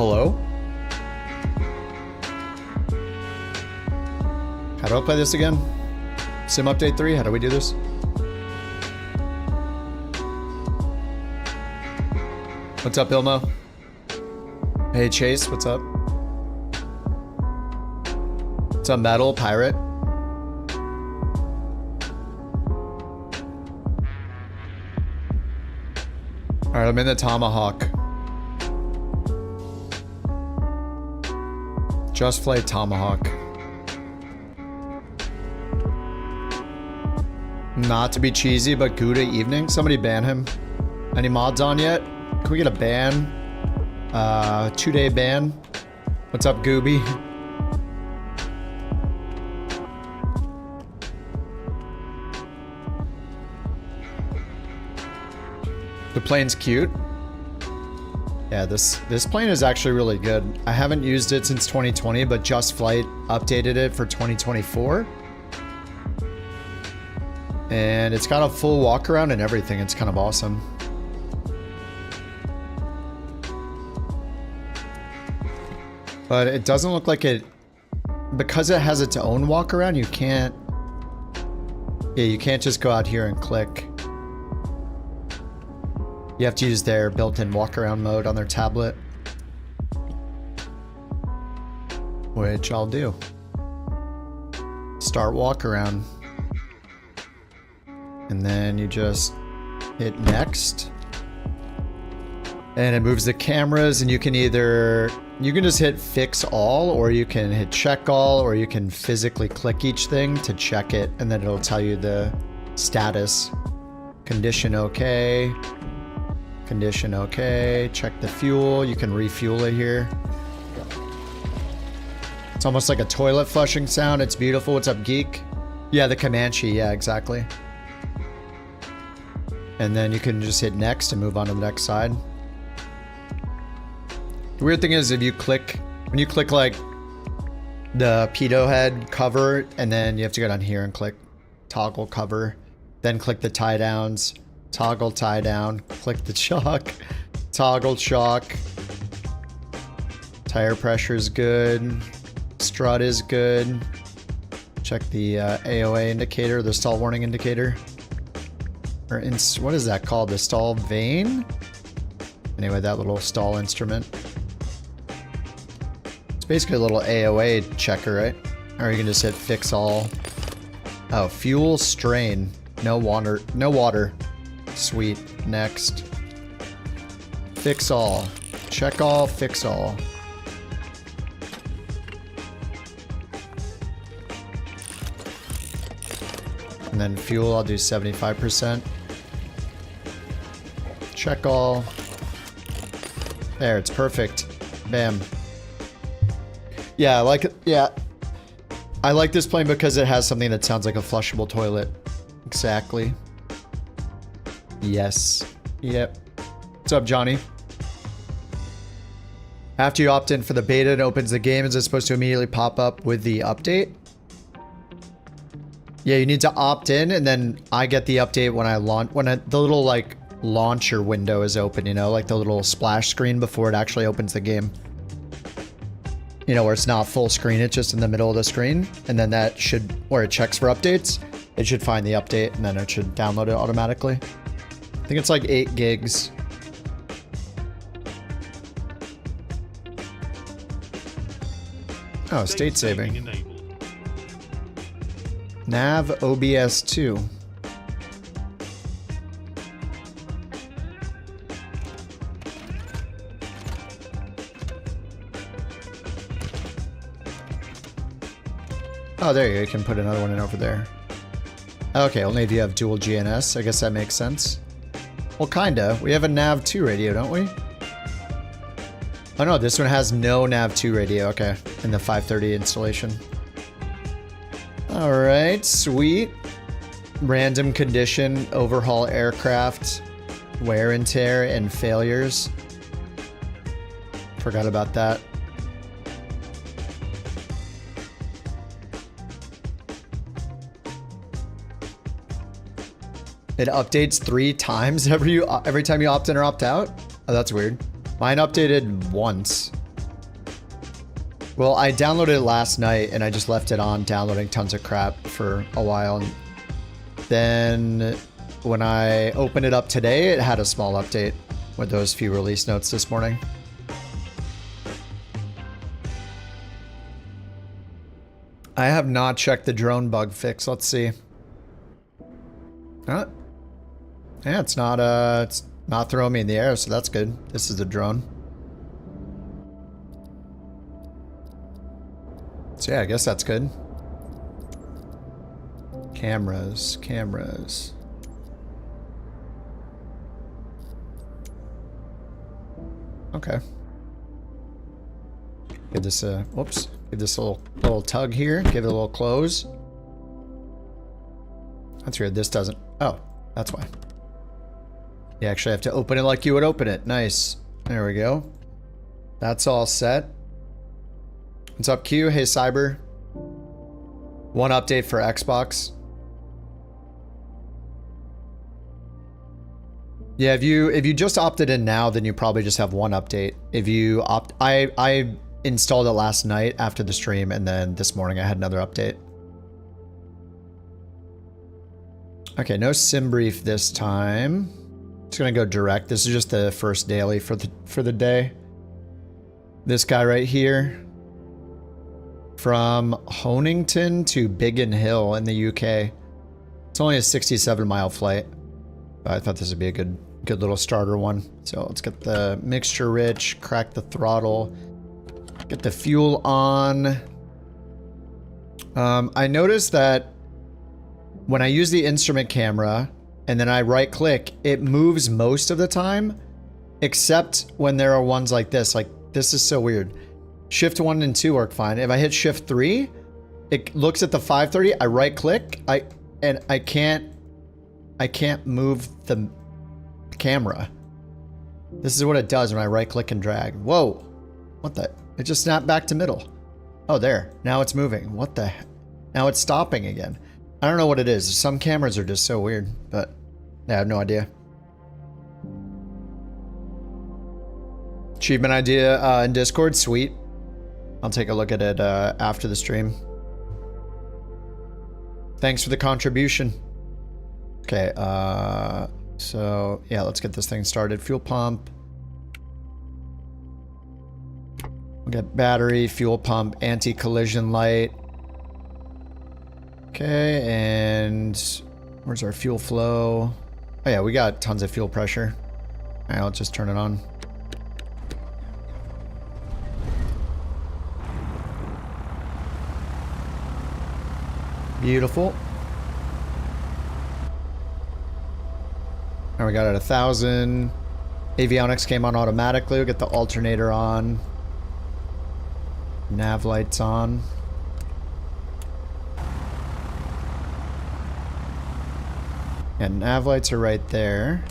hello? How do I play this again? Sim update 3, how do we do this? What's up, Ilmo? Hey, Chase, what's up? What's up, Metal Pirate? Alright, I'm in the Tomahawk. Just Flight Tomahawk. Not to be cheesy, but Gouda Evening. Somebody ban him. Any mods on yet? Can we get a ban? 2-day ban. What's up, Gooby? The plane's cute. Yeah, this plane is actually really good. I haven't used it since 2020, but Just Flight updated it for 2024. And it's got a full walk around and everything. It's kind of awesome. But it doesn't look like it, because it has its own walk around, you can't just go out here and click. You have to use their built-in walk-around mode on their tablet. Which I'll do. Start walk-around. And then you just hit next. And it moves the cameras, and you can just hit fix all, or you can hit check all, or you can physically click each thing to check it, and then it'll tell you the status. Condition okay. Condition okay. Check the fuel. You can refuel it here. It's almost like a toilet flushing sound. It's beautiful. What's up, Geek? Yeah, the Comanche. Yeah, exactly. And then you can just hit next and move on to the next side. The weird thing is, when you click like the pedo head cover, and then you have to go down here and click toggle cover, then click the tie downs. Toggle tie down, click the shock, toggle shock. Tire pressure is good. Strut is good. Check the AOA indicator, the stall warning indicator. Or what is that called? The stall vane? Anyway, that little stall instrument. It's basically a little AOA checker, right? Or you can just hit fix all. Oh, fuel strain. No water. No water. Sweet. Next. Fix all. Check all. Fix all. And then fuel, I'll do 75%. Check all. There, it's perfect. Bam. Yeah, I like it. Yeah. I like this plane because it has something that sounds like a flushable toilet. Exactly. Yes. Yep. What's up, Johnny? After you opt in for the beta, it opens the game. Is it supposed to immediately pop up with the update? Yeah, you need to opt in, and then I get the update when I launch, the little like launcher window is open, you know, like the little splash screen before it actually opens the game. You know, where it's not full screen, it's just in the middle of the screen, and then that should, where it checks for updates, it should find the update, and then it should download it automatically. I think it's like 8 gigs. Oh, state saving. Nav OBS 2. Oh, there you go. You can put another one in over there. Okay, only if you have dual GNS. I guess that makes sense. Well, kinda. We have a Nav 2 radio, don't we? Oh no, this one has no Nav 2 radio. Okay, in the 530 installation. Alright, sweet. Random condition, overhaul aircraft, wear and tear, and failures. Forgot about that. It updates 3 times every time you opt in or opt out? Oh, that's weird. Mine updated once. Well, I downloaded it last night and I just left it on downloading tons of crap for a while. And then when I opened it up today, it had a small update with those few release notes this morning. I have not checked the drone bug fix. Let's see. Yeah, it's not throwing me in the air, so that's good. This is a drone. So yeah, I guess that's good. Cameras, cameras. Okay. Give this a, whoops. Give this a little tug here. Give it a little close. That's weird. This doesn't. Oh, that's why. You actually have to open it like you would open it. Nice. There we go. That's all set. What's up, Q? Hey, Cyber. One update for Xbox. Yeah, if you just opted in now, then you probably just have one update. If you opt, I installed it last night after the stream, and then this morning I had another update. Okay, no sim brief this time. Just gonna go direct. This is just the first daily for the day. This guy right here, from Honington to Biggin Hill in the UK. It's only a 67-mile flight, but I thought this would be a good little starter one. So let's get the mixture rich, crack the throttle, get the fuel on. I noticed that when I use the instrument camera and then I right click, it moves most of the time, except when there are ones like this. Like, this is so weird. Shift 1 and 2 work fine. If I hit Shift 3, it looks at the 530, I right click, and I can't move the camera. This is what it does when I right click and drag. Whoa. What the? It just snapped back to middle. Oh, there. Now it's moving. What the heck? Now it's stopping again. I don't know what it is. Some cameras are just so weird, but yeah, I have no idea. Achievement idea in Discord. Sweet. I'll take a look at it after the stream. Thanks for the contribution. Okay, so yeah, let's get this thing started. Fuel pump. We'll get battery, fuel pump, anti-collision light. Okay, and where's our fuel flow? Oh yeah, we got tons of fuel pressure. All right, let's just turn it on. Beautiful. And we got it at 1,000. Avionics came on automatically. We'll get the alternator on. Nav lights on. And nav lights are right there.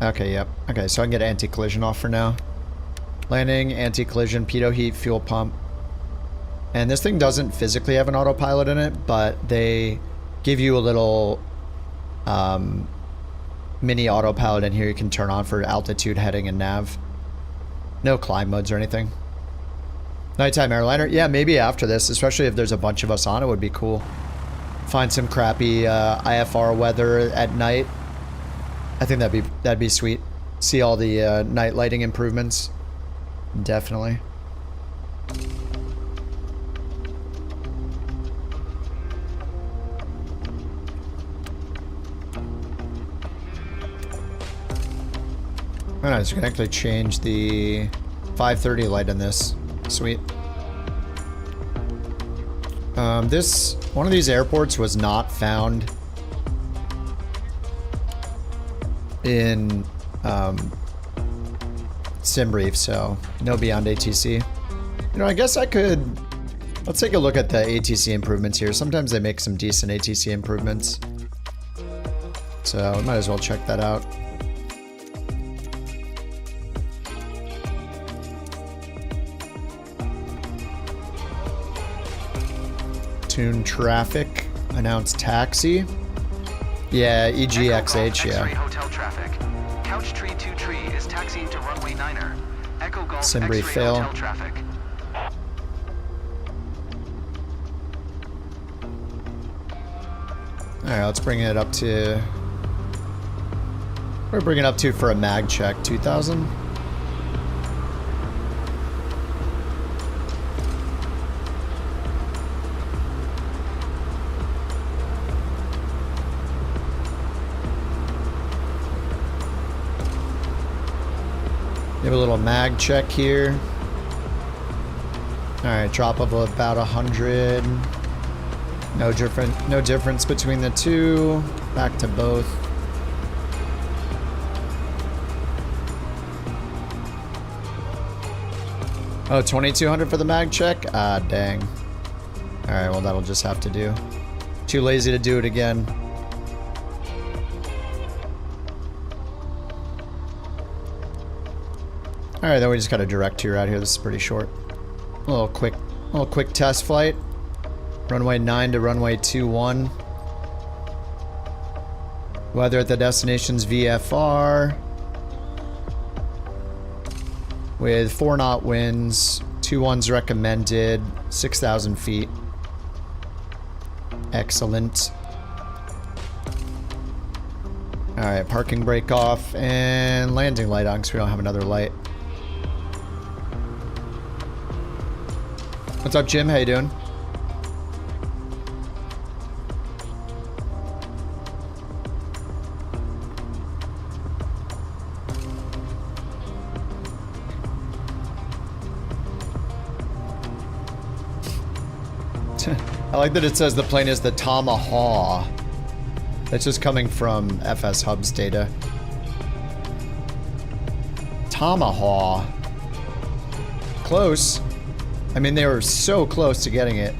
Okay, yep. Okay, so I can get anti-collision off for now. Landing, anti-collision, pitot heat, fuel pump. And this thing doesn't physically have an autopilot in it, but they give you a little mini autopilot in here you can turn on for altitude, heading, and nav. No climb modes or anything. Nighttime airliner? Yeah, maybe after this, especially if there's a bunch of us on, it would be cool. Find some crappy IFR weather at night. I think that'd be sweet. See all the night lighting improvements. Definitely. Oh, nice. You can actually change the 530 light in this. Sweet. One of these airports was not found in SimBrief, so no beyond ATC. You know, I guess I could. Let's take a look at the ATC improvements here. Sometimes they make some decent ATC improvements, so we might as well check that out. Tune traffic. Announce taxi. Yeah, EGXH, yeah. Hotel traffic. Couchtree 2 Tree is taxiing to runway 9er. Simbri fail. Alright, let's bring it up to... We're bringing it up to for a mag check, 2,000. Give a little mag check here. Alright, drop of about 100. No difference between the two. Back to both. Oh, 2,200 for the mag check? Ah, dang. Alright, well that'll just have to do. Too lazy to do it again. Alright, then we just got a direct tour out here. This is pretty short. A little quick test flight. Runway 9 to runway 21. Weather at the destination's VFR. With 4 knot winds, 2-1s recommended, 6,000 feet. Excellent. Alright, parking brake off and landing light on because we don't have another light. What's up, Jim? How you doing? I like that it says the plane is the Tomahawk. That's just coming from FS Hub's data. Tomahawk. Close. I mean, they were so close to getting it.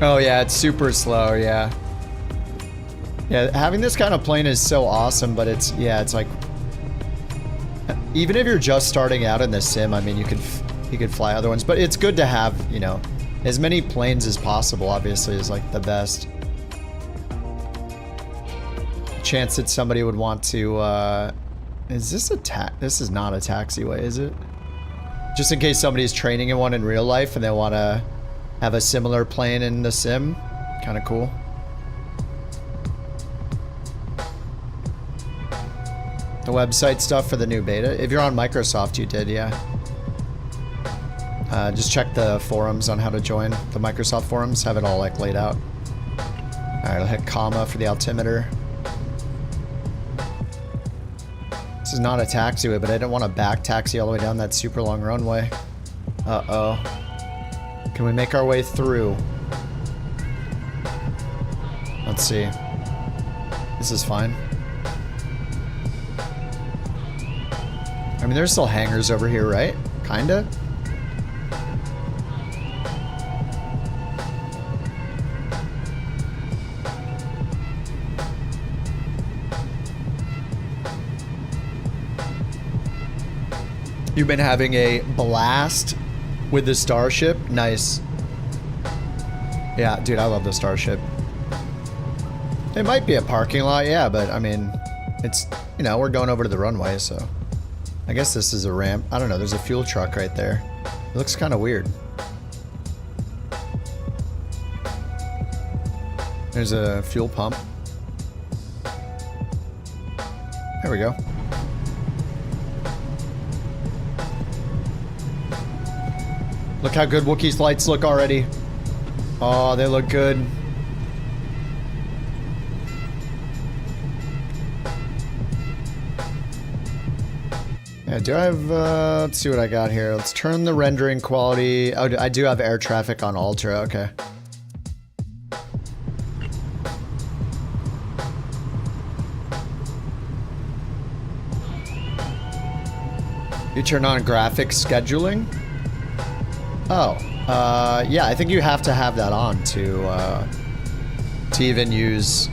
Oh yeah, it's super slow, yeah. Yeah, having this kind of plane is so awesome, but it's, yeah, it's like... Even if you're just starting out in the sim, I mean, you could fly other ones, but it's good to have, you know, as many planes as possible, obviously, is like the best. Chance that somebody would want to, is this a this is not a taxiway, is it? Just in case somebody's training in one in real life and they want to have a similar plane in the sim. Kind of cool. The website stuff for the new beta. If you're on Microsoft, you did, yeah. Just check the forums on how to join the Microsoft forums. Have it all like laid out. Alright, I'll hit comma for the altimeter. This is not a taxiway, but I didn't want to back taxi all the way down that super long runway. Uh-oh. Can we make our way through? Let's see. This is fine. I mean, there's still hangars over here, right? Kinda? You've been having a blast with the Starship? Nice. Yeah, dude, I love the Starship. It might be a parking lot, yeah, but I mean, it's, you know, we're going over to the runway, so. I guess this is a ramp. I don't know, there's a fuel truck right there. It looks kind of weird. There's a fuel pump. There we go. Look how good Wookiee's flights look already. Oh, they look good. Yeah, do I have, let's see what I got here. Let's turn the rendering quality. Oh, I do have air traffic on Ultra, okay. You turn on graphics scheduling? Oh, yeah, I think you have to have that on to even use,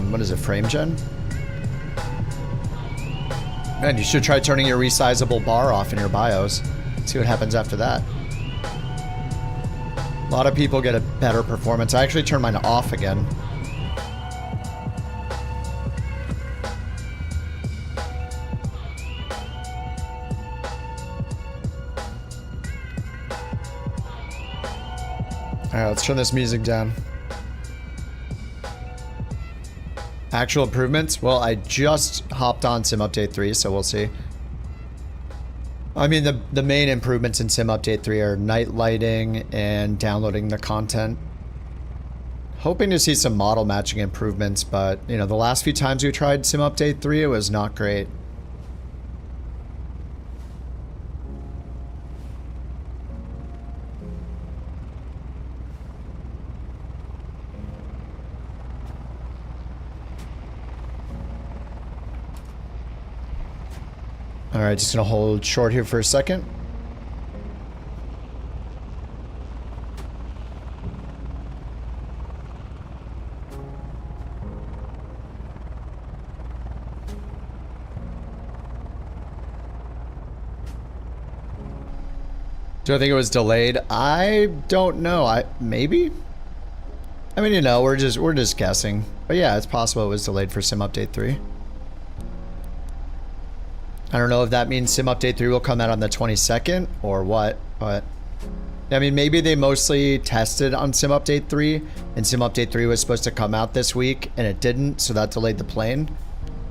what is it, frame gen? Man, you should try turning your resizable bar off in your BIOS. See what happens after that. A lot of people get a better performance. I actually turned mine off again. Alright, let's turn this music down. Actual improvements? Well, I just hopped on Sim Update 3, so we'll see. I mean, the main improvements in Sim Update 3 are night lighting and downloading the content. Hoping to see some model matching improvements, but, you know, the last few times we tried Sim Update 3, it was not great. Alright, just gonna hold short here for a second. Do I think it was delayed? I don't know. Maybe? I mean, you know, we're just guessing. But yeah, it's possible it was delayed for Sim Update 3. I don't know if that means Sim Update 3 will come out on the 22nd or what, but I mean, maybe they mostly tested on Sim Update 3 and Sim Update 3 was supposed to come out this week and it didn't, so that delayed the plane.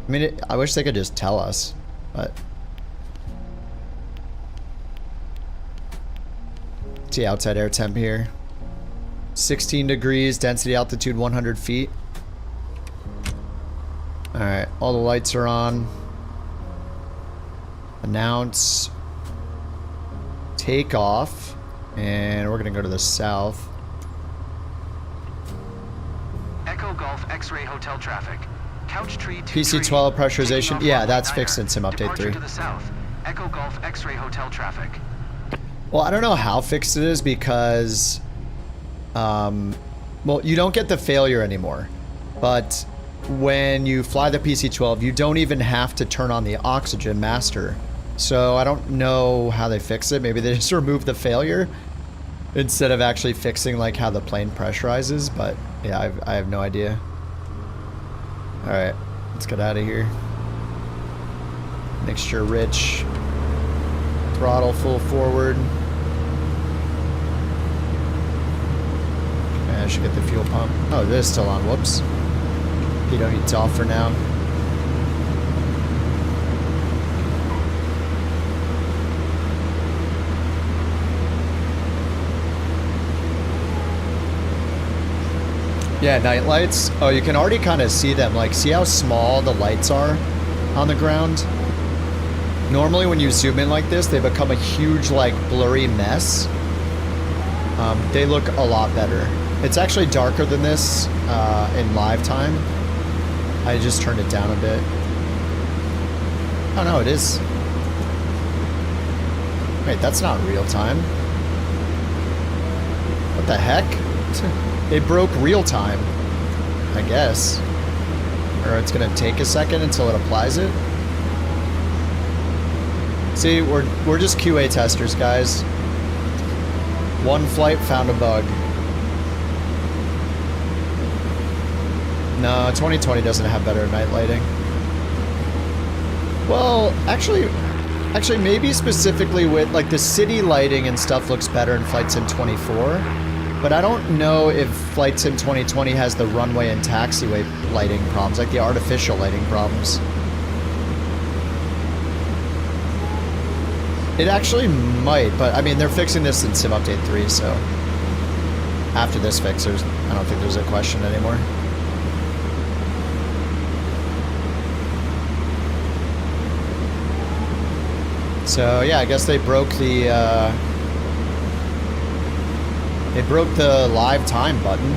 I mean, I wish they could just tell us, but see outside air temp here. 16 degrees, density altitude 100 feet. All right, all the lights are on. Announce takeoff, and we're gonna go to the south. Echo Golf X-ray hotel traffic. Couch tree PC-12 pressurization. Yeah, that's fixed in Sim Update 3. To the south. Echo Golf X-ray hotel traffic. Well, I don't know how fixed it is because, well, you don't get the failure anymore, but when you fly the PC-12, you don't even have to turn on the oxygen master. So I don't know how they fix it. Maybe they just remove the failure instead of actually fixing like how the plane pressurizes. But yeah, I have no idea. All right, let's get out of here. Mixture rich. Throttle full forward. Okay, I should get the fuel pump. Oh, it is still on. Whoops. Pitot heat's off for now. Yeah, night lights. Oh, you can already kind of see them. Like, see how small the lights are on the ground? Normally when you zoom in like this, they become a huge, like, blurry mess. They look a lot better. It's actually darker than this in live time. I just turned it down a bit. Oh no, it is. Wait, that's not real time. What the heck? It broke real time, I guess. Or it's gonna take a second until it applies it. See, we're just QA testers, guys. One flight found a bug. No, 2020 doesn't have better night lighting. Well, actually maybe specifically with like the city lighting and stuff looks better in Flight Sim 24. But I don't know if Flight Sim 2020 has the runway and taxiway lighting problems, like the artificial lighting problems. It actually might, but I mean, they're fixing this in Sim Update 3, so after this fix, I don't think there's a question anymore. So yeah, I guess they broke the live time button.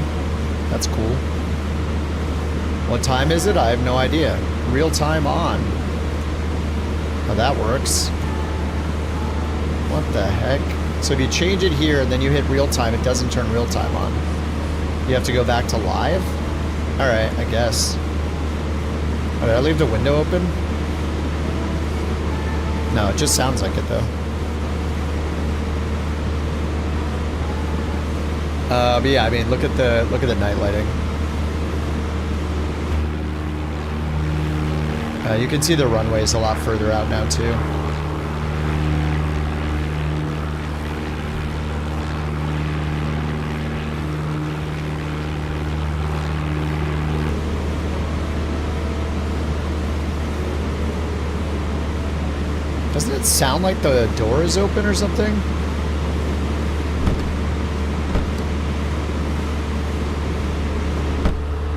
That's cool. What time is it? I have no idea. Real time on. Oh, that works. What the heck? So if you change it here and then you hit real time, it doesn't turn real time on. You have to go back to live? Alright, I guess. Oh, did I leave the window open? No, it just sounds like it though. But yeah, I mean, look at the night lighting. You can see the runways a lot further out now too. Doesn't it sound like the door is open or something?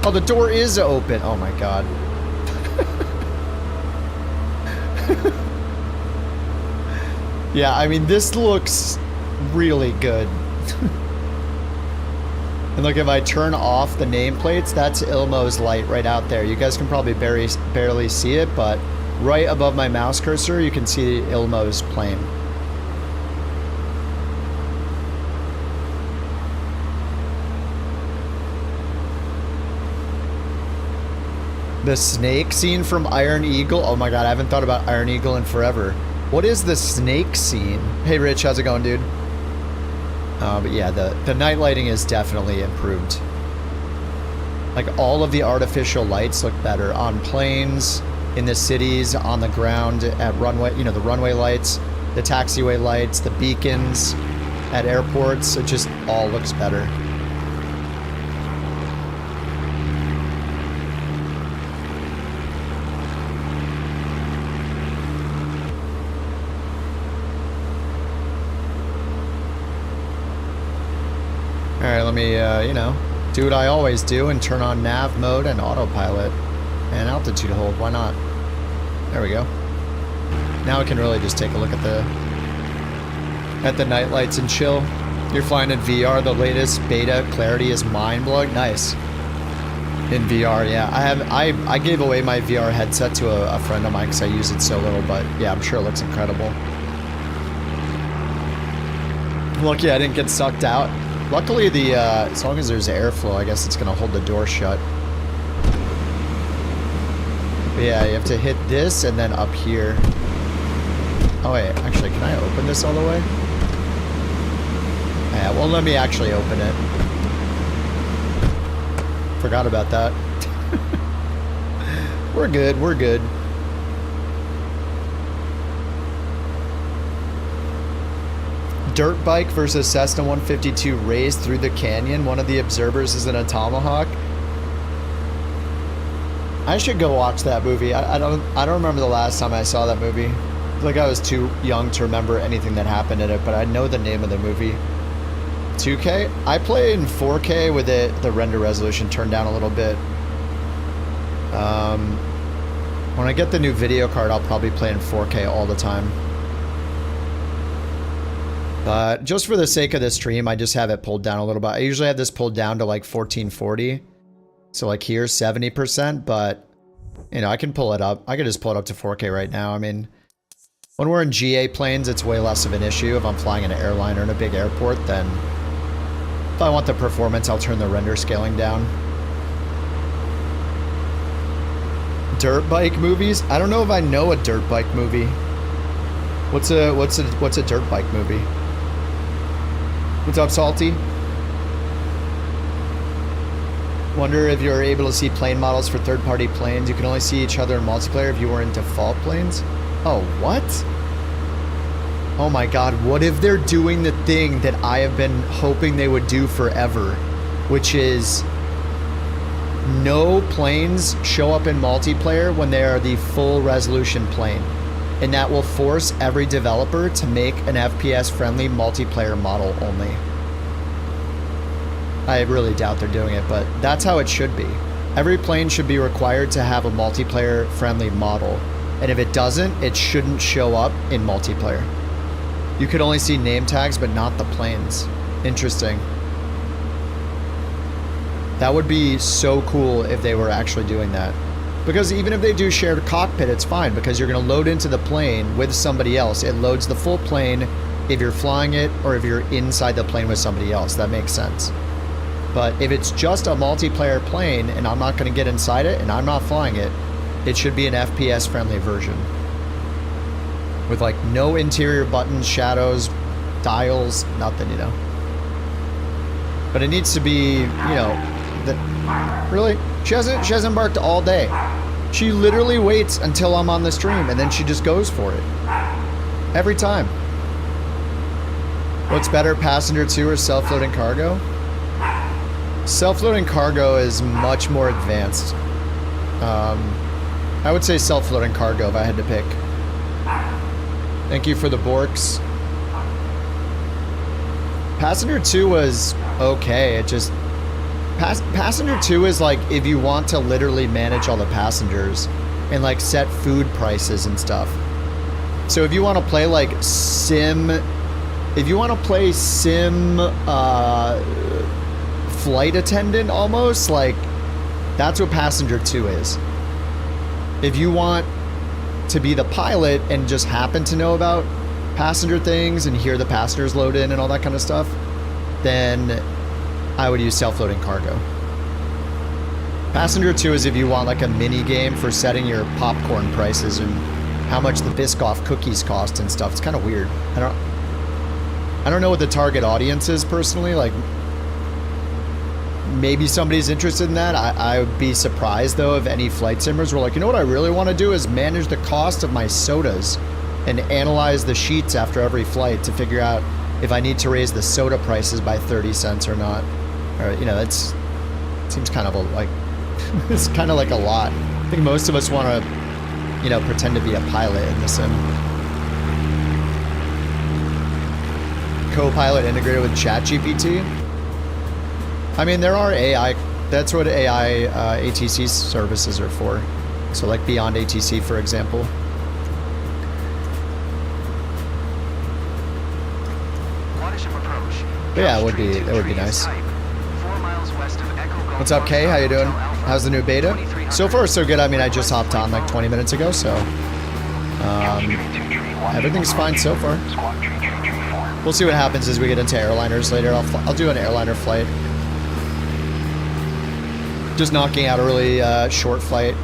Oh, the door is open. Oh my god. Yeah, I mean, this looks really good. And look, if I turn off the nameplates, that's Ilmo's light right out there. You guys can probably barely see it, but right above my mouse cursor, you can see Ilmo's plane. The snake scene from Iron Eagle. Oh my god, I haven't thought about Iron Eagle in forever. What is the snake scene? Hey Rich, how's it going, dude? But yeah, the night lighting is definitely improved. Like, all of the artificial lights look better on planes, in the cities, on the ground, at runway, you know, the runway lights, the taxiway lights, the beacons, at airports. It just all looks better. Alright, let me, you know, do what I always do and turn on nav mode and autopilot and altitude hold. Why not? There we go. Now I can really just take a look at the night lights and chill. You're flying in VR. The latest beta clarity is mind-blowing. Nice. In VR, yeah. I gave away my VR headset to a friend of mine because I use it so little, but yeah, I'm sure it looks incredible. Lucky I didn't get sucked out. Luckily, as long as there's airflow, I guess it's gonna hold the door shut. But yeah, you have to hit this and then up here. Oh wait, actually, can I open this all the way? Yeah, well, let me actually open it. Forgot about that. We're good, we're good. Dirt bike versus Cessna 152 race through the canyon. One of the observers is in a Tomahawk. I should go watch that movie. I don't remember the last time I saw that movie. I feel like I was too young to remember anything that happened in it, but I know the name of the movie. 2K? I play in 4K with it, the render resolution turned down a little bit. When I get the new video card, I'll probably play in 4K all the time. But just for the sake of this stream, I just have it pulled down a little bit. I usually have this pulled down to like 1440. So like here, 70%, but you know, I can pull it up. I can just pull it up to 4K right now. I mean, when we're in GA planes, it's way less of an issue. If I'm flying in an airliner in a big airport, then if I want the performance, I'll turn the render scaling down. Dirt bike movies? I don't know if I know a dirt bike movie. What's a dirt bike movie? What's up, Salty? Wonder if you're able to see plane models for third-party planes. You can only see each other in multiplayer if you were in default planes. Oh, what? Oh my god, what if they're doing the thing that I have been hoping they would do forever, which is no planes show up in multiplayer when they are the full resolution plane. And that will force every developer to make an FPS-friendly multiplayer model only. I really doubt they're doing it, but that's how it should be. Every plane should be required to have a multiplayer-friendly model. And if it doesn't, it shouldn't show up in multiplayer. You could only see name tags, but not the planes. Interesting. That would be so cool if they were actually doing that. Because even if they do shared cockpit, it's fine, because you're going to load into the plane with somebody else. It loads the full plane if you're flying it or if you're inside the plane with somebody else. That makes sense. But if it's just a multiplayer plane and I'm not going to get inside it and I'm not flying it, it should be an FPS-friendly version. With like no interior buttons, shadows, dials, nothing, you know. But it needs to be, you know, really? She hasn't barked all day. She literally waits until I'm on the stream and then she just goes for it. Every time. What's better, passenger 2 or self-loading cargo? Self-loading cargo is much more advanced. I would say self-loading cargo if I had to pick. Thank you for the Borks. Passenger 2 was okay. It just... Passenger 2 is like if you want to literally manage all the passengers and like set food prices and stuff. So if you want to play like sim... If you want to play sim flight attendant almost, like that's what Passenger 2 is. If you want to be the pilot and just happen to know about passenger things and hear the passengers load in and all that kind of stuff, then I would use self-loading cargo. Passenger 2 is if you want like a mini game for setting your popcorn prices and how much the Biscoff cookies cost and stuff. It's kind of weird. I don't know what the target audience is personally. Like, maybe somebody's interested in that. I would be surprised though if any flight simmers were like, you know what I really want to do is manage the cost of my sodas and analyze the sheets after every flight to figure out if I need to raise the soda prices by 30 cents or not. Or, you know, that's seems kind of like it's kind of like a lot. I think most of us want to, you know, pretend to be a pilot in the sim. Co-pilot integrated with ChatGPT. I mean, there are AI, that's what AI ATC services are for. So like Beyond ATC, for example. But yeah, it would be nice. What's up, Kay? How you doing? How's the new beta? So far, so good. I mean, I just hopped on like 20 minutes ago, so everything's fine so far. We'll see what happens as we get into airliners later. I'll do an airliner flight. Just knocking out a really short flight,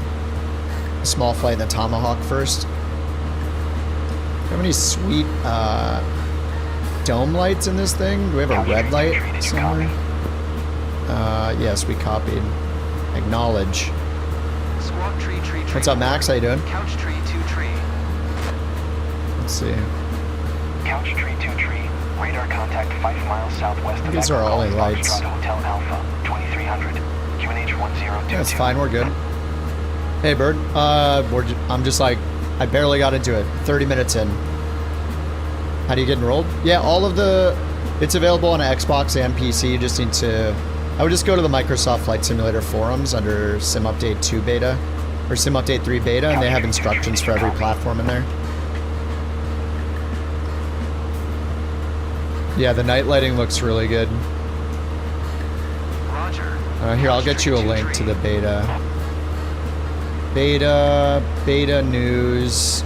a small flight in the Tomahawk first. Do we have any sweet dome lights in this thing? Do we have a red light somewhere? Yes, we copied. Acknowledge. What's up, Max? How you doing? Couch tree, 2 tree. Let's see. Couch tree, 2 tree. Radar contact 5 miles southwest of These are our only lights. Hotel Alpha, 2300. QNH 1022. Yeah, it's fine. We're good. Hey, Bird. I'm just like, I barely got into it. 30 minutes in. How do you get enrolled? Yeah, all of the... It's available on Xbox and PC. You just need to... I would just go to the Microsoft Flight Simulator forums under Sim Update 2 beta or Sim Update 3 beta, and they have instructions for every platform in there. Yeah, the night lighting looks really good. Here, I'll get you a link to the beta. Beta news.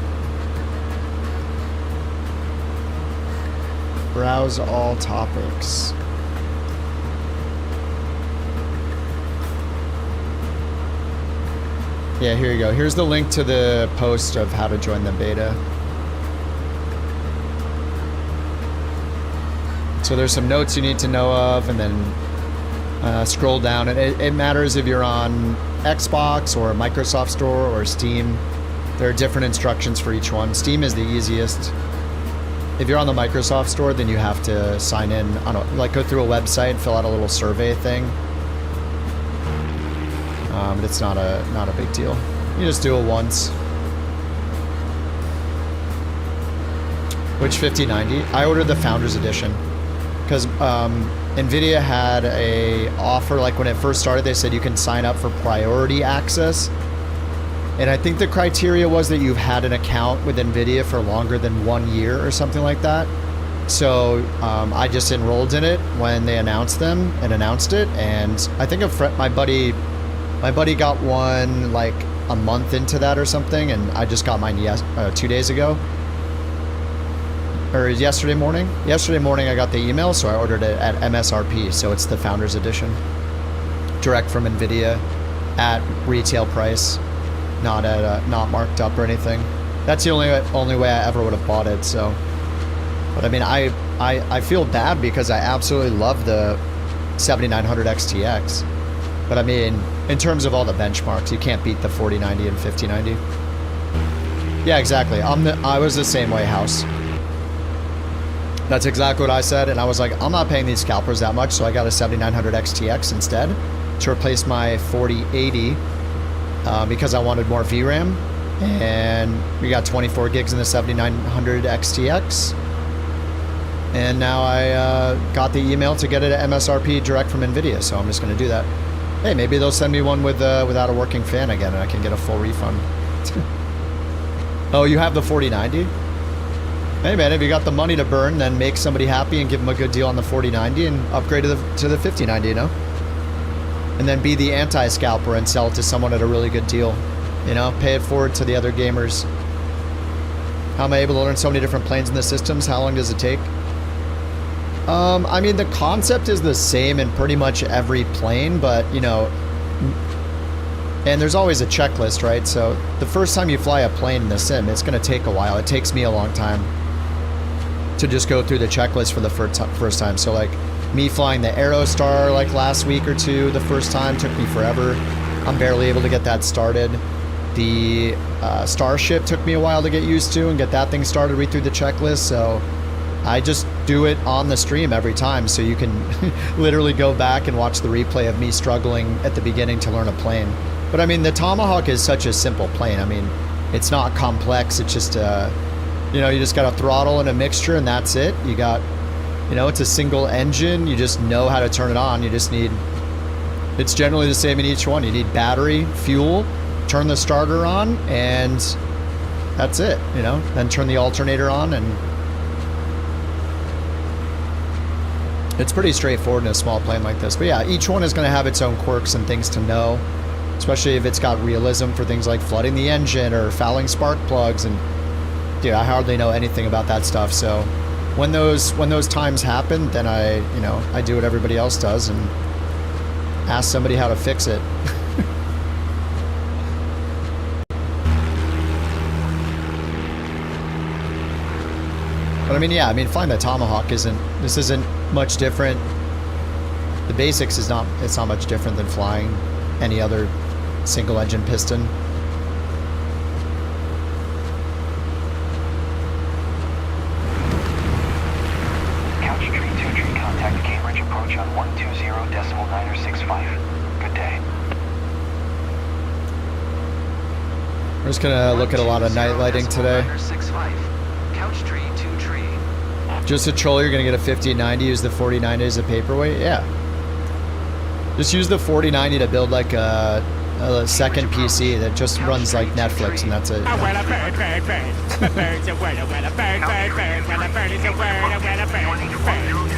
Browse all topics. Yeah, here you go. Here's the link to the post of how to join the beta. So there's some notes you need to know of, and then scroll down. And it matters if you're on Xbox or Microsoft Store or Steam. There are different instructions for each one. Steam is the easiest. If you're on the Microsoft Store, then you have to sign in on like go through a website, fill out a little survey thing. But it's not a big deal. You just do it once. Which 5090? I ordered the Founders Edition because NVIDIA had a offer. Like when it first started, they said you can sign up for priority access. And I think the criteria was that you've had an account with NVIDIA for longer than 1 year or something like that. So I just enrolled in it when they announced it, and I think my buddy got one like a month into that or something, and I just got mine 2 days ago. Or yesterday morning. Yesterday morning I got the email, so I ordered it at MSRP, so it's the Founders Edition. Direct from NVIDIA at retail price. Not at not marked up or anything. That's the only way I ever would have bought it. So, but I mean, I feel bad because I absolutely love the 7900 XTX. But I mean, in terms of all the benchmarks, you can't beat the 4090 and 5090. Yeah, exactly. I was the same way, House. That's exactly what I said, and I was like, I'm not paying these scalpers that much, so I got a 7900 XTX instead to replace my 4080. Because I wanted more VRAM, And we got 24 gigs in the 7900 XTX. And now I got the email to get it at MSRP direct from NVIDIA, so I'm just going to do that. Hey, maybe they'll send me one with without a working fan again, and I can get a full refund. Oh, you have the 4090? Hey man, if you got the money to burn, then make somebody happy and give them a good deal on the 4090 and upgrade to the 5090, you know? And then be the anti-scalper and sell it to someone at a really good deal. You know, pay it forward to the other gamers. How am I able to learn so many different planes in the systems? How long does it take? I mean, the concept is the same in pretty much every plane, but, you know, and there's always a checklist, right? So the first time you fly a plane in the sim, it's going to take a while. It takes me a long time to just go through the checklist for the first time. So like me flying the Aerostar like last week or two, the first time took me forever. I'm barely able to get that started. The Starship took me a while to get used to and get that thing started, read through the checklist. So I just do it on the stream every time, so you can literally go back and watch the replay of me struggling at the beginning to learn a plane. But I mean, the Tomahawk is such a simple plane. I mean, it's not complex. It's just, you know, you just got a throttle and a mixture and that's it. You got, you know, it's a single engine. You just know how to turn it on. You just need, it's generally the same in each one. You need battery, fuel, turn the starter on, and that's it, you know? Then turn the alternator on, and it's pretty straightforward in a small plane like this. But yeah, each one is going to have its own quirks and things to know, especially if it's got realism for things like flooding the engine or fouling spark plugs. And dude, I hardly know anything about that stuff. So when those times happen, then I do what everybody else does and ask somebody how to fix it. But I mean, yeah, I mean, flying the Tomahawk isn't much different. The basics it's not much different than flying any other single engine piston. Couch tree 2 tree contact Cambridge approach on 120.965. Good day. We're just gonna look at a lot of night lighting today. Couch tree 2 tree. Just a troll, you're gonna get a 5090, use the 4090 as a paperweight? Yeah. Just use the 4090 to build like a second PC that just runs like Netflix, and that's it. Oh, well, a bird, bird, bird. A bird's a word, well, a bird, bird, bird. Well, a bird is a word, well, a bird, bird. A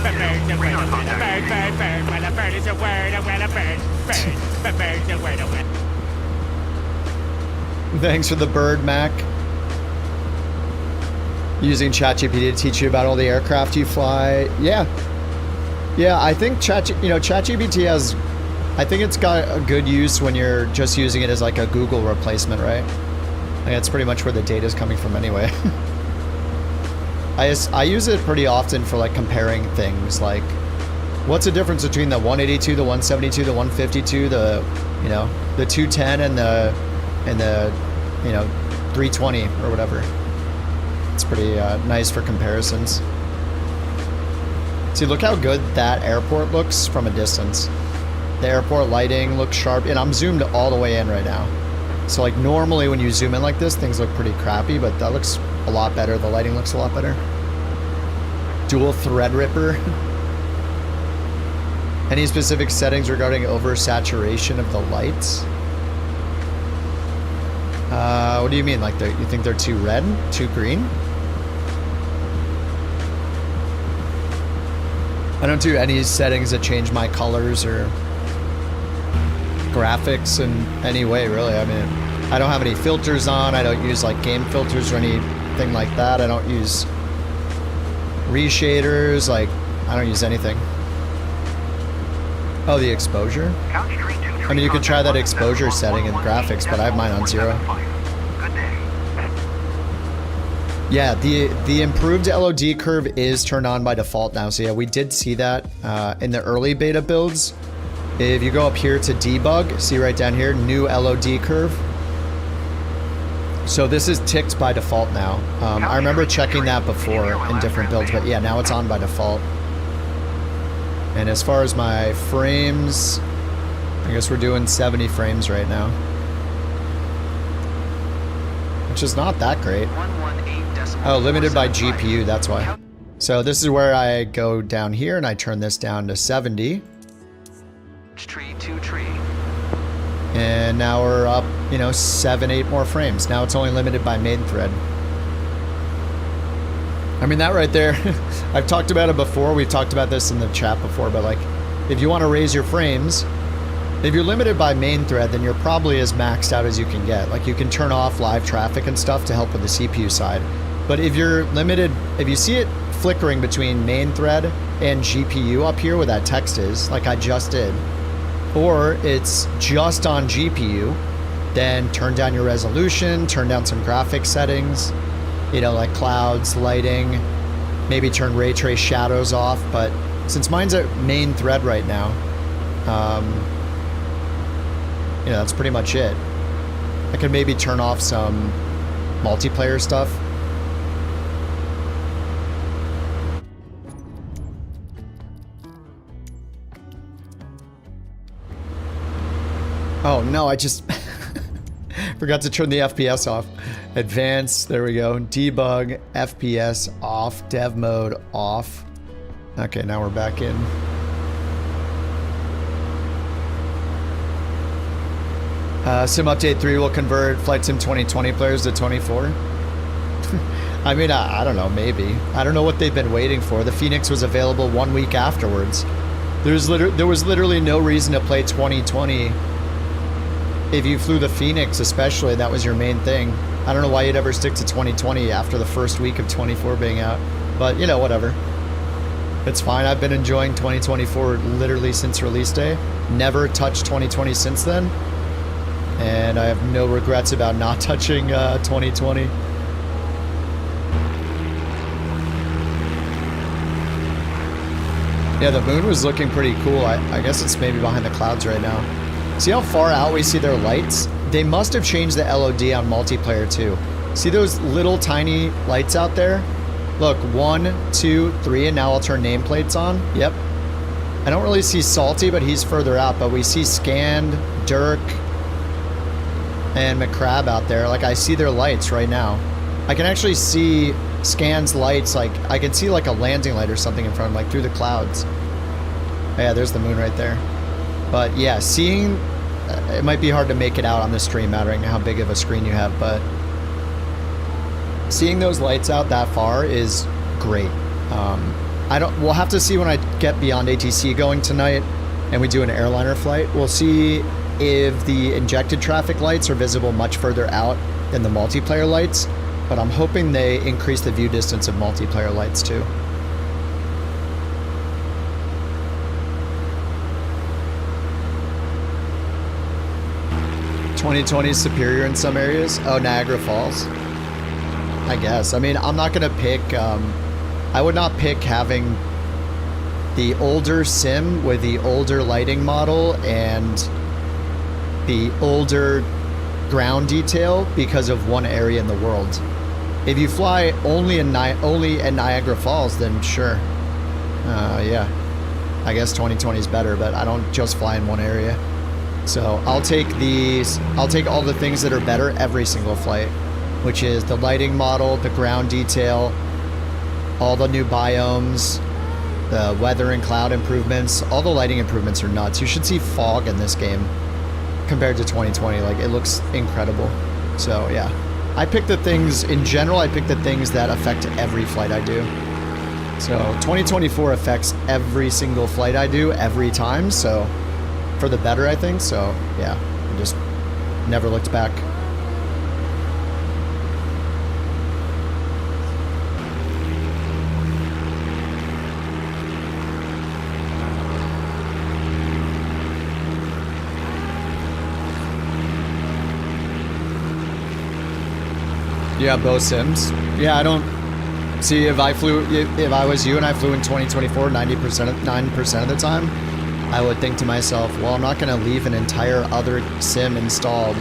bird's a word, well, a bird, bird, bird. Well, a bird is a word, well, a bird, bird. A bird's a word, well. Thanks for the bird, Mac. Using ChatGPT to teach you about all the aircraft you fly. Yeah. Yeah, I think ChatGPT has, I think it's got a good use when you're just using it as like a Google replacement, right? Like that's pretty much where the data is coming from anyway. I use it pretty often for like comparing things, like what's the difference between the 182, the 172, the 152, the 210 and the 320 or whatever. It's pretty nice for comparisons. See, look how good that airport looks from a distance. The airport lighting looks sharp, and I'm zoomed all the way in right now. So like normally when you zoom in like this, things look pretty crappy, but that looks a lot better. The lighting looks a lot better. Dual Threadripper. Any specific settings regarding oversaturation of the lights? What do you mean? Like you think they're too red, too green? I don't do any settings that change my colors or graphics in any way, really. I mean, I don't have any filters on. I don't use like game filters or anything like that. I don't use reshaders. Like, I don't use anything. Oh, the exposure? I mean, you could try that exposure setting in graphics, but I have mine on 0. Yeah, the improved LOD curve is turned on by default now. So yeah, we did see that in the early beta builds. If you go up here to debug, see right down here, new LOD curve. So this is ticked by default now. I remember checking that before in different builds, but yeah, now it's on by default. And as far as my frames, I guess we're doing 70 frames right now. which is not that great. 118.475. Oh, limited by GPU, that's why. So this is where I go down here and I turn this down to 70. Tree to tree. And now we're up, you know, 7, 8 more frames. Now it's only limited by main thread. I mean, that right there, I've talked about it before. We've talked about this in the chat before, but like, if you want to raise your frames, if you're limited by main thread, then you're probably as maxed out as you can get. Like, you can turn off live traffic and stuff to help with the CPU side. But if you're limited, if you see it flickering between main thread and GPU up here where that text is, like I just did, or it's just on GPU, then turn down your resolution, turn down some graphics settings, you know, like clouds, lighting, maybe turn ray trace shadows off. But since mine's at main thread right now, you know, that's pretty much it. I could maybe turn off some multiplayer stuff. Oh no, I just forgot to turn the FPS off. Advanced, there we go. Debug, FPS off, dev mode off. Okay, now we're back in. Sim Update 3 will convert Flight Sim 2020 players to 24. I mean, I don't know, maybe. I don't know what they've been waiting for. The Phoenix was available 1 week afterwards. There was literally no reason to play 2020 if you flew the Phoenix, especially. That was your main thing. I don't know why you'd ever stick to 2020 after the first week of 24 being out. But, you know, whatever. It's fine. I've been enjoying 2024 literally since release day. Never touched 2020 since then. And I have no regrets about not touching 2020. Yeah, the moon was looking pretty cool. I guess it's maybe behind the clouds right now. See how far out we see their lights? They must have changed the LOD on multiplayer too. See those little tiny lights out there? Look, 1, 2, 3, and now I'll turn nameplates on. Yep. I don't really see Salty, but he's further out, but we see Scanned, Dirk, and McCrab out there. Like, I see their lights right now. I can actually see Scan's lights, like, I can see like a landing light or something in front of him, like through the clouds. Yeah, there's the moon right there. But yeah, seeing, it might be hard to make it out on the stream, mattering how big of a screen you have, but seeing those lights out that far is great. We'll have to see when I get beyond ATC going tonight and we do an airliner flight. We'll see if the injected traffic lights are visible much further out than the multiplayer lights, but I'm hoping they increase the view distance of multiplayer lights too. .2020 is superior in some areas. Oh, Niagara Falls. I guess. I mean, I'm not gonna pick, I would not pick having the older sim with the older lighting model and the older ground detail because of one area in the world. If you fly only in Niagara Falls, then sure. Yeah. I guess 2020 is better, but I don't just fly in one area. So I'll take all the things that are better every single flight, which is the lighting model, the ground detail, all the new biomes, the weather and cloud improvements. All the lighting improvements are nuts. You should see fog in this game compared to 2020. Like, it looks incredible. So yeah, I pick the things, in general, I pick the things that affect every flight I do. So 2024 affects every single flight I do every time. So for the better, I think. So yeah, I just never looked back. Yeah, both sims. Yeah, I don't see if I was you and I flew in 2024 9% of the time, I would think to myself, well, I'm not going to leave an entire other sim installed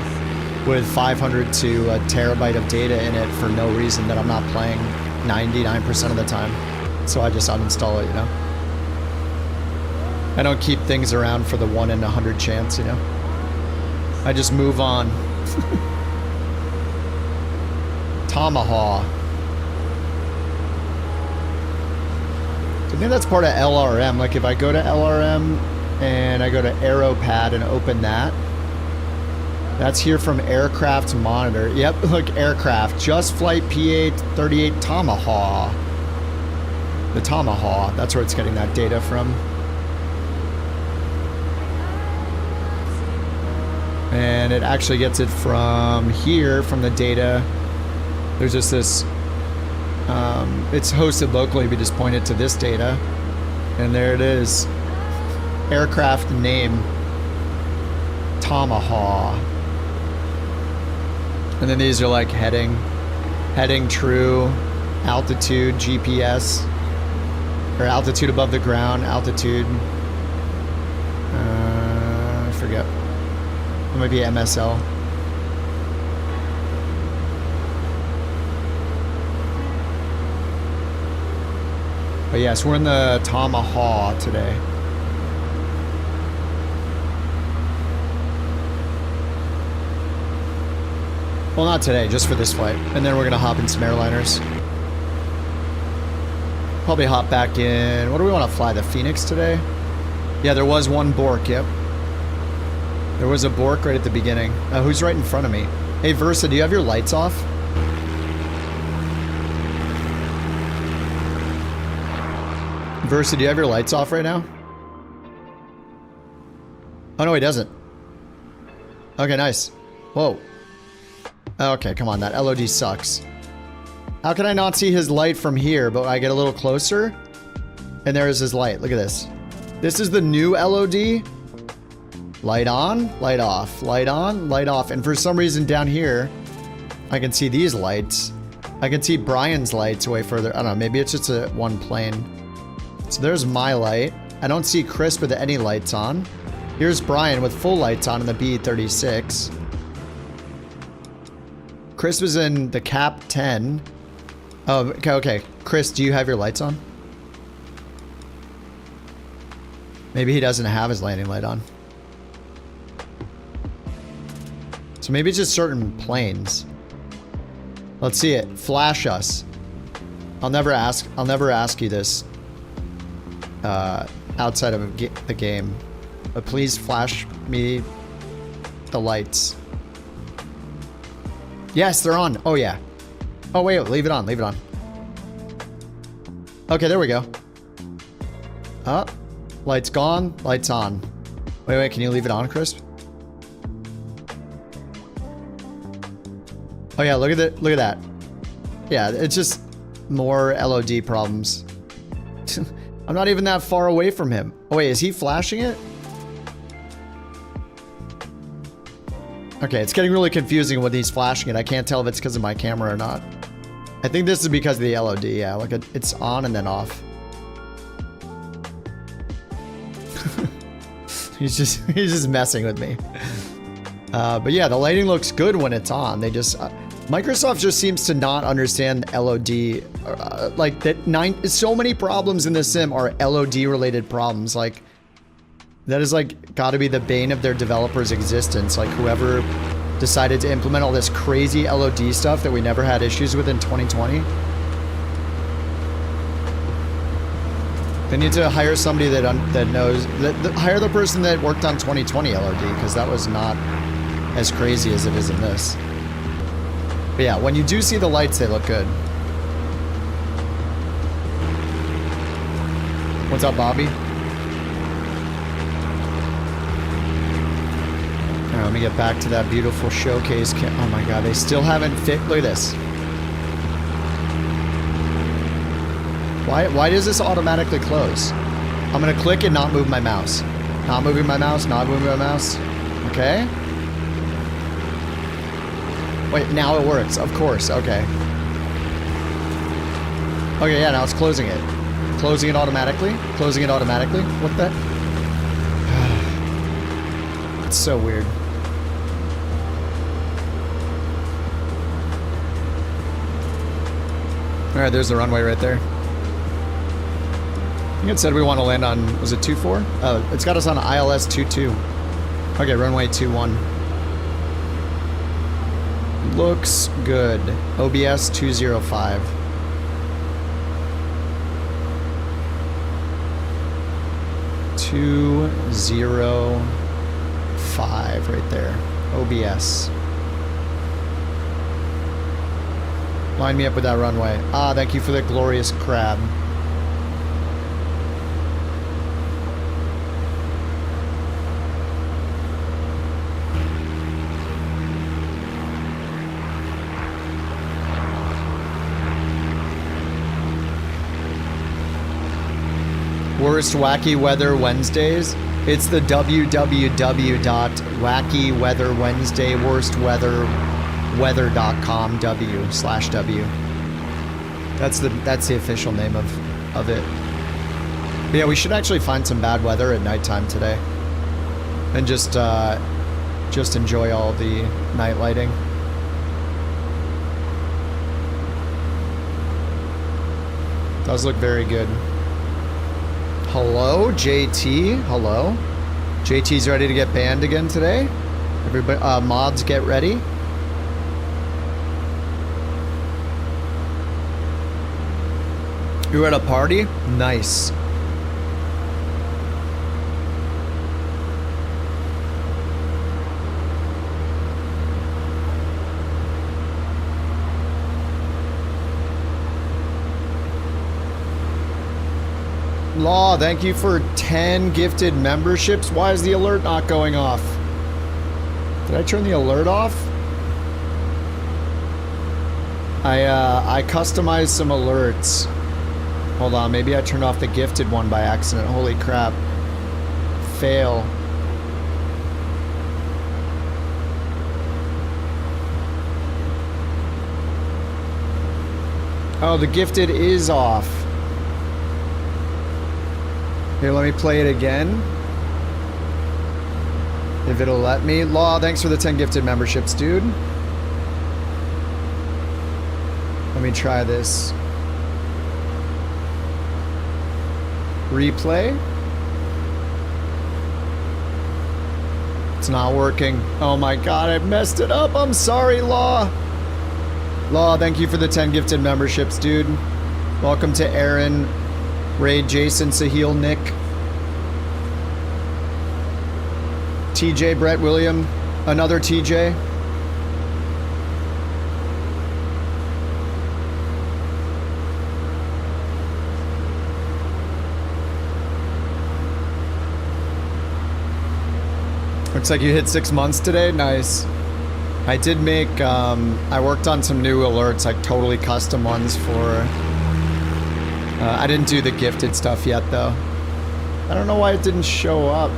with 500 to a terabyte of data in it for no reason that I'm not playing 99% of the time. So I just uninstall it, you know? I don't keep things around for the 1 in 100 chance, you know? I just move on. Tomahawk. I think that's part of LRM. Like if I go to LRM and I go to AeroPad and open that, that's here from aircraft monitor. Yep, look, aircraft. Just flight P8 38 Tomahawk. The Tomahawk. That's where it's getting that data from. And it actually gets it from here, from the data. There's just this, it's hosted locally, we just point it to this data. And there it is. Aircraft name, Tomahawk. And then these are like heading true, altitude, GPS, or altitude above the ground, altitude, I forget. It might be MSL. But yes, we're in the Tomahawk today. Well, not today, just for this flight. And then we're gonna hop in some airliners. Probably hop back in. What do we want to fly? The Phoenix today? Yeah, there was one Bork, yep. There was a Bork right at the beginning. Who's right in front of me? Hey, Versa, do you have your lights off? Versa, do you have your lights off right now? Oh, no, he doesn't. Okay, nice. Whoa. Okay, come on, that LOD sucks. How can I not see his light from here, but I get a little closer? And there is his light. Look at this. This is the new LOD. Light on, light off, light on, light off. And for some reason down here, I can see these lights. I can see Brian's lights way further. I don't know, maybe it's just a one plane. So there's my light. I don't see Chris with any lights on. Here's Brian with full lights on in the B-36. Chris was in the Cap 10. Oh, okay. Chris, do you have your lights on? Maybe he doesn't have his landing light on. So maybe it's just certain planes. Let's see it. Flash us. I'll never ask you this outside of the game. But please flash me the lights. Yes, they're on. Oh, yeah. Oh, wait, leave it on. Leave it on. Okay, there we go. Oh, lights gone. Lights on. Wait, can you leave it on, Chris? Oh, yeah, look at that. Yeah, it's just more LOD problems. I'm not even that far away from him. Oh, wait, is he flashing it? Okay, it's getting really confusing when he's flashing it. I can't tell if it's because of my camera or not. I think this is because of the LOD, yeah. Like, it's on and then off. he's just messing with me. But yeah, the lighting looks good when it's on. They just... Microsoft just seems to not understand LOD. Like, so many problems in the sim are LOD-related problems. Like... That is like gotta be the bane of their developers' existence. Like whoever decided to implement all this crazy LOD stuff that we never had issues with in 2020. They need to hire somebody that knows, hire the person that worked on 2020 LOD, because that was not as crazy as it is in this. But yeah, when you do see the lights, they look good. What's up, Bobby? Alright, let me get back to that beautiful showcase. Oh my god, they still haven't fit. Look at this. Why does this automatically close? I'm gonna click and not move my mouse. Not moving my mouse, not moving my mouse. Okay. Wait, now it works. Of course, okay. Okay, yeah, now it's closing it. Closing it automatically? Closing it automatically? What the? It's so weird. Alright, there's the runway right there. I think it said we want to land on, was it 24? Oh, it's got us on ILS 22. Okay, runway 21. Looks good. OBS 205. Two zero five right there. OBS. Line me up with that runway. Ah, thank you for the glorious crab. Worst Wacky Weather Wednesdays. It's the www.wackywednesday worstweather.com w/w. That's the official name of it. But yeah, we should actually find some bad weather at nighttime today, and just enjoy all the night lighting. Does look very good. Hello, JT. Hello. JT's ready to get banned again today. Everybody, mods, get ready. You were at a party? Nice. Law, thank you for 10 gifted memberships. Why is the alert not going off? Did I turn the alert off? I customized some alerts. Hold on, maybe I turned off the gifted one by accident. Holy crap. Fail. Oh, the gifted is off. Here, let me play it again. If it'll let me. Law, thanks for the 10 gifted memberships, dude. Let me try this. Replay. It's not working. Oh my god, I messed it up. I'm sorry, Law. Law, thank you for the 10 gifted memberships, dude. Welcome to Aaron, Ray, Jason, Sahil, Nick, TJ, Brett, William, another TJ. Looks like you hit 6 months today. Nice. I did make, I worked on some new alerts, like totally custom ones for, I didn't do the gifted stuff yet though. I don't know why it didn't show up.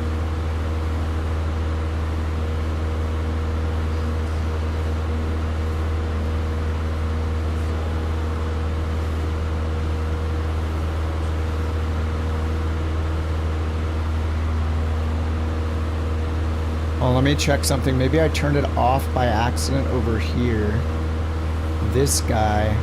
Oh, let me check something. Maybe I turned it off by accident over here. This guy.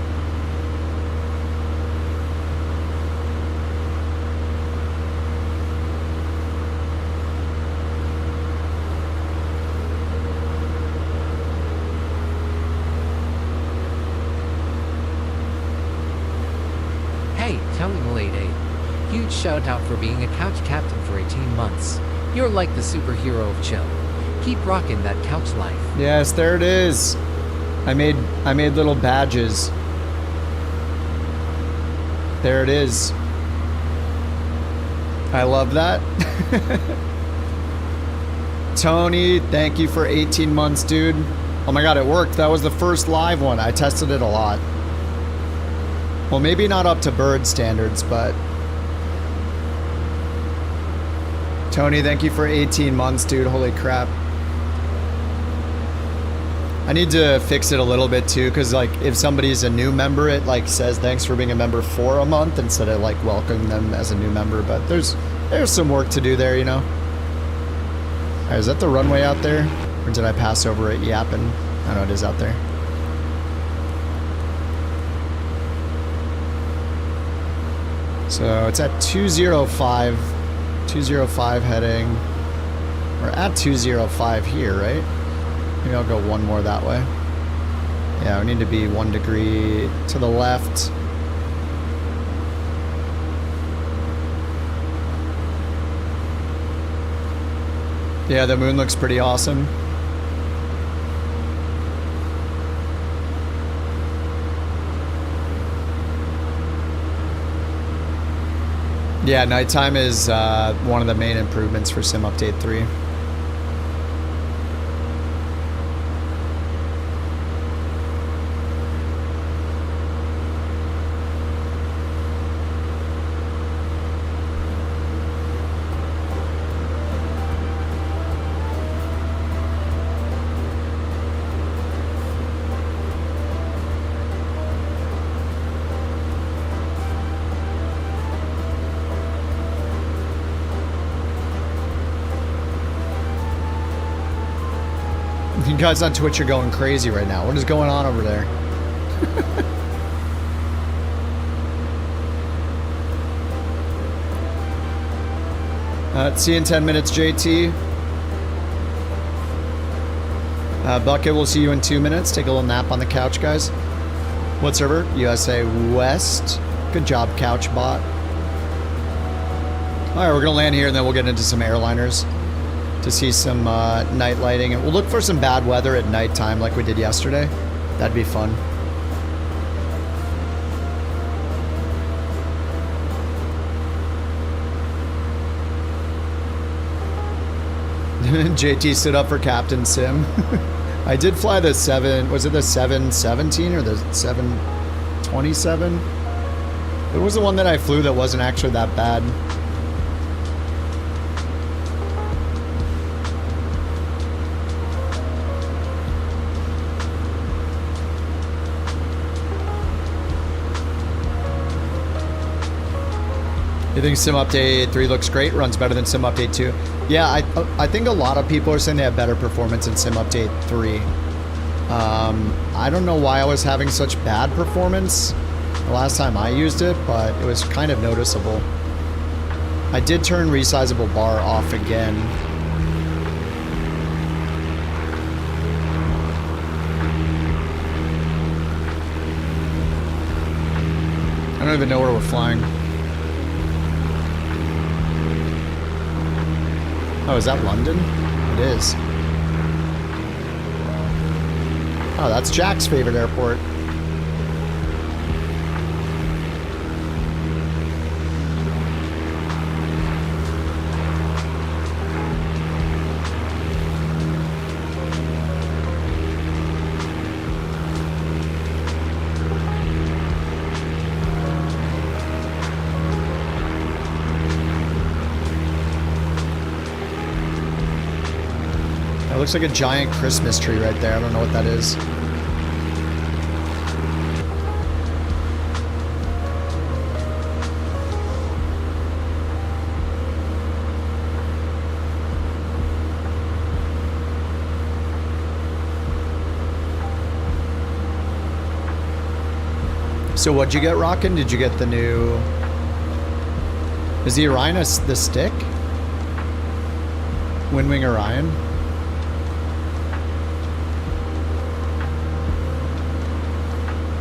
Hey, Telling Lady. Huge shout out for being a couch captain for 18 months. You're like the superhero of chill. Keep rocking that couch life. Yes, there it is. I made little badges. There it is. I love that. Tony, thank you for 18 months, dude. Oh my god, it worked. That was the first live one. I tested it a lot. Well, maybe not up to bird standards, but... Tony, thank you for 18 months, dude. Holy crap. I need to fix it a little bit too, because like if somebody's a new member, it like says thanks for being a member for a month instead of like welcoming them as a new member. But there's some work to do there, you know. All right, is that the runway out there, or did I pass over it yapping? I know it is out there. So it's at 205 heading. We're at 205 here, right? Maybe I'll go one more that way. Yeah, we need to be 1 degree to the left. Yeah, the moon looks pretty awesome. Yeah, nighttime is one of the main improvements for Sim Update 3. You guys on Twitch are going crazy right now. What is going on over there? See you in 10 minutes, JT. Bucket, we'll see you in 2 minutes. Take a little nap on the couch, guys. What server? USA West. Good job, couch bot. Alright, we're going to land here and then we'll get into some airliners to see some night lighting. And we'll look for some bad weather at nighttime like we did yesterday. That'd be fun. JT stood up for Captain Sim. I did fly the 7, was it the 717 or the 727? It was the one that I flew that wasn't actually that bad. You think Sim Update 3 looks great? Runs better than Sim Update 2? Yeah, I think a lot of people are saying they have better performance in Sim Update 3. I don't know why I was having such bad performance the last time I used it, but it was kind of noticeable. I did turn resizable bar off again. I don't even know where we're flying. Oh, is that London? It is. Oh, that's Jack's favorite airport. Looks like a giant Christmas tree right there. I don't know what that is. So what'd you get, Rockin'? Did you get the new... Is the Orion the stick? Windwing Orion?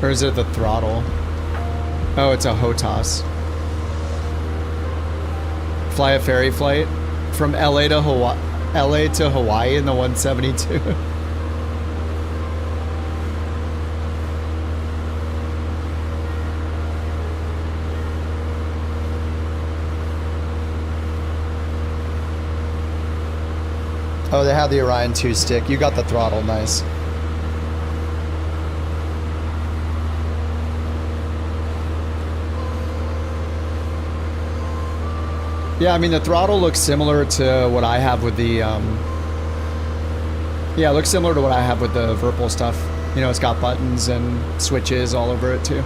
Or is it the throttle? Oh, it's a HOTAS. Fly a ferry flight from LA to Hawaii in the 172. Oh, they have the Orion 2 stick. You got the throttle, nice. Yeah, I mean, the throttle looks similar to what I have with the, yeah, it looks similar to what I have with the VIRPIL stuff. You know, it's got buttons and switches all over it, too.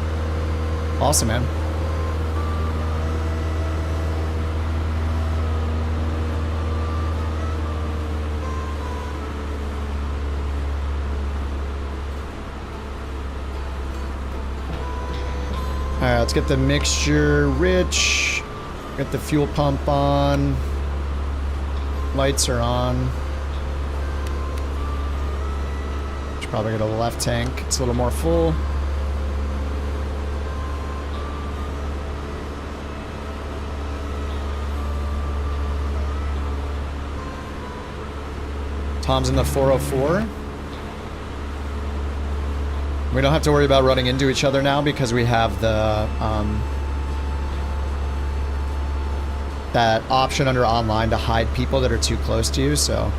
Awesome, man. All right, let's get the mixture rich. Got the fuel pump on. Lights are on. Should Probably go to the left tank. It's a little more full. Tom's in the 404. We don't have to worry about running into each other now because we have the that option under online to hide people that are too close to you, so.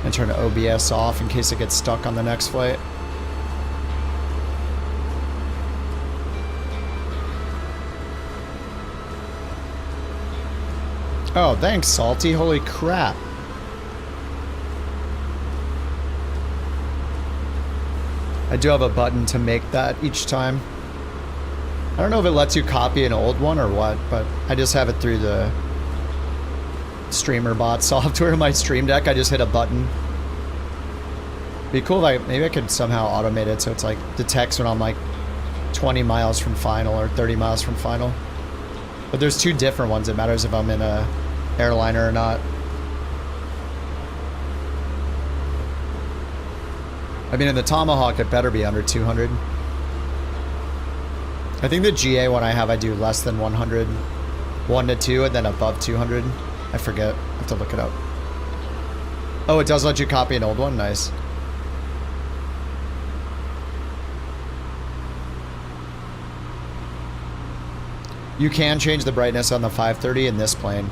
And turn OBS off in case it gets stuck on the next flight. Oh, thanks, Salty. Holy crap. I do have a button to make that each time. I don't know if it lets you copy an old one or what, but I just have it through the streamer bot software in my Stream Deck. I just hit a button. Be cool if maybe I could somehow automate it so it's like detects when I'm like 20 miles from final or 30 miles from final. But there's two different ones. It matters if I'm in a Airliner or not. I mean, in the Tomahawk, it better be under 200. I think the GA one I have, I do less than 100. 1 to 2, and then above 200. I forget. I have to look it up. Oh, it does let you copy an old one? Nice. You can change the brightness on the 530 in this plane.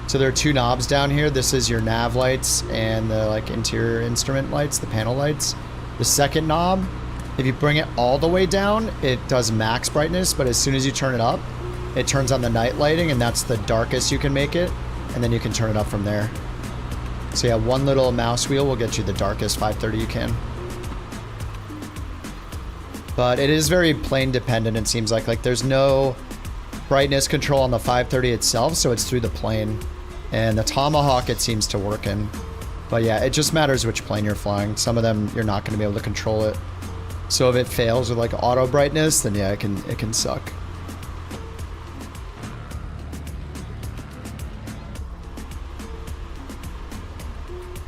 So there are two knobs down here. This is your nav lights and the like interior instrument lights, the panel lights. The second knob, if you bring it all the way down, it does max brightness, but as soon as you turn it up, it turns on the night lighting, and that's the darkest you can make it, and then you can turn it up from there. So yeah, one little mouse wheel will get you the darkest 530 you can. But it is very plane dependent, it seems like there's no brightness control on the 530 itself, so it's through the plane. And the Tomahawk it seems to work in. But yeah, it just matters which plane you're flying. Some of them you're not going to be able to control it. So if it fails with like auto brightness, then yeah, it can suck.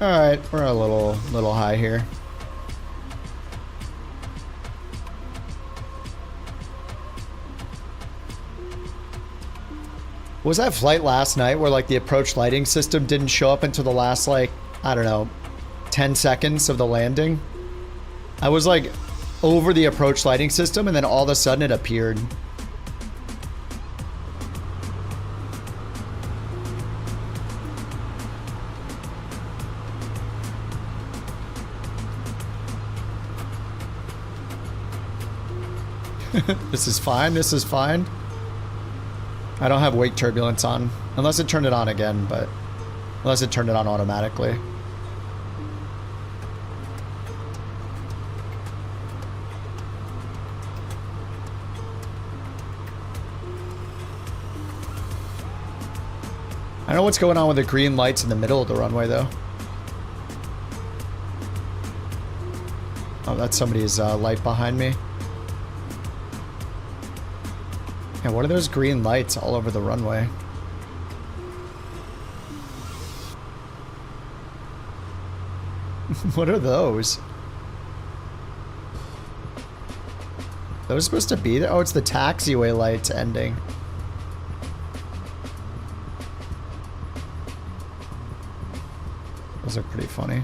All right, we're a little high here. Was that flight last night where like the approach lighting system didn't show up until the last like, I don't know, 10 seconds of the landing? I was like over the approach lighting system and then all of a sudden it appeared. This is fine, this is fine. I don't have wake turbulence on, unless it turned it on again, but unless it turned it on automatically. I don't know what's going on with the green lights in the middle of the runway, though. Oh, that's somebody's light behind me. Yeah, what are those green lights all over the runway? What are those? Those supposed to be there? Oh, it's the taxiway lights ending. Those are pretty funny.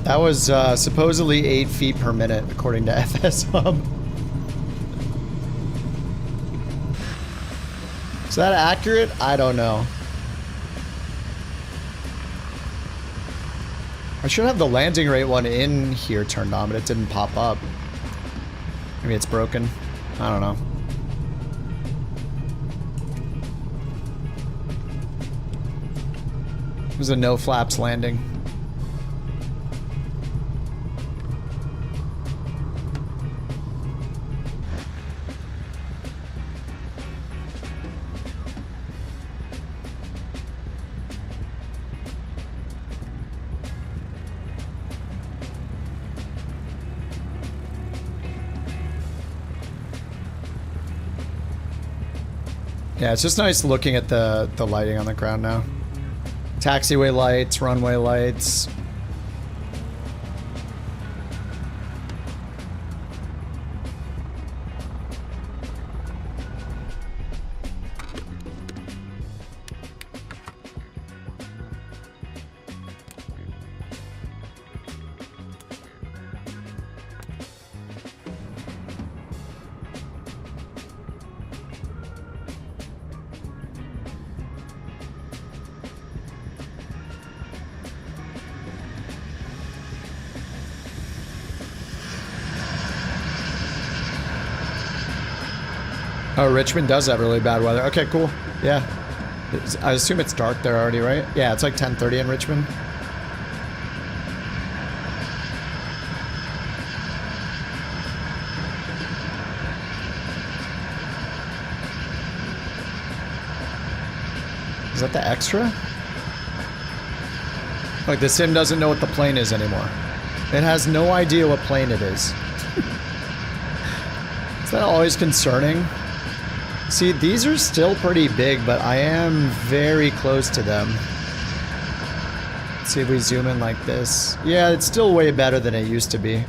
That was supposedly 8 feet per minute, according to FS Hub. Is that accurate? I don't know. I should have the landing rate one in here turned on, but it didn't pop up. Maybe it's broken. I don't know. It was a no flaps landing. Yeah, it's just nice looking at the lighting on the ground now. Taxiway lights, runway lights. Oh, Richmond does have really bad weather. Okay, cool. Yeah. I assume it's dark there already, right? Yeah, it's like 10:30 in Richmond. Is that the extra? Like, the sim doesn't know what the plane is anymore. It has no idea what plane it is. Is that always concerning? See, these are still pretty big, but I am very close to them. Let's see if we zoom in like this. Yeah, it's still way better than it used to be.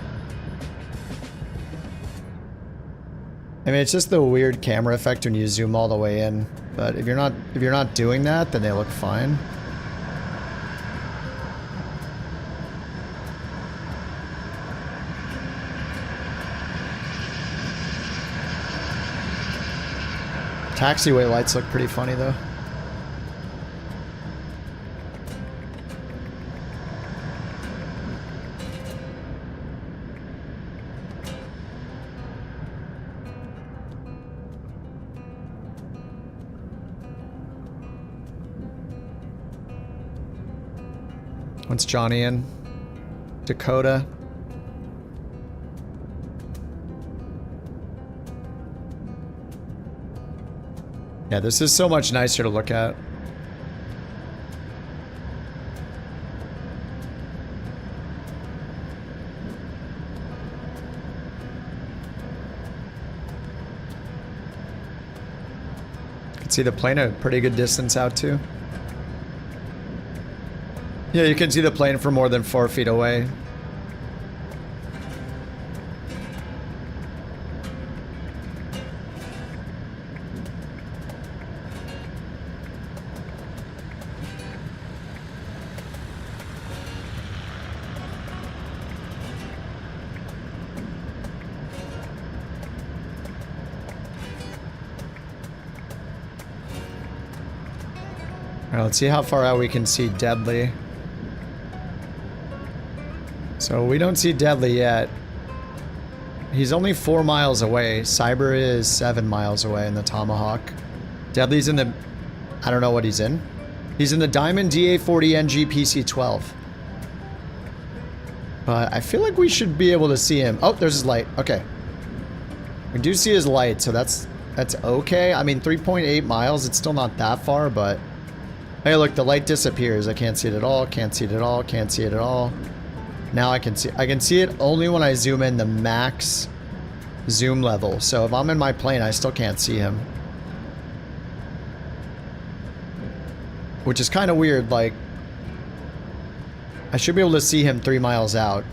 I mean, it's just the weird camera effect when you zoom all the way in. But if you're not doing that, then they look fine. Taxiway lights look pretty funny though. What's Johnny in? Dakota. Yeah, this is so much nicer to look at. You can see the plane a pretty good distance out too. Yeah, you can see the plane from more than 4 feet away. Alright, let's see how far out we can see Deadly. So we don't see Deadly yet. He's only 4 miles away. Cyber is 7 miles away in the Tomahawk. Deadly's in the... I don't know what he's in. He's in the Diamond DA40NG PC-12. But I feel like we should be able to see him. Oh, there's his light. Okay. We do see his light, so that's okay. I mean, 3.8 miles, it's still not that far, but... Hey, look, the light disappears. I can't see it at all, can't see it at all, can't see it at all. Now I can see it only when I zoom in the max zoom level. So if I'm in my plane, I still can't see him. Which is kind of weird, like... I should be able to see him 3 miles out.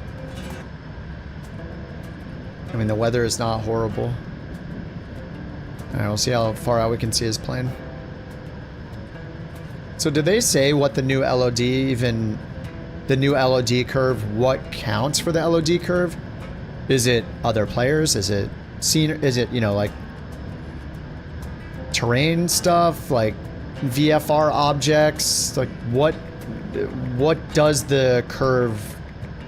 I mean, the weather is not horrible. Alright, we'll see how far out we can see his plane. So did they say what the new LOD even... The new LOD curve, what counts for the LOD curve? Is it other players? Is it scene? Is it, you know, like... terrain stuff? Like VFR objects? Like what does the curve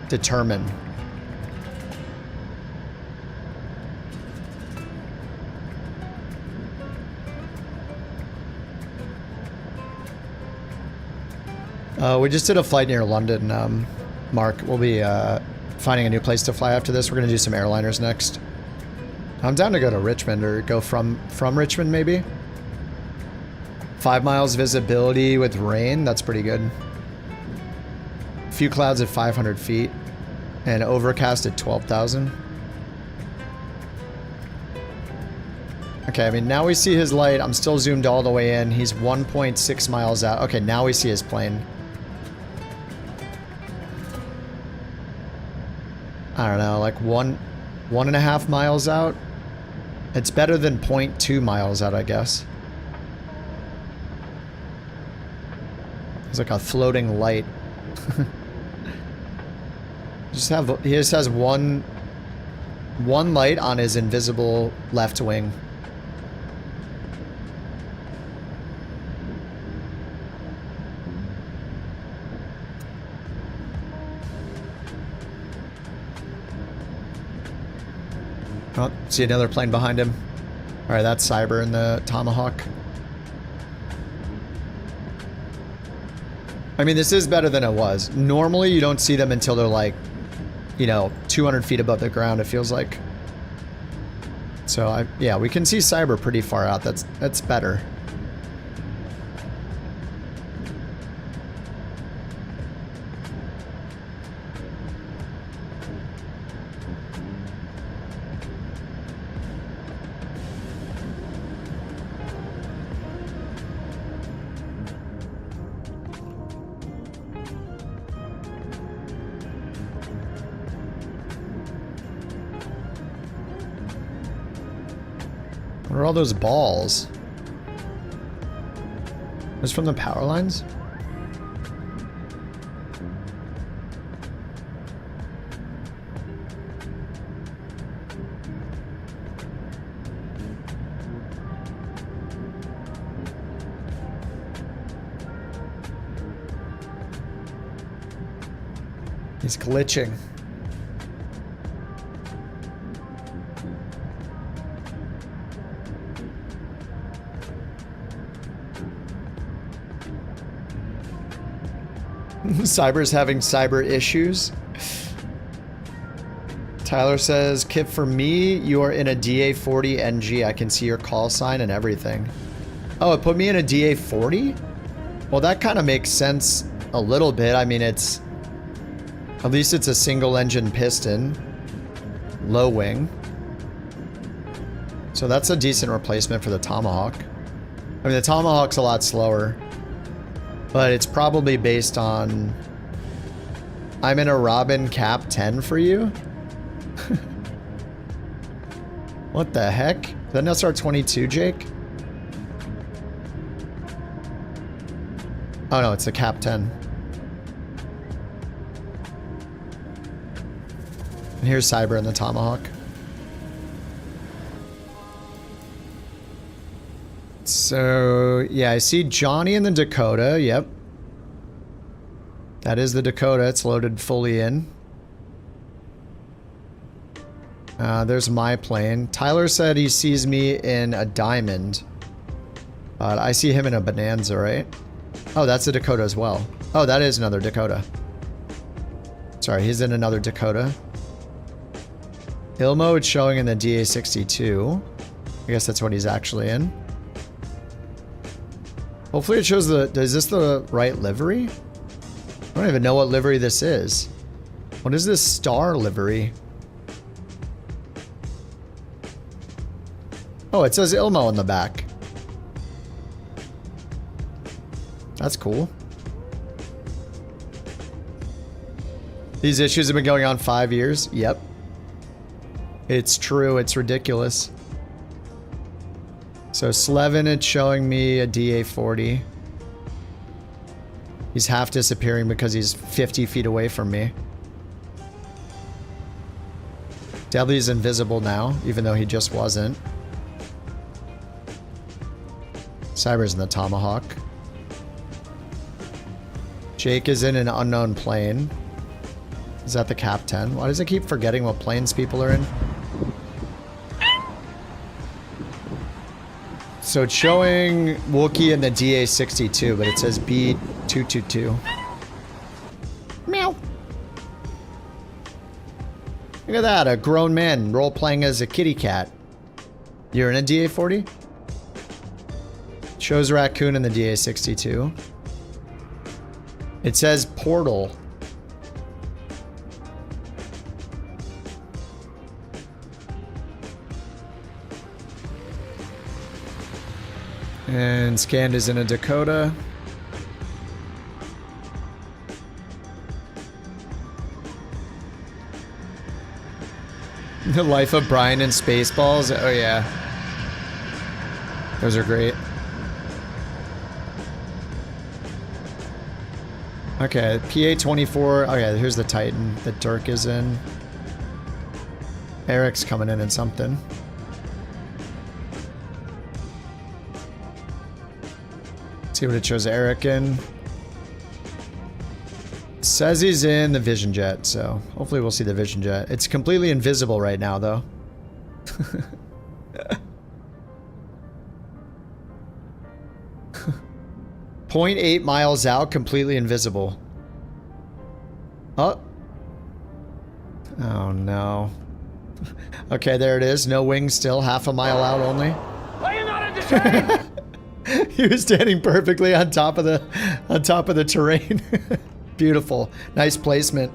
determine? We just did a flight near London, Mark. We'll be finding a new place to fly after this. We're going to do some airliners next. I'm down to go to Richmond or go from Richmond maybe. 5 miles visibility with rain. That's pretty good. Few clouds at 500 feet and overcast at 12,000. Okay, I mean, now we see his light. I'm still zoomed all the way in. He's 1.6 miles out. Okay, now we see his plane. I don't know, like 1.5 miles out. It's better than 0.2 miles out, I guess. It's like a floating light. He just has one light on his invisible left wing. Oh, see another plane behind him. Alright, that's Cyber in the Tomahawk. I mean, this is better than it was. Normally, you don't see them until they're like, you know, 200 feet above the ground, it feels like. So, yeah, we can see Cyber pretty far out. That's better. What are all those balls? Those from the power lines? He's glitching. Cyber's having cyber issues. Tyler says, Kip, for me, you are in a DA40 NG. I can see your call sign and everything. Oh, it put me in a DA40? Well, that kind of makes sense a little bit. I mean, at least it's a single engine piston. Low wing. So that's a decent replacement for the Tomahawk. I mean, the Tomahawk's a lot slower. But it's probably based on... I'm in a Robin Cap 10 for you? What the heck? Is that an SR-22, Jake? Oh no, it's the Cap 10. And here's Cyber in the Tomahawk. So, yeah, I see Johnny in the Dakota. Yep. That is the Dakota. It's loaded fully in. There's my plane. Tyler said he sees me in a Diamond. But I see him in a Bonanza, right? Oh, that's a Dakota as well. Oh, that is another Dakota. Sorry, he's in another Dakota. Ilmo, it's showing in the DA62. I guess that's what he's actually in. Hopefully it shows the... Is this the right livery? I don't even know what livery this is. What is this star livery? Oh, it says Ilmo on the back. That's cool. These issues have been going on 5 years. Yep. It's true. It's ridiculous. So Slevin, it's showing me a DA40. He's half disappearing because he's 50 feet away from me. Deadly's invisible now, even though he just wasn't. Cyber's in the Tomahawk. Jake is in an unknown plane. Is that the Cap 10? Why does it keep forgetting what planes people are in? So it's showing Wookiee in the DA62, but it says B222. Meow. Look at that, a grown man role-playing as a kitty cat. You're in a DA40? Shows Raccoon in the DA62. It says Portal. And Scand is in a Dakota. The Life of Brian and Spaceballs. Oh yeah. Those are great. Okay, PA-24. Oh yeah, here's the Titan that Dirk is in. Eric's coming in something. See what it shows Eric in. Says he's in the Vision Jet, so hopefully we'll see the Vision Jet. It's completely invisible right now, though. 0.8 miles out, completely invisible. Oh. Oh no. Okay, there it is. No wings still, half a mile out only. Are you not entertained? He was standing perfectly on top of the terrain. Beautiful. Nice placement.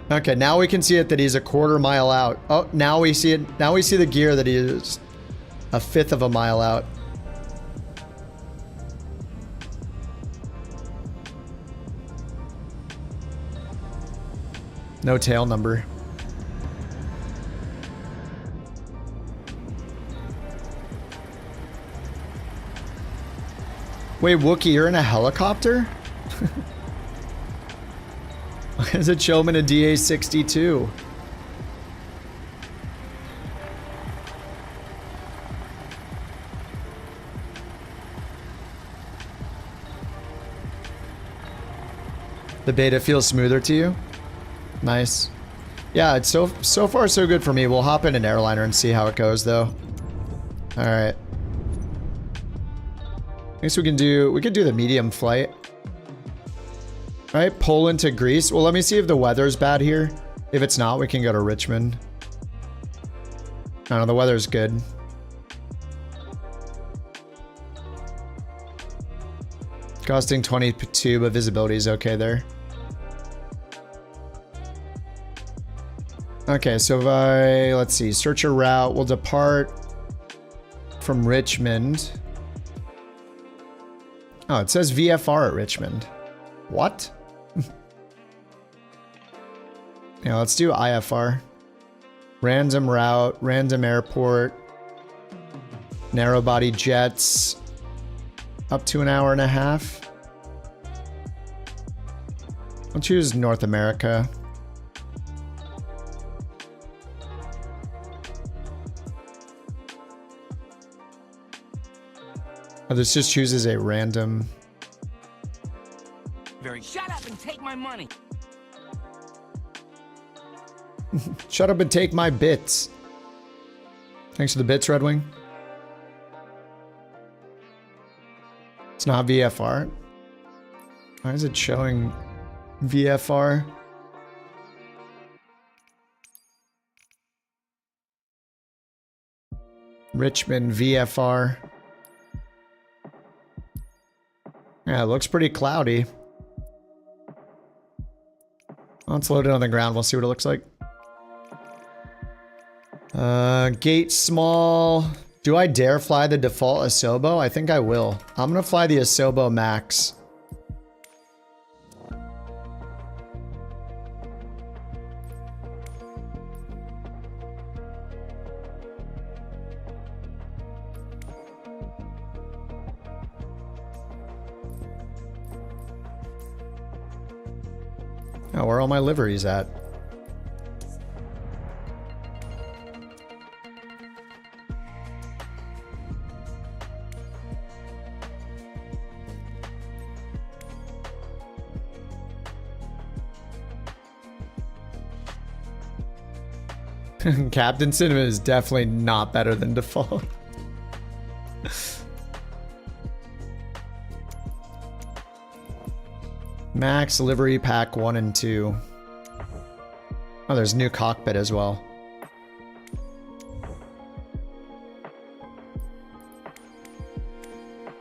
Okay, now we can see it that he's a quarter mile out. Oh, now we see it. Now we see the gear that he is a fifth of a mile out. No tail number. Wait, Wookie, you're in a helicopter? Why does it show him in a DA-62? The beta feels smoother to you? Nice. Yeah, it's so far so good for me. We'll hop in an Airliner and see how it goes though. Alright. I guess we could do the medium flight. Alright, Poland to Greece. Well, let me see if the weather's bad here. If it's not, we can go to Richmond. I don't know, the weather's good. Costing 22, but visibility is okay there. Okay, so if I, let's see, search a route, we'll depart from Richmond. Oh, it says VFR at Richmond. What? Yeah, let's do IFR. Random route, random airport, narrow body jets, up to an hour and a half. I'll choose North America. Oh, this just chooses a random. Shut up and take my money. Shut up and take my bits. Thanks for the bits, Red Wing. It's not VFR. Why is it showing VFR? Richmond VFR. Yeah, it looks pretty cloudy. Let's load it on the ground. We'll see what it looks like. Gate small. Do I dare fly the default Asobo? I think I will. I'm gonna fly the Asobo Max. Oh, where are all my liveries at? Captain Cinema is definitely not better than default. Max livery pack 1 and 2. Oh, there's a new cockpit as well.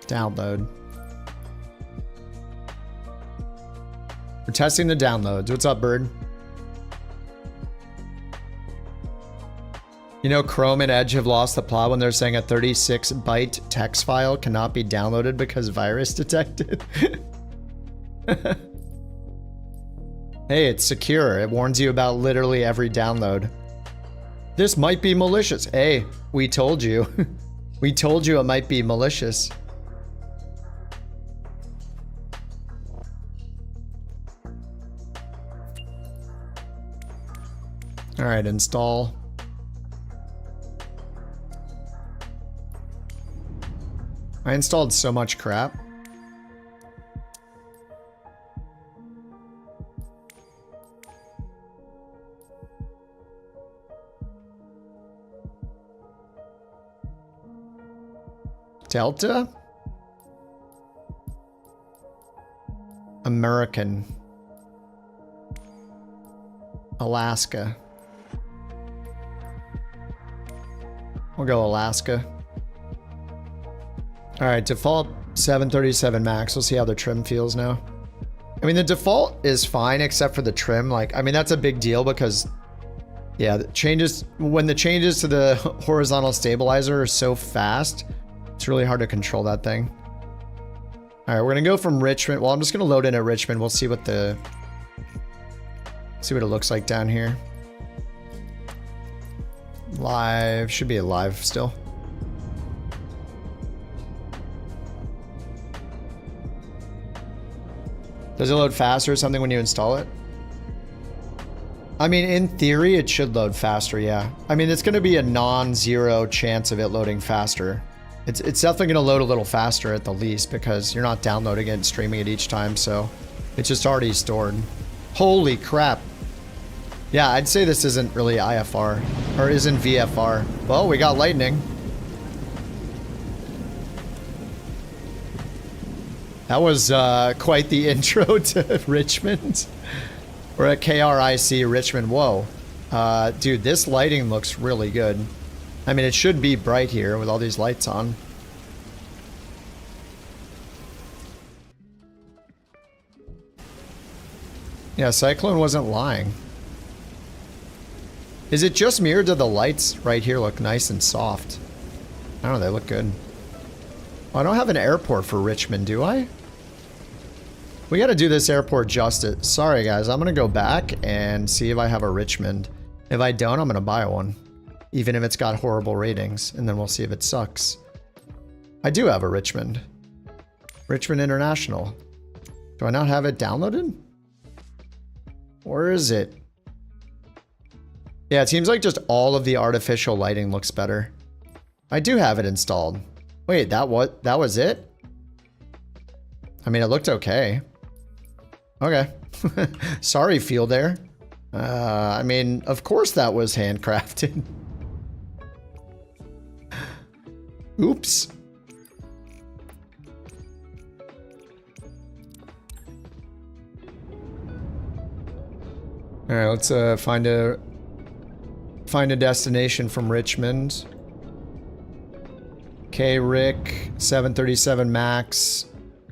Download. We're testing the downloads. What's up, bird? You know, Chrome and Edge have lost the plot when they're saying a 36-byte text file cannot be downloaded because virus detected. Hey, it's secure. It warns you about literally every download. This might be malicious. Hey, we told you. We told you it might be malicious. All right, install. I installed so much crap. Delta? American. Alaska. We'll go Alaska. Alright, default 737 max. We'll see how the trim feels now. I mean, the default is fine except for the trim. Like, I mean, that's a big deal because, yeah, the changes, when the changes to the horizontal stabilizer are so fast, it's really hard to control that thing. Alright, we're gonna go from Richmond. Well, I'm just gonna load in at Richmond. We'll see what the, see what it looks like down here. Live, should be alive still. Does it load faster or something when you install it? I mean, in theory, it should load faster, yeah. I mean, it's gonna be a non-zero chance of it loading faster. It's definitely gonna load a little faster at the least because you're not downloading it and streaming it each time, so it's just already stored. Holy crap. Yeah, I'd say this isn't really IFR, or isn't VFR. Well, we got lightning. That was quite the intro to Richmond. We're at KRIC Richmond. Whoa. Dude, this lighting looks really good. I mean, it should be bright here with all these lights on. Yeah, Cyclone wasn't lying. Is it just me or do the lights right here look nice and soft? I don't know, they look good. Oh, I don't have an airport for Richmond, do I? We gotta do this airport justice. Sorry guys, I'm gonna go back and see if I have a Richmond. If I don't, I'm gonna buy one. Even if it's got horrible ratings, and then we'll see if it sucks. I do have a Richmond. Richmond International. Do I not have it downloaded? Or is it? Yeah, it seems like just all of the artificial lighting looks better. I do have it installed. Wait, that was it? I mean, it looked okay. Okay. Sorry, Field Air. I mean, of course that was handcrafted. Oops. All right, let's find a destination from Richmond. Okay, Rick, 737 max.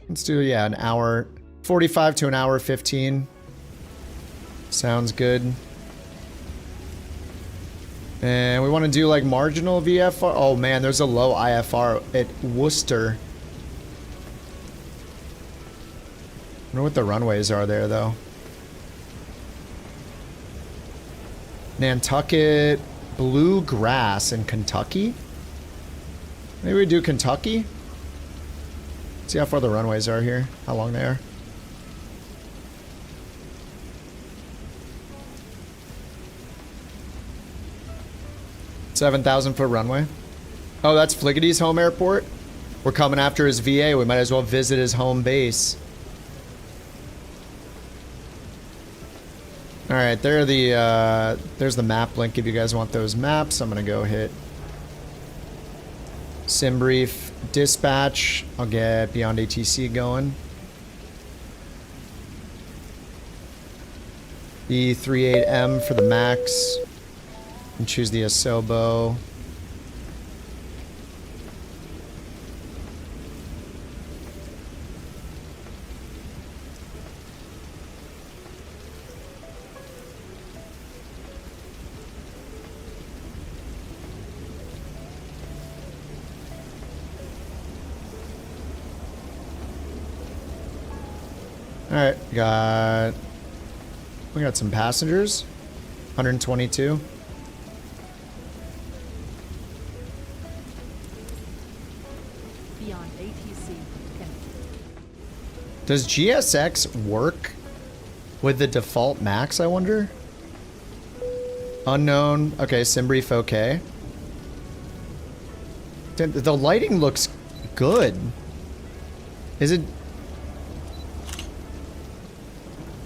Let's do, yeah, an hour, 45 to an hour 15. Sounds good. And we want to do like marginal VFR. Oh man, there's a low IFR at Worcester. I wonder what the runways are there though. Nantucket, Bluegrass in Kentucky? Maybe we do Kentucky? See how far the runways are here, how long they are. $7,000-foot runway. Oh, that's Fliggety's home airport? We're coming after his VA. We might as well visit his home base. Alright, there's the map link if you guys want those maps. I'm gonna go hit sim brief dispatch. I'll get Beyond ATC going. E38M for the max. And choose the Asobo. Alright, we got some passengers. 122. Beyond ATC. Does GSX work with the default max, I wonder? Unknown. Okay, Simbrief okay. The lighting looks good. Is it...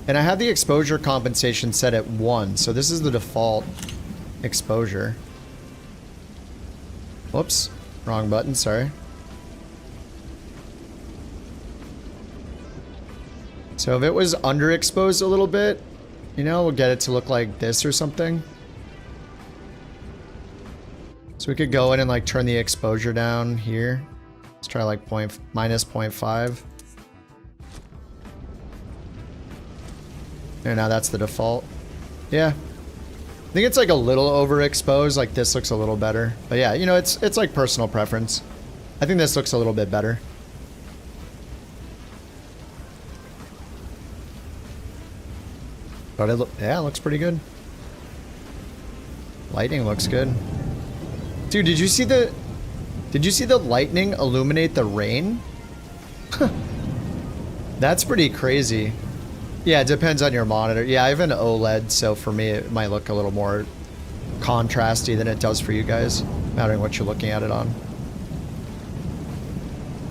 And I have the exposure compensation set at 1, so this is the default exposure. Whoops. Wrong button, sorry. So if it was underexposed a little bit, you know, we'll get it to look like this or something. So we could go in and like turn the exposure down here. Let's try like minus 0.5. And now that's the default. Yeah. I think it's like a little overexposed, like this looks a little better. But yeah, you know, it's like personal preference. I think this looks a little bit better. But yeah, it looks pretty good. Lighting looks good. Dude, did you see the lightning illuminate the rain? That's pretty crazy. Yeah, it depends on your monitor. Yeah, I have an OLED, so for me it might look a little more contrasty than it does for you guys, mattering what you're looking at it on.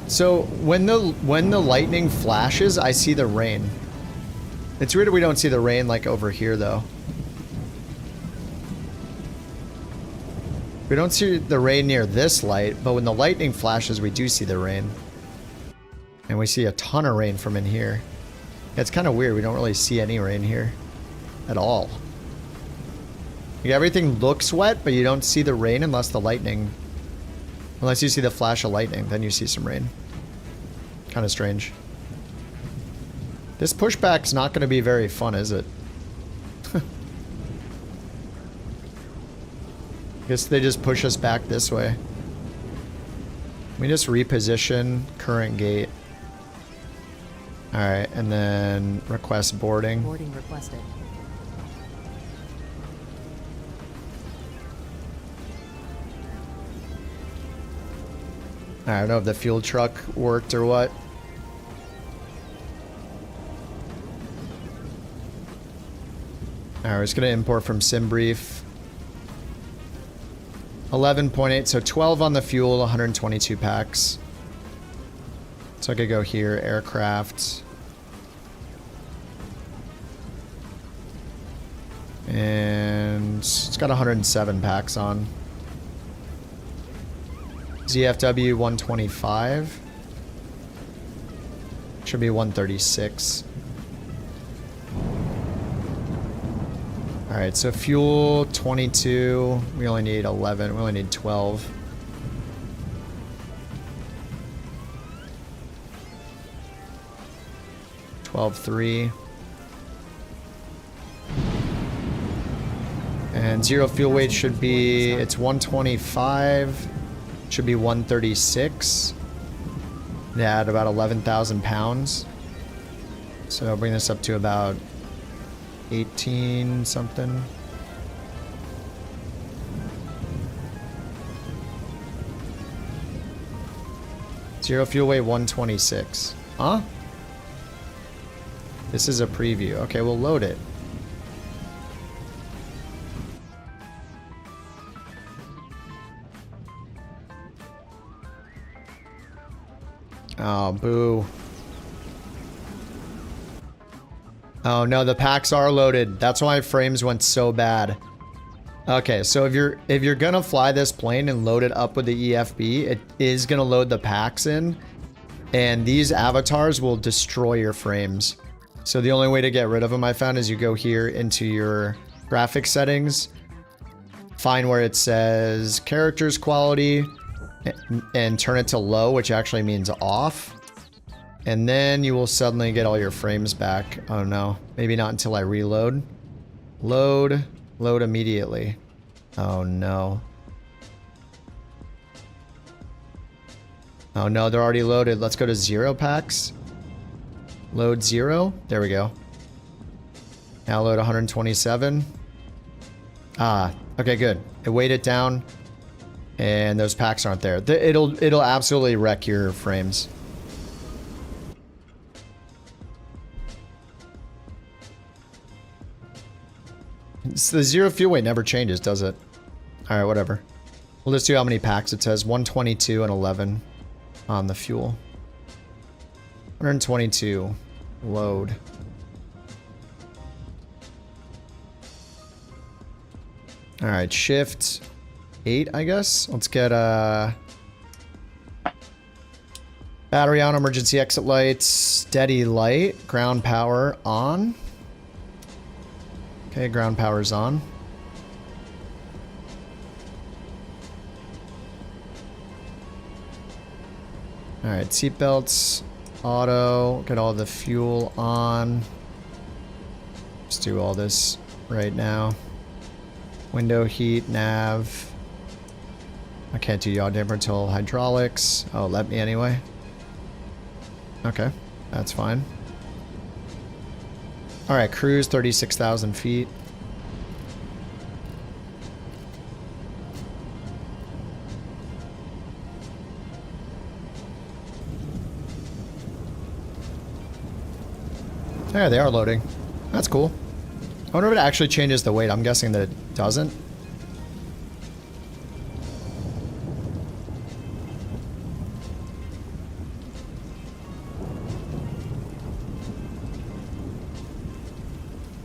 So when the lightning flashes, I see the rain. It's weird that we don't see the rain like over here though. We don't see the rain near this light, but when the lightning flashes, we do see the rain. And we see a ton of rain from in here. It's kind of weird. We don't really see any rain here at all. Like, everything looks wet, but you don't see the rain unless the lightning... Unless you see the flash of lightning, then you see some rain. Kind of strange. This pushback's not going to be very fun, is it? I guess they just push us back this way. We just reposition current gate. Alright, and then request boarding. Boarding requested. I don't know if the fuel truck worked or what. Alright, we're just going to import from SimBrief. 11.8, so 12 on the fuel, 122 packs. So I could go here, aircraft. And it's got 107 packs on. ZFW 125. Should be 136. Alright, so fuel 22. We only need 11. We only need 12. $12.3. And zero fuel weight should be, it's 125. Should be 136. Yeah, at about 11,000 pounds. So I'll bring this up to about 18 something. Zero fuel weight 126. Huh? This is a preview. Okay, we'll load it. Oh, boo. Oh no, the packs are loaded. That's why frames went so bad. Okay, so if you're gonna fly this plane and load it up with the EFB, it is gonna load the packs in, and these avatars will destroy your frames. So the only way to get rid of them, I found, is you go here into your graphics settings, find where it says characters quality, and turn it to low, which actually means off. And then you will suddenly get all your frames back. Oh no, maybe not until I reload. Load immediately. Oh no. Oh no, they're already loaded. Let's go to 0 packs. Load 0. There we go. Now load 127. Ah, okay, good. It weighed it down, and those packs aren't there. It'll absolutely wreck your frames. So the 0 fuel weight never changes, does it? All right, whatever. We'll just do how many packs it says. 122 and 11 on the fuel. 122. Load. All right, shift 8, I guess. Let's get battery on, emergency exit lights, steady light, ground power on. Okay, ground power's on. All right, seatbelts, auto, get all the fuel on. Let's do all this right now. Window heat, nav. I can't do yaw damper until hydraulics. Oh, let me anyway. Okay, that's fine. All right, cruise 36,000 feet. Yeah, they are loading. That's cool. I wonder if it actually changes the weight. I'm guessing that it doesn't.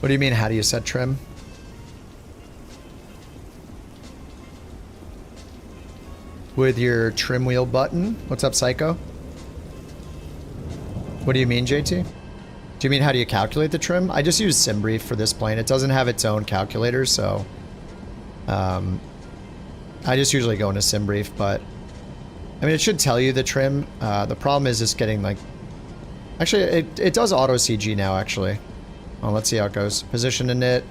What do you mean, how do you set trim? With your trim wheel button? What's up, Psycho? What do you mean, JT? Do you mean how do you calculate the trim? I just use SimBrief for this plane. It doesn't have its own calculator, so I just usually go into SimBrief, but I mean, it should tell you the trim. The problem is just getting like, actually it does auto CG now, actually. Well, let's see how it goes. Position init,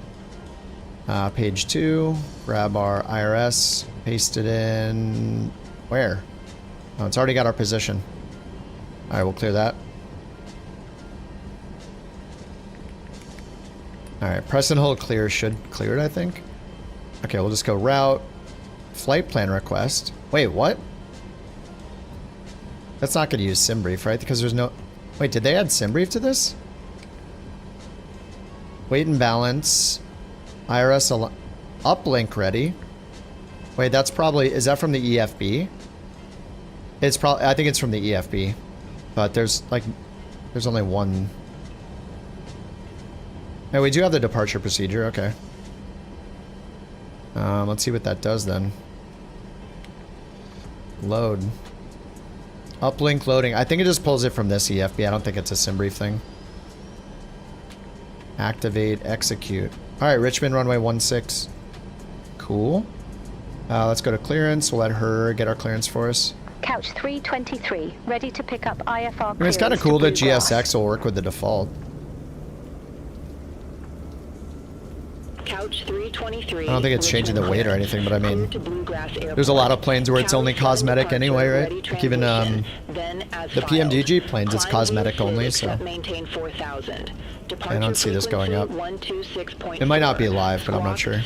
page 2, grab our IRS, paste it in, where? Oh, it's already got our position. All right, we'll clear that. All right, press and hold clear should clear it, I think. Okay, we'll just go route, flight plan request. Wait, what? That's not gonna use SimBrief, right? Because there's no, wait, did they add SimBrief to this? Weight and balance, IRS uplink ready. Wait, that's probably, is that from the EFB? It's probably, I think it's from the EFB, but there's like, there's only one. Oh, we do have the departure procedure, okay. Let's see what that does then. Load. Uplink loading. I think it just pulls it from this EFB. I don't think it's a SimBrief thing. Activate, execute. Alright, Richmond runway 16. Cool. Let's go to clearance. We'll let her get our clearance for us. Couch 323, ready to pick up IFR. I mean, it's kind of cool that GSX will work with the default. Couch 323. I don't think it's changing the weight or anything, but I mean, there's a lot of planes where it's only cosmetic anyway, right? Like even the PMDG planes, it's cosmetic only, so I don't see this going up. It might not be live, but I'm not sure.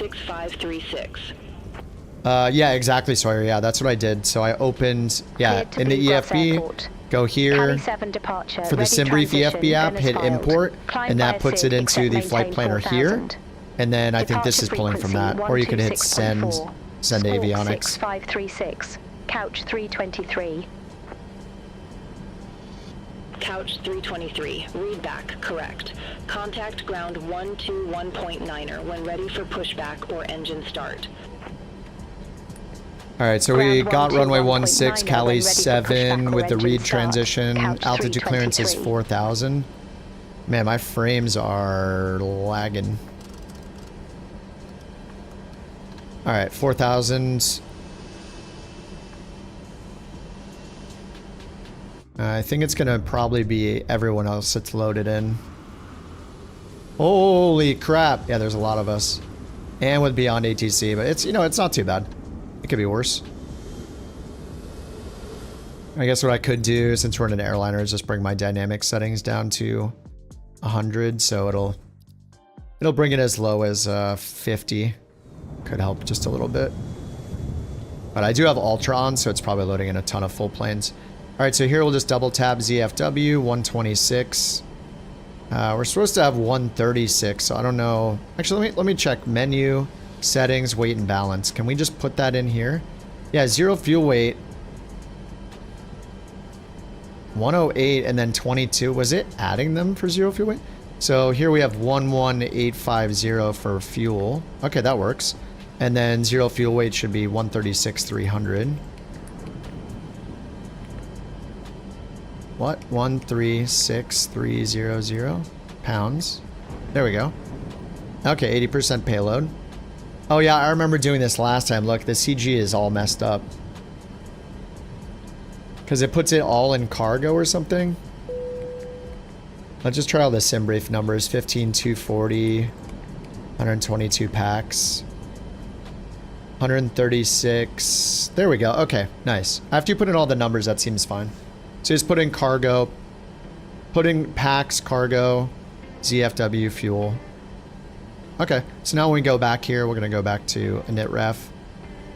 Yeah, exactly, Sawyer. Yeah, that's what I did. So I opened, yeah, in the EFB, go here for the SimBrief EFB app, hit import, and that puts it into the flight planner here. And then I think this is pulling from that. Or you could hit send avionics. 6536, couch 323. Couch 323, read back, correct. Contact ground 121.9er when ready for pushback or engine start. Alright, so we got runway 16, Cali 7 with the read transition. Altitude clearance is 4,000. Man, my frames are lagging. Alright, 4,000. I think it's gonna probably be everyone else that's loaded in. Holy crap! Yeah, there's a lot of us. And with Beyond ATC, but it's, you know, it's not too bad. It could be worse. I guess what I could do, since we're in an airliner, is just bring my dynamic settings down to 100, so it'll bring it as low as 50. Could help just a little bit. But I do have Ultra on, so it's probably loading in a ton of full planes. All right, so here we'll just double tap ZFW 126. We're supposed to have 136, so I don't know. Actually, let me check menu, settings, weight and balance. Can we just put that in here? Yeah, 0 fuel weight. 108 and then 22. Was it adding them for 0 fuel weight? So here we have 11850 for fuel. Okay, that works. And then 0 fuel weight should be 136,300. What? 136,300 pounds. There we go. Okay, 80% payload. Oh yeah, I remember doing this last time. Look, the CG is all messed up. Because it puts it all in cargo or something. Let's just try all the sim brief numbers. 15,240. 122 packs. 136. There we go. Okay, nice. After you put in all the numbers, that seems fine. So just put in cargo. Put in packs, cargo, ZFW, fuel. Okay, so now when we go back here, we're going to go back to init ref.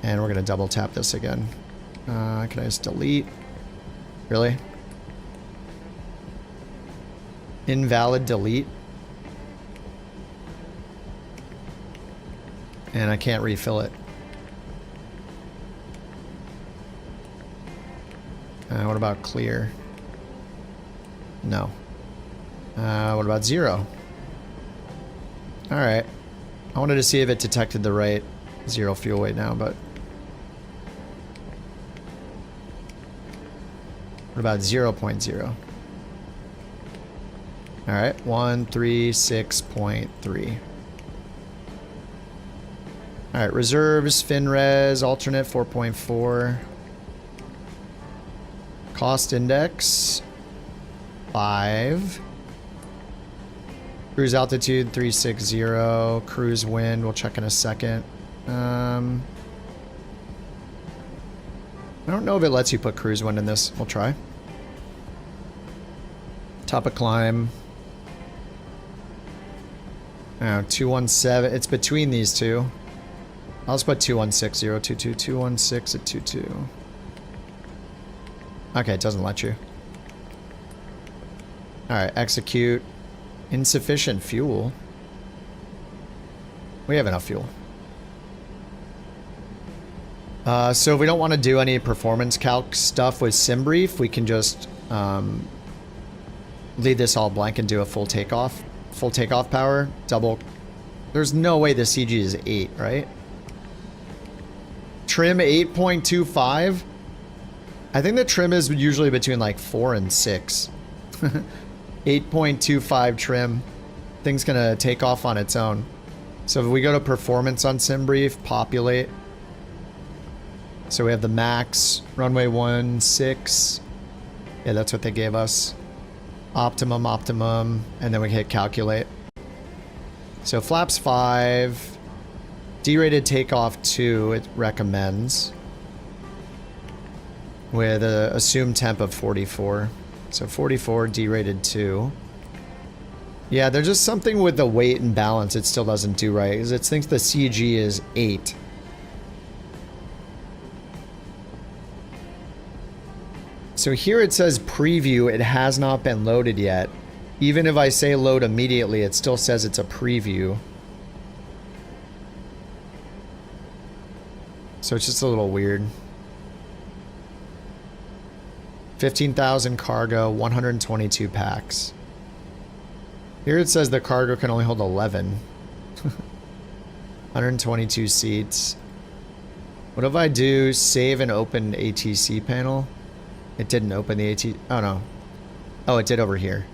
And we're going to double tap this again. Can I just delete? Really? Invalid delete. And I can't refill it. What about clear? No. What about 0? Alright. I wanted to see if it detected the right 0 fuel weight now, but... What about 0.0? Alright, 136.3. Alright, reserves, FinRes, alternate 4.4. Cost index 5. Cruise altitude 360. Cruise wind, we'll check in a second. I don't know if it lets you put cruise wind in this. We'll try. Top of climb. 217. It's between these two. I'll just put 216, 022, 216 at 22. Okay, it doesn't let you. Alright, execute. Insufficient fuel. We have enough fuel. So if we don't want to do any performance calc stuff with SimBrief, we can just leave this all blank and do a full takeoff. Full takeoff power, double. There's no way the CG is 8, right? Trim 8.25? I think the trim is usually between like 4 and 6. 8.25 trim. Thing's gonna take off on its own. So if we go to performance on SimBrief, populate. So we have the max, runway 16. Yeah, that's what they gave us. Optimum, optimum, and then we hit calculate. So flaps 5. D-rated takeoff 2, it recommends. With a assumed temp of 44. So 44, D-rated 2. Yeah, there's just something with the weight and balance it still doesn't do right. Because it thinks the CG is 8. So here it says preview, it has not been loaded yet. Even if I say load immediately, it still says it's a preview. So it's just a little weird. 15,000 cargo, 122 packs. Here it says the cargo can only hold 11. 122 seats. What if I do save and open ATC panel? It didn't open the ATC. Oh no. Oh, it did over here.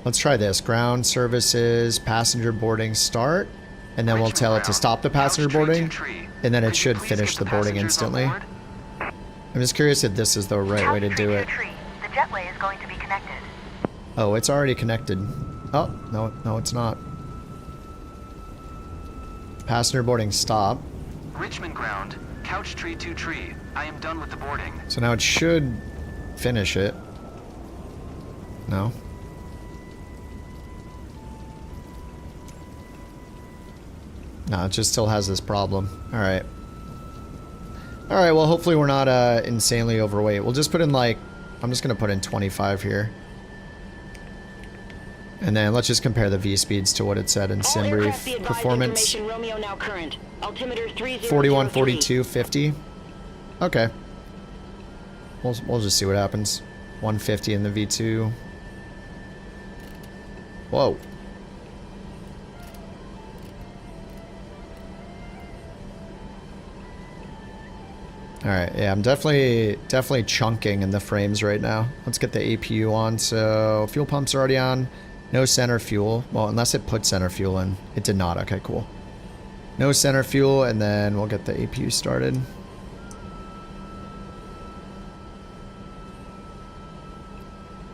Let's try this. Ground services, passenger boarding start. And then we'll tell it to stop the passenger boarding. And then it should finish the boarding instantly. I'm just curious if this is the right way to do it. The jetway is going to be connected. Oh, it's already connected. Oh, no, it's not. Passenger boarding stop. Richmond ground, couch tree to tree. I am done with the boarding. So now it should finish it. No. No, it just still has this problem. Alright. Alright, well hopefully we're not insanely overweight. We'll just put in like, I'm just going to put in 25 here. And then let's just compare the V-speeds to what it said in SimBrief. Performance. 41, 42, 50. Okay. We'll just see what happens. 150 in the V2. Whoa. Alright, yeah, I'm definitely chunking in the frames right now. Let's get the APU on. So, fuel pumps are already on. No center fuel. Well, unless it put center fuel in. It did not. Okay, cool. No center fuel, and then we'll get the APU started.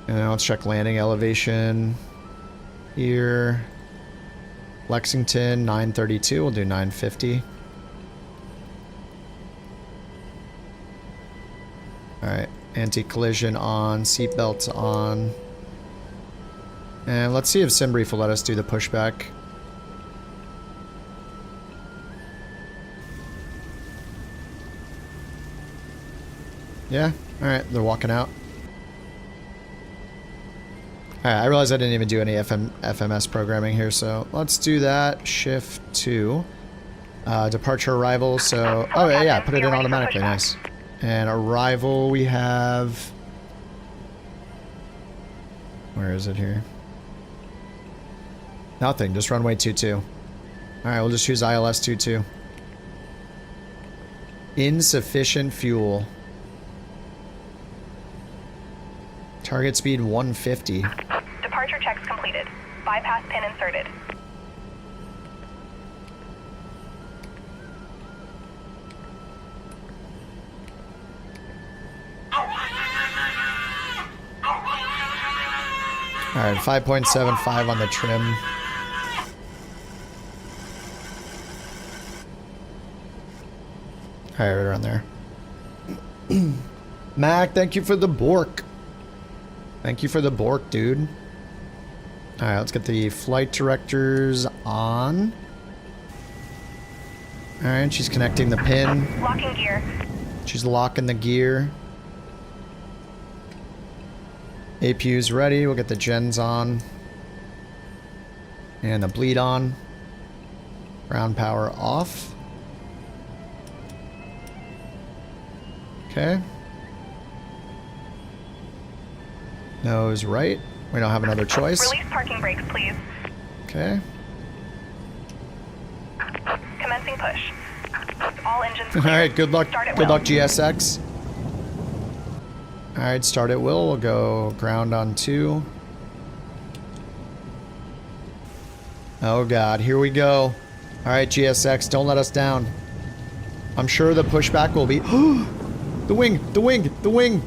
And then let's check landing elevation. Here. Lexington, 932. We'll do 950. Alright, anti-collision on, seatbelts on. And let's see if SimBrief will let us do the pushback. Yeah, alright, they're walking out. Alright, I realized I didn't even do any FMS programming here, so let's do that. Shift 2. Departure arrival, so... Oh, yeah, put it in automatically, nice. And arrival, we have... Where is it here? Nothing, just runway 22. Alright, we'll just choose ILS 22. Insufficient fuel. Target speed 150. Departure checks completed. Bypass pin inserted. Alright, 5.75 on the trim. Alright, right around there. Mac, thank you for the Bork. Thank you for the Bork, dude. Alright, let's get the flight directors on. Alright, she's connecting the pin. Locking gear. She's locking the gear. APU's ready. We'll get the gens on. And the bleed on. Ground power off. Okay. Nose right. We don't have another choice. Release parking brakes, please. Okay. Commencing push. All engines All clear. right, good luck. Start at Good will. luck, GSX. All right, start at will. We'll go ground on 2. Oh God, here we go. All right, GSX, don't let us down. I'm sure the pushback will be. The wing, the wing, the wing.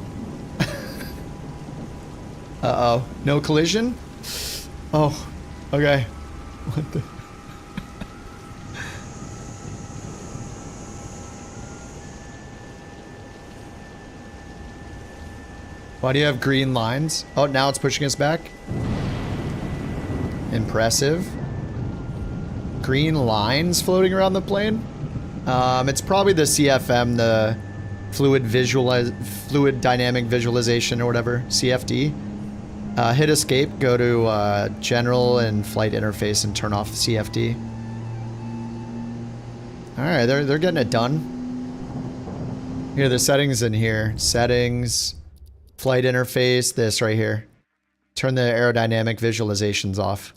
Uh-oh, no collision? Oh, okay. What the? Why do you have green lines? Oh, now it's pushing us back. Impressive. Green lines floating around the plane? It's probably the CFM, the fluid dynamic visualization or whatever, CFD. Hit escape, go to general and flight interface and turn off CFD. Alright, they're getting it done. Here, the settings in here. Settings, flight interface, this right here. Turn the aerodynamic visualizations off.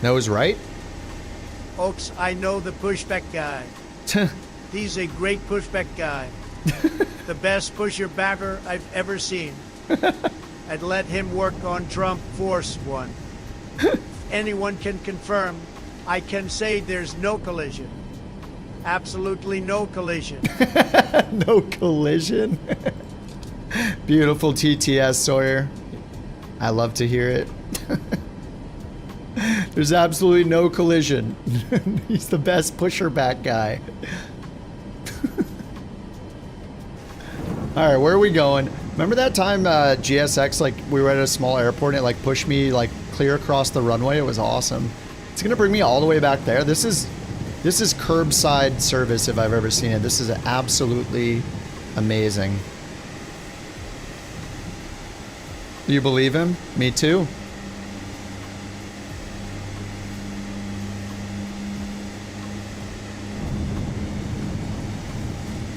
Nose right? Folks, I know the pushback guy. He's a great pushback guy. The best pusher backer I've ever seen. I'd let him work on Trump Force One. Anyone can confirm, I can say there's no collision. Absolutely no collision. No collision? Beautiful TTS, Sawyer. I love to hear it. There's absolutely no collision. He's the best pusher back guy. Alright, where are we going? Remember that time GSX, like, we were at a small airport and it, like, pushed me, like, clear across the runway? It was awesome. It's gonna bring me all the way back there. This is curbside service if I've ever seen it. This is absolutely amazing. You believe him? Me too.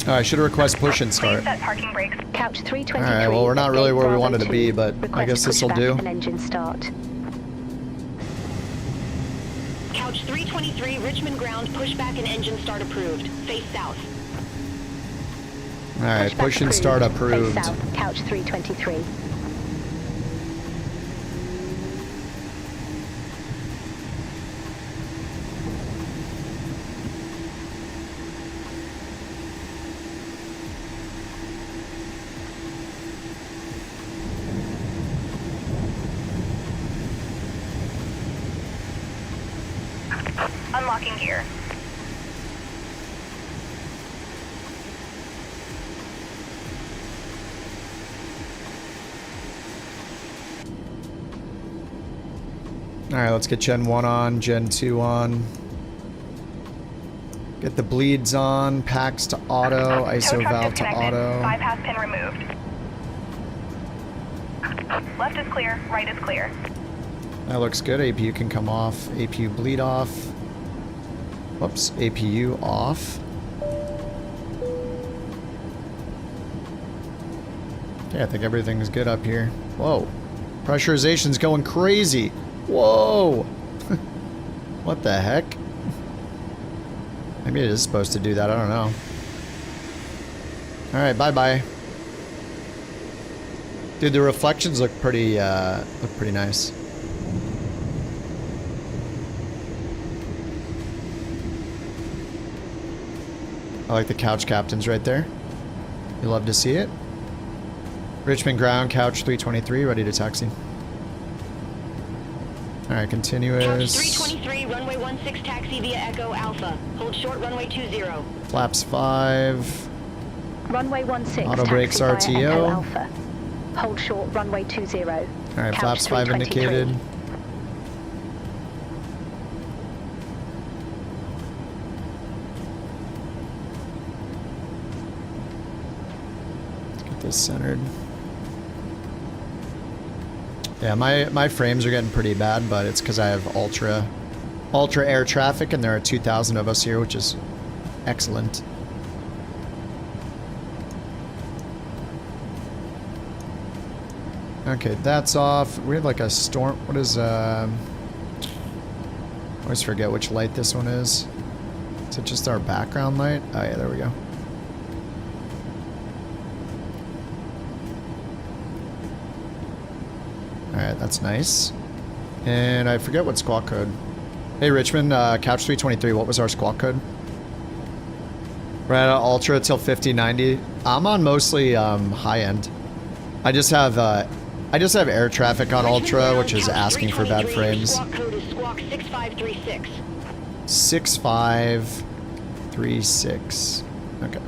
Alright, I should have requested push and start. Set parking brakes. Couch 323. Alright, well, we're not really where we wanted to be, but I guess this will do. An engine start. Couch 323, Richmond ground, pushback and engine start approved. Face south. Alright, push and start approved. Face south, couch 323. Unlocking gear. Alright, let's get Gen 1 on, Gen 2 on. Get the bleeds on, packs to auto, ISO valve to auto. Bypass pin removed. Left is clear, right is clear. That looks good. APU can come off. APU bleed off. Whoops, APU off. Yeah, I think everything's good up here. Whoa. Pressurization's going crazy. Whoa. What the heck? Maybe it is supposed to do that. I don't know. Alright, bye-bye. Dude, the reflections look pretty nice. I like the couch captains right there. You love to see it. Richmond ground, couch 323, ready to taxi. Alright, continuous. Couch 323, runway 16 taxi via Echo Alpha. Hold short runway 20. Flaps 5. Runway 16 Auto brakes taxi via RTO. Echo Alpha. Hold short runway 20. Alright, flaps 5 indicated. Let's get this centered. Yeah, my frames are getting pretty bad, but it's because I have ultra air traffic, and there are 2,000 of us here, which is excellent. Okay, that's off. We have like a storm. What is I always forget which light this one is. Is it just our background light? Oh yeah, there we go. Alright, that's nice. And I forget what squawk code. Hey Richmond, couch 323, what was our squawk code? We're at ultra till 5090. I'm on mostly high end. I just have air traffic on ultra, which is asking for bad frames. Squawk code is squawk 6536. 6536. Okay.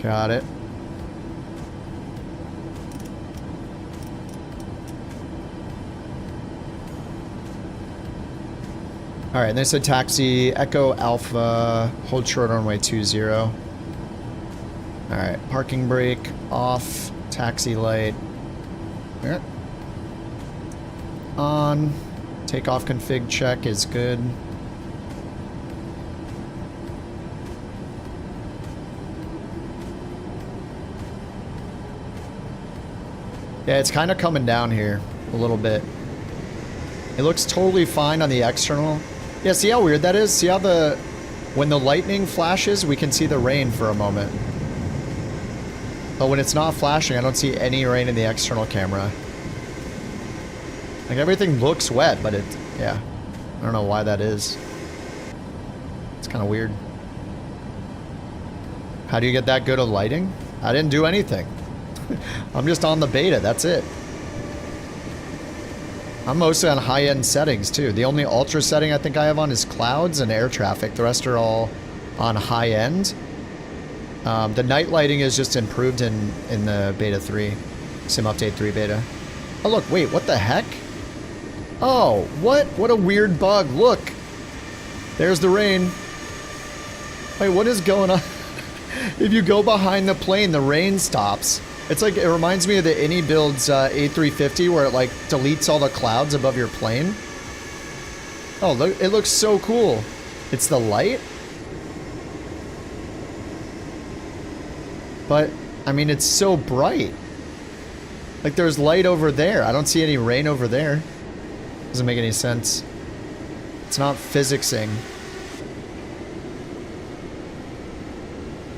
Got it. Alright, and they said taxi, Echo Alpha, hold short on runway 20. Alright, parking brake off, taxi light. Yeah. On. Takeoff config check is good. Yeah, it's kind of coming down here a little bit. It looks totally fine on the external. Yeah, see how weird that is? See how when the lightning flashes, we can see the rain for a moment. But when it's not flashing, I don't see any rain in the external camera. Like, everything looks wet, but yeah. I don't know why that is. It's kind of weird. How do you get that good of lighting? I didn't do anything. I'm just on the beta, that's it. I'm mostly on high-end settings too. The only ultra setting I think I have on is clouds and air traffic. The rest are all on high-end. The night lighting is just improved in the beta 3. Sim Update 3 beta. Oh look, wait, what the heck? Oh, what? What a weird bug. Look. There's the rain. Wait, what is going on? If you go behind the plane, the rain stops. It's like, it reminds me of the AnyBuild's A350 where it like deletes all the clouds above your plane. Oh, look, it looks so cool. It's the light? But, I mean, it's so bright. Like, there's light over there. I don't see any rain over there. Doesn't make any sense. It's not physicsing.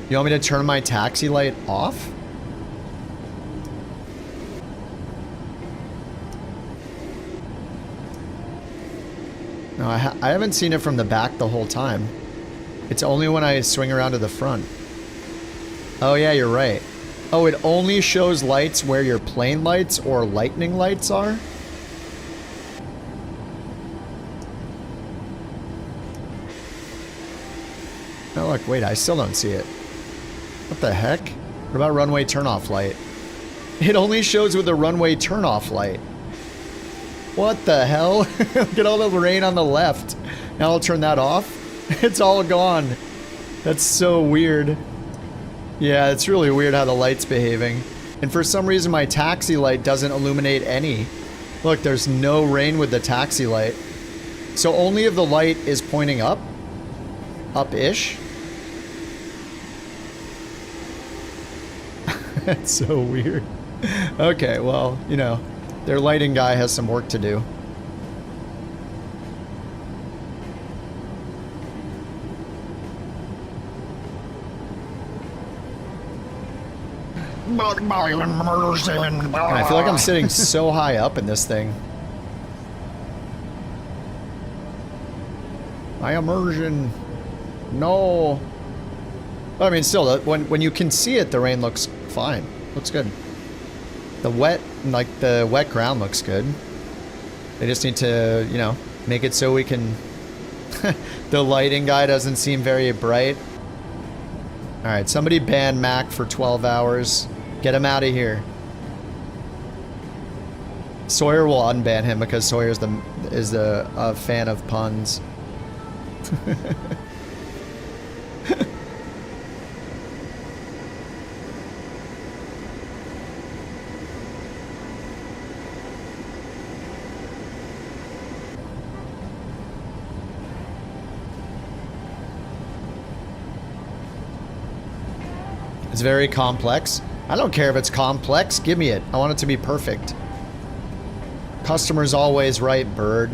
You want me to turn my taxi light off? No, I haven't seen it from the back the whole time. It's only when I swing around to the front. Oh yeah, you're right. Oh, it only shows lights where your plane lights or lightning lights are? Oh look, wait, I still don't see it. What the heck? What about runway turnoff light? It only shows with the runway turnoff light. What the hell? Look at all the rain on the left. Now I'll turn that off. It's all gone. That's so weird. Yeah, it's really weird how the light's behaving. And for some reason my taxi light doesn't illuminate any. Look, there's no rain with the taxi light. So only if the light is pointing up? Up-ish? That's so weird. Okay, well, you know, their lighting guy has some work to do. I feel like I'm sitting so high up in this thing. My immersion. No. I mean, still, when you can see it, the rain looks fine. Looks good. The wet ground looks good. They just need to, you know, make it so we can... The lighting guy doesn't seem very bright. Alright, somebody ban Mac for 12 hours. Get him out of here. Sawyer will unban him because Sawyer's a fan of puns. It's very complex. I don't care if it's complex. Give me it. I want it to be perfect. Customer's always right, bird.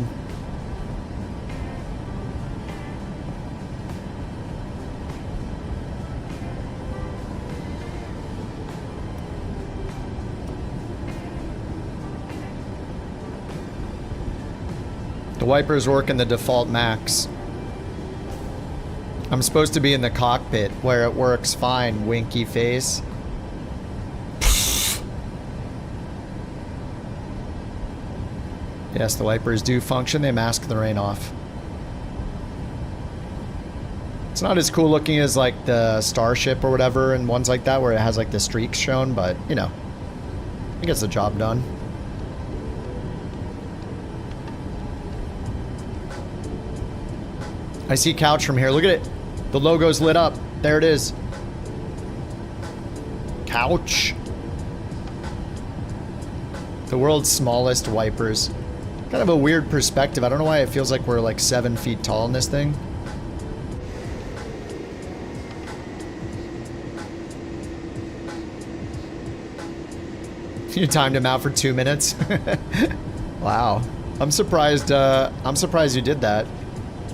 The wipers work in the default max. I'm supposed to be in the cockpit where it works fine, winky face. Yes, the wipers do function. They mask the rain off. It's not as cool looking as like the Starship or whatever and ones like that where it has like the streaks shown, but you know, it gets the job done. I see Couch from here. Look at it. The logo's lit up. There it is. Couch. The world's smallest wipers. Kind of a weird perspective. I don't know why it feels like we're like 7 feet tall in this thing. You timed him out for 2 minutes. Wow. I'm surprised you did that.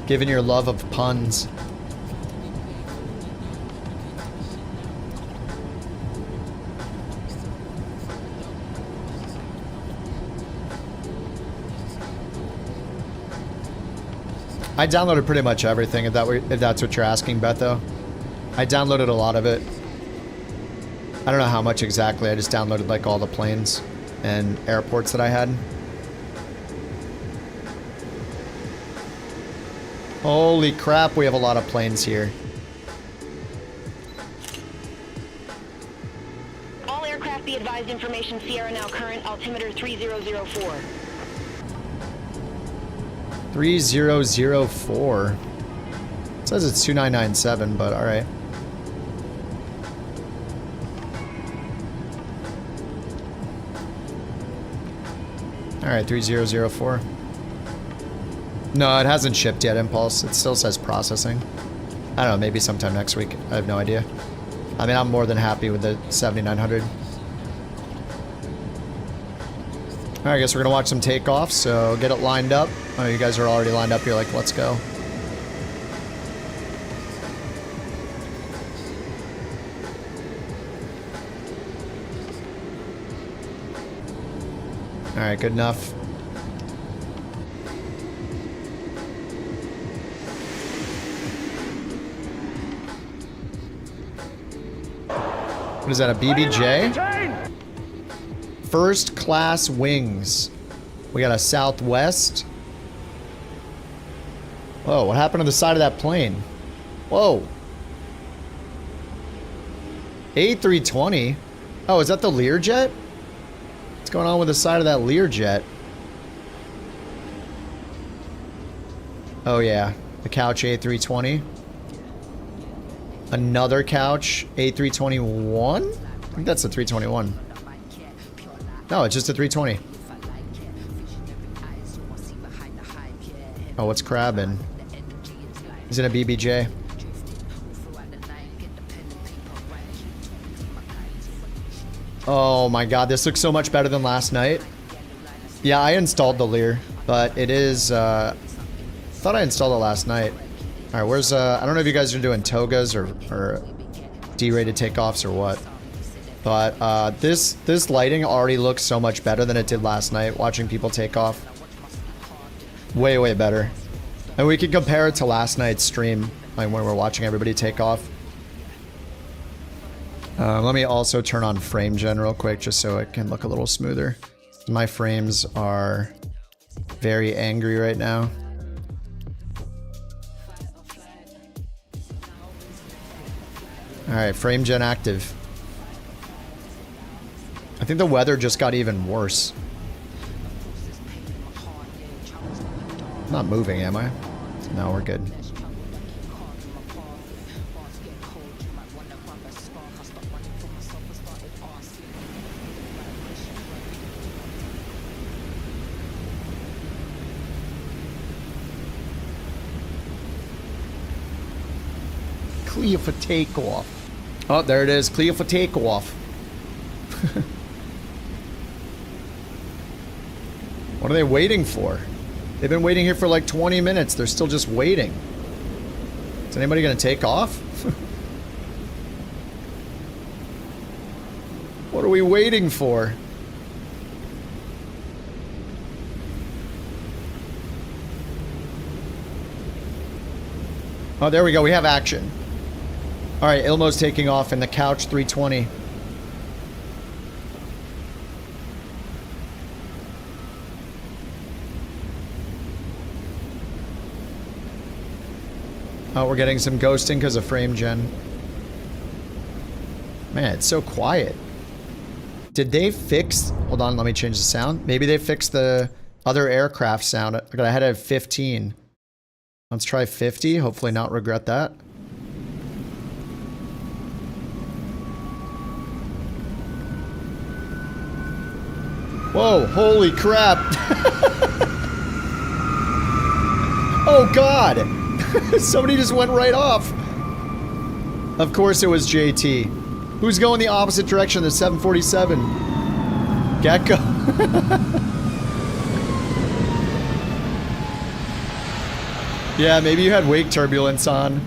Given your love of puns. I downloaded pretty much everything, if that's what you're asking, Betho. I downloaded a lot of it. I don't know how much exactly. I just downloaded like all the planes and airports that I had. Holy crap, we have a lot of planes here. All aircraft be advised, information Sierra now current, altimeter 3004. 3004. It says it's 2997, but alright. Alright, 3004. No, it hasn't shipped yet, Impulse. It still says processing. I don't know, maybe sometime next week. I have no idea. I mean, I'm more than happy with the 7900. Alright, I guess we're gonna watch some takeoffs, so get it lined up. Oh, you guys are already lined up. You're like, let's go. Alright, good enough. What is that, a BBJ? First class wings. We got a Southwest. Whoa, what happened to the side of that plane? Whoa. A320? Oh, is that the Learjet? What's going on with the side of that Learjet? Oh yeah, the couch A320. Another couch A321? I think that's the 321. No, it's just a 320. Oh, what's crabbing? He's in a BBJ. Oh my god, this looks so much better than last night. Yeah, I installed the Lear, but it is, thought I installed it last night. Alright, where's, I don't know if you guys are doing togas or D-rated takeoffs or what. But, this lighting already looks so much better than it did last night, watching people take off. Way, way better. And we can compare it to last night's stream, like when we're watching everybody take off. Let me also turn on frame gen real quick, just so it can look a little smoother. My frames are very angry right now. Alright, frame gen active. I think the weather just got even worse. I'm not moving, am I? No, we're good. Clear for takeoff. Oh, there it is. Clear for takeoff. What are they waiting for? They've been waiting here for like 20 minutes. They're still just waiting. Is anybody gonna take off? What are we waiting for? Oh, there we go. We have action. All right, Ilmo's taking off in the couch 320. Oh, we're getting some ghosting because of frame gen. Man, it's so quiet. Did they fix... Hold on, let me change the sound. Maybe they fixed the other aircraft sound. I had it at 15. Let's try 50. Hopefully not regret that. Whoa, holy crap. Oh god. Somebody just went right off. Of course it was JT. Who's going the opposite direction? The 747. Gecko. Yeah, maybe you had wake turbulence on.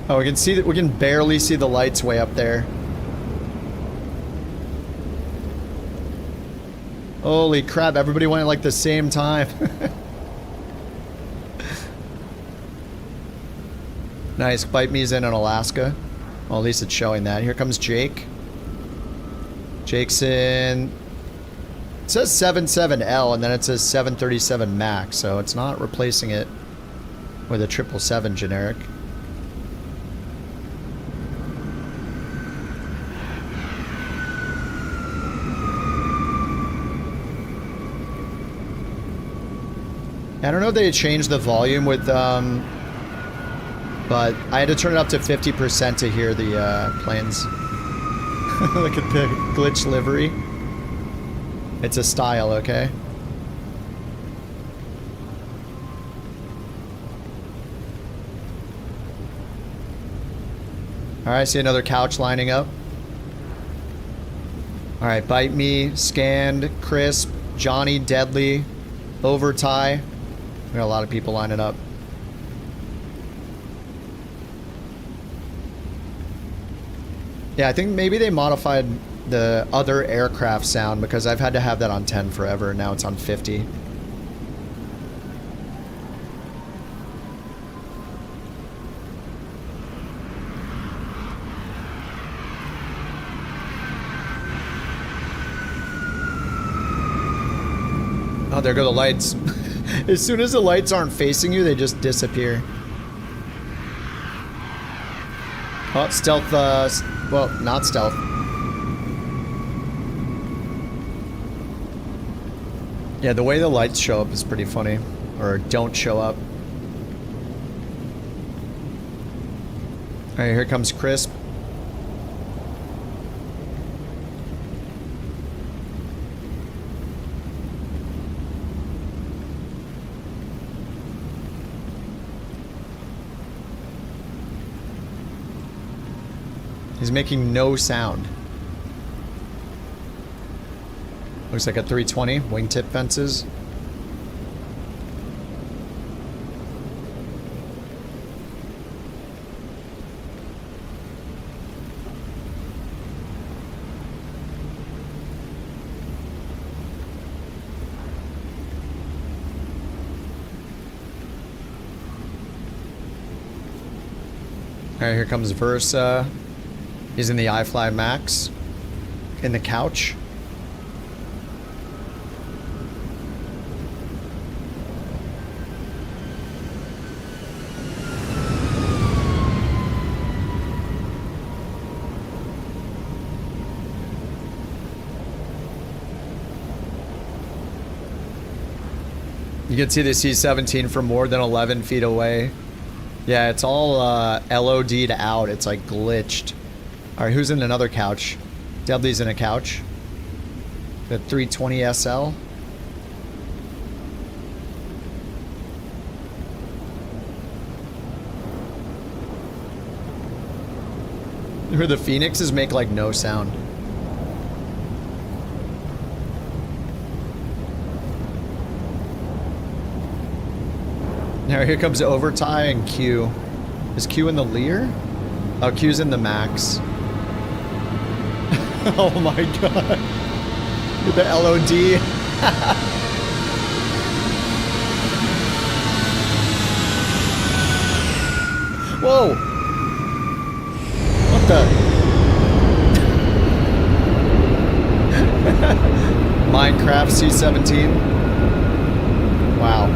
Oh, we can see that. We can barely see the lights way up there. Holy crap, everybody went at like the same time. Nice. Bite me's in Alaska. Well, at least it's showing that. Here comes Jake. Jake's in... It says 77L, and then it says 737 Max, so it's not replacing it with a 777 generic. I don't know if they changed the volume with, but I had to turn it up to 50% to hear the planes. Look at the glitch livery. It's a style, okay? Alright, I see another couch lining up. Alright, Bite Me, Scanned, Crisp, Johnny, Deadly, Overtie. We got a lot of people lining up. Yeah, I think maybe they modified the other aircraft sound because I've had to have that on 10 forever and now it's on 50. Oh, there go the lights. As soon as the lights aren't facing you, they just disappear. Oh, stealth, well, not stealth. Yeah, the way the lights show up is pretty funny. Or don't show up. Alright, here comes Crisp. He's making no sound. Looks like a 320, wingtip fences. Alright, here comes Versa. He's in the iFly Max. In the couch. You can see the C-17 from more than 11 feet away. Yeah, it's all LOD'd out. It's like glitched. Alright, who's in another couch? Deadly's in a couch. The 320 SL. Where the Phoenixes make like no sound. Now here comes Overtie and Q. Is Q in the Lear? Oh, Q's in the Max. Oh my god. The LOD. Whoa. What the? Minecraft C-17. Wow.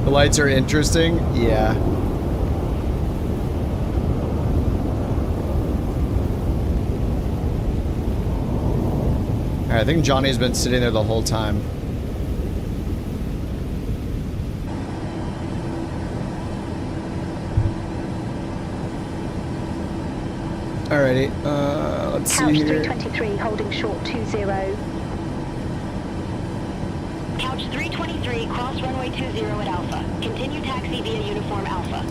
The lights are interesting? Yeah. Alright, I think Johnny's been sitting there the whole time. Alrighty, let's see here. Couch 323 holding short 20. Couch 323, cross runway 20 at Alpha. Continue taxi via uniform Alpha.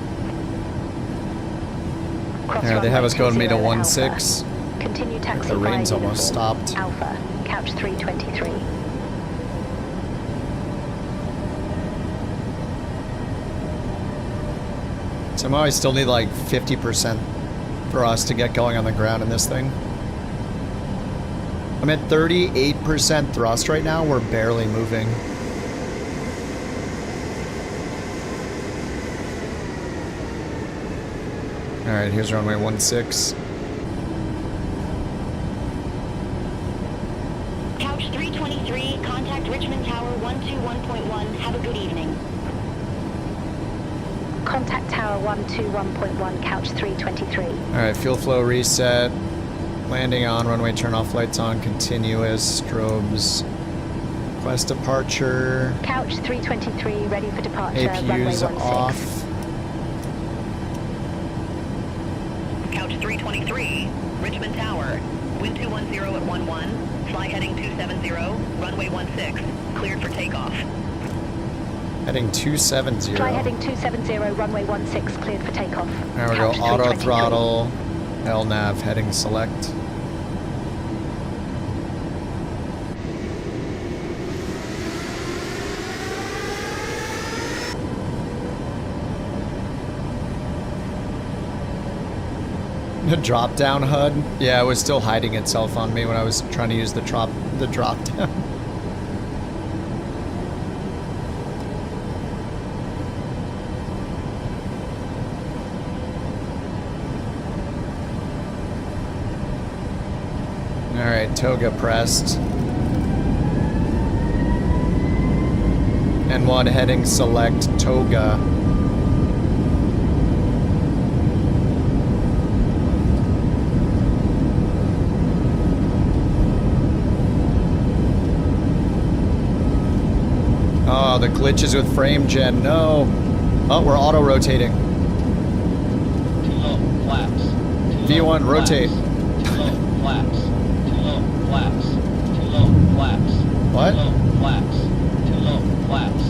Yeah, they have us going Meta 1-6. Continue taxi The rain's via almost uniform stopped. Alpha, couch 323. Somehow I still need like 50% for us to get going on the ground in this thing. I'm at 38% thrust right now. We're barely moving. All right, here's runway 16. Couch 323, contact Richmond Tower 121.1. Have a good evening. Contact Tower 121.1, Couch 323. All right, fuel flow reset. Landing on runway, turn off lights on, continuous, strobes. Request departure. Couch 323, ready for departure. APU's runway 16. off. Couch 323, Richmond Tower, wind 210 at 11, fly heading 270, runway 16, cleared for takeoff. Heading 270. Fly heading 270, runway 16, cleared for takeoff. There we go, Couch auto 323. throttle, LNAV, heading select. The drop down HUD? Yeah, it was still hiding itself on me when I was trying to use the drop down. Alright, toga pressed. N1 heading select toga. Oh, the glitches with frame gen, no. Oh, we're auto rotating. Too low, flaps. Too low, V1, rotate. Too low, flaps. Too low, flaps. Too low, flaps. What? Too low, flaps. Too low, flaps.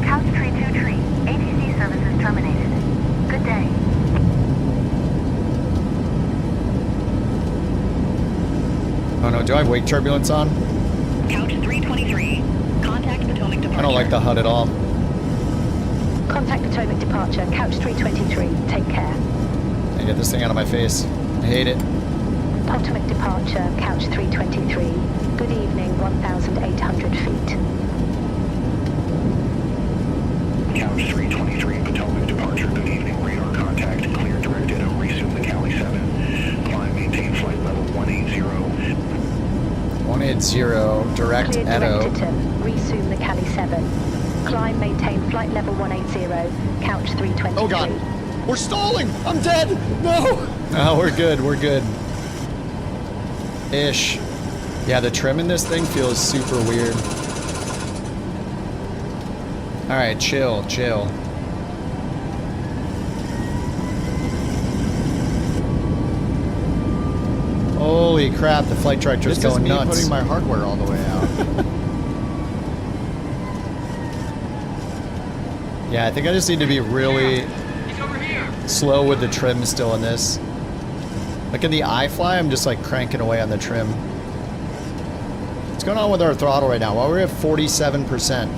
Couch 323, ATC services terminated. Good day. Oh no, do I have wake turbulence on? Couch 323, contact Potomac departure. I don't like the HUD at all. Contact Potomac departure, Couch 323. Take care. I get this thing out of my face. I hate it. Potomac departure, Couch 323. Good evening, 1,800 feet. Couch 323, Potomac departure. Good evening. Radar contact. Clear direct ditto. Resume the Cali 7. Climb, maintain flight level 180. 180, direct Cleared Edo. direct ditto. Resume the Cali 7. Climb, maintain flight level 180, Couch 323. Oh god, we're stalling! I'm dead! No! Oh, we're good, we're good. Ish. Yeah, the trim in this thing feels super weird. Alright, chill, chill. Holy crap, the flight director's going nuts. This is me putting my hardware all the way out. Yeah, I think I just need to be really slow with the trim still in this. Like in the iFly, I'm just like cranking away on the trim. What's going on with our throttle right now? Well, we're at 47%.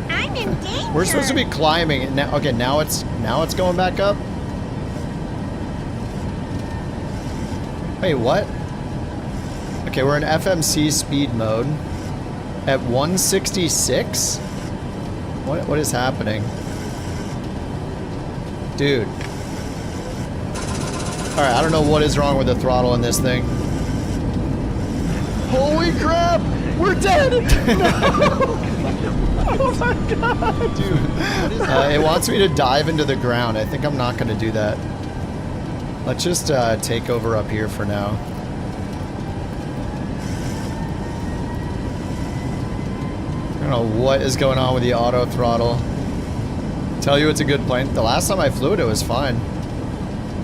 I'm in danger. We're supposed to be climbing. Now, okay, now it's going back up. Wait, what? Okay, we're in FMC speed mode at 166. What is happening? Dude. Alright, I don't know what is wrong with the throttle in this thing. Holy crap! We're dead! No! Oh my god! Dude. It wants me to dive into the ground. I think I'm not going to do that. Let's just take over up here for now. I don't know what is going on with the auto throttle. Tell you it's a good plane. The last time I flew it, it was fine.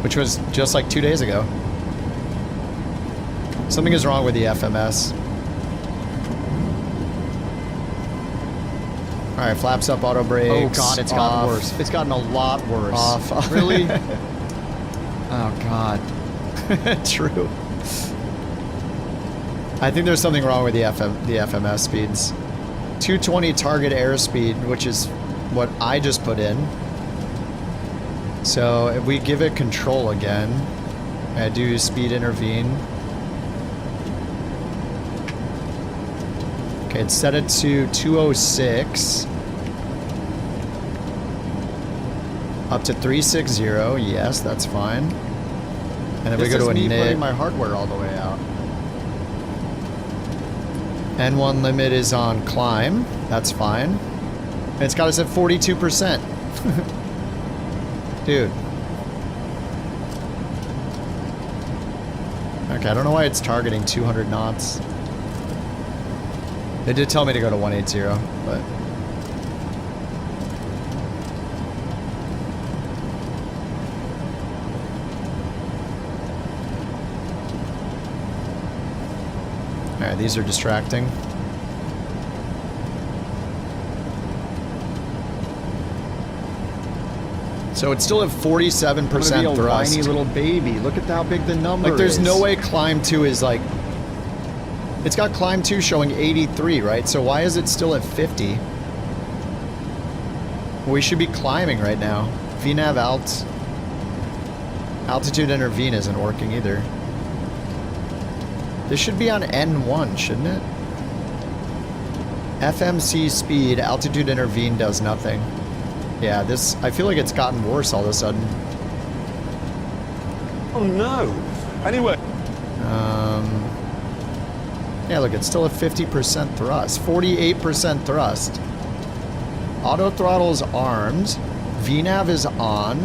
Which was just like 2 days ago. Something is wrong with the FMS. Alright, flaps up, auto brakes. Oh god, it's gotten off, worse. It's gotten a lot worse. Off. Really? Oh god. True. I think there's something wrong with the FMS speeds. 220 target airspeed, which is what I just put in. So if we give it control again, I do speed intervene. Okay, it's set it to 206. Up to 360. Yes, that's fine. And then we go to a me NIT. putting my hardware all the way out. N1 limit is on climb. That's fine. And it's got us at 42%. Dude. Okay, I don't know why it's targeting 200 knots. They did tell me to go to 180, but... Alright, these are distracting. So it's still at 47% thrust. I'm gonna be a whiny little baby. Look at how big the number is. Like, there's no way climb 2 is like... It's got climb 2 showing 83, right? So why is it still at 50? We should be climbing right now. VNav alt. Altitude intervene isn't working either. This should be on N1, shouldn't it? FMC speed, altitude intervene does nothing. Yeah, this, I feel like it's gotten worse all of a sudden. Oh no! Anyway. Yeah, look, it's still at 50% thrust, 48% thrust. Auto throttle is armed. VNav is on.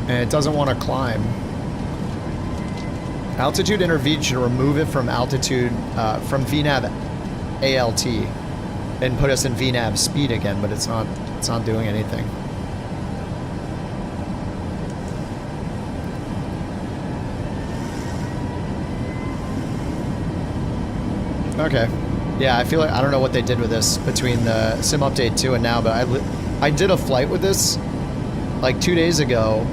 And it doesn't want to climb. Altitude intervene should remove it from altitude, from VNav ALT, and put us in VNav speed again, but it's not doing anything. Okay. Yeah, I feel like, I don't know what they did with this between the sim update 2 and now, but I did a flight with this like 2 days ago.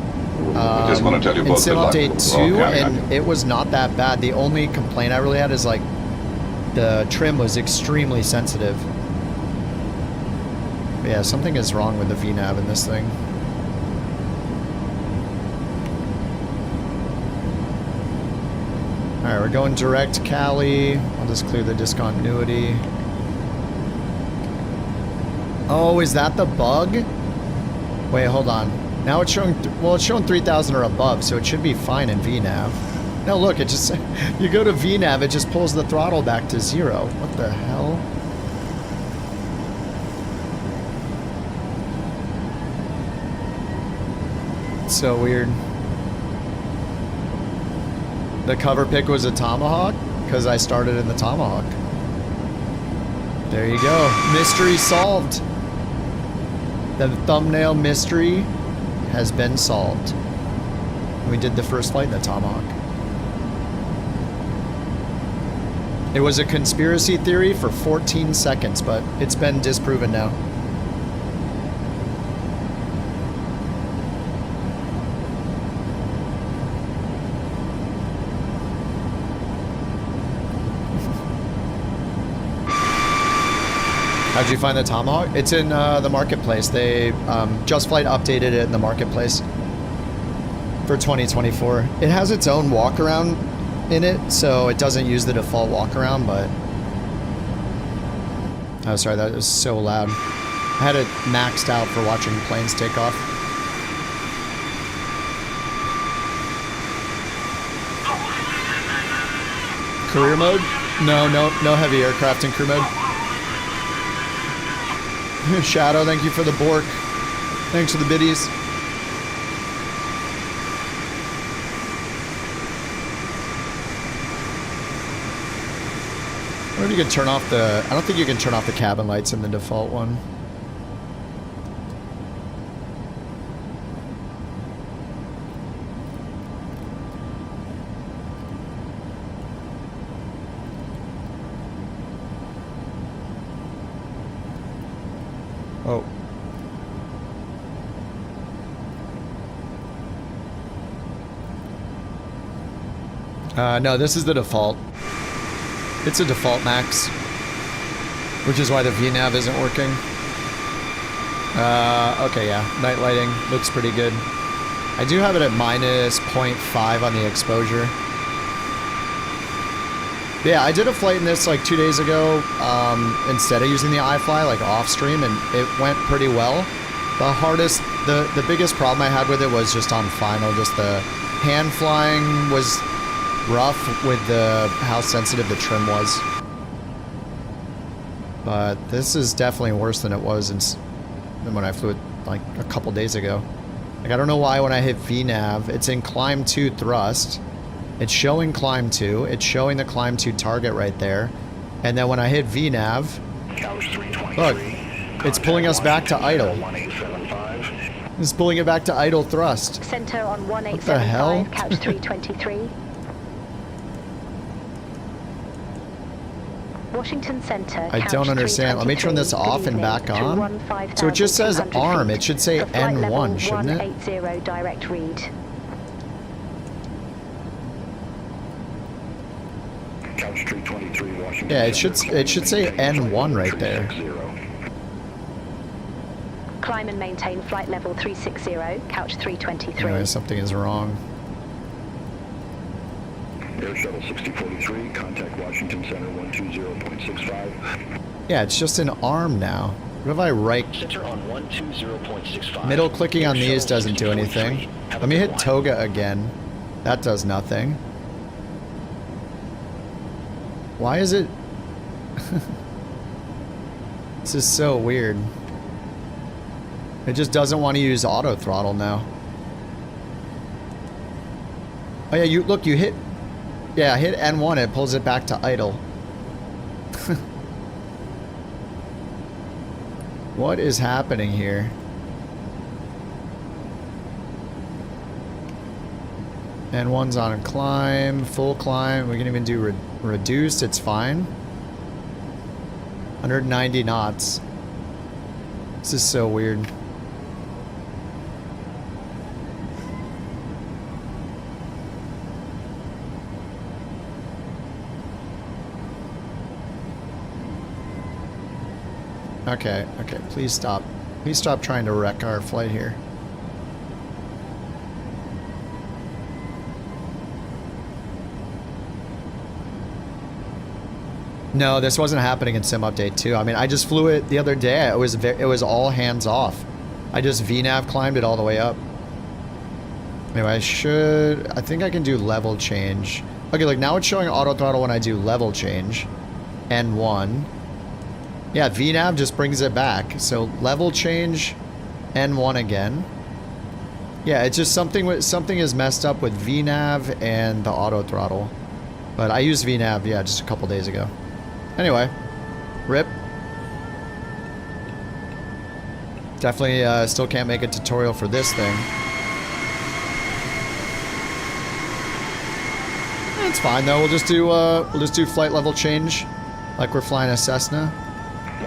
I just want to tell you in about sim the update 2, and it was not that bad. The only complaint I really had is like the trim was extremely sensitive. But yeah, something is wrong with the VNav in this thing. Alright, we're going direct Cali. I'll just clear the discontinuity. Oh, is that the bug? Wait, hold on. Now it's showing, well, it's showing 3,000 or above, so it should be fine in VNav. No, look, it just, you go to VNav, it just pulls the throttle back to 0. What the hell? It's so weird. The cover pick was a Tomahawk, because I started in the Tomahawk. There you go. Mystery solved. The thumbnail mystery has been solved. We did the first flight in the Tomahawk. It was a conspiracy theory for 14 seconds, but it's been disproven now. How'd you find the Tomahawk? It's in the marketplace. They Just Flight updated it in the marketplace for 2024. It has its own walkaround in it, so it doesn't use the default walkaround, but... Oh, sorry, that was so loud. I had it maxed out for watching planes take off. Career mode? No heavy aircraft in crew mode. Shadow, thank you for the Bork. Thanks for the biddies. I wonder if you can turn off the... I don't think you can turn off the cabin lights in the default one. Oh. No, this is the default. It's a default max, which is why the VNav isn't working. Okay, yeah. Night lighting looks pretty good. I do have it at minus 0.5 on the exposure. Yeah, I did a flight in this like 2 days ago, instead of using the iFly, like off stream, and it went pretty well. The biggest problem I had with it was just on final, just the hand flying was rough with how sensitive the trim was. But this is definitely worse than it was than when I flew it like a couple days ago. Like, I don't know why when I hit VNav, it's in climb 2 thrust. It's showing climb 2. It's showing the climb 2 target right there. And then when I hit VNav, look, it's pulling us back to idle. It's pulling it back to idle thrust. Center on What the hell? 1875, couch 323. Washington Center. I don't understand. Let me turn this off and back on. So it just says ARM. It should say N1, shouldn't it? 180 direct read. Couch 323, Washington. Yeah, it should say N1 right there. Climb and maintain flight level 360, couch 323. Anyway, something is wrong. Air Shuttle 6043, contact Washington Center 120.65. Yeah, it's just an ARM now. What if I right... Center on 120.65. Middle clicking on these doesn't do anything. Let me hit Toga again. That does nothing. Why is it... This is so weird. It just doesn't want to use auto throttle now. Oh yeah, you hit... Yeah, hit N1, it pulls it back to idle. What is happening here? N1's on a climb, full climb. We can even do reduced, it's fine. 190 knots. This is so weird. Okay, okay, please stop. Please stop trying to wreck our flight here. No, this wasn't happening in Sim Update 2. I mean, I just flew it the other day. It was all hands off. I just VNav climbed it all the way up. Anyway, I think I can do level change. Okay, look, now it's showing auto throttle when I do level change. N1. Yeah, VNav just brings it back. So level change, N1 again. Yeah, it's just something is messed up with VNav and the auto throttle. But I used VNav, yeah, just a couple days ago. Anyway, rip. Definitely still can't make a tutorial for this thing. It's fine though. We'll just do flight level change, like we're flying a Cessna.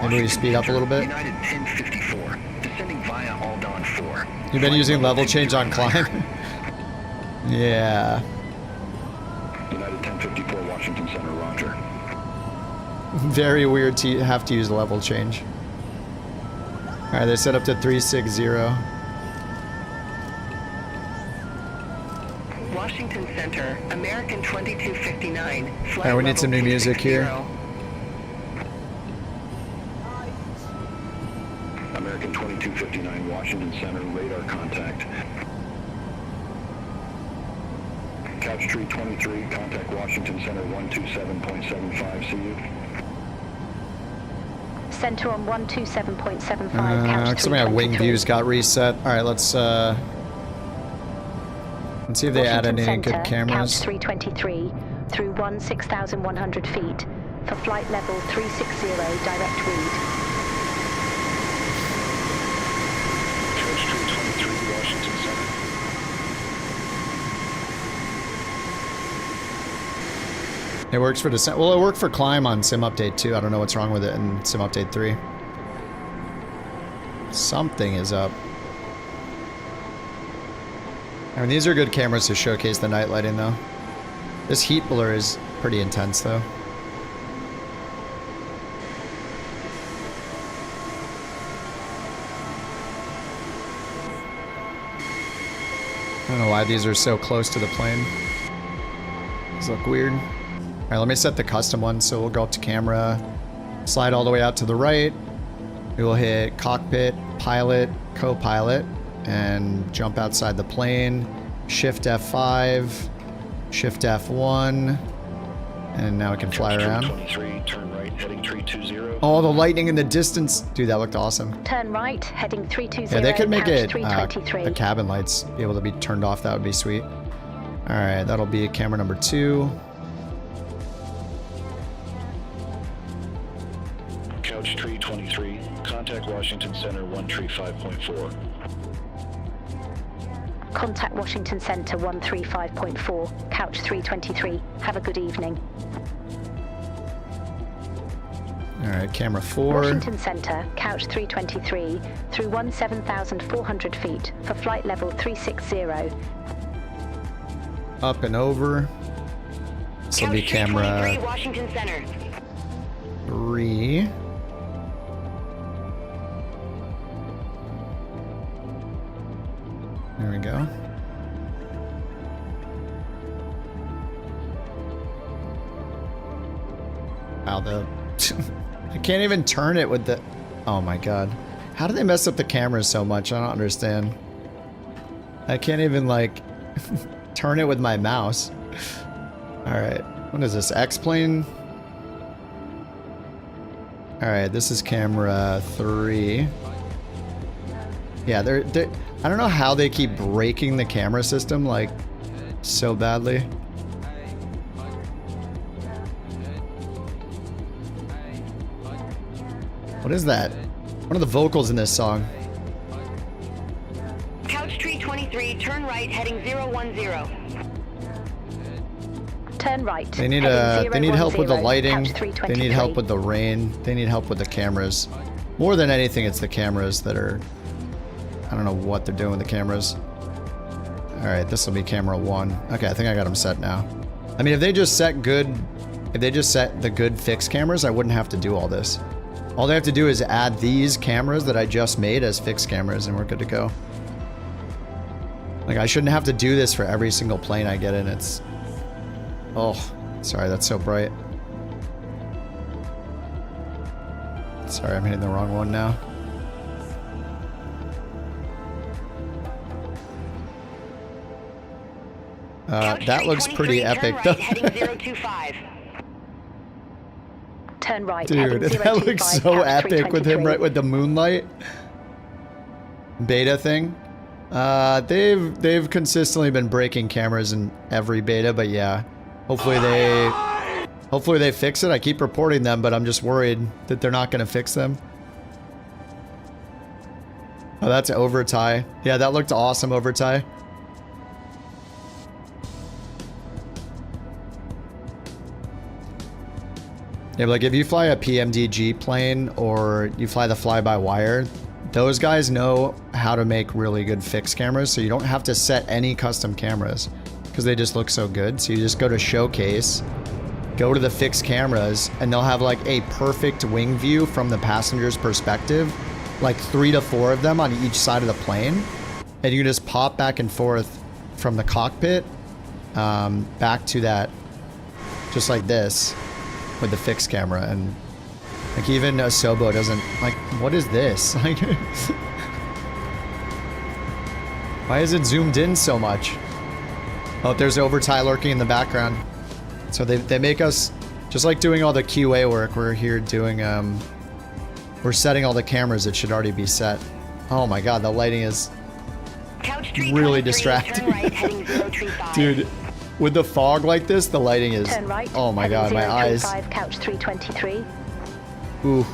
Maybe we speed up a little bit. United 1054, descending via Aldon 4. You've been using level change on climb? Yeah. United 1054, Washington Center, roger. Very weird to have to use level change. Alright, they set up to 360. Washington Center, American 2259. Alright, we need some new music here. American 2259, Washington Center, radar contact. Couch 323, contact Washington Center 127.75, see you. Center on 127.75, couch some of my wing 323. views got reset. Alright, let's see if they added any good cameras. Couch 323 through 16,100 feet for flight level 360 direct read. Couch 323, Washington Center. It works for descent. Well, it worked for climb on Sim Update 2. I don't know what's wrong with it in Sim Update 3. Something is up. I mean, these are good cameras to showcase the night lighting, though. This heat blur is pretty intense, though. I don't know why these are so close to the plane. These look weird. All right, let me set the custom one. So we'll go up to camera, slide all the way out to the right. We will hit cockpit, pilot, co-pilot, and jump outside the plane. Shift F5, Shift F1, and now we can fly around. 23, turn right, heading 320. Oh, the lightning in the distance. Dude, that looked awesome. Turn right, heading 320. Yeah, they could make it the the cabin lights be able to be turned off. That would be sweet. All right, that'll be camera number 2. Couch tree 23, contact Washington Center 135.4. Contact Washington Center 135.4, Couch 323. Have a good evening. All right, camera 4. Washington Center, Couch 323, through 17,400 feet for flight level 360. Up and over. This will be camera Washington Center. 3. There we go. Wow, I can't even turn it with the... Oh my god. How do they mess up the cameras so much? I don't understand. I can't even, like, turn it with my mouse. Alright. What is this? X-plane? Alright, this is camera 3. Yeah, they're I don't know how they keep breaking the camera system, like, so badly. What is that? One of the vocals in this song. Couch tree 23, turn right, heading 010. Turn right. They need help with the lighting. They need help with the rain. They need help with the cameras. More than anything, it's the cameras that are... I don't know what they're doing with the cameras. Alright, this will be camera 1. Okay, I think I got them set now. I mean, if they just set the good fixed cameras, I wouldn't have to do all this. All they have to do is add these cameras that I just made as fixed cameras, and we're good to go. Like, I shouldn't have to do this for every single plane I get in. It's... Oh, sorry, that's so bright. Sorry, I'm hitting the wrong one now. That looks pretty epic, though. Turn right. Dude, that looks so epic with him right with the moonlight beta thing. They've consistently been breaking cameras in every beta, but yeah, hopefully they fix it. I keep reporting them, but I'm just worried that they're not going to fix them. Oh, that's overtie. Yeah, that looked awesome, overtie. Yeah, but like if you fly a PMDG plane or you fly the fly-by-wire, those guys know how to make really good fixed cameras, so you don't have to set any custom cameras because they just look so good. So you just go to showcase, go to the fixed cameras, and they'll have like a perfect wing view from the passenger's perspective, like 3 to 4 of them on each side of the plane, and you can just pop back and forth from the cockpit back to that, just like this, with the fixed camera. And like even Asobo doesn't, like, what is this? Like, why is it zoomed in so much? Oh, there's overtie lurking in the background. So they make us, just like doing all the QA work, we're here doing, we're setting all the cameras that should already be set. Oh my god, the lighting is really distracting. Dude, with the fog like this, the lighting is, right, oh my god, my eyes. Couch 323. Ooh.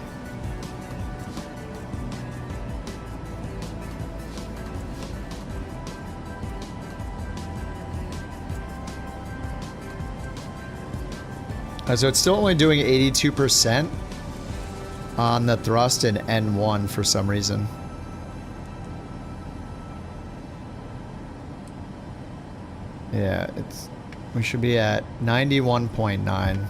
So it's still only doing 82% on the thrust in N1 for some reason. Yeah, we should be at 91.9.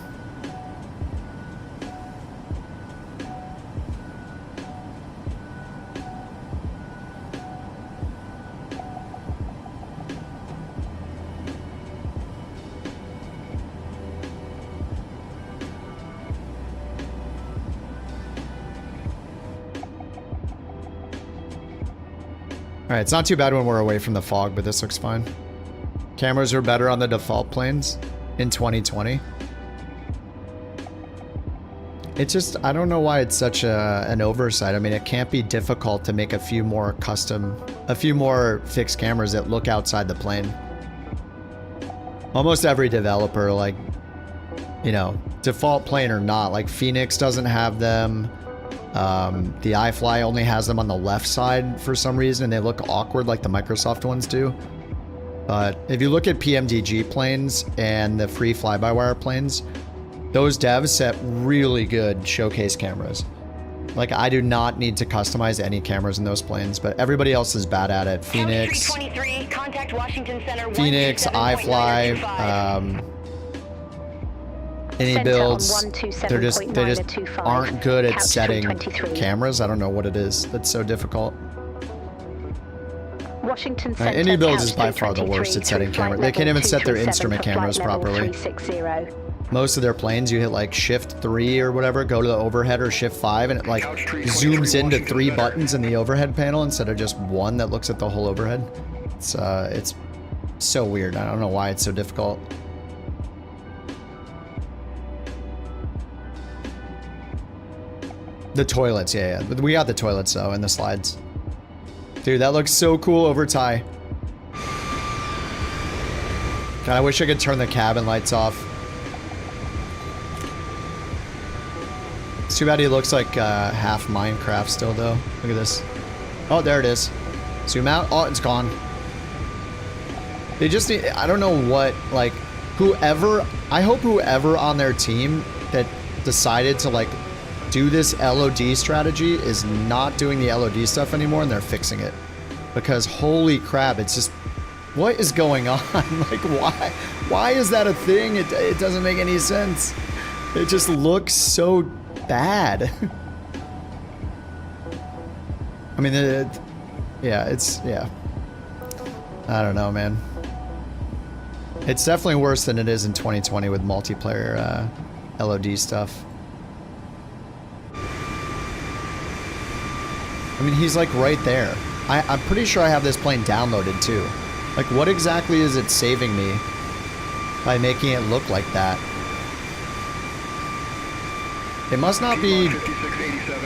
Alright, it's not too bad when we're away from the fog, but this looks fine. Cameras are better on the default planes in 2020. It's just, I don't know why it's such an oversight. I mean, it can't be difficult to make a few more fixed cameras that look outside the plane. Almost every developer, like, you know, default plane or not, like Phoenix doesn't have them. The iFly only has them on the left side for some reason, and they look awkward like the Microsoft ones do. But if you look at PMDG planes and the free fly-by-wire planes, those devs set really good showcase cameras. Like, I do not need to customize any cameras in those planes, but everybody else is bad at it. Phoenix, contact Washington Center Phoenix, iFly, any builds, they just aren't good at setting cameras. I don't know what it is that's so difficult. Washington Center, Any builds is by far the worst at setting cameras. They can't even set their instrument cameras properly. Most of their planes, you hit like shift 3 or whatever, go to the overhead, or shift 5, and it like zooms into 3 buttons in the overhead panel instead of just 1 that looks at the whole overhead. It's so weird. I don't know why it's so difficult. The toilets, yeah. We got the toilets though, and the slides. Dude, that looks so cool over tie. God, I wish I could turn the cabin lights off. It's too bad he looks like half Minecraft still, though. Look at this. Oh, there it is. Zoom out. Oh, it's gone. They just need... I don't know what, like, whoever... I hope whoever on their team that decided to, like, do this LOD strategy is not doing the LOD stuff anymore, and they're fixing it. Because, holy crap, it's just... What is going on? Like, why? Why is that a thing? It doesn't make any sense. It just looks so... bad. I mean, yeah. I don't know, man. It's definitely worse than it is in 2020 with multiplayer LOD stuff. I mean, he's like right there. I'm pretty sure I have this plane downloaded too. Like, what exactly is it saving me by making it look like that? It must not be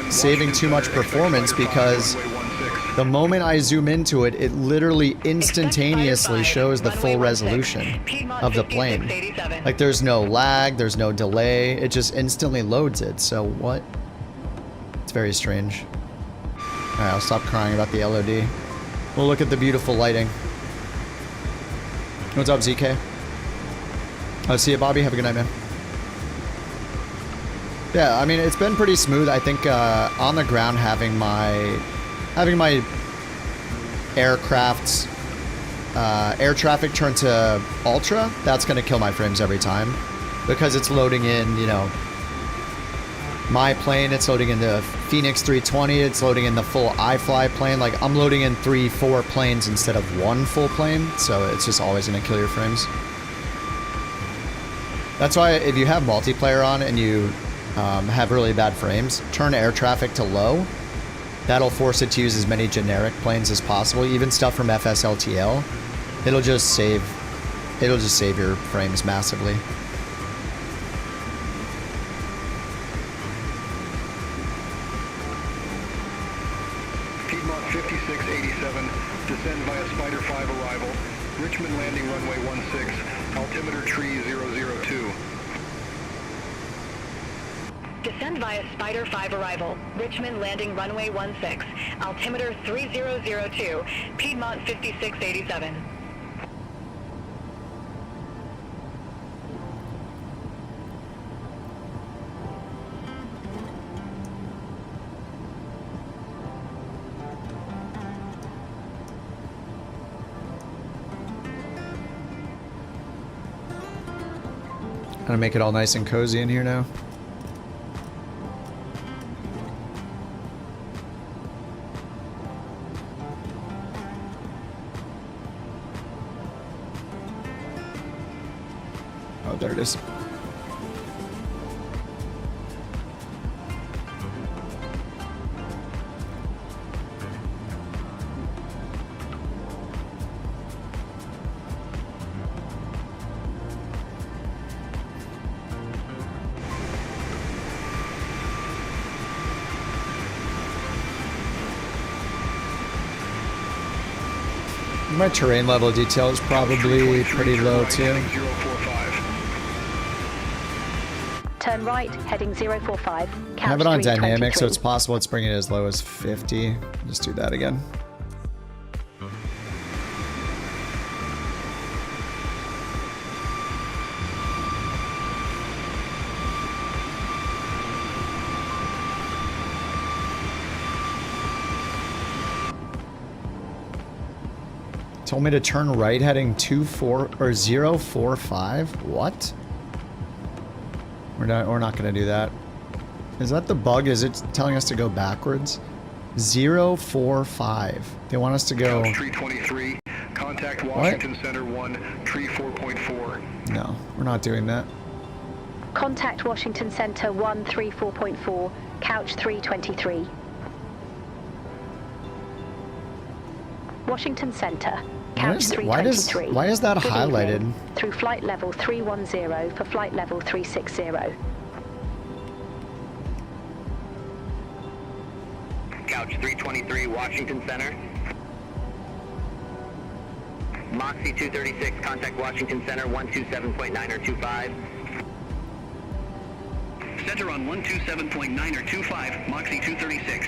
saving too much performance, because the moment I zoom into it, it literally instantaneously shows the full resolution of the plane. Like, there's no lag, there's no delay, it just instantly loads it. So what? It's very strange. Alright, I'll stop crying about the LOD. We'll look at the beautiful lighting. What's up, ZK? Oh, see you, Bobby. Have a good night, man. Yeah, I mean, it's been pretty smooth. I think on the ground, having my aircraft's air traffic turned to ultra, that's gonna kill my frames every time, because it's loading in, you know, my plane, it's loading in the Phoenix 320, it's loading in the full iFly plane. Like, I'm loading in 3-4 planes instead of 1 full plane, so it's just always gonna kill your frames. That's why if you have multiplayer on and you have really bad frames, turn air traffic to low. That'll force it to use as many generic planes as possible, even stuff from FSLTL. It'll just save your frames massively. Piedmont 5687, descend via Spider 5 arrival. Richmond landing runway 16, altimeter tree 002. Descend via Spider 5 arrival. Richmond landing runway 16, altimeter 3002, Piedmont 5687. Gonna make it all nice and cozy in here now. Oh, there it is. My terrain level detail is probably pretty low too. Turn right, heading 045. I have it on dynamic, so it's possible it's bringing it as low as 50. Just do that again. Told me to turn right heading 045. What? We're not gonna do that. Is that the bug? Is it telling us to go backwards? 045. They want us to go. 323. Contact Washington Center 1, tree 4.4. No, we're not doing that. Contact Washington Center 134.4, couch 323. Washington Center, couch 323. Why is that Good highlighted? evening. Through flight level 310 for flight level 360. Couch 323, Washington Center. Moxie 236, contact Washington Center 127.925. Center on 127.925, Moxie 236.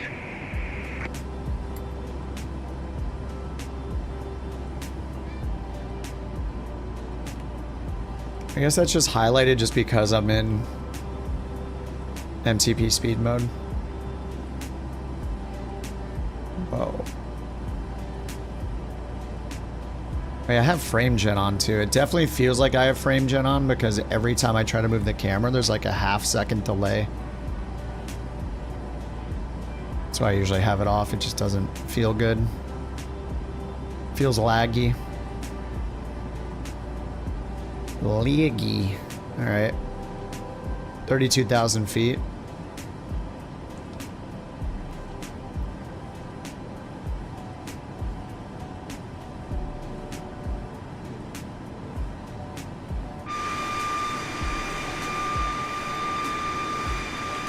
I guess that's just highlighted just because I'm in MTP speed mode. Whoa. I have frame gen on too. It definitely feels like I have frame gen on because every time I try to move the camera, there's like a half-second delay. That's why I usually have it off. It just doesn't feel good. Feels laggy. Laggy. Alright. 32,000 feet.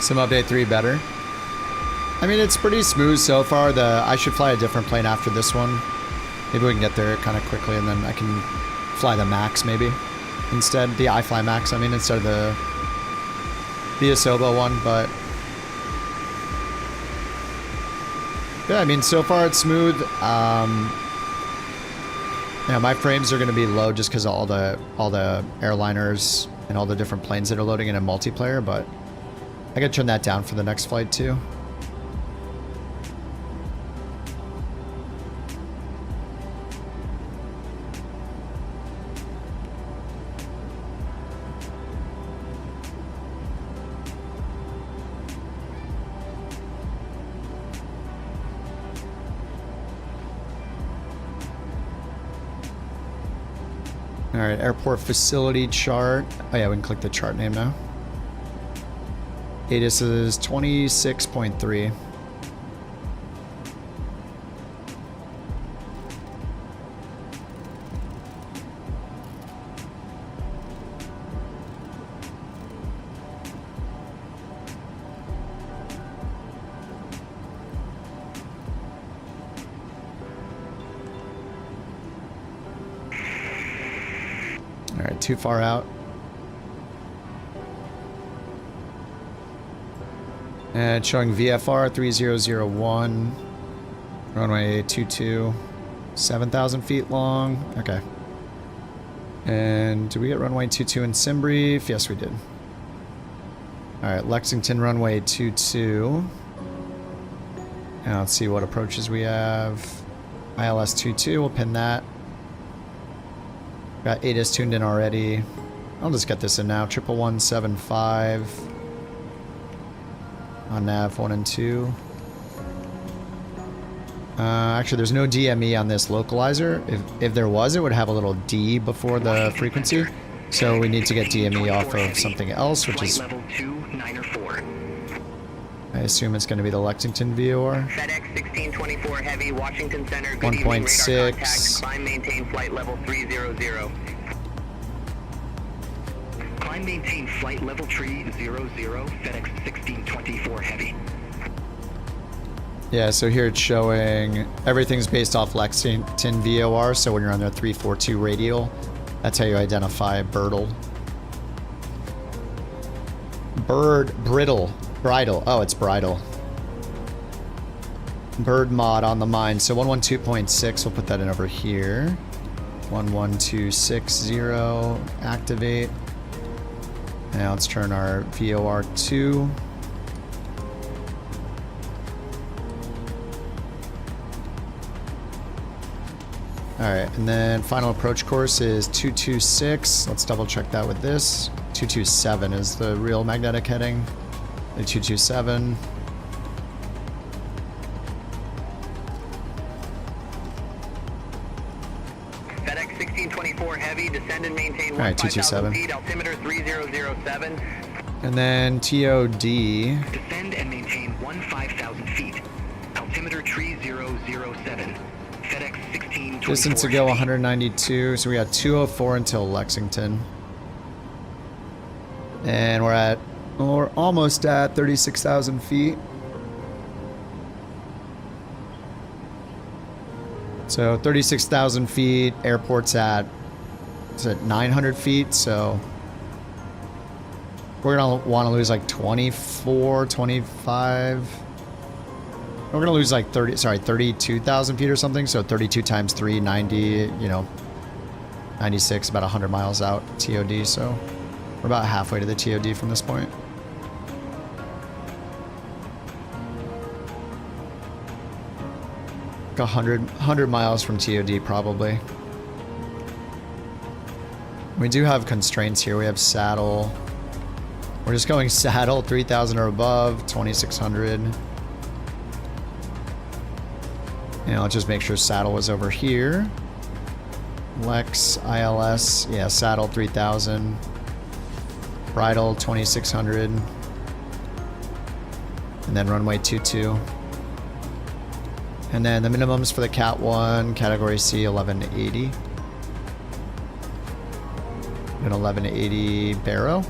Sim Update 3 better. I mean, it's pretty smooth so far. I should fly a different plane after this one. Maybe we can get there kind of quickly and then I can fly the Max maybe. Instead, the iFly Max, I mean, instead of the Asobo one, but yeah, I mean, so far it's smooth. Yeah, my frames are going to be low just because of all the airliners and all the different planes that are loading in a multiplayer, but I could turn that down for the next flight too. Alright, airport facility chart. Oh yeah, we can click the chart name now. ATIS is 26.3. Alright, too far out. And it's showing VFR 3001, runway 22, 7,000 feet long. Okay. And do we get runway 22 in Simbrief? Yes, we did. Alright, Lexington runway 22. And let's see what approaches we have. ILS 22, we'll pin that. Got ATIS tuned in already. I'll just get this in now. 11175. On nav 1 and 2. Actually, there's no DME on this localizer. If there was, it would have a little D before the frequency. So we need to get DME off of something else, which is... I assume it's going to be the Lexington VOR. FedEx 1624 Heavy, Washington Center. 1.6. Climb, maintain flight level 300. Climb, maintain flight level 300. FedEx 1624 Heavy. Yeah, so here it's showing everything's based off Lexington VOR, so when you're on their 342 radial, that's how you identify Bridle. Bridle. Oh, it's bridle. Bird mod on the mine. So 112.6, we'll put that in over here. 11260, activate. Now let's turn our VOR 2. Alright, and then final approach course is 226. Let's double check that with this. 227 is the real magnetic heading. The 227. FedEx 1624 heavy, descend and maintain 227. feet, altimeter 3007. And then TOD. Descend and maintain 15,000 feet. Altimeter 3007. FedEx 1624. Distance to go 192, so we got 204 until Lexington. And we're almost at 36,000 feet. So 36,000 feet, airport's at, is it 900 feet? So we're gonna want to lose like 24, 25. We're gonna lose like 32,000 feet or something. So 32 times 3, 90, you know, 96, about 100 miles out TOD. So we're about halfway to the TOD from this point. Like 100 miles from TOD probably. We do have constraints here. We have saddle. We're just going saddle 3,000 or above, 2,600. And I'll just make sure saddle was over here. Lex, ILS, yeah, saddle 3,000. Bridle 2,600. And then runway 22. And then the minimums for the Cat 1, category C, 1180. An 1180 Barrow.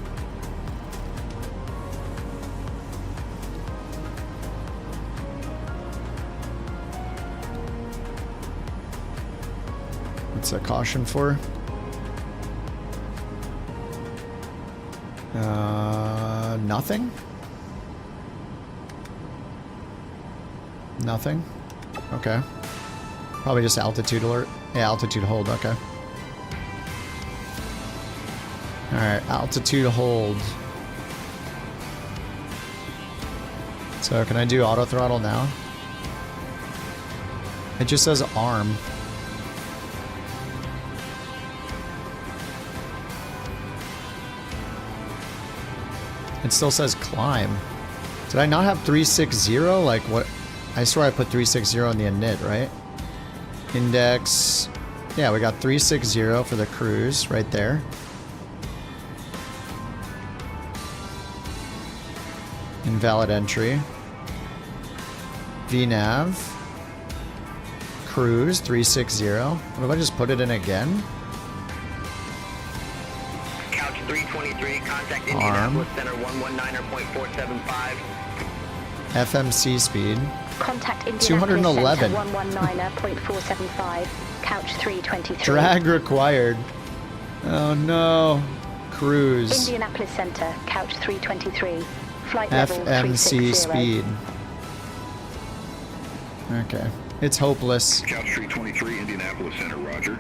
What's a caution for? Nothing? Nothing? Okay. Probably just altitude alert. Yeah, altitude hold, okay. Alright, altitude hold. So can I do auto throttle now? It just says arm. It still says climb. Did I not have 360? Like what? I swear I put 360 in the init, right? Index. Yeah, we got 360 for the cruise right there. Invalid entry. VNav. Cruise 360. What if I just put it in again? Couch 323, contact Indianapolis Center 119.475. FMC speed. Contact Indianapolis 211. Center 119.475. Couch 323. Drag required. Oh no. Cruise. Indianapolis Center, couch 323. Flight level FMC 360. speed. Okay. It's hopeless. Couch 323, Indianapolis Center, roger.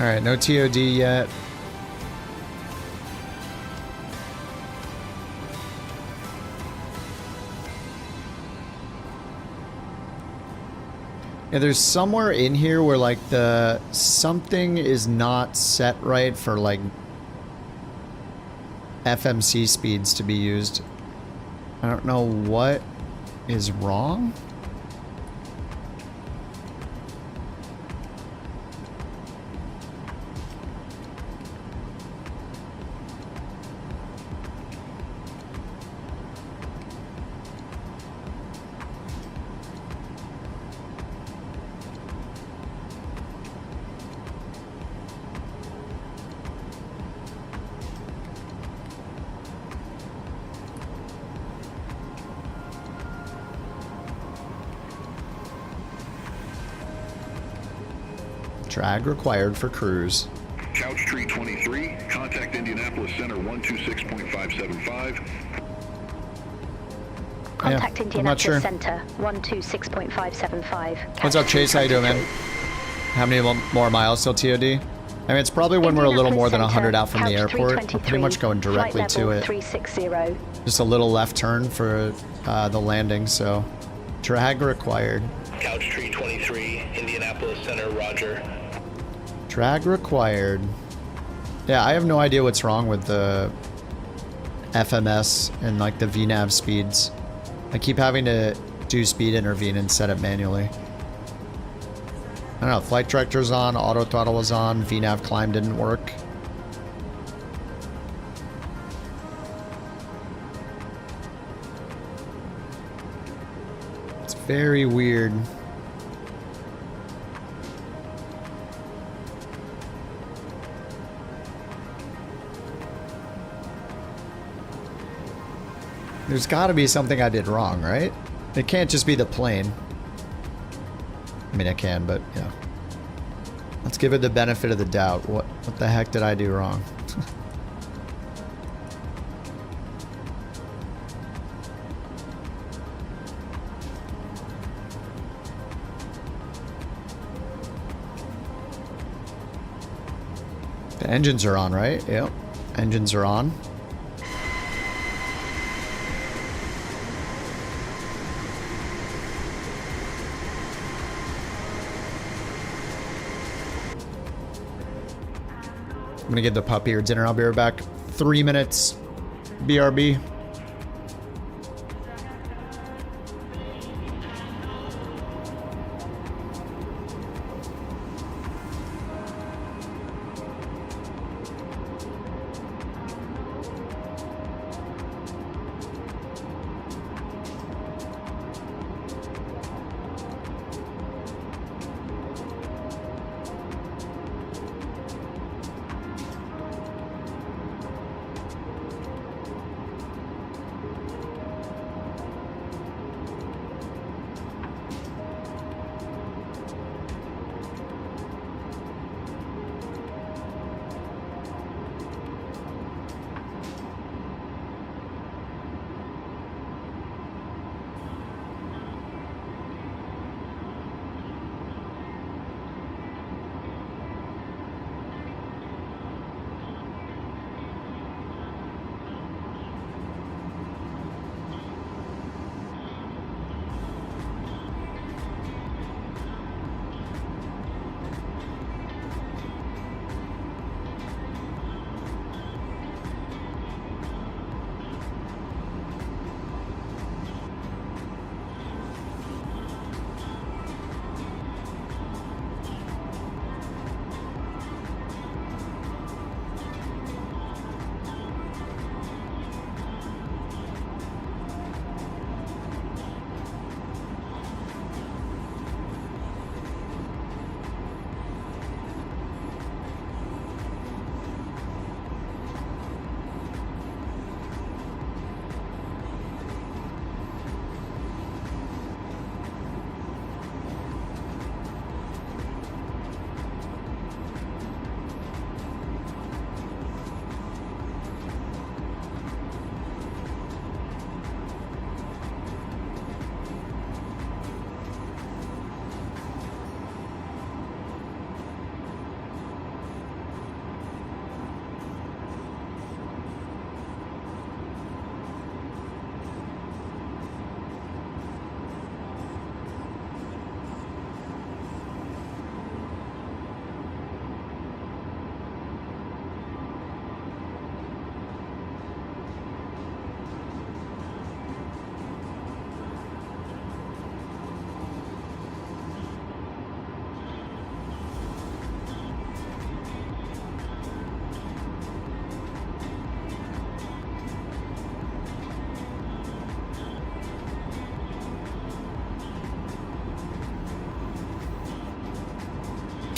Alright, no TOD yet. Yeah, there's somewhere in here where like the something is not set right for like FMC speeds to be used. I don't know what is wrong? Drag required for cruise. Couch Tree 23, contact Indianapolis Center 126.575. Contact I'm not Indianapolis sure. Center 126.575. What's up, Chase? How you doing, man? How many more miles till TOD? I mean, it's probably when we're a little more than 100 out from the airport. We're pretty much going directly to it. 360. Just a little left turn for the landing, so drag required. Couch Tree 23, Indianapolis Center, roger. Drag required. Yeah, I have no idea what's wrong with the FMS and like the VNAV speeds. I keep having to do speed intervene and set it manually. I don't know, flight director's on, auto throttle was on, VNAV climb didn't work. It's very weird. There's got to be something I did wrong, right? It can't just be the plane. I mean, I can, but yeah. Let's give it the benefit of the doubt. What the heck did I do wrong? The engines are on, right? Yep. Engines are on. I'm gonna give the puppy her dinner. I'll be right back. 3 minutes. BRB.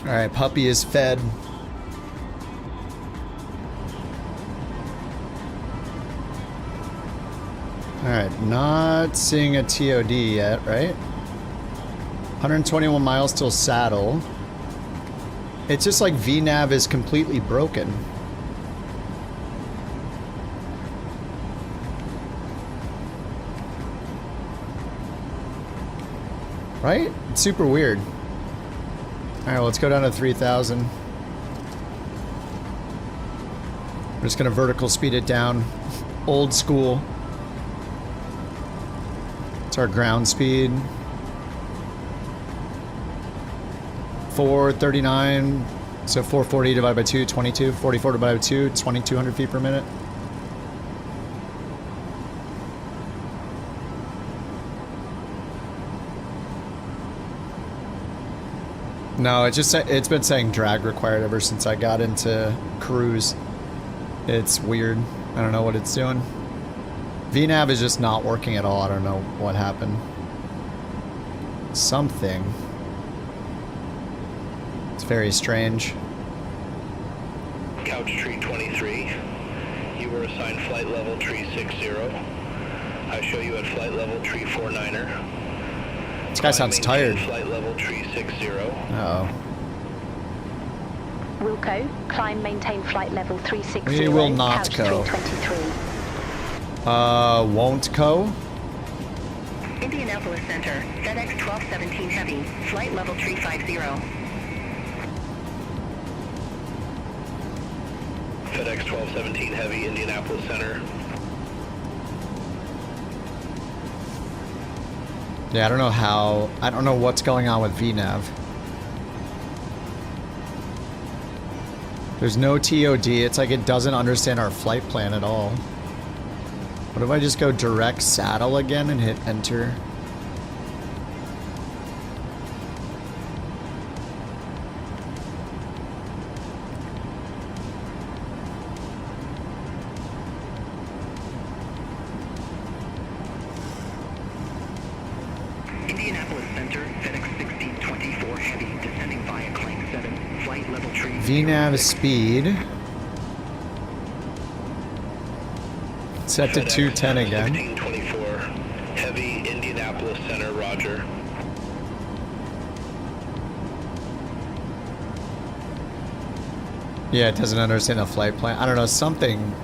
Alright, puppy is fed. Alright, not seeing a TOD yet, right? 121 miles till saddle. It's just like VNav is completely broken. Right? It's super weird. Alright, let's go down to 3,000. We're just gonna vertical speed it down. Old school. It's our ground speed. 439. So 440 divided by 2, 22. 44 divided by 2, 2,200 feet per minute. No, it's been saying drag required ever since I got into cruise. It's weird. I don't know what it's doing. VNav is just not working at all. I don't know what happened. Something. It's very strange. Couch tree 23. You were assigned flight level tree 60. I show you at flight level tree 49er. This guy sounds tired. Flight level tree 60. Uh-oh. Wilco, climb, maintain flight level 360. We will not go. 323. Won't go? Indianapolis Center, FedEx 1217 Heavy, flight level tree 50. FedEx 1217 Heavy, Indianapolis Center. Yeah, I don't know what's going on with VNav. There's no TOD. It's like it doesn't understand our flight plan at all. What if I just go direct saddle again and hit enter? Indianapolis Center, FedEx 1624 Heavy, descending via claim 7, flight level tree. VNav speed. Set to 210 again. 1624 Heavy, Indianapolis Center, roger. Yeah, it doesn't understand the flight plan. I don't know, something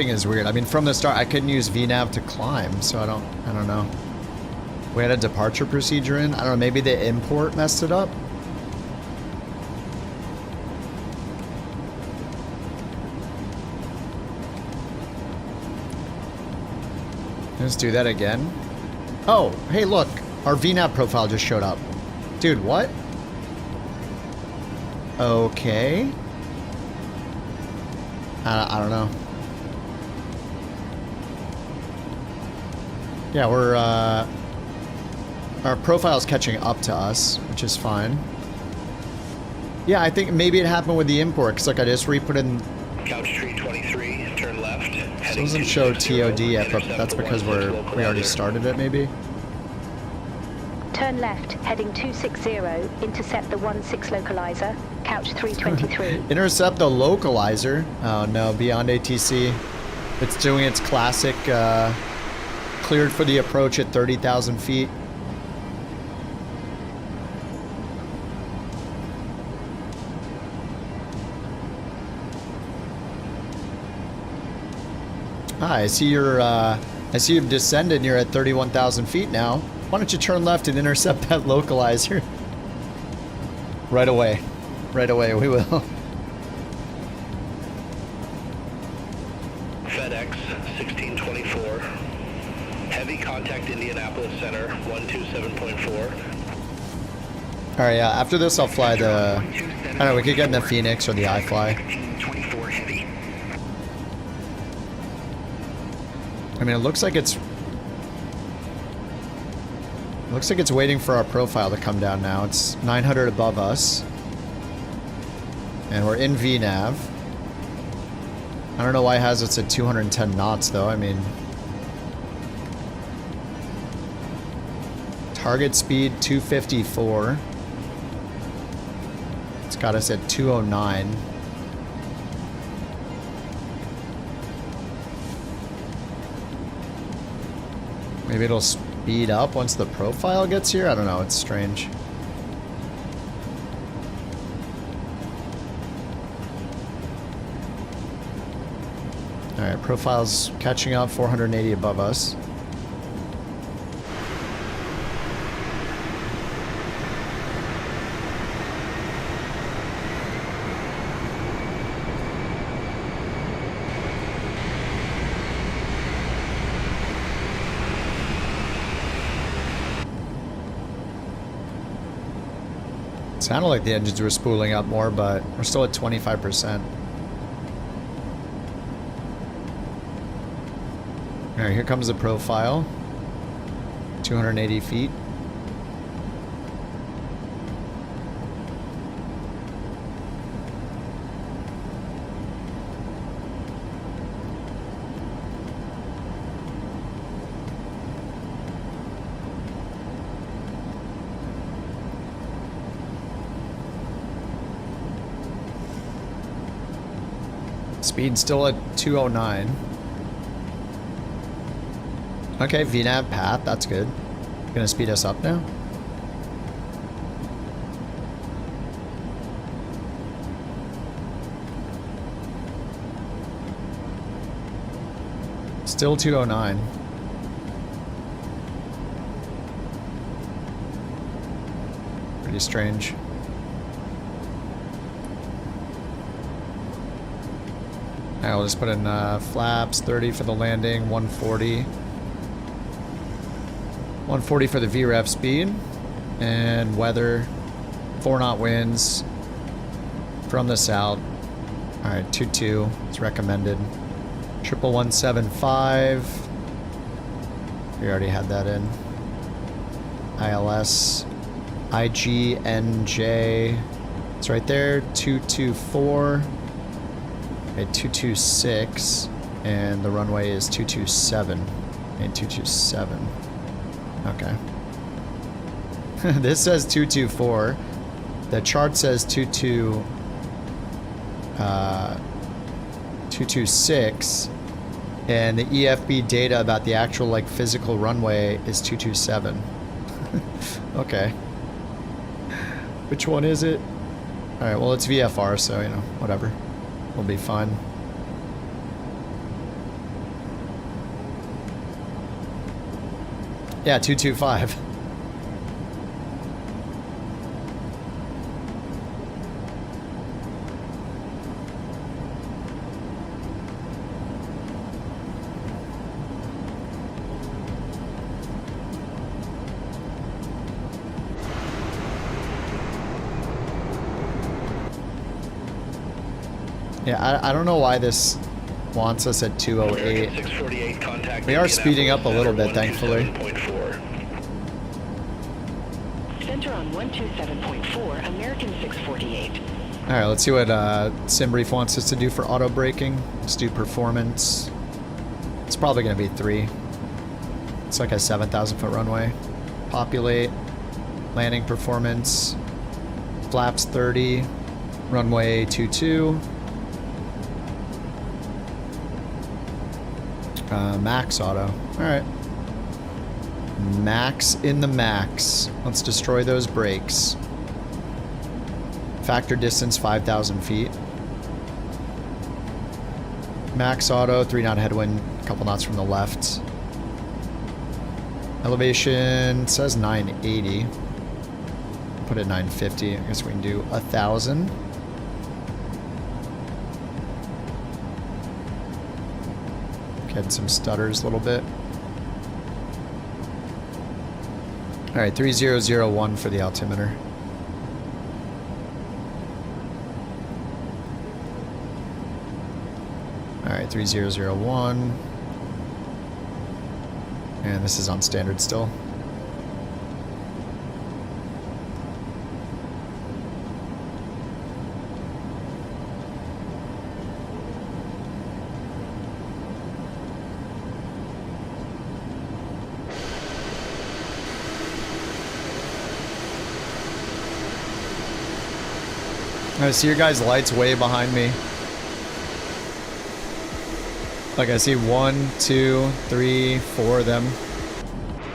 is weird. I mean, from the start, I couldn't use VNav to climb, so I don't know. We had a departure procedure in. I don't know, maybe the import messed it up? Let's do that again. Oh, hey, look. Our VNav profile just showed up. Dude, what? Okay. I don't know. Yeah, we're, our profile's catching up to us, which is fine. Yeah, I think maybe it happened with the import, because, like, I just re-put in... Couch tree 23, turn left. It doesn't show TOD yet, but that's because we already started it, maybe? Turn left, heading 260, intercept the 16 localizer, couch 323. Intercept the localizer? Oh no, beyond ATC. It's doing its classic, cleared for the approach at 30,000 feet. Hi, I see you've descended and you're at 31,000 feet now. Why don't you turn left and intercept that localizer? Right away. Right away, we will. FedEx 1624. Heavy contact Indianapolis Center 127.4. Alright, yeah, after this I'll fly the... I don't know, we could get in the Phoenix or the iFly. I mean, it looks like it's waiting for our profile to come down now. It's 900 above us. And we're in VNav. I don't know why it has us at 210 knots though. I mean, target speed 254. Got us at 209. Maybe it'll speed up once the profile gets here? I don't know, it's strange. Alright, profile's catching up, 480 above us. Sounded like the engines were spooling up more, but we're still at 25%. Alright, here comes the profile. 280 feet. Speed still at 209. Okay, VNAV path, that's good. Gonna speed us up now? Still 209. Pretty strange. Alright, we'll just put in flaps, 30 for the landing, 140. 140 for the VREF speed. And weather, 4 knot winds from the south. Alright, 22, it's recommended. 11175. We already had that in. ILS, IGNJ. It's right there, 224. Okay, 226, and the runway is 227, and 227. Okay. This says 224. The chart says 226, and the EFB data about the actual like physical runway is 227. Okay. Which one is it? All right. Well, it's VFR, so you know, whatever. We'll be fine. Yeah, 225. Yeah, I don't know why this wants us at 208. We are speeding up a little bit, thankfully. Center on 127.4, American 648. Alright, let's see what SimBrief wants us to do for auto braking. Let's do performance. It's probably going to be 3. It's like a 7,000 foot runway. Populate. Landing performance. Flaps 30. Runway 22. Max auto. Alright. Max in the max. Let's destroy those brakes. Factor distance 5,000 feet. Max auto, 3 knot headwind, a couple knots from the left. Elevation says 980. Put it 950. I guess we can do 1,000. Get some stutters a little bit. Alright, 3001 for the altimeter. Alright, 3001. And this is on standard still. I see your guys' lights way behind me. Like I see 1, 2, 3, 4 of them.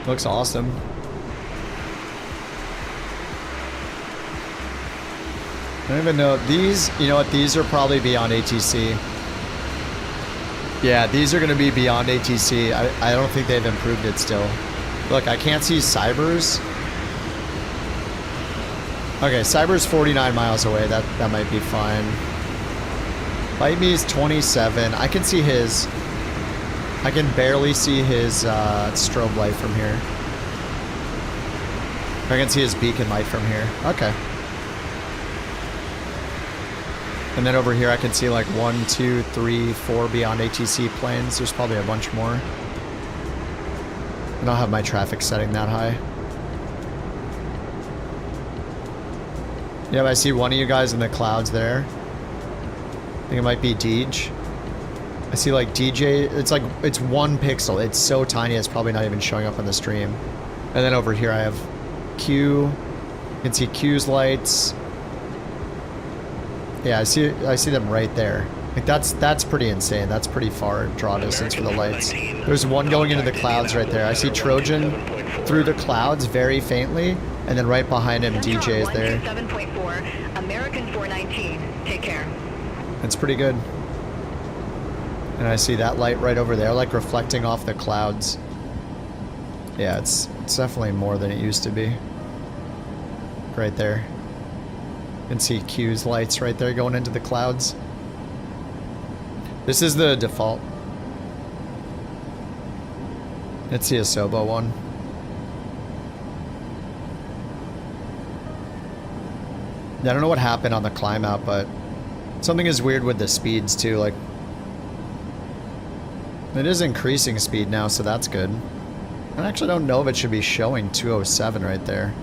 Looks awesome. I don't even know. These, you know what? These are probably beyond ATC. Yeah, these are going to be beyond ATC. I don't think they've improved it still. Look, I can't see Cyber's. Okay, Cyber's 49 miles away. That might be fine. Bite Me is 27. I can see his. I can barely see his strobe light from here. I can see his beacon light from here. Okay. And then over here I can see like 1, 2, 3, 4 beyond ATC planes. There's probably a bunch more. And I'll have my traffic setting that high. Yeah, I see one of you guys in the clouds there. I think it might be Deej. I see like DJ, it's 1 pixel. It's so tiny it's probably not even showing up on the stream. And then over here I have Q. You can see Q's lights. Yeah, I see them right there. Like that's pretty insane. That's pretty far draw distance for the lights. There's one going into the clouds right there. I see Trojan through the clouds very faintly, and then right behind him DJ is there. 7.4, American 419. Take care. That's pretty good. And I see that light right over there, like reflecting off the clouds. Yeah, it's definitely more than it used to be. Right there. You can see Q's lights right there going into the clouds. This is the default. Let's see a Sobo one. Yeah, I don't know what happened on the climb out, but something is weird with the speeds too. Like, it is increasing speed now, so that's good. I actually don't know if it should be showing 207 right there,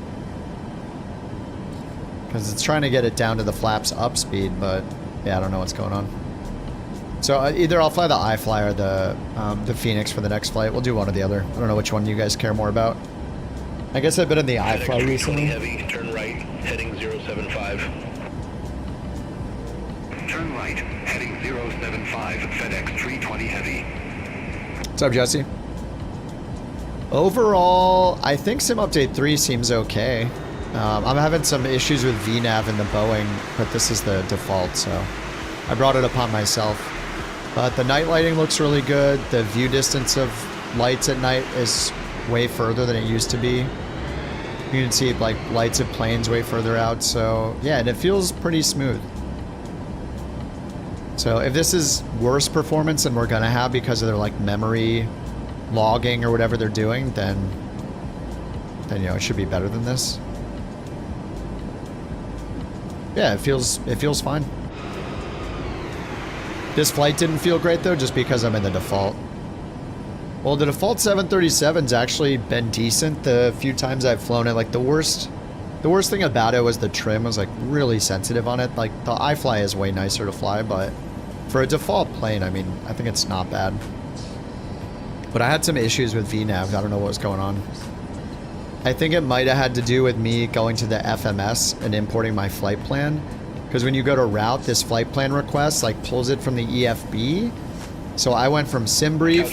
because it's trying to get it down to the flaps up speed, but yeah, I don't know what's going on. So either I'll fly the iFly or the Phoenix for the next flight. We'll do one or the other. I don't know which one you guys care more about. I guess I've been in the iFly recently. Heavy, turn right, heading 075. Turn right, heading 075, FedEx 320 Heavy. What's up, Jesse? Overall, I think Sim Update 3 seems okay. I'm having some issues with VNav in the Boeing, but this is the default, so I brought it upon myself. But the night lighting looks really good. The view distance of lights at night is way further than it used to be. You can see like lights of planes way further out, so yeah, and it feels pretty smooth. So if this is worse performance than we're gonna have because of their like memory logging or whatever they're doing, then you know, it should be better than this. Yeah, it feels fine. This flight didn't feel great though, just because I'm in the default. Well, the default 737's actually been decent the few times I've flown it. Like the worst thing about it was the trim was like really sensitive on it. Like the iFly is way nicer to fly, but for a default plane, I mean, I think it's not bad. But I had some issues with VNav. I don't know what was going on. I think it might have had to do with me going to the FMS and importing my flight plan. Because when you go to route, this flight plan request like pulls it from the EFB. So I went from SimBrief.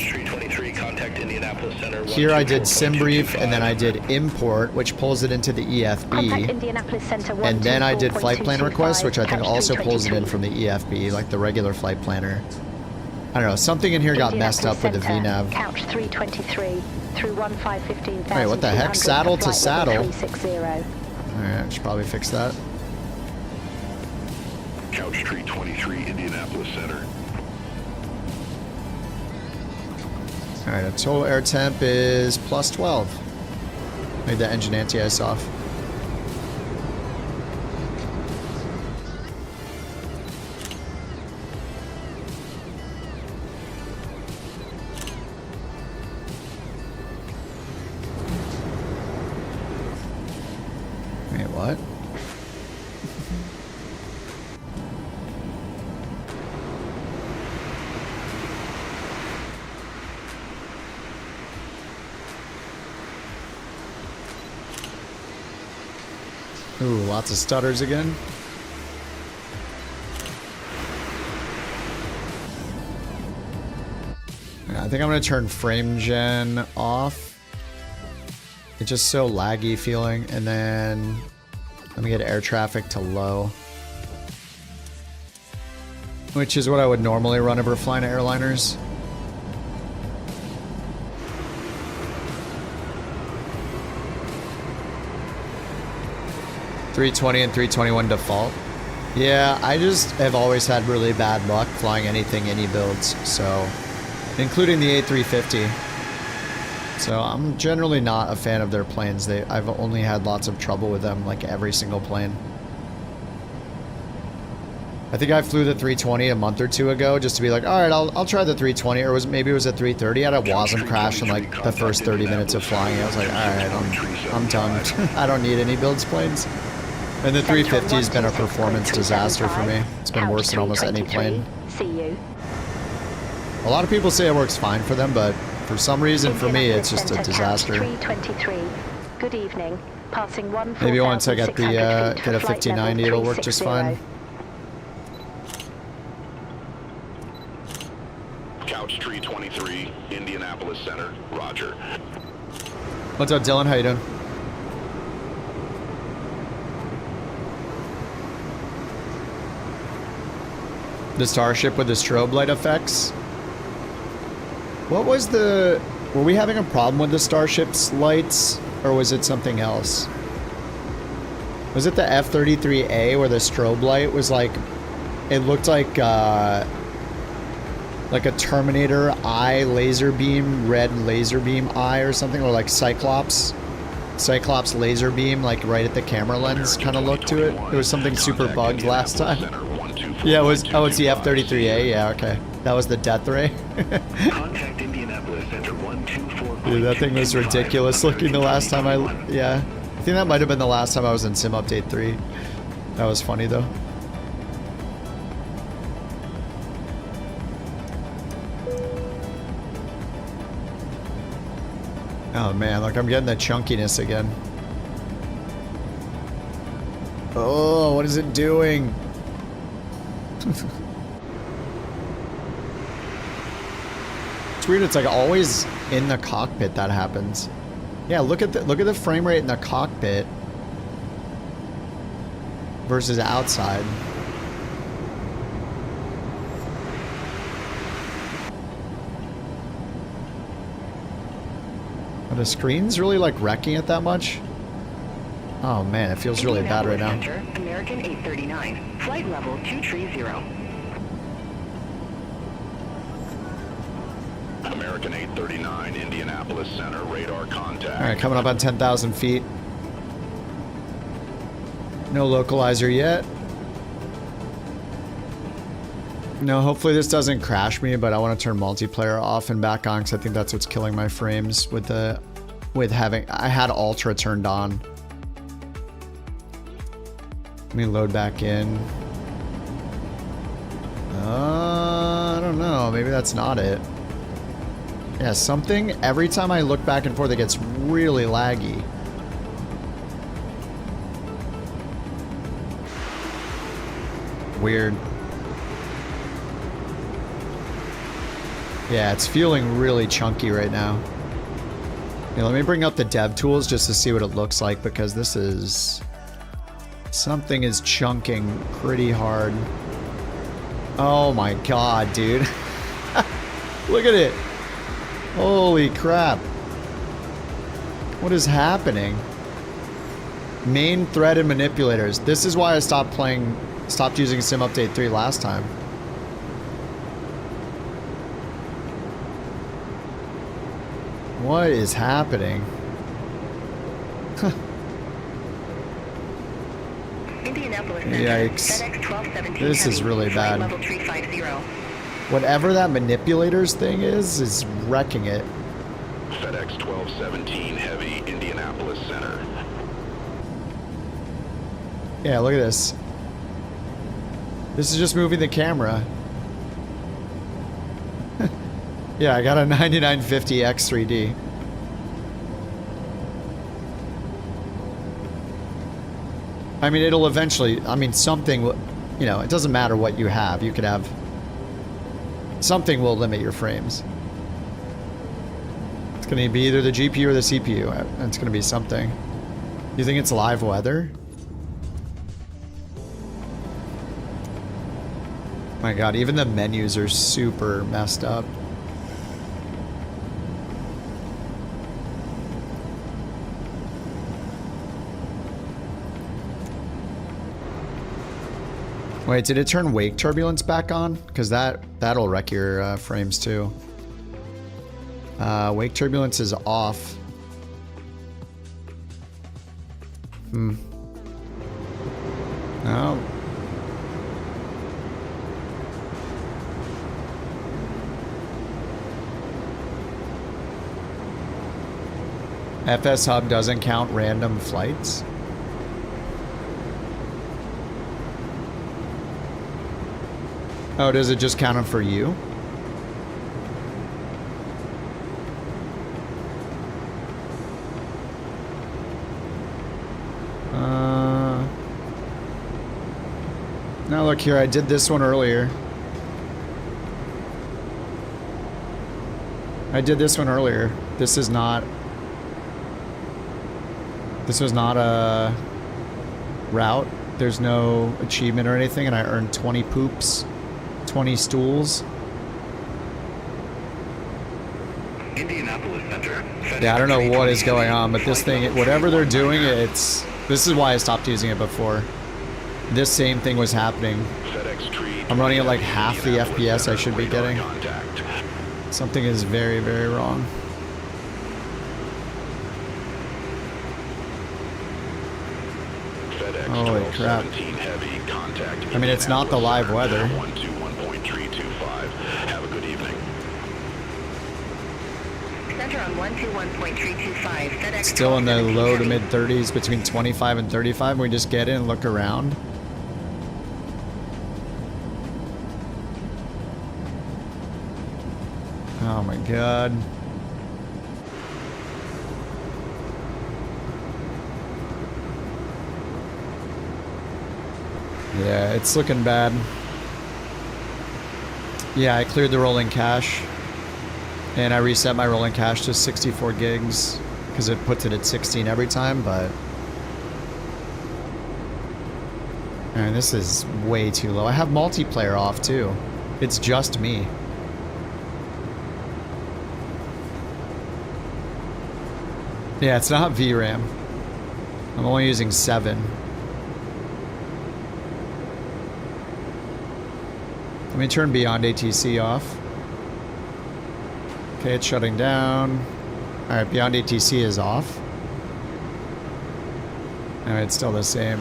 Here I did SimBrief, and then I did import, which pulls it into the EFB. And then I did flight plan request, which I think also pulls it in from the EFB, like the regular flight planner. I don't know, something in here got messed up with the VNav. Couch 323 through 1515. Wait, what the heck? Saddle to saddle. 360. Alright, I should probably fix that. Couch 323, Indianapolis Center. Alright, the total air temp is plus 12. Made the engine anti-ice off. Wait, what? Ooh, lots of stutters again. think I'm gonna turn frame gen off. It's just so laggy feeling, and then let me get air traffic to low. Which is what I would normally run if we're flying airliners. $320 and $321 default. Yeah, I just have always had really bad luck flying anything, any builds, so including the A350. So I'm generally not a fan of their planes. I've only had lots of trouble with them, like every single plane. I think I flew the 320 a month or two ago just to be like, all right, I'll try the 320, or maybe it was a 330. I had a WASM crash in like the first 30 minutes of flying. I was like, all right, I'm done. I don't need any builds planes. And the 350 has been a performance disaster for me. It's been worse than almost any plane. See you. A lot of people say it works fine for them, but for some reason for me it's just a disaster. 323. Good evening. Passing 1. Maybe once I get the get a 5090 it'll work just fine. Couch tree 23, Indianapolis Center, roger. What's up, Dylan? How you doing? The Starship with the strobe light effects. What was the... Were we having a problem with the Starship's lights? Or was it something else? Was it the F-33A where the strobe light was like... It looked like a Terminator eye laser beam, red laser beam eye or something, or like Cyclops laser beam, like right at the camera lens kind of look to it. It was something super bugged last time. Yeah, it was. Oh, it's the F-33A. Yeah, okay. That was the death ray. Dude, that thing was ridiculous looking the last time yeah. I think that might have been the last time I was in Sim Update 3. That was funny though. Oh man, look, I'm getting the chunkiness again. Oh, what is it doing? It's weird, it's like always in the cockpit that happens. Yeah, look at the frame rate in the cockpit versus outside. Are the screens really like wrecking it that much? Oh man, it feels really bad right now. Center, American 839, flight level 230. American 839, Indianapolis Center, radar contact. Alright, coming up on 10,000 feet. No localizer yet. No, hopefully this doesn't crash me, but I want to turn multiplayer off and back on because I think that's what's killing my frames with having... I had Ultra turned on. Let me load back in. I don't know. Maybe that's not it. Yeah, something... Every time I look back and forth, it gets really laggy. Weird. Yeah, it's feeling really chunky right now. Yeah, let me bring up the dev tools just to see what it looks like, because this is... Something is chunking pretty hard. Oh my god, dude. Look at it. Holy crap. What is happening? Main thread and manipulators. This is why I stopped using Sim Update 3 last time. What is happening? Yikes. This is really bad. Whatever that manipulators thing is wrecking it. FedEx 1217 Heavy, Indianapolis Center. Yeah, look at this. This is just moving the camera. Yeah, I got a 9950 X3D. I mean, it'll eventually, I mean, something, you know, it doesn't matter what you have. You could have, something will limit your frames. gonna be either the GPU or the CPU. It's gonna be something. You think it's live weather? My god, even the menus are super messed up. Wait, did it turn wake turbulence back on? Because that'll wreck your frames too. Wake turbulence is off. No. FS Hub doesn't count random flights. Oh, does it just count them for you? Now look here, I did this one earlier. This is not... This was not a route. There's no achievement or anything, and I earned 20 poops, 20 stools. Indianapolis Center. Yeah, I don't know what is going on, but this thing, whatever they're doing, it's... This is why I stopped using it before. This same thing was happening. I'm running at like half the FPS I should be getting. Something is very, very wrong. Holy crap. I mean, it's not the live weather. Have a good evening. Center on 121.325. FedEx Still in the low to mid 30s, between 25 and 35. We just get in and look around. Oh my god. Yeah, it's looking bad. Yeah, I cleared the rolling cache. And I reset my rolling cache to 64 gigs. Because it puts it at 16 every time, but... Man, this is way too low. I have multiplayer off too. It's just me. Yeah, it's not VRAM. I'm only using 7. Let me turn Beyond ATC off. Okay, it's shutting down. Alright, Beyond ATC is off. No, it's still the same.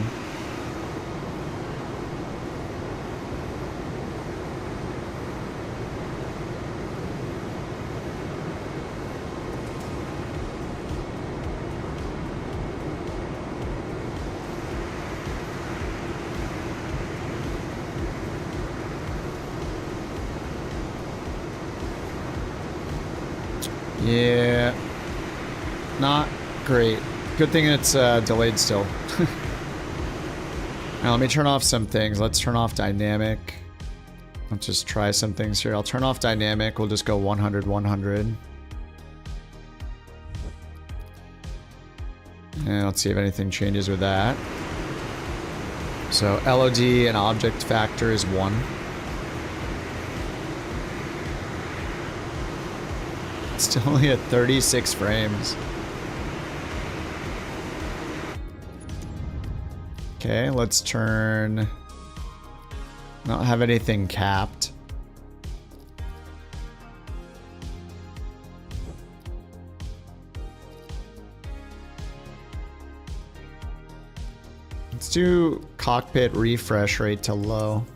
Yeah, not great. Good thing it's delayed still. Now let me turn off some things. Let's turn off dynamic. Let's just try some things here. I'll turn off dynamic. We'll just go 100, 100. And let's see if anything changes with that. So LOD and object factor is 1. Still only at 36 frames. Okay, let's turn... Not have anything capped. Let's do cockpit refresh rate to low.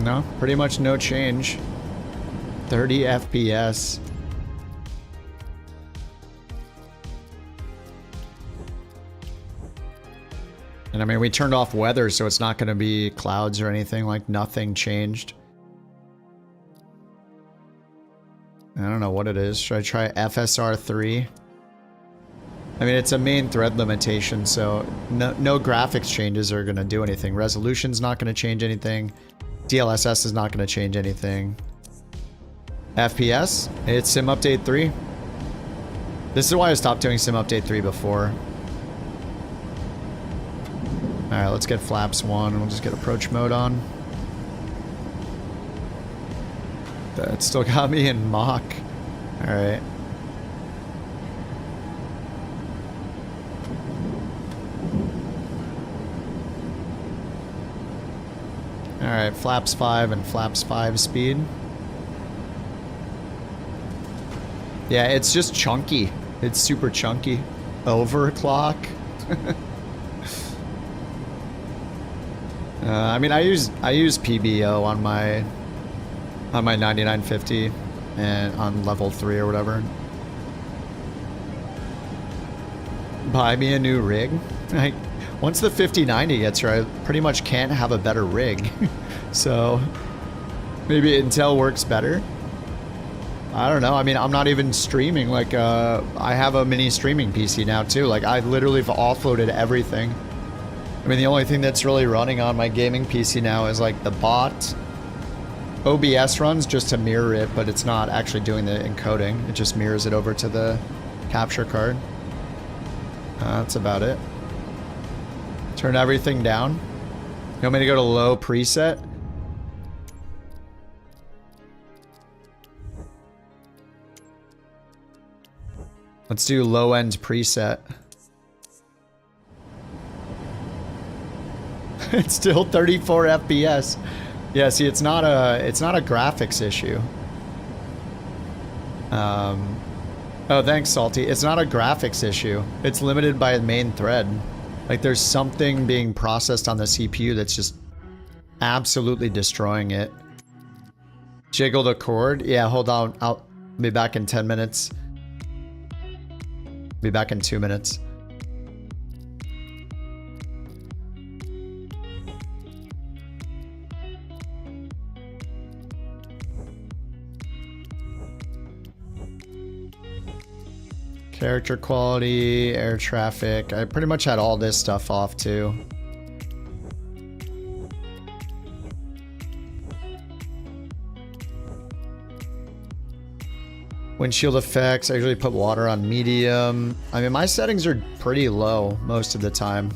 No, pretty much no change. 30 FPS. And I mean, we turned off weather, so it's not going to be clouds or anything. Like, nothing changed. I don't know what it is. Should I try FSR 3? I mean, it's a main thread limitation, so no graphics changes are going to do anything. Resolution's not going to change anything. DLSS is not going to change anything. FPS, it's Sim Update 3. This is why I stopped doing Sim Update 3 before. Alright, let's get flaps 1 and we'll just get approach mode on. That still got me in Mach. Alright. Alright, flaps 5 and flaps 5 speed. Yeah, it's just chunky. It's super chunky. Overclock. I mean, I use PBO on my 9950 and on level 3 or whatever. Buy me a new rig. Like, once the 5090 gets here, I pretty much can't have a better rig. So maybe Intel works better. I don't know. I mean, I'm not even streaming. Like, I have a mini streaming PC now too. Like, I literally have offloaded everything. I mean, the only thing that's really running on my gaming PC now is like the bot. OBS runs just to mirror it, but it's not actually doing the encoding. It just mirrors it over to the capture card. That's about it. Turn everything down. You want me to go to low preset? Let's do low end preset. It's still 34 FPS. Yeah, see, it's not a graphics issue. Oh, thanks, Salty. It's not a graphics issue. It's limited by the main thread. Like, there's something being processed on the CPU that's just absolutely destroying it. Jiggle the cord? Yeah, hold on. I'll be back in 10 minutes. Be back in 2 minutes. Character quality, air traffic. I pretty much had all this stuff off too. Windshield effects, I usually put water on medium. I mean, my settings are pretty low most of the time.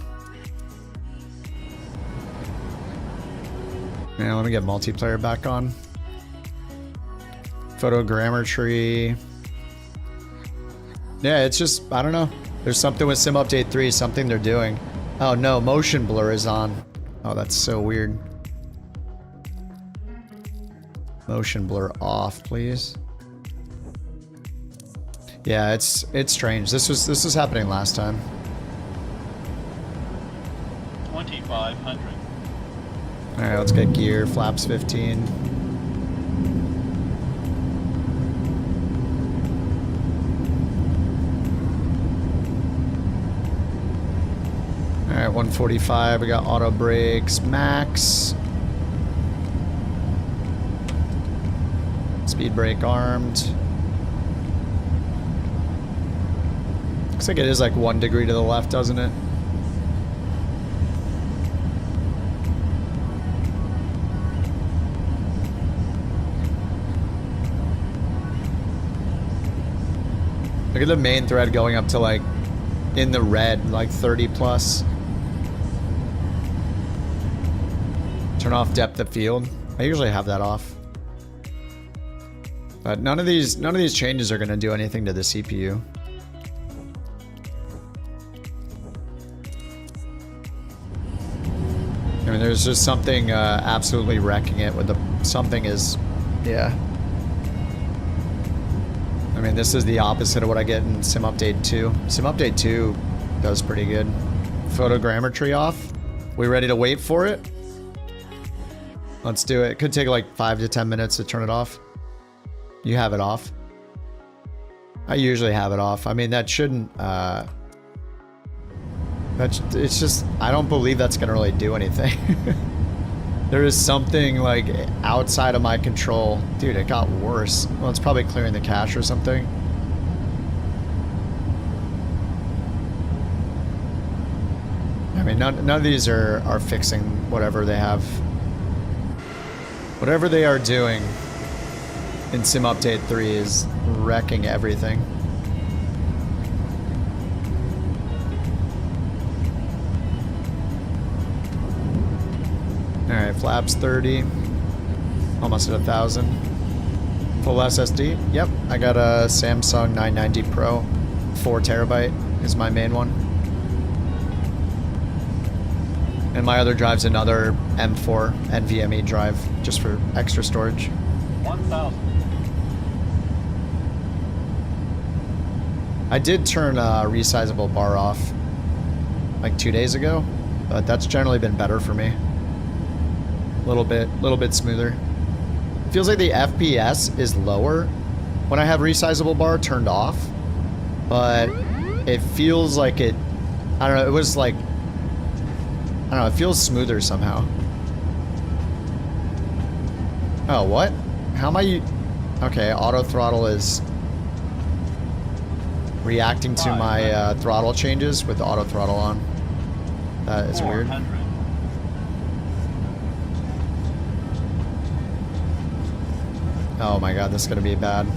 Yeah, let me get multiplayer back on. Photogrammetry. Yeah, it's just, I don't know. There's something with Sim Update 3, something they're doing. Oh no, motion blur is on. Oh, that's so weird. Motion blur off, please. Yeah, it's strange. This was happening last time. 2500. All right, let's get gear. Flaps 15. All right, 145. We got auto brakes max. Speed brake armed. Looks like it is like 1 degree to the left, doesn't it? Look at the main thread going up to like in the red, like 30 plus. Turn off depth of field. I usually have that off. But none of these changes are going to do anything to the CPU. I mean, there's just something absolutely wrecking it with the something is, yeah. I mean, this is the opposite of what I get in Sim Update 2. Sim Update 2 does pretty good. Photogrammetry off. We ready to wait for it? Let's do it. It could take like 5 to 10 minutes to turn it off. You have it off. I usually have it off. I mean, that shouldn't, it's just, I don't believe that's gonna really do anything. There is something like outside of my control. Dude, it got worse. Well, it's probably clearing the cache or something. I mean, none of these are fixing whatever they have. Whatever they are doing in Sim Update 3 is wrecking everything. Alright, flaps 30. Almost at 1,000. Full SSD. Yep, I got a Samsung 990 Pro. 4 terabyte is my main one. And my other drive's another M4 NVMe drive, just for extra storage. 1,000. I did turn resizable bar off like 2 days ago, but that's generally been better for me. Little bit smoother. It feels like the FPS is lower when I have resizable bar turned off, but it feels like it, I don't know, it was like, I don't know, it feels smoother somehow. Oh, what? How am I? Okay, auto throttle is reacting to my throttle changes with the auto throttle on. That is weird. Oh my god, this is gonna be bad.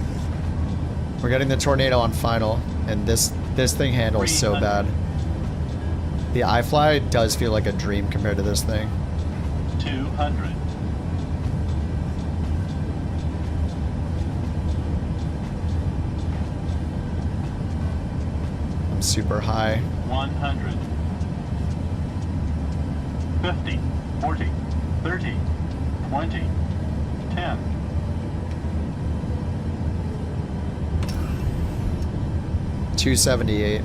We're getting the tornado on final, and this thing handles so bad. The iFly does feel like a dream compared to this thing. 200. I'm super high. 100. 50. 40. 30. 20. 10. 278.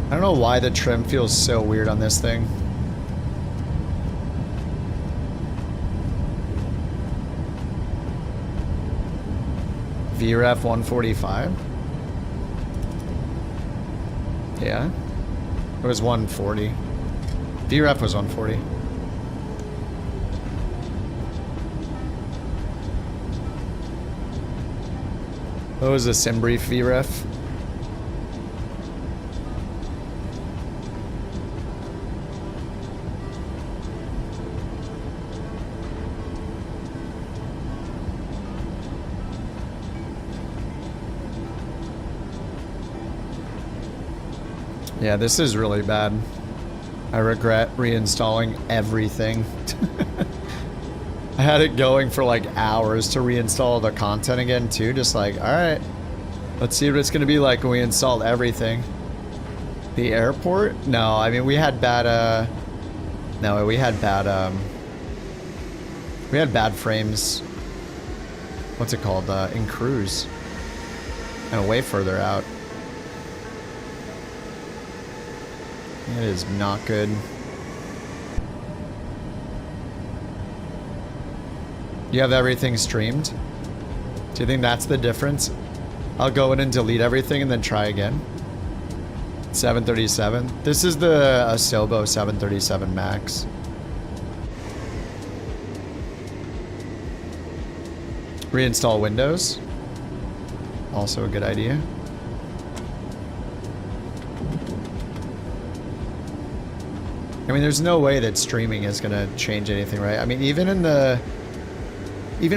I don't know why the trim feels so weird on this thing. VREF 145? Yeah. It was 140. VREF was 140. What was the SimBrief VREF? Yeah, this is really bad. I regret reinstalling everything. I had it going for like hours to reinstall the content again too, just like, alright, let's see what it's gonna be like when we install everything. The airport? No, I mean we had bad we had bad frames. What's it called? In cruise. And way further out. It is not good. You have everything streamed? Do you think that's the difference? I'll go in and delete everything and then try again. 737. This is the Asobo 737 Max. Reinstall Windows. Also a good idea. I mean, there's no way that streaming is gonna change anything, right? I mean, even in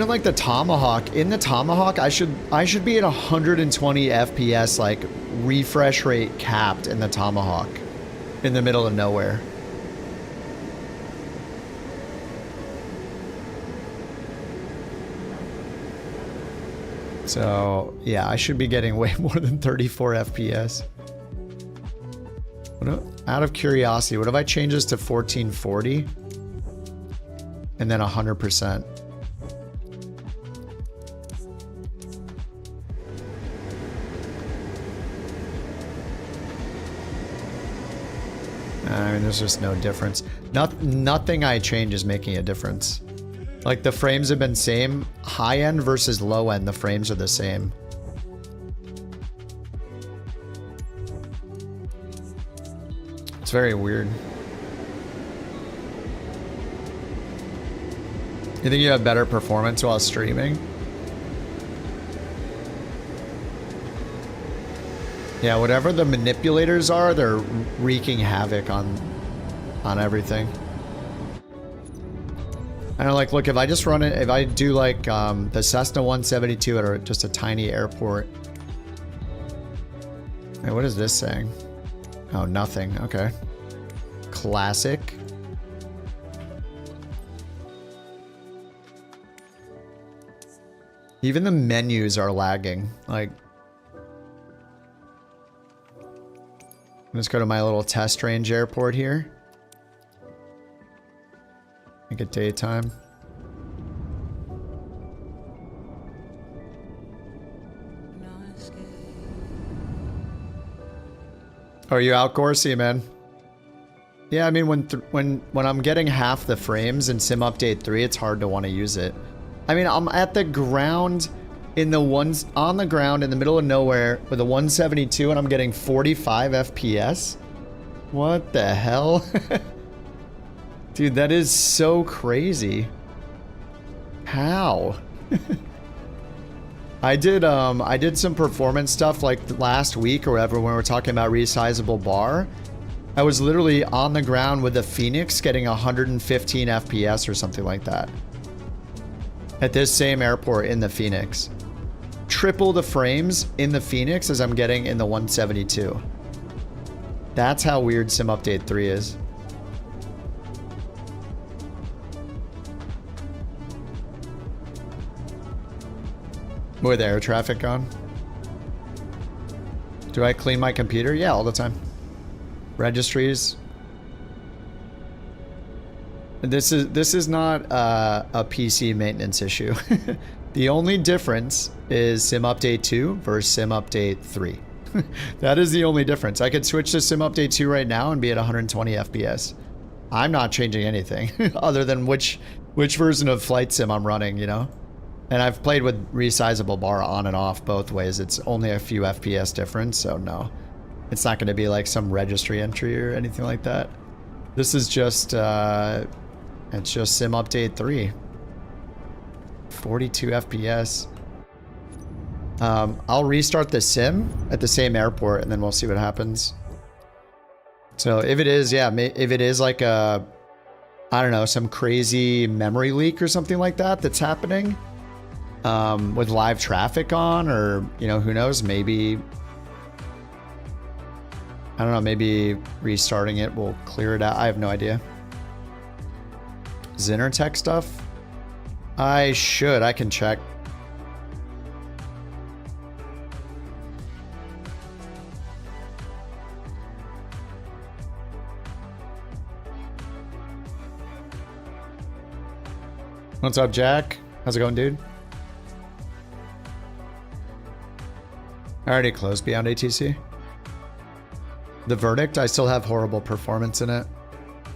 like the Tomahawk, in the Tomahawk, I should be at 120 FPS, like refresh rate capped in the Tomahawk, in the middle of nowhere. So yeah, I should be getting way more than 34 FPS. Out of curiosity, what if I change this to 1440 and then 100%? I mean, there's just no difference. Nothing I change is making a difference. Like the frames have been same. High end versus low end, the frames are the same. It's very weird. You think you have better performance while streaming? Yeah, whatever the manipulators are, they're wreaking havoc on everything. I don't like, look, if I just run it, if I do like the Cessna 172 at just a tiny airport. Hey, what is this saying? Oh, nothing. Okay. Classic. Even the menus are lagging. Like, let's go to my little test range airport here. Make it daytime. Oh, are you out, Gorsey, man? Yeah, I mean, when I'm getting half the frames in Sim Update 3, it's hard to want to use it. I mean, I'm at the ground on the ground in the middle of nowhere with a 172 and I'm getting 45 FPS? What the hell? Dude, that is so crazy. How? I did some performance stuff like last week or whatever when we were talking about resizable bar. I was literally on the ground with the Phoenix getting 115 FPS or something like that. At this same airport in the Phoenix. Triple the frames in the Phoenix as I'm getting in the 172. That's how weird Sim Update 3 is. With air traffic on. Do I clean my computer? Yeah, all the time. Registries. This is not a PC maintenance issue. The only difference is Sim Update 2 versus Sim Update 3. That is the only difference. I could switch to Sim Update 2 right now and be at 120 FPS. I'm not changing anything other than which version of Flight Sim I'm running, you know? And I've played with resizable bar on and off both ways. It's only a few FPS difference, so no. It's not going to be like some registry entry or anything like that. This is just, it's just Sim Update 3. 42 FPS. I'll restart the sim at the same airport and then we'll see what happens. So if it is, yeah, if it is like a, I don't know, some crazy memory leak or something like that that's happening, with live traffic on, or, you know, who knows, maybe, I don't know, maybe restarting it will clear it out. I have no idea. Zinnertech stuff? I can check. What's up, Jack? How's it going, dude? I already closed Beyond ATC. The Verdict, I still have horrible performance in it.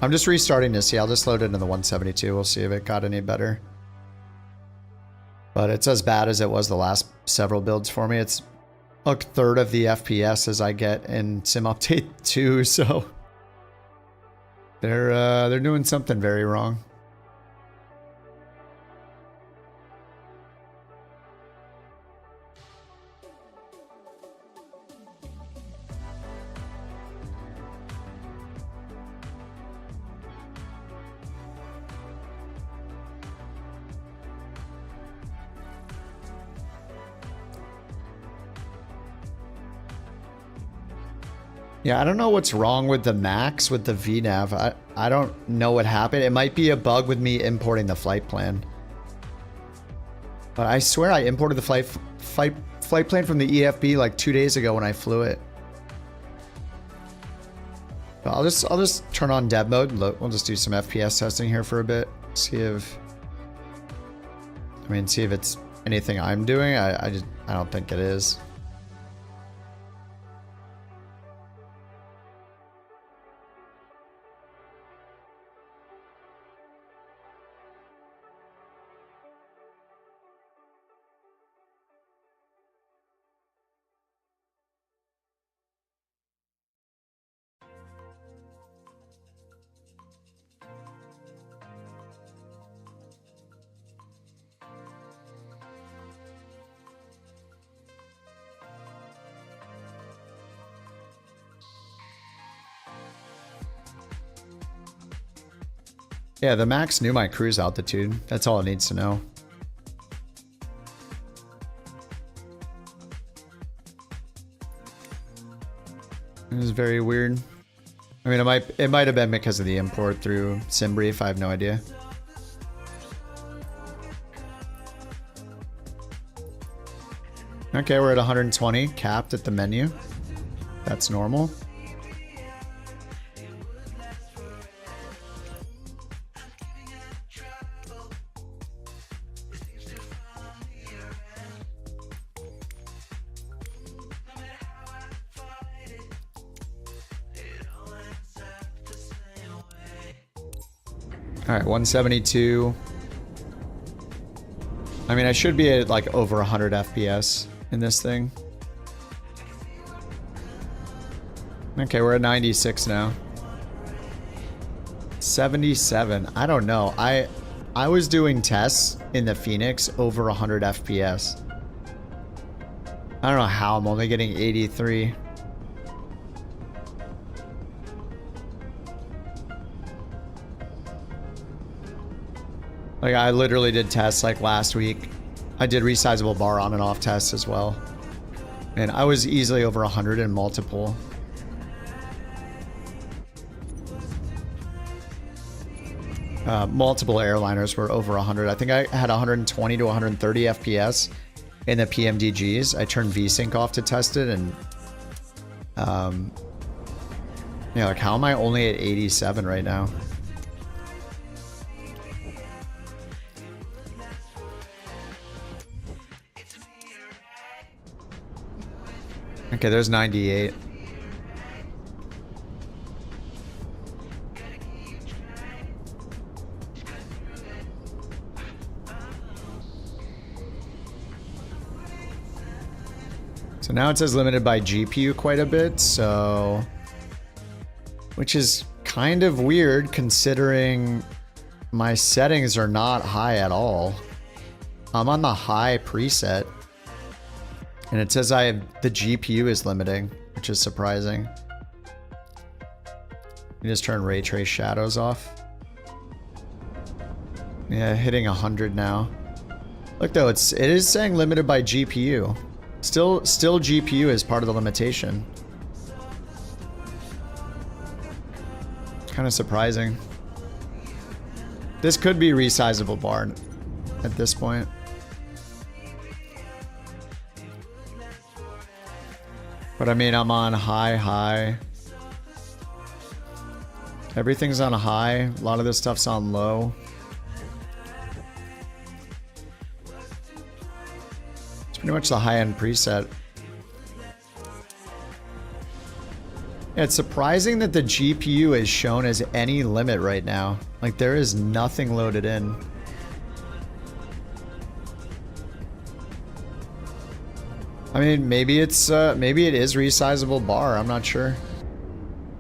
I'm just restarting to see. I'll just load it into the 172. We'll see if it got any better. But it's as bad as it was the last several builds for me. It's a third of the FPS as I get in Sim Update 2, so they're doing something very wrong. Yeah, I don't know what's wrong with the Max with the VNav. I don't know what happened. It might be a bug with me importing the flight plan. But I swear I imported the flight plan from the EFB like 2 days ago when I flew it. But I'll just turn on dev mode. We'll just do some FPS testing here for a bit. See if it's anything I'm doing. I don't think it is. Yeah, the max knew my cruise altitude. That's all it needs to know. It was very weird. I mean, it might have been because of the import through SimBrief. I have no idea. Okay, we're at 120, capped at the menu. That's normal. All right, 172. I mean, I should be at like over 100 FPS in this thing. Okay, we're at 96 now. 77. I don't know. I was doing tests in the Phoenix over 100 FPS. I don't know how I'm only getting 83. Like, I literally did tests like last week. I did resizable bar on and off tests as well. And I was easily over 100 in multiple. Multiple airliners were over 100. I think I had 120 to 130 FPS in the PMDGs. I turned VSync off to test it, and yeah, like, how am I only at 87 right now? Okay, there's 98. So now it says limited by GPU quite a bit, so... Which is kind of weird considering my settings are not high at all. I'm on the high preset. And it says the GPU is limiting, which is surprising. You just turn ray trace shadows off. Yeah, hitting 100 now. Look though, it is saying limited by GPU. Still GPU is part of the limitation. Kind of surprising. This could be resizable bar at this point. But I mean, I'm on high. Everything's on high. A lot of this stuff's on low. It's pretty much the high-end preset. Yeah, it's surprising that the GPU is shown as any limit right now. Like, there is nothing loaded in. I mean, maybe it is resizable bar. I'm not sure.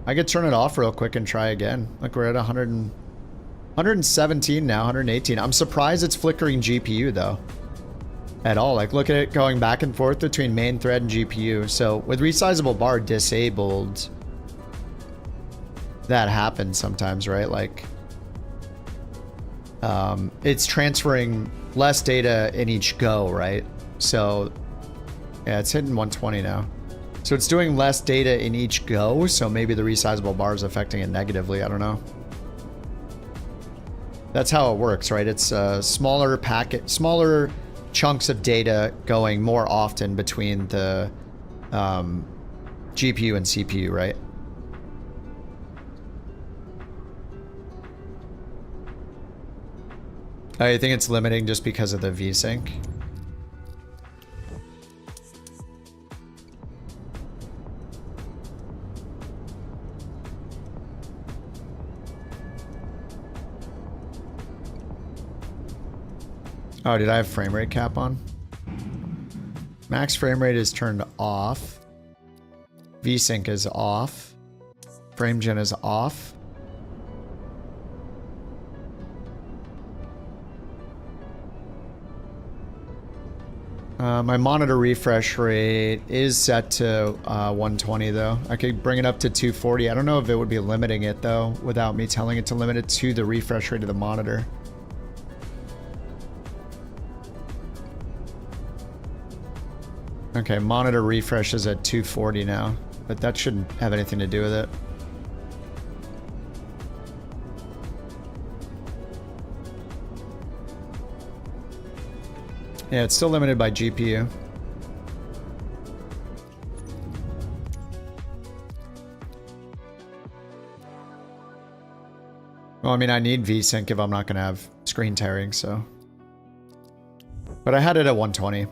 I could turn it off real quick and try again. Like, we're at 117 now, 118. I'm surprised it's flickering GPU though. At all. Like, look at it going back and forth between main thread and GPU. So with resizable bar disabled, that happens sometimes, right? Like, it's transferring less data in each go, right? So yeah, it's hitting 120 now. So it's doing less data in each go, so maybe the resizable bar is affecting it negatively. I don't know. That's how it works, right? It's smaller chunks of data going more often between the GPU and CPU, right? I think it's limiting just because of the VSync. Oh, did I have frame rate cap on? Max frame rate is turned off. VSync is off. Frame gen is off. My monitor refresh rate is set to 120 though. I could bring it up to 240. I don't know if it would be limiting it though without me telling it to limit it to the refresh rate of the monitor. Okay, monitor refresh is at 240 now, but that shouldn't have anything to do with it. Yeah, it's still limited by GPU. Well, I mean, I need VSync if I'm not going to have screen tearing, so. But I had it at 120.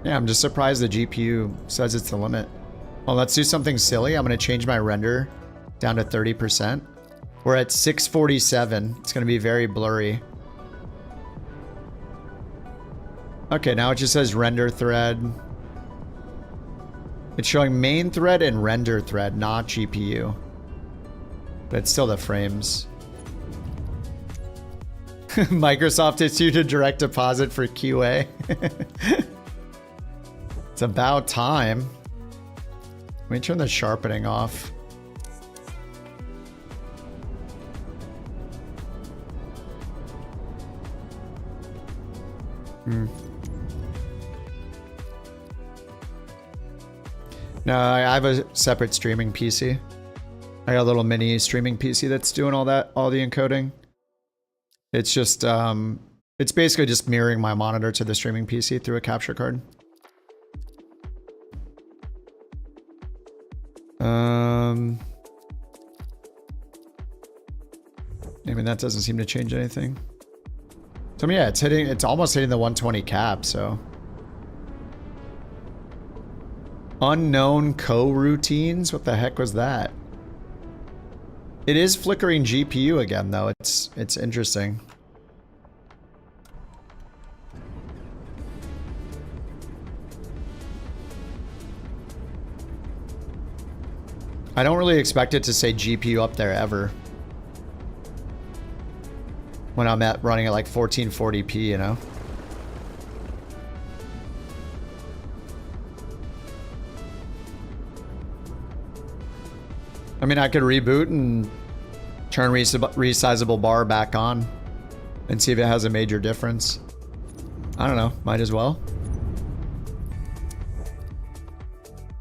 Yeah, I'm just surprised the GPU says it's the limit. Well, let's do something silly. I'm going to change my render down to 30%. We're at 647. It's going to be very blurry. Okay, now it just says render thread. It's showing main thread and render thread, not GPU. But it's still the frames. Microsoft issued a direct deposit for QA. It's about time. Let me turn the sharpening off. No, I have a separate streaming PC. I got a little mini streaming PC that's doing all the encoding. It's just, it's basically just mirroring my monitor to the streaming PC through a capture card. I mean, that doesn't seem to change anything. So, I mean, yeah, it's almost hitting the 120 cap, so. Unknown coroutines? What the heck was that? It is flickering GPU again, though. It's interesting. I don't really expect it to say GPU up there ever. When I'm running at like 1440p, you know? I mean, I could reboot and turn resizable bar back on and see if it has a major difference. I don't know. Might as well.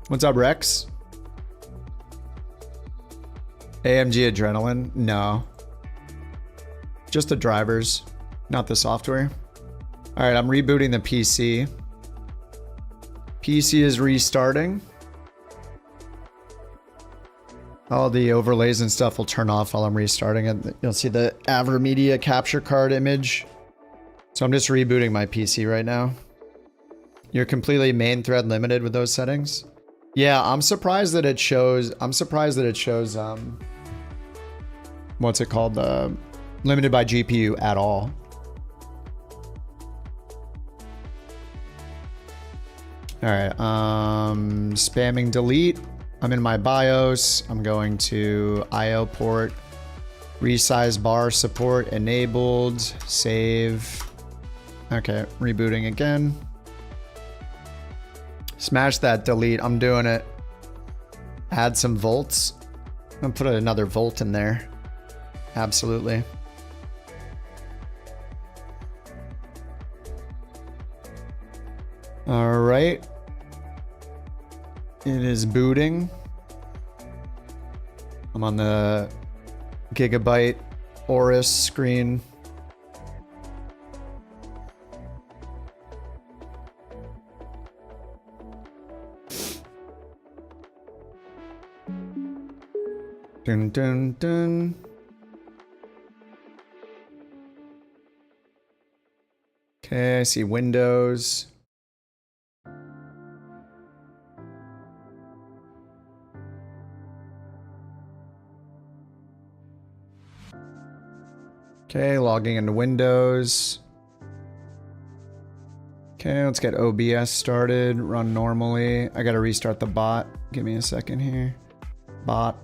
What's up, Rex? AMG Adrenaline? No. Just the drivers, not the software. All right, I'm rebooting the PC. PC is restarting. All the overlays and stuff will turn off while I'm restarting it. You'll see the AverMedia capture card image. So I'm just rebooting my PC right now. You're completely main thread limited with those settings? Yeah, I'm surprised that it shows, what's it called? Limited by GPU at all. All right, spamming delete. I'm in my BIOS. I'm going to IO port, resize bar support enabled, save. Okay, rebooting again. Smash that delete. I'm doing it. Add some volts. I'm gonna put another volt in there. Absolutely. All right. It is booting. I'm on the Gigabyte Aorus screen. Dun dun dun. Okay, I see Windows. Okay, logging into Windows. Okay, let's get OBS started, run normally. I gotta restart the bot. Give me a second here. Bot.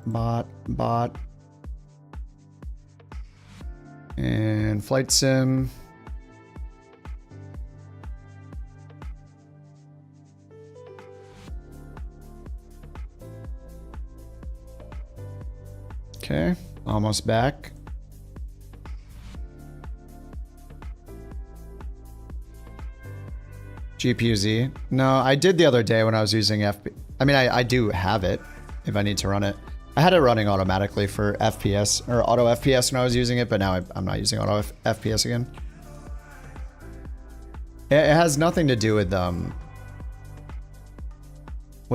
And And flight sim. Okay, almost back. GPU Z. No, I did the other day when I was using I mean, I do have it if I need to run it. I had it running automatically for FPS or auto FPS when I was using it, but now I'm not using auto FPS again. It has nothing to do with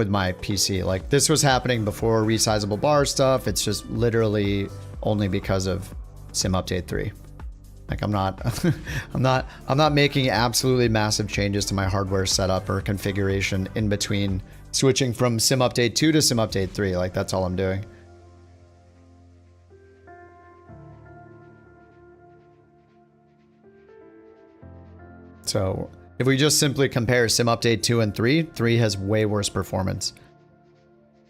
my PC. Like, this was happening before resizable bar stuff. It's just literally only because of Sim Update 3. Like, I'm not I'm not making absolutely massive changes to my hardware setup or configuration in between switching from Sim Update 2 to Sim Update 3. Like, that's all I'm doing. So if we just simply compare Sim Update 2 and 3, 3 has way worse performance.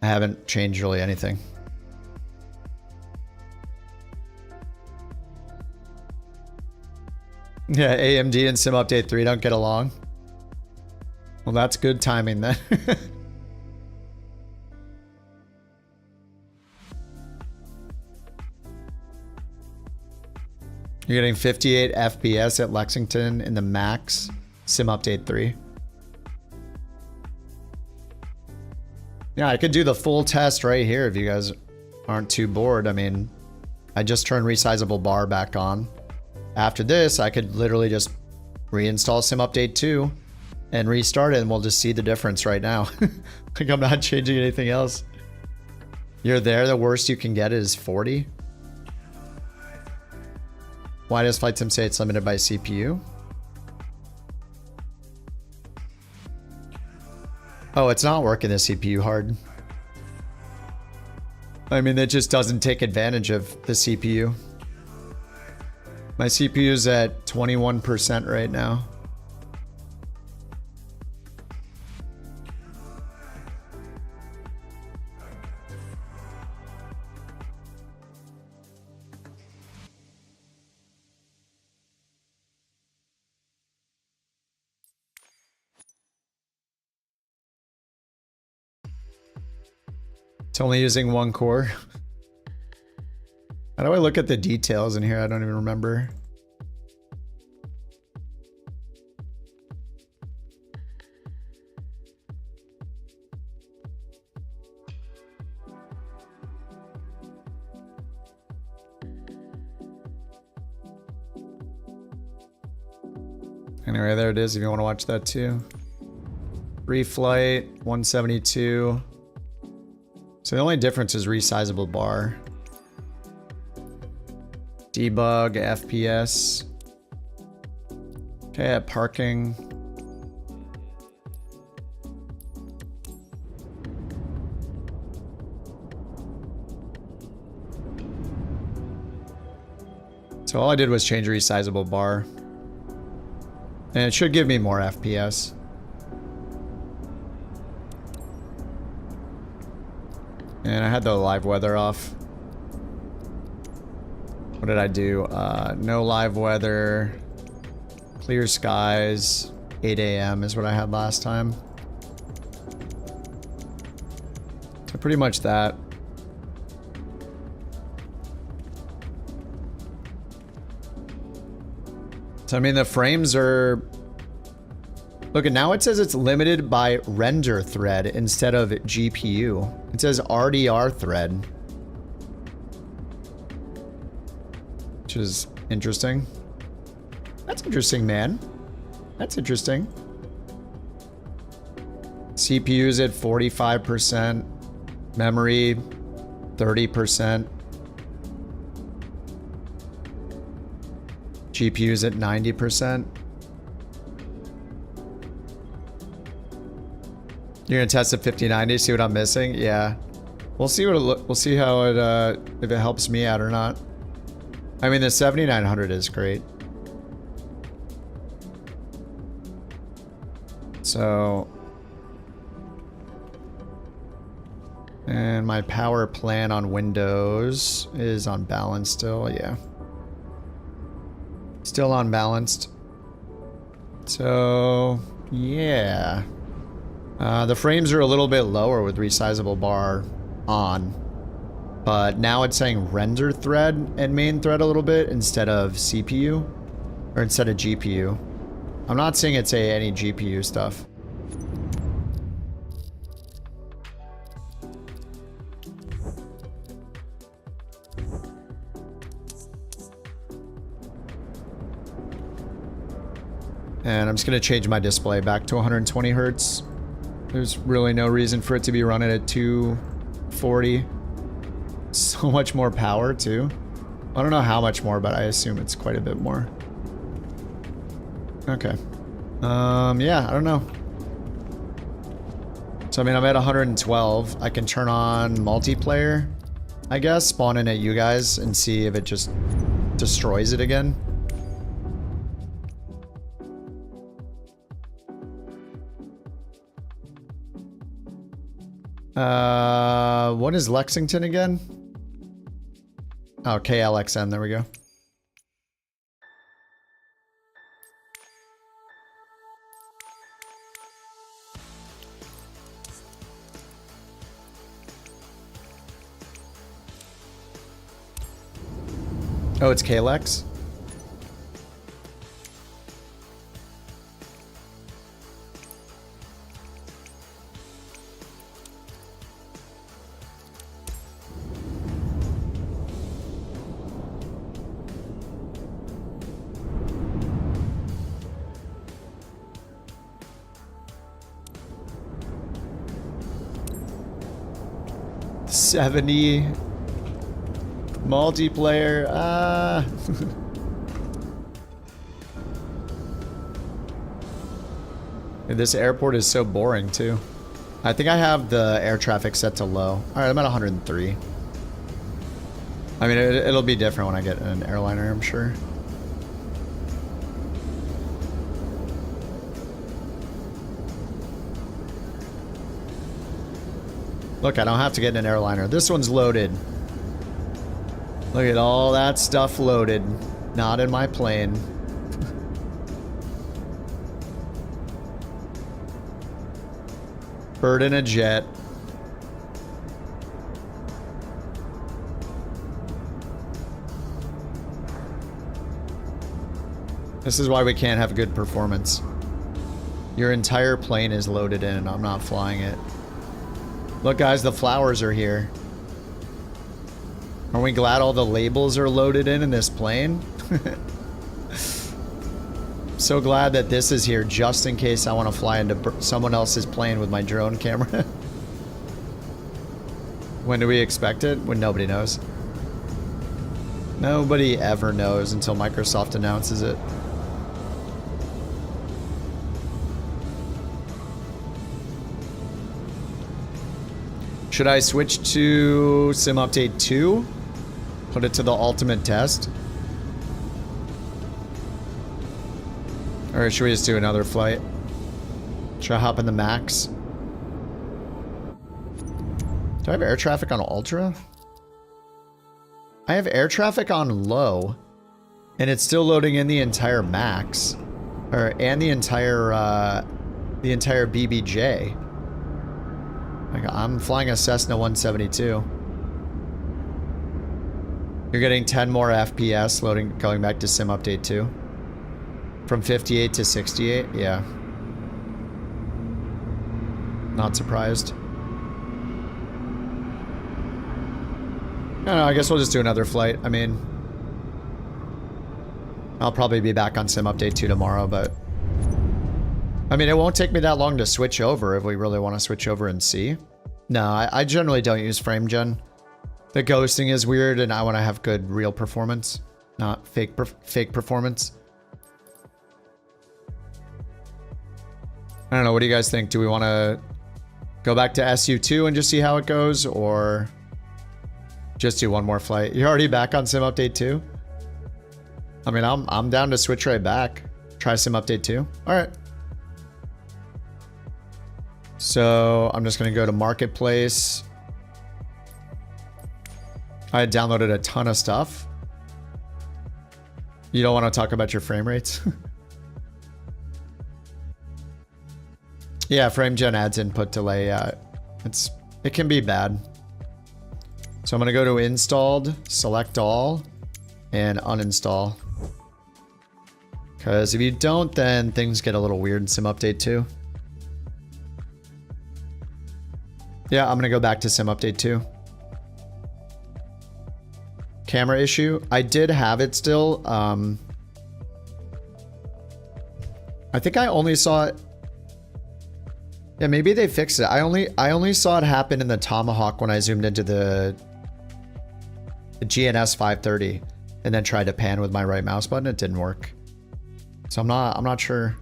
I haven't changed really anything. Yeah, AMD and Sim Update 3 don't get along. Well, that's good timing then. You're getting 58 FPS at Lexington in the max Sim Update 3. Yeah, I could do the full test right here if you guys aren't too bored. I mean, I just turned resizable bar back on. After this, I could literally just reinstall Sim Update 2 and restart it, and we'll just see the difference right now. Like, I'm not changing anything else. You're there, the worst you can get is 40. Why does Flight Sim say it's limited by CPU? Oh, it's not working the CPU hard. I mean, it just doesn't take advantage of the CPU. My CPU is at 21% right now. It's only using one core. How do I look at the details in here? I don't even remember. Anyway, there it is if you want to watch that too. Free flight, 172. So the only difference is resizable bar. Debug, FPS. Okay, at parking. So all I did was change resizable bar. And it should give me more FPS. And I had the live weather off. What did I do? No live weather. Clear skies. 8 a.m. is what I had last time. So pretty much that. So I mean, the frames are... Look, and now it says it's limited by render thread instead of GPU. It says RDR thread. Which is interesting. That's interesting, man. That's interesting. CPU's at 45%. Memory, 30%. GPU's at 90%. You're gonna test at 5090, see what I'm missing? Yeah. We'll see what we'll see how it if it helps me out or not. I mean, the 7900 is great. So, and my power plan on Windows is on balance still, yeah. Still unbalanced. So, yeah. The frames are a little bit lower with resizable bar on. But now it's saying render thread and main thread a little bit instead of CPU. Or instead of GPU. I'm not seeing it say any GPU stuff. And I'm just going to change my display back to 120 Hertz. There's really no reason for it to be running at 240. So much more power, too. I don't know how much more, but I assume it's quite a bit more. Okay. Yeah, I don't know. So, I mean, I'm at 112. I can turn on multiplayer, I guess, spawn in at you guys and see if it just destroys it again. What is Lexington again? Oh, KLXN, there we go. Oh, it's KLX? $70 multiplayer. This airport is so boring too. I think I have the air traffic set to low. All right, I'm at 103. I mean, it'll be different when I get an airliner, I'm sure. Look, I don't have to get an airliner. This one's loaded. Look at all that stuff loaded. Not in my plane. Bird in a jet. This is why we can't have good performance. Your entire plane is loaded in and I'm not flying it. Look guys, the flowers are here. Aren't we glad all the labels are loaded in this plane? So glad that this is here just in case I want to fly into someone else's plane with my drone camera. When do we expect it? When nobody knows. Nobody ever knows until Microsoft announces it. Should I switch to Sim Update 2? Put it to the ultimate test? Or should we just do another flight? Should I hop in the max? Do I have air traffic on ultra? I have air traffic on low. And it's still loading in the entire max. And the entire BBJ. Like, I'm flying a Cessna 172. You're getting 10 more FPS loading, going back to Sim Update 2. From 58 to 68, yeah. Not surprised. I don't know, I guess we'll just do another flight. I mean, I'll probably be back on Sim Update 2 tomorrow, but... I mean, it won't take me that long to switch over if we really want to switch over and see. No, I generally don't use frame gen. The ghosting is weird and I want to have good real performance, not fake performance. I don't know, what do you guys think? Do we want to go back to SU2 and just see how it goes, or just do one more flight? You're already back on Sim Update 2? I mean, I'm down to switch right back. Try Sim Update 2. All right. So I'm just going to go to Marketplace. I had downloaded a ton of stuff. You don't want to talk about your frame rates? Yeah, frame gen adds input delay. It can be bad. So I'm gonna go to installed, select all, and uninstall. Because if you don't, then things get a little weird in Sim Update 2. Yeah, I'm gonna go back to Sim Update 2. Camera issue. I did have it still. I think I only saw it. Yeah, maybe they fixed it. I only saw it happen in the Tomahawk when I zoomed into the GNS 530 and then tried to pan with my right mouse button. It didn't work. So I'm not sure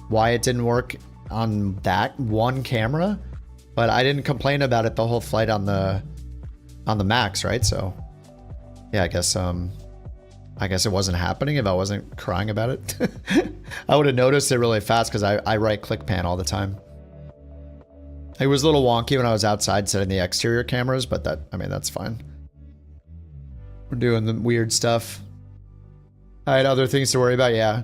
why it didn't work on that one camera, but I didn't complain about it the whole flight on the Max, right? So yeah, I guess it wasn't happening if I wasn't crying about it. I would have noticed it really fast because I right click pan all the time. It was a little wonky when I was outside setting the exterior cameras, but that's fine. We're doing the weird stuff. I had other things to worry about, yeah.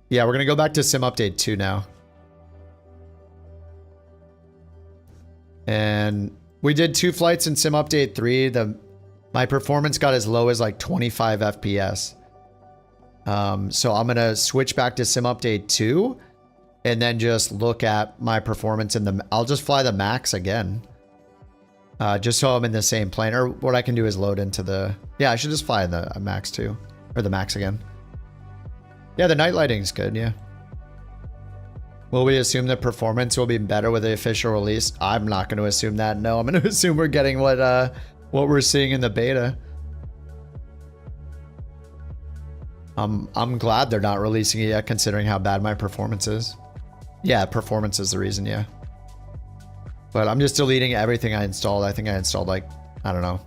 Yeah, we're gonna go back to Sim Update 2 now. And we did 2 flights in Sim Update 3. My performance got as low as like 25 FPS. So I'm gonna switch back to Sim Update 2 and then just look at my performance in I'll just fly the Max again. Just so I'm in the same plane. Or what I can do is load into yeah, I should just fly the Max too. Or the Max again. Yeah, the night lighting's good, yeah. Will we assume that performance will be better with the official release? I'm not going to assume that. No, I'm going to assume we're getting what we're seeing in the beta. I'm glad they're not releasing it yet, considering how bad my performance is. Yeah, performance is the reason, yeah. But I'm just deleting everything I installed. I think I installed like, I don't know,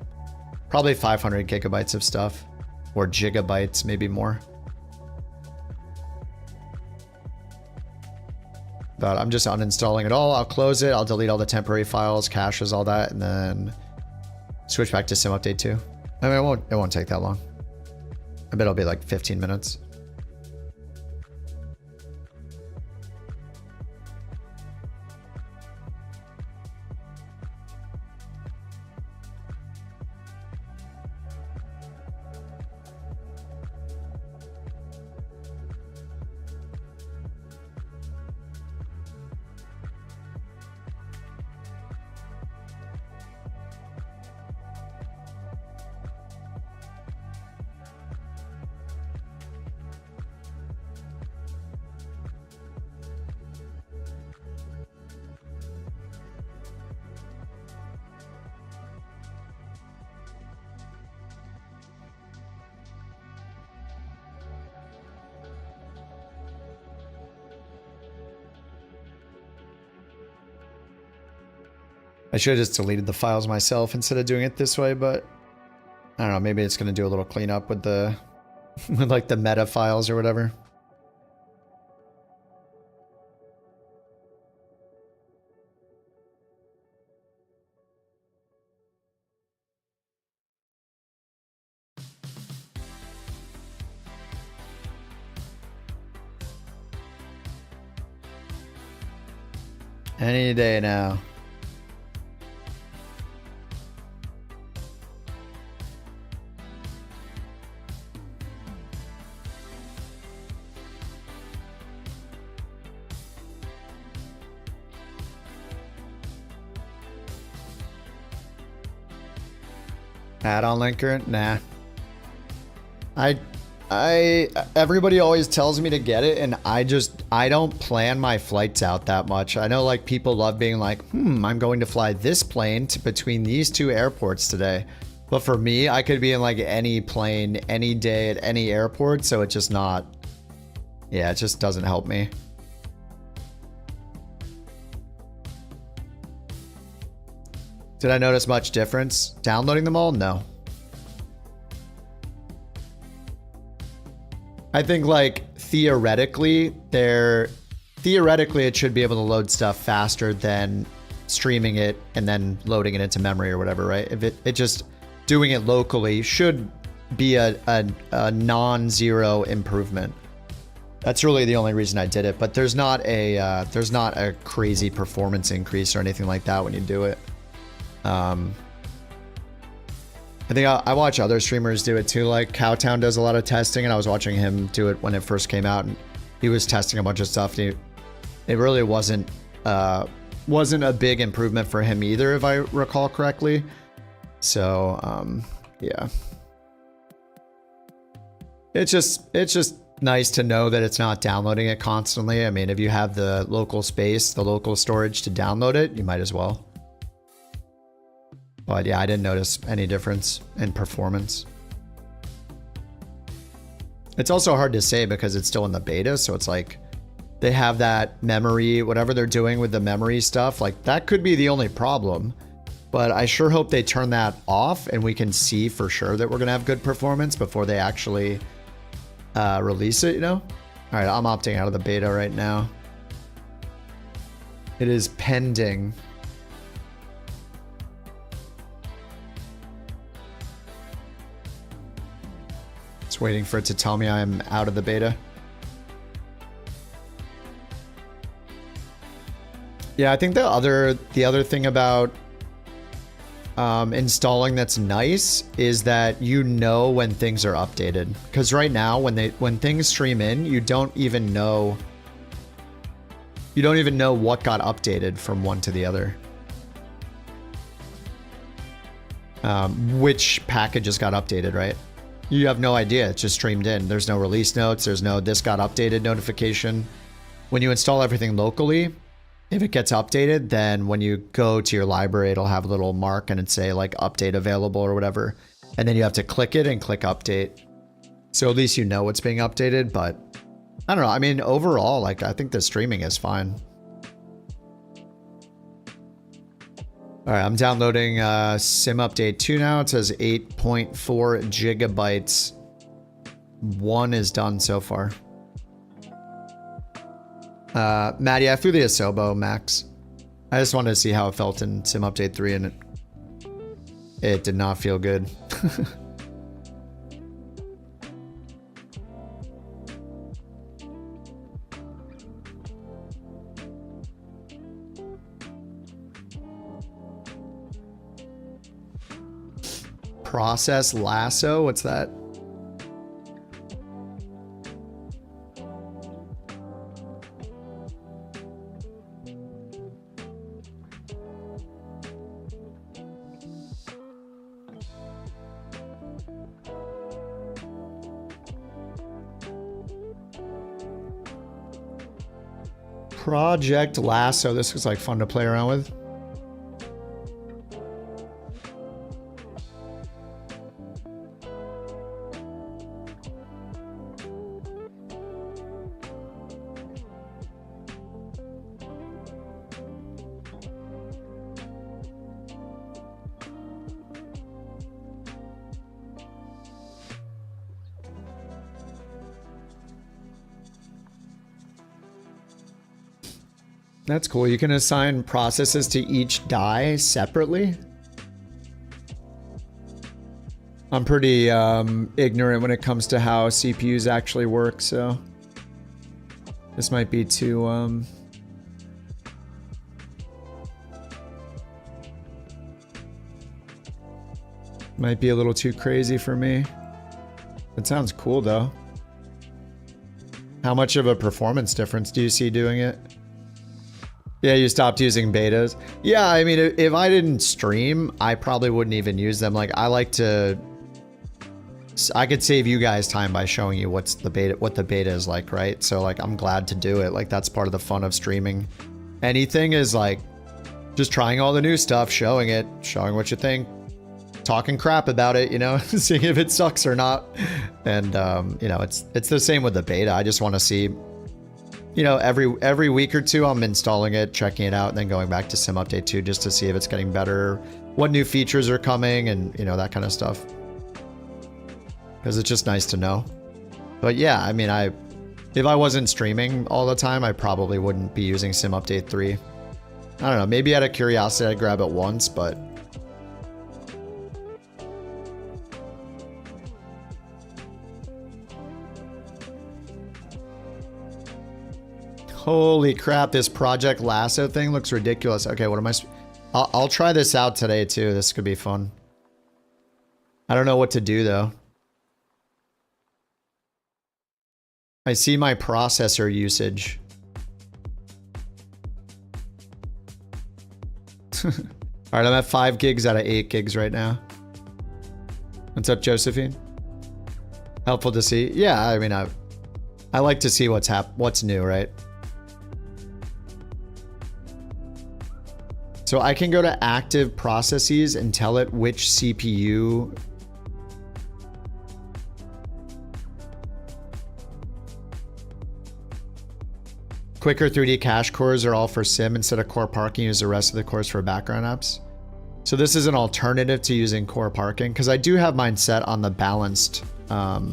probably 500 gigabytes of stuff. Or gigabytes, maybe more. But I'm just uninstalling it all. I'll close it. I'll delete all the temporary files, caches, all that, and then switch back to Sim Update 2. I mean, it won't take that long. I bet it'll be like 15 minutes. I should have just deleted the files myself instead of doing it this way, but I don't know, maybe it's going to do a little cleanup with the with like the meta files or whatever. Any day now. Add-on linker? Nah. Everybody always tells me to get it, and I don't plan my flights out that much. I know like people love being like, I'm going to fly this plane between these 2 airports today. But for me, I could be in like any plane, any day at any airport, so it's just not, yeah, it just doesn't help me. Did I notice much difference downloading them all? No. I think like theoretically it should be able to load stuff faster than streaming it and then loading it into memory or whatever, right? If it just doing it locally should be a non-zero improvement. That's really the only reason I did it. But there's not a crazy performance increase or anything like that when you do it. I think I watch other streamers do it too. Like Cowtown does a lot of testing, and I was watching him do it when it first came out, and he was testing a bunch of stuff. And it really wasn't a big improvement for him either, if I recall correctly. So yeah, it's just nice to know that it's not downloading it constantly. I mean, if you have the local space, the local storage to download it, you might as well. But yeah, I didn't notice any difference in performance. It's also hard to say because it's still in the beta, so it's like they have that memory, whatever they're doing with the memory stuff, like that could be the only problem. But I sure hope they turn that off and we can see for sure that we're gonna have good performance before they actually release it, you know? All right, I'm opting out of the beta right now. It is pending. Just waiting for it to tell me I'm out of the beta. Yeah, I think the other thing about installing that's nice is that you know when things are updated. Because right now, when things stream in, you don't even know what got updated from one to the other. Which packages got updated, right? You have no idea. It's just streamed in. There's no release notes. There's no this got updated notification. When you install everything locally, if it gets updated, then when you go to your library, it'll have a little mark and it'd say like update available or whatever. And then you have to click it and click update. So at least you know what's being updated, but I don't know. I mean, overall, like I think the streaming is fine. All right, I'm downloading Sim Update 2 now. It says 8.4 gigabytes. 1 is done so far. Maddie, I flew the Asobo Max. I just wanted to see how it felt in Sim Update 3, and it did not feel good. Process lasso? What's that? Project Lasso. This was like fun to play around with. That's cool. You can assign processes to each die separately. I'm pretty ignorant when it comes to how CPUs actually work, so this might be too might be a little too crazy for me. It sounds cool though. How much of a performance difference do you see doing it? Yeah, you stopped using betas. Yeah, I mean, if I didn't stream, I probably wouldn't even use them. Like, I could save you guys time by showing you what the beta is like, right? So like, I'm glad to do it. Like, that's part of the fun of streaming. Anything is like, just trying all the new stuff, showing it, showing what you think, talking crap about it, you know, seeing if it sucks or not. And, you know, it's the same with the beta. I just want to see, you know, every week or two, I'm installing it, checking it out, and then going back to Sim Update 2 just to see if it's getting better, what new features are coming, and, you know, that kind of stuff. Because it's just nice to know. But yeah, I mean, if I wasn't streaming all the time, I probably wouldn't be using Sim Update 3. I don't know, maybe out of curiosity I'd grab it once, but Holy crap, this Project Lasso thing looks ridiculous. Okay, what am I... I'll try this out today, too. This could be fun. I don't know what to do, though. I see my processor usage. Alright, I'm at 5 gigs out of 8 gigs right now. What's up, Josephine? Helpful to see. Yeah, I mean, I like to see what's new, right? So I can go to active processes and tell it which CPU. Quicker 3D cache cores are all for sim instead of core parking. Use the rest of the cores for background apps. So this is an alternative to using core parking because I do have mine set on the balanced. I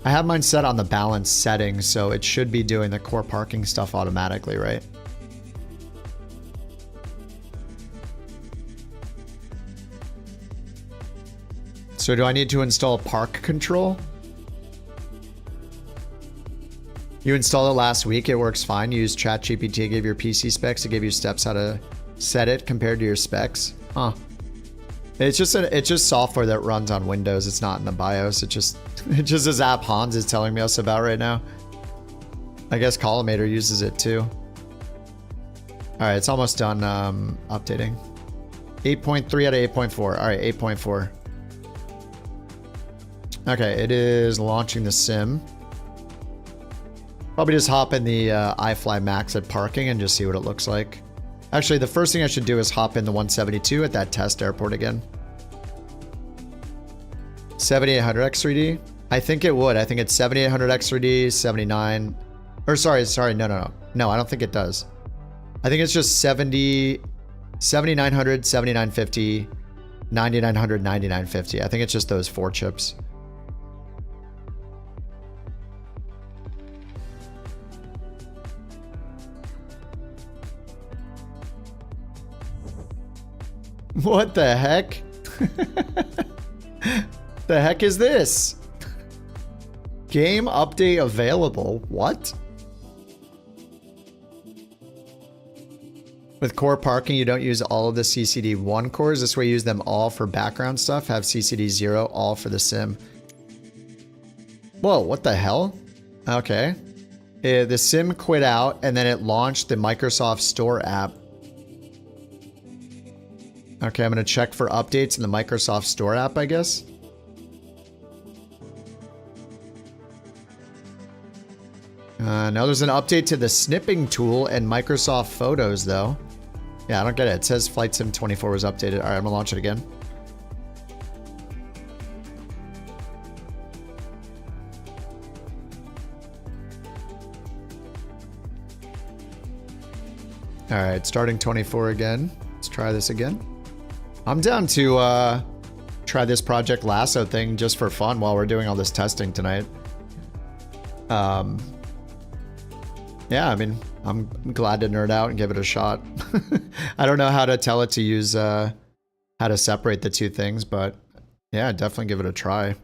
have mine set on the balanced settings, so it should be doing the core parking stuff automatically, right? So do I need to install park control? You installed it last week. It works fine. You use ChatGPT, give your PC specs to give you steps how to set it compared to your specs. Huh. It's just software that runs on Windows. It's not in the BIOS. It's just this app Hans is telling me us about right now. I guess Collimator uses it too. All right, it's almost done updating. 8.3 out of 8.4. All right, 8.4. Okay, it is launching the sim. Probably just hop in the iFly Max at parking and just see what it looks like. Actually, the first thing I should do is hop in the 172 at that test airport again. 7800 X3D? I think it would. I think it's 7800 X3D, 79. Or sorry, no. No, I don't think it does. I think it's just 7900, 7950, 9900, 9950. I think it's just those 4 chips. What the heck? The heck is this? Game update available. What? With core parking, you don't use all of the CCD1 cores. This way you use them all for background stuff. Have CCD0 all for the sim. Whoa, what the hell? Okay. The sim quit out and then it launched the Microsoft Store app. Okay, I'm going to check for updates in the Microsoft Store app, I guess. No, there's an update to the snipping tool and Microsoft Photos, though. Yeah, I don't get it. It says Flight Sim 24 was updated. All right, I'm going to launch it again. All right, starting 24 again. Let's try this again. I'm down to try this Project Lasso thing just for fun while we're doing all this testing tonight. Yeah, I mean, I'm glad to nerd out and give it a shot. I don't know how to tell it to use, how to separate the two things, but yeah, definitely give it a try.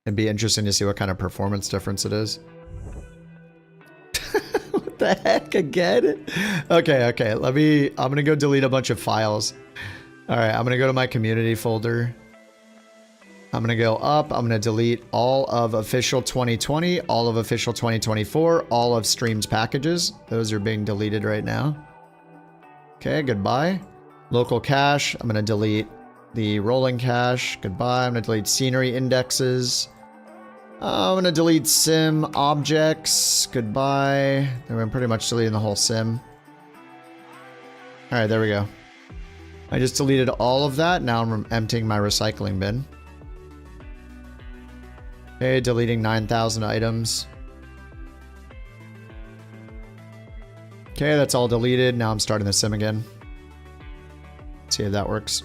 It'd be interesting to see what kind of performance difference it is. What the heck, again? Okay, I'm gonna go delete a bunch of files. All right, I'm gonna go to my community folder. I'm gonna go up, I'm gonna delete all of official 2020, all of official 2024, all of streamed packages. Those are being deleted right now. Okay, goodbye. Local cache, I'm gonna delete the rolling cache. Goodbye, I'm gonna delete scenery indexes. I'm gonna delete sim objects. Goodbye. I'm pretty much deleting the whole sim. All right, there we go. I just deleted all of that. Now I'm emptying my recycling bin. Okay, deleting 9,000 items. Okay, that's all deleted. Now I'm starting the sim again. Let's see if that works.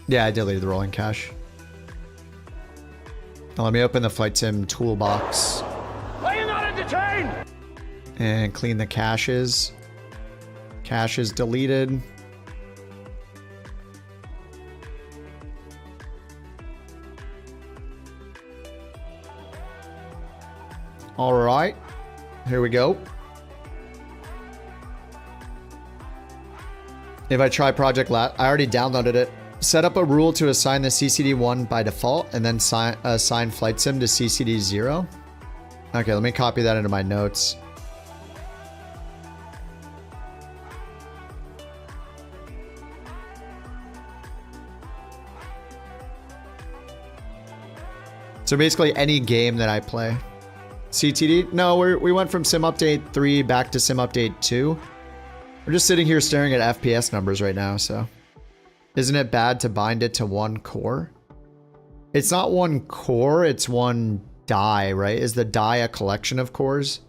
Yeah, I deleted the rolling cache. Now let me open the Flight Sim toolbox. Are you not entertained? And clean the caches. Caches deleted. All right. Here we go. If I try Project Lat, I already downloaded it. Set up a rule to assign the CCD1 by default and then assign flight sim to CCD0. Okay, let me copy that into my notes. So basically any game that I play. CTD? No, we went from Sim Update 3 back to Sim Update 2. We're just sitting here staring at FPS numbers right now, so. Isn't it bad to bind it to one core? It's not one core, it's one die, right? Is the die a collection of cores?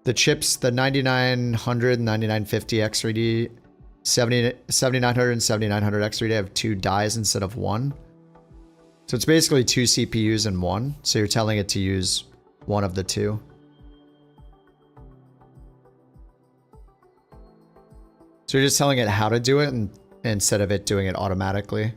The chips, the 9900 and 9950 X3D, 7900 and 7900 X3D have 2 dies instead of 1. So it's basically 2 CPUs in one. So you're telling it to use one of the 2. So you're just telling it how to do it and instead of it doing it automatically.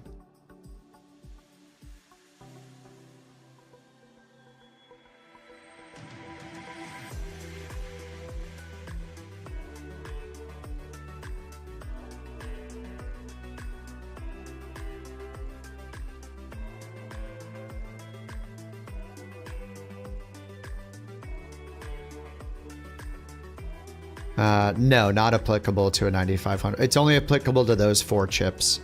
No, not applicable to a 9500. It's only applicable to those 4 chips.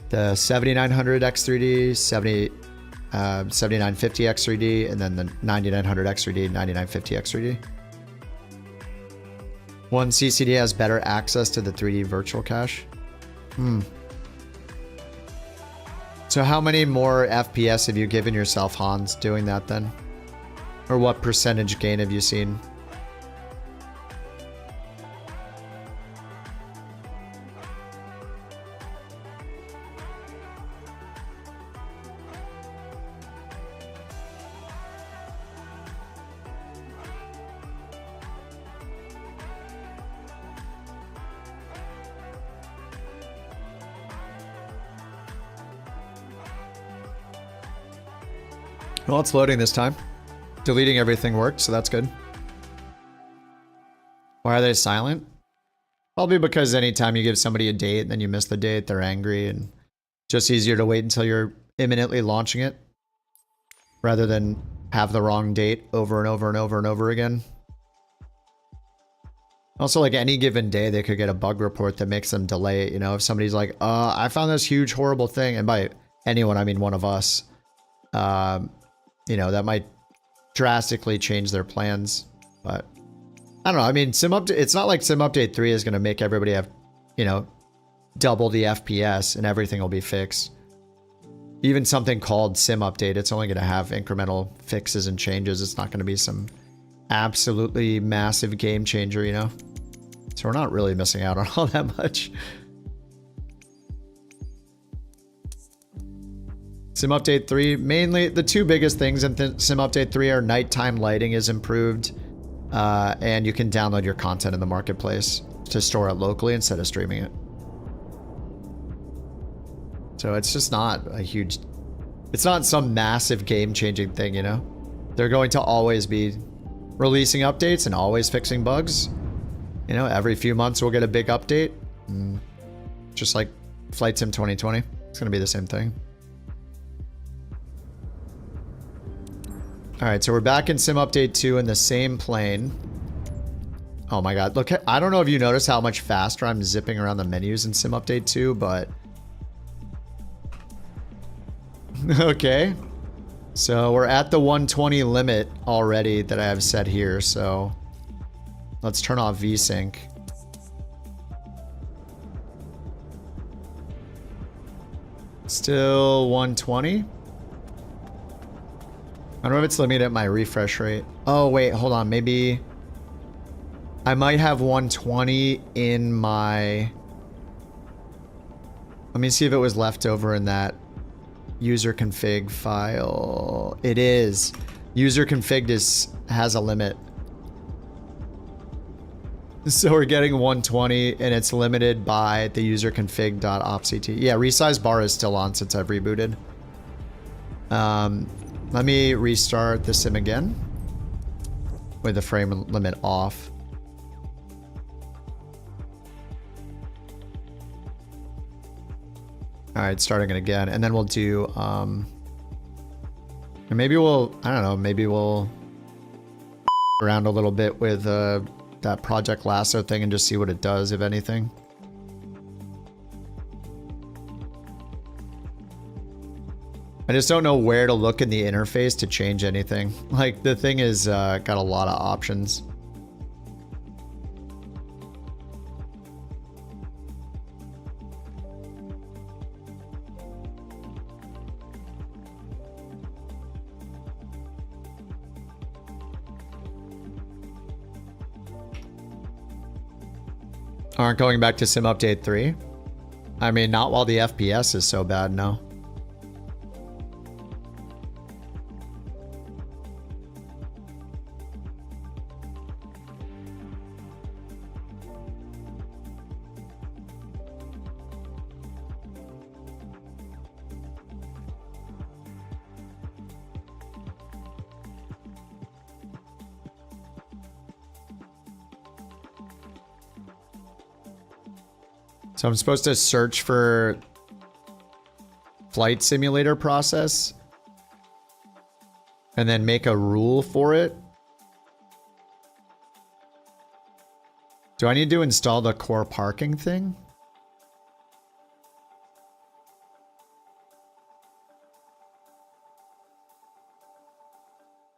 The 7900 X3D, 7950 X3D, and then the 9900 X3D, 9950 X3D. One CCD has better access to the 3D virtual cache. So how many more FPS have you given yourself, Hans, doing that then? Or what percentage gain have you seen? Well, it's loading this time. Deleting everything worked, so that's good. Why are they silent? Probably because anytime you give somebody a date and then you miss the date, they're angry, and just easier to wait until you're imminently launching it rather than have the wrong date over and over and over and over again. Also, like any given day, they could get a bug report that makes them delay it. You know, if somebody's like, I found this huge, horrible thing. And by anyone, I mean one of us. You know, that might drastically change their plans. But I don't know. I mean, it's not like Sim Update 3 is going to make everybody have, you know, double the FPS and everything will be fixed. Even something called Sim Update, it's only going to have incremental fixes and changes. It's not going to be some absolutely massive game changer, you know? So we're not really missing out on all that much. Sim Update 3, mainly the 2 biggest things in Sim Update 3 are nighttime lighting is improved, and you can download your content in the marketplace to store it locally instead of streaming it. So it's just not a huge, it's not some massive game-changing thing, you know? They're going to always be releasing updates and always fixing bugs. You know, every few months we'll get a big update. Just like Flight Sim 2020, it's going to be the same thing. All right, so we're back in Sim Update 2 in the same plane. Oh my god, look, I don't know if you notice how much faster I'm zipping around the menus in Sim Update 2, but... Okay. So we're at the 120 limit already that I have set here, so... Let's turn off VSync. Still 120? I don't know if it's limited at my refresh rate. Oh, wait, hold on. Maybe I might have 120 in my... Let me see if it was left over in that user config file. It is. User config has a limit. So we're getting 120 and it's limited by the user config.opct. Yeah, resize bar is still on since I've rebooted. Let me restart the sim again. with the frame limit off. All right, starting it again, and then we'll do, and maybe we'll, I don't know, maybe we'll around a little bit with that Project Lasso thing and just see what it does, if anything. I just don't know where to look in the interface to change anything. Like, the thing is got a lot of options. Aren't going back to Sim Update 3? I mean, not while the FPS is so bad, no. So I'm supposed to search for flight simulator process and then make a rule for it. Do I need to install the core parking thing?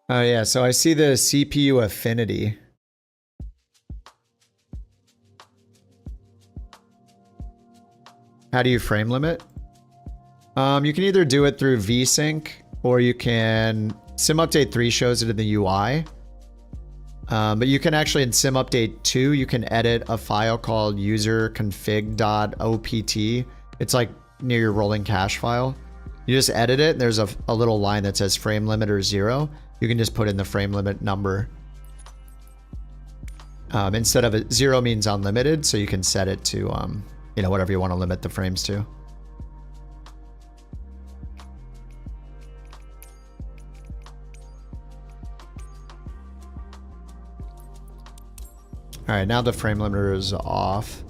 Oh yeah, so I see the CPU affinity. How do you frame limit? You can either do it through VSync, or you can... Sim Update 3 shows it in the UI. But you can actually, in Sim Update 2, you can edit a file called userconfig.opt. It's like near your rolling cache file. You just edit it, and there's a little line that says frame limiter 0. You can just put in the frame limit number. Instead of it, 0 means unlimited, so you can set it to... you know, whatever you want to limit the frames to. All right, now the frame limiter is off.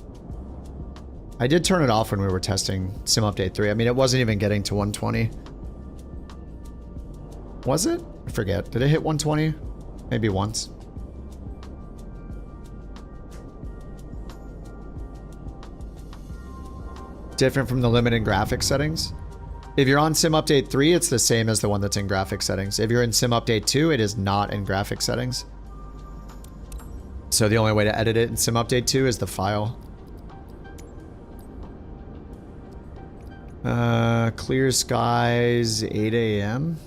I did turn it off when we were testing Sim Update 3. I mean, it wasn't even getting to 120. Was it? I forget. Did it hit 120? Maybe once. Different from the limit in graphics settings. If you're on Sim Update 3, it's the same as the one that's in graphics settings. If you're in Sim Update 2, it is not in graphics settings. So the only way to edit it in Sim Update 2 is the file. Clear skies, 8 a.m.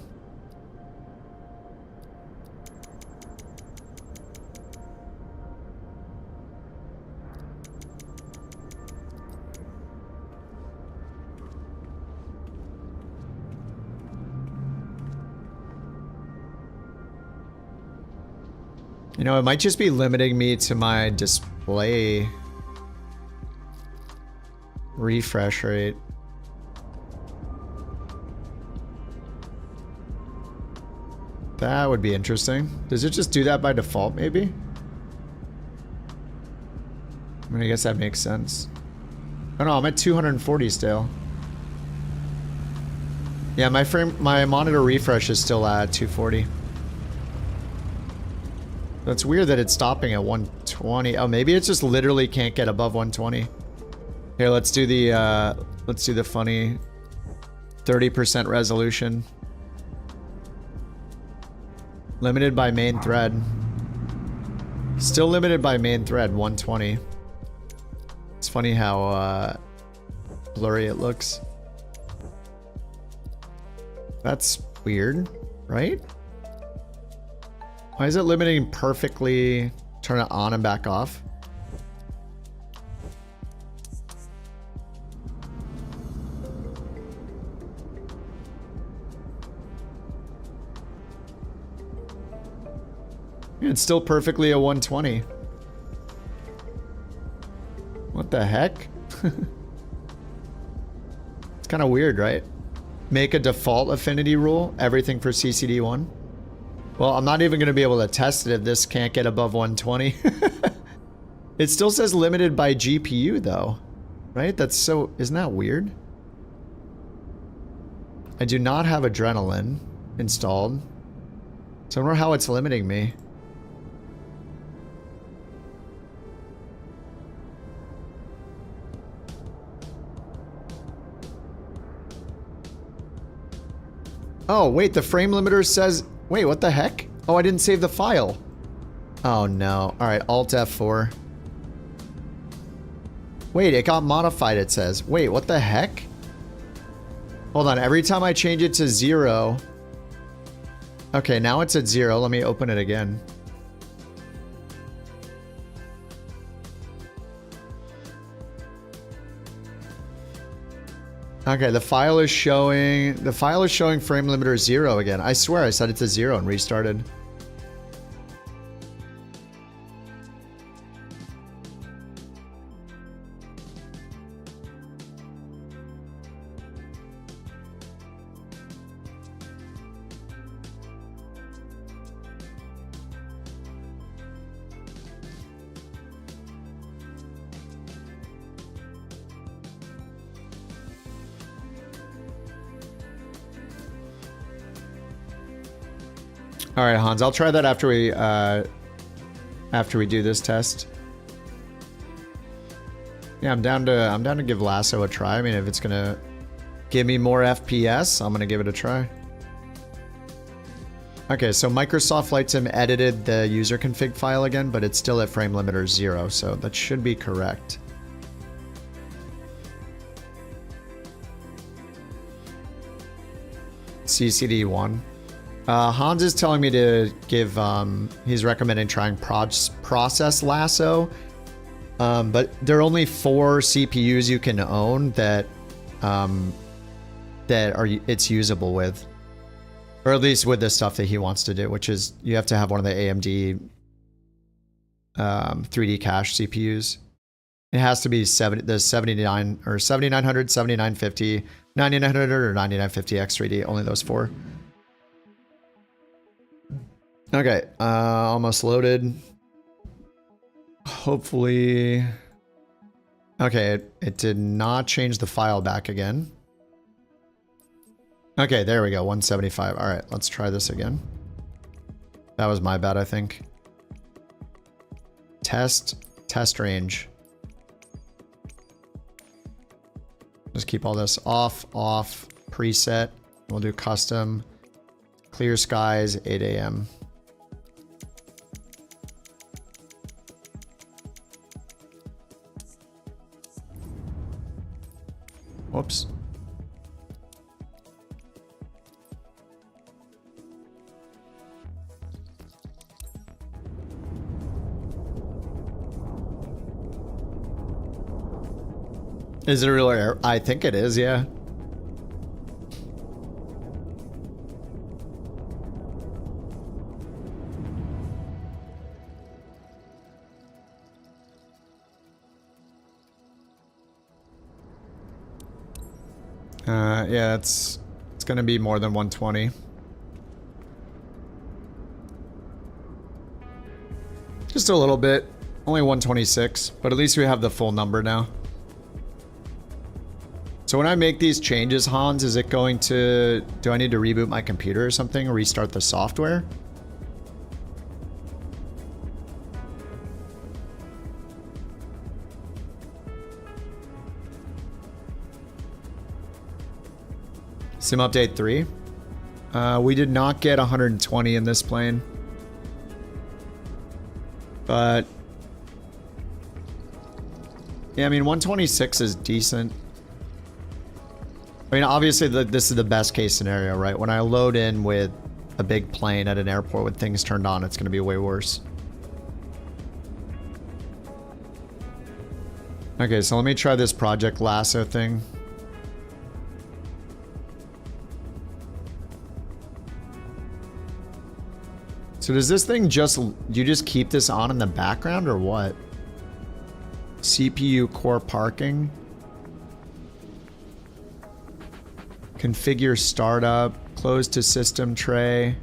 You know, it might just be limiting me to my display refresh rate. That would be interesting. Does it just do that by default, maybe? I mean, I guess that makes sense. Oh no, I'm at 240 still. Yeah, my monitor refresh is still at 240. It's weird that it's stopping at 120. Oh, maybe it just literally can't get above 120. Here, let's do the funny 30% resolution. Limited by main thread. Still limited by main thread, 120. It's funny how blurry it looks. That's weird, right? Why is it limiting perfectly? Turn it on and back off. It's still perfectly a 120. What the heck? It's kind of weird, right? Make a default affinity rule, everything for CCD1. Well, I'm not even going to be able to test it if this can't get above 120. It still says limited by GPU though, right? That's so, isn't that weird? I do not have Adrenaline installed. So I wonder how it's limiting me. Oh, wait, the frame limiter says... Wait, what the heck? Oh, I didn't save the file. Oh, no. Alright, Alt F4. Wait, it got modified, it says. Wait, what the heck? Hold on, every time I change it to 0... Okay, now it's at 0. Let me open it again. Okay, the file is showing frame limiter 0 again. I swear I set it to 0 and restarted. All right, Hans, I'll try that after we do this test. Yeah, I'm down to give Lasso a try. I mean, if it's gonna give me more FPS, I'm gonna give it a try. Okay, so Microsoft Flight Sim edited the user config file again, but it's still at frame limiter 0, so that should be correct. CCD1. Hans is telling me to give, he's recommending trying process lasso, but there are only 4 CPUs you can own that, it's usable with, or at least with the stuff that he wants to do, which is you have to have one of the AMD 3D cache CPUs. It has to be the 79 or 7900, 7950, 9900 or 9950 X3D, only those 4. Okay, almost loaded. Hopefully... Okay, it did not change the file back again. Okay, there we go, 175. Alright, let's try this again. That was my bad, I think. Test range. Just keep all this off, preset. We'll do custom. Clear skies, 8 a.m. Whoops. Is it a real error? I think it is, yeah. Yeah, it's gonna be more than 120. Just a little bit. Only 126, but at least we have the full number now. So when I make these changes, Hans, is it going to... Do I need to reboot my computer or something? Or restart the software? Sim update 3. We did not get 120 in this plane. But... yeah, I mean, 126 is decent. I mean, obviously, this is the best case scenario, right? When I load in with a big plane at an airport with things turned on, it's going to be way worse. Okay, so let me try this Project Lasso thing. So does this thing just... Do you just keep this on in the background or what? CPU core parking. Configure startup. Close to system tray.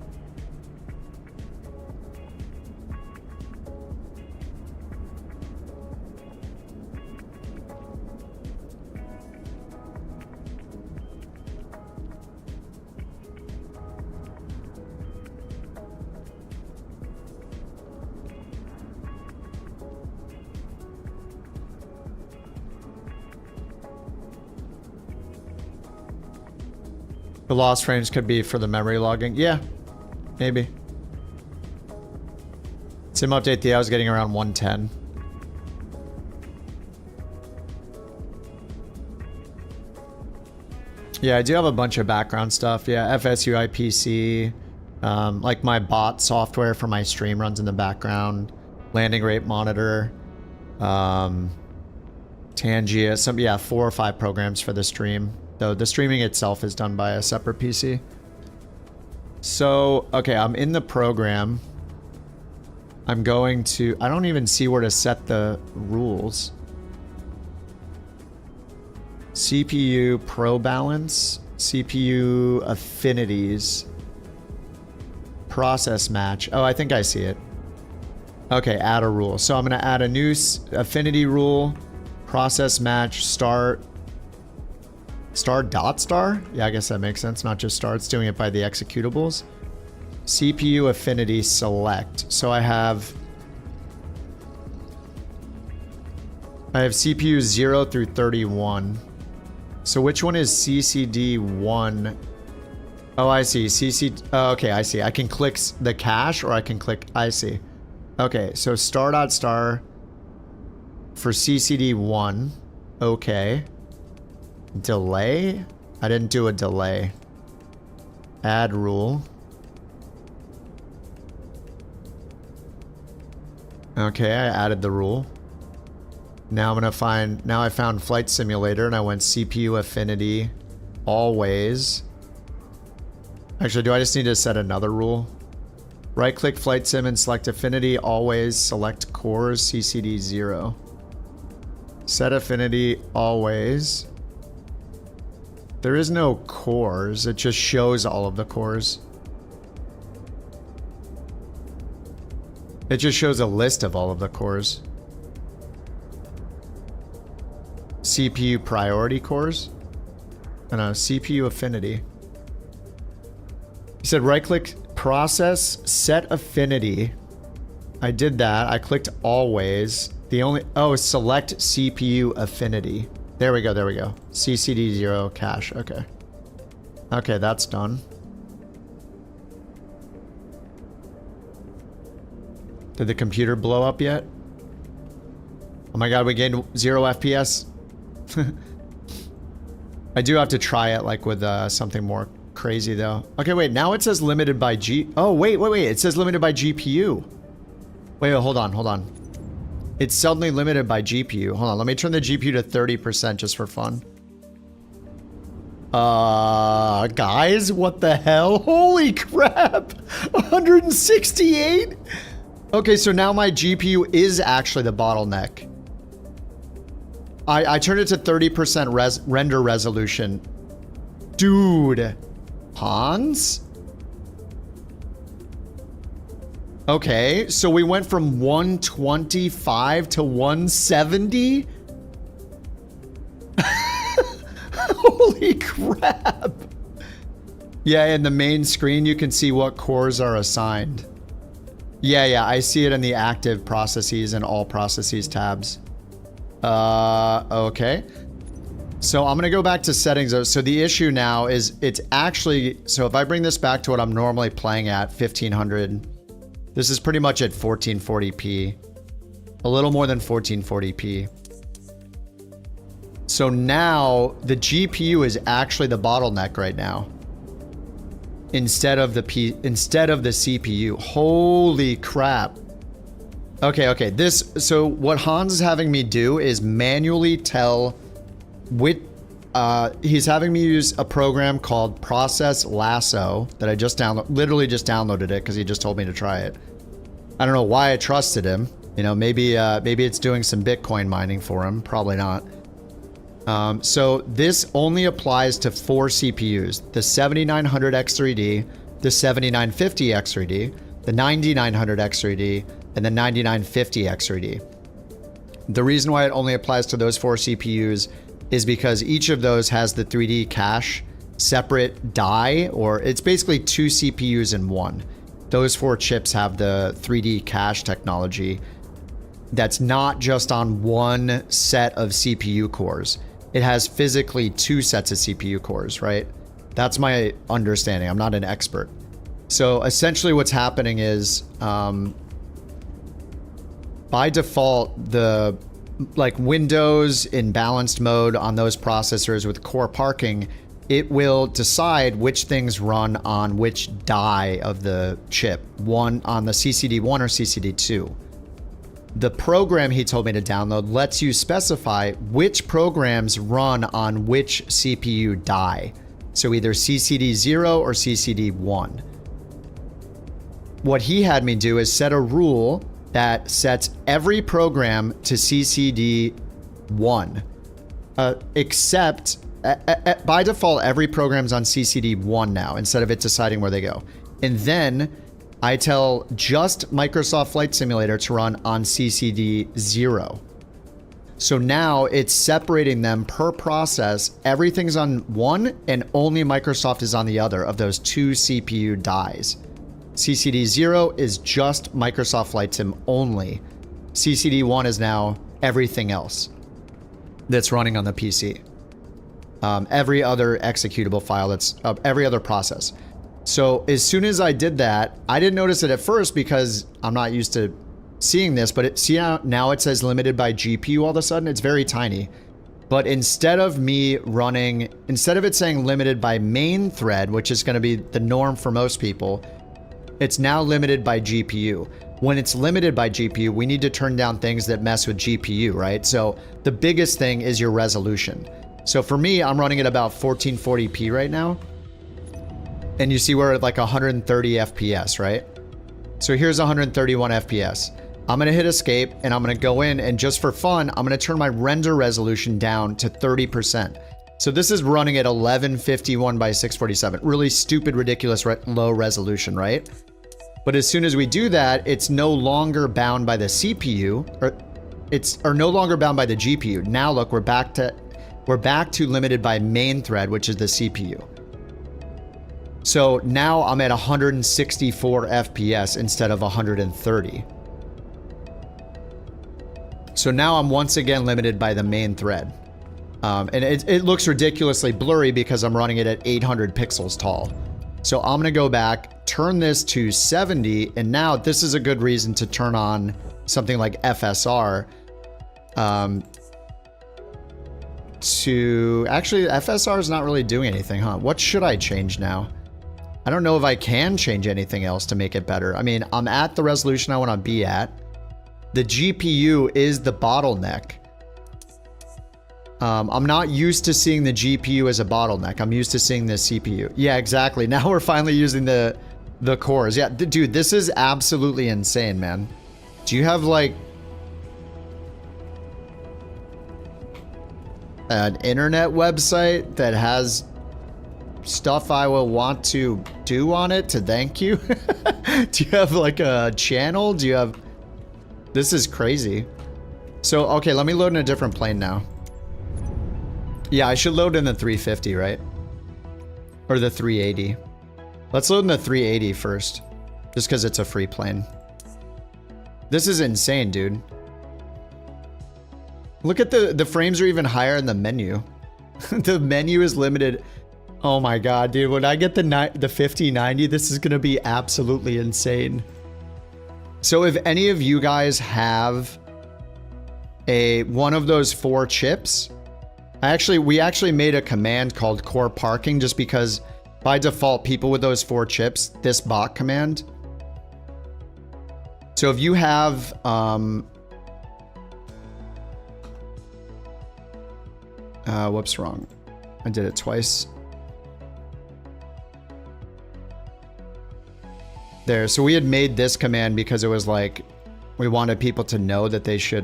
The lost frames could be for the memory logging. Yeah, maybe. Sim update, I was getting around 110. Yeah, I do have a bunch of background stuff. Yeah, FSUI PC. Like my bot software for my stream runs in the background. Landing rate monitor. Tangia. 4 or 5 programs for the stream. Though the streaming itself is done by a separate PC. So, okay, I'm in the program. I'm going to... I don't even see where to set the rules. CPU Pro Balance. CPU Affinities. Process Match. Oh, I think I see it. Okay, add a rule. So I'm going to add a new affinity rule. Process Match start... Star? Yeah, I guess that makes sense. Not just star. It's doing it by the executables. CPU affinity select. So I have CPU 0 through 31. So which one is CCD 1? Oh, I see. Oh, okay, I see. I can click the cache or I can click... I see. Okay, so star.star for CCD 1. Okay. Delay? I didn't do a delay. Add rule. Okay, I added the rule. Now I'm gonna find... Now I found Flight Simulator and I went CPU affinity. Always. Actually, do I just need to set another rule? Right-click Flight Sim and select affinity. Always select cores CCD 0. Set affinity always. There is no cores. It just shows all of the cores. It just shows a list of all of the cores. CPU priority cores? And a CPU affinity. You said right-click process, set affinity. I did that. I clicked always. The only... Oh, select CPU affinity. There we go, there we go. CCD 0 cache, okay. Okay, that's done. Did the computer blow up yet? Oh my god, we gained 0 FPS? I do have to try it like with something more crazy though. Okay, wait, now it says limited by Oh, wait, it says limited by GPU. Wait, hold on. It's suddenly limited by GPU. Hold on, let me turn the GPU to 30% just for fun. Guys, what the hell? Holy crap! 168? Okay, so now my GPU is actually the bottleneck. I turned it to 30% render resolution. Dude. Hans? Okay, so we went from 125 to 170? Holy crap. Yeah, in the main screen, you can see what cores are assigned. Yeah, I see it in the active processes and all processes tabs. Okay. So I'm gonna go back to settings. So the issue now is it's actually, so if I bring this back to what I'm normally playing at, 1500, this is pretty much at 1440p. A little more than 1440p. So now the GPU is actually the bottleneck right now. Instead of the CPU. Holy crap. Okay. So what Hans is having me do is manually tell he's having me use a program called Process Lasso that I just literally just downloaded it because he just told me to try it. I don't know why I trusted him. You know, maybe it's doing some Bitcoin mining for him. Probably not. So this only applies to 4 CPUs: the 7900X3D, the 7950X3D, the 9900X3D, and the 9950X3D. The reason why it only applies to those 4 CPUs is because each of those has the 3D cache separate die, or it's basically 2 CPUs in one. Those 4 chips have the 3D cache technology that's not just on one set of CPU cores. It has physically 2 sets of CPU cores, right? That's my understanding. I'm not an expert. So essentially what's happening is, by default, the like Windows in balanced mode on those processors with core parking, it will decide which things run on which die of the chip, one on the CCD1 or CCD2. The program he told me to download lets you specify which programs run on which CPU die. So either CCD0 or CCD1. What he had me do is set a rule that sets every program to CCD1, except by default, every program's on CCD1 now, instead of it deciding where they go. And then I tell just Microsoft Flight Simulator to run on CCD0. So now it's separating them per process. Everything's on one and only Microsoft is on the other of those two CPU dies. CCD0 is just Microsoft Flight Sim only. CCD1 is now everything else that's running on the PC. Every other executable file that's every other process. So as soon as I did that, I didn't notice it at first because I'm not used to seeing this, but see how now it says limited by GPU all of a sudden? It's very tiny. But instead of it saying limited by main thread, which is going to be the norm for most people, it's now limited by GPU. When it's limited by GPU, we need to turn down things that mess with GPU, right? So the biggest thing is your resolution. So for me, I'm running at about 1440p right now. And you see we're at like 130 FPS, right? So here's 131 FPS. I'm gonna hit escape and I'm gonna go in and just for fun, I'm gonna turn my render resolution down to 30%. So this is running at 1151 by 647. Really stupid, ridiculous, low resolution, right? But as soon as we do that, it's no longer bound by the CPU, or no longer bound by the GPU. Now look, we're back to limited by main thread, which is the CPU. So now I'm at 164 FPS instead of 130. So now I'm once again limited by the main thread. And it looks ridiculously blurry because I'm running it at 800 pixels tall. So I'm gonna go back, turn this to 70, and now this is a good reason to turn on something like FSR. Actually, FSR is not really doing anything, huh? What should I change now? I don't know if I can change anything else to make it better. I mean, I'm at the resolution I want to be at. The GPU is the bottleneck. I'm not used to seeing the GPU as a bottleneck. I'm used to seeing the CPU. Yeah, exactly. Now we're finally using the cores. Yeah, dude, this is absolutely insane, man. Do you have like an internet website that has stuff I will want to do on it to thank you? Do you have like a channel? Do you have... This is crazy. So, okay, let me load in a different plane now. Yeah, I should load in the 350, right? Or the 380. Let's load in the 380 first. Just because it's a free plane. This is insane, dude. Look at the frames are even higher in the menu. The menu is limited. Oh my god, dude. When I get the 5090, this is going to be absolutely insane. So if any of you guys have one of those 4 chips, we actually made a command called core parking just because by default, people with those 4 chips, this bot command. So if you have, whoops, wrong. I did it twice. There, so we had made this command because it was like, we wanted people to know that they should,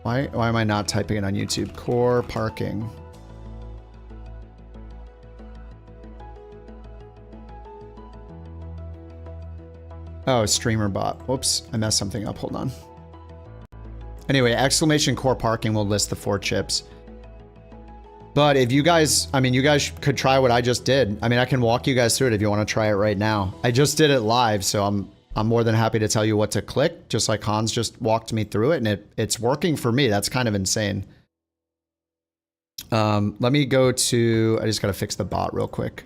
why am I not typing it on YouTube? Core parking. Oh, streamer bot. Whoops, I messed something up. Hold on. Anyway, exclamation core parking will list the 4 chips. But if you guys, I mean, you guys could try what I just did. I mean, I can walk you guys through it if you want to try it right now. I just did it live, so I'm more than happy to tell you what to click, just like Hans just walked me through it, and it's working for me. That's kind of insane. Let me go to, I just gotta fix the bot real quick.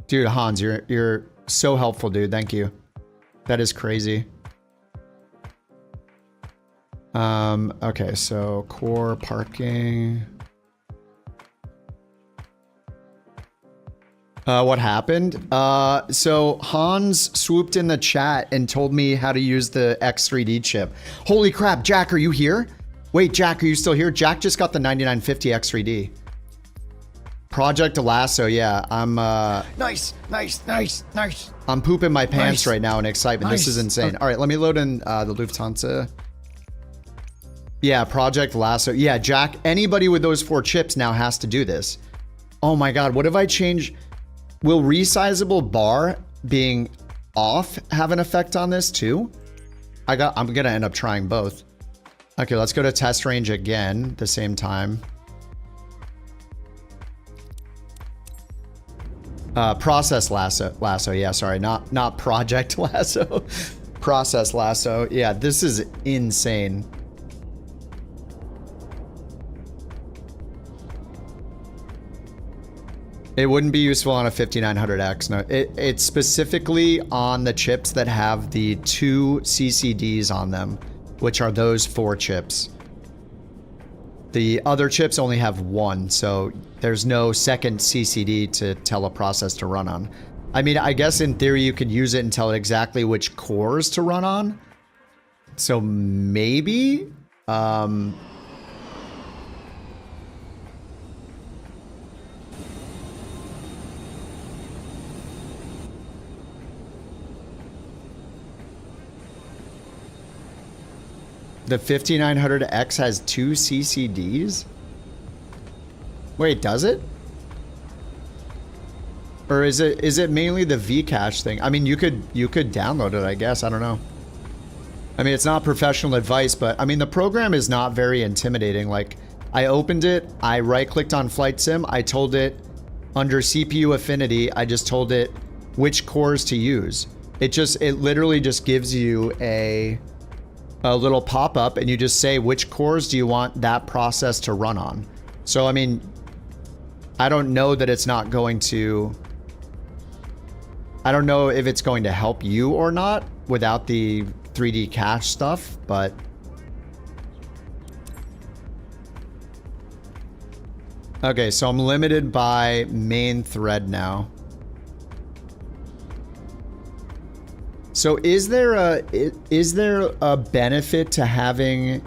Dude, Hans, you're so helpful, dude. Thank you. That is crazy. Okay, so core parking. What happened? So Hans swooped in the chat and told me how to use the X3D chip. Holy crap, Jack, are you here? Wait, Jack, are you still here? Jack just got the 9950 X3D. Project Lasso, yeah. I'm Nice. I'm pooping my pants Nice. right now in excitement. This is insane. All right, let me load in the Lufthansa. Yeah, Project Lasso. Yeah, Jack, anybody with those 4 chips now has to do this. Oh my god, what if I change? Will resizable bar being off have an effect on this too? I'm gonna end up trying both. Okay, let's go to test range again at the same time. Process lasso. Yeah, sorry, not Project Lasso. Process Lasso. Yeah, this is insane. It wouldn't be useful on a 5900X. No, it's specifically on the chips that have the 2 CCDs on them, which are those 4 chips. The other chips only have 1, so there's no second CCD to tell a process to run on. I mean, I guess in theory you could use it and tell it exactly which cores to run on. So maybe, the 5900X has 2 CCDs? Wait, does it? Or is it mainly the Vcache thing? I mean, you could download it, I guess. I don't know. I mean, it's not professional advice, but I mean, the program is not very intimidating. Like, I opened it, I right-clicked on Flight Sim, I told it under CPU affinity, I just told it which cores to use. It literally just gives you a little pop-up and you just say which cores do you want that process to run on. So, I mean, I don't know that it's not going to... I don't know if it's going to help you or not without the 3D cache stuff, but... Okay, so I'm limited by main thread now. So is there a benefit to having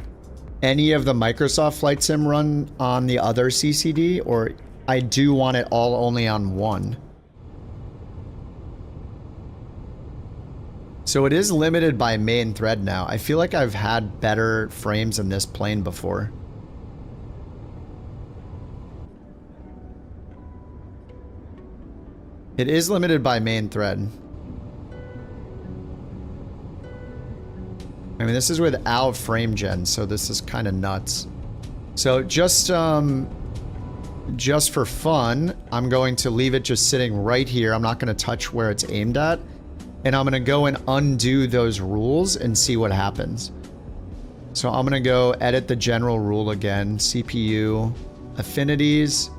any of the Microsoft Flight Sim run on the other CCD, or I do want it all only on one? So it is limited by main thread now. I feel like I've had better frames in this plane before. It is limited by main thread. I mean, this is without frame gen, so this is kind of nuts. So just for fun, I'm going to leave it just sitting right here. I'm not going to touch where it's aimed at. And I'm going to go and undo those rules and see what happens. So I'm going to go edit the general rule again. CPU, affinities.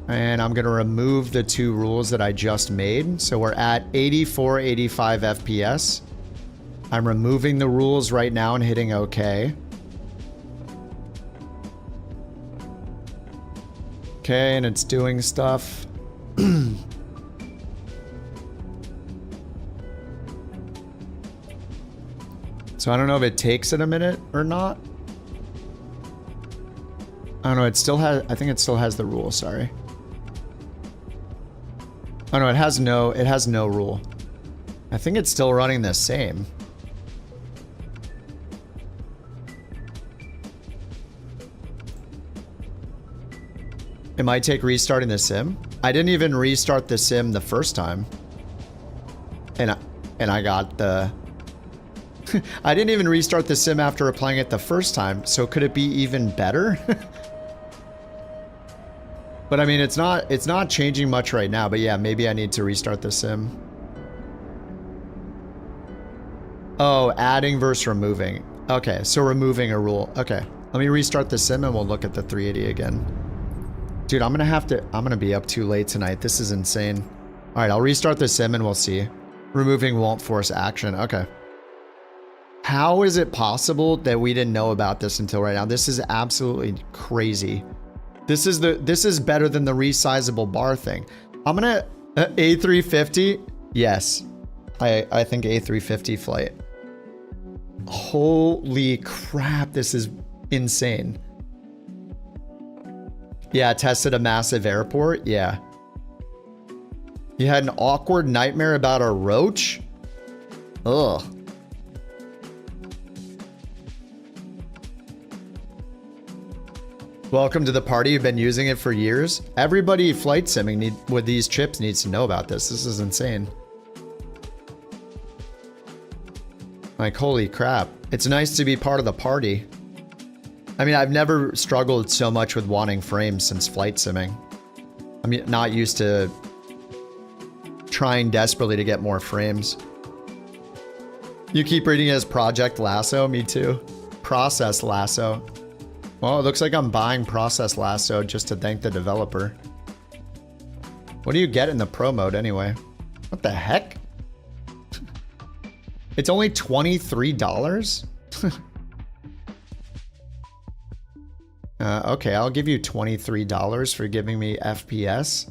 And I'm going to remove the 2 rules that I just made. So we're at 84, 85 FPS. I'm removing the rules right now and hitting OK. Okay, and it's doing stuff. So I don't know if it takes it a minute or not. I don't know, it still has, I think it still has the rule, sorry. Oh no, it has no rule. I think it's still running the same. It might take restarting the sim. I didn't even restart the sim the first time. And I got the... I didn't even restart the sim after applying it the first time, so could it be even better? But I mean, it's not changing much right now, but yeah, maybe I need to restart the sim. Oh, adding versus removing. Okay, so removing a rule. Okay, let me restart the sim and we'll look at the 380 again. Dude, I'm gonna be up too late tonight. This is insane. All right, I'll restart the sim and we'll see. Removing won't force action. Okay. How is it possible that we didn't know about this until right now? This is absolutely crazy. This is better than the resizable bar thing. I'm gonna A350. Yes, I think A350 flight. Holy crap! This is insane. Yeah, tested a massive airport. Yeah. You had an awkward nightmare about a roach? Ugh. Welcome to the party. You've been using it for years. Everybody flight simming with these chips needs to know about this. This is insane. Like, holy crap. It's nice to be part of the party. I mean, I've never struggled so much with wanting frames since flight simming. I'm not used to trying desperately to get more frames. You keep reading it as Project Lasso? Me too. Process Lasso. Well, it looks like I'm buying Process Lasso just to thank the developer. What do you get in the pro mode anyway? What the heck? It's only $23? Okay, I'll give you $23 for giving me FPS.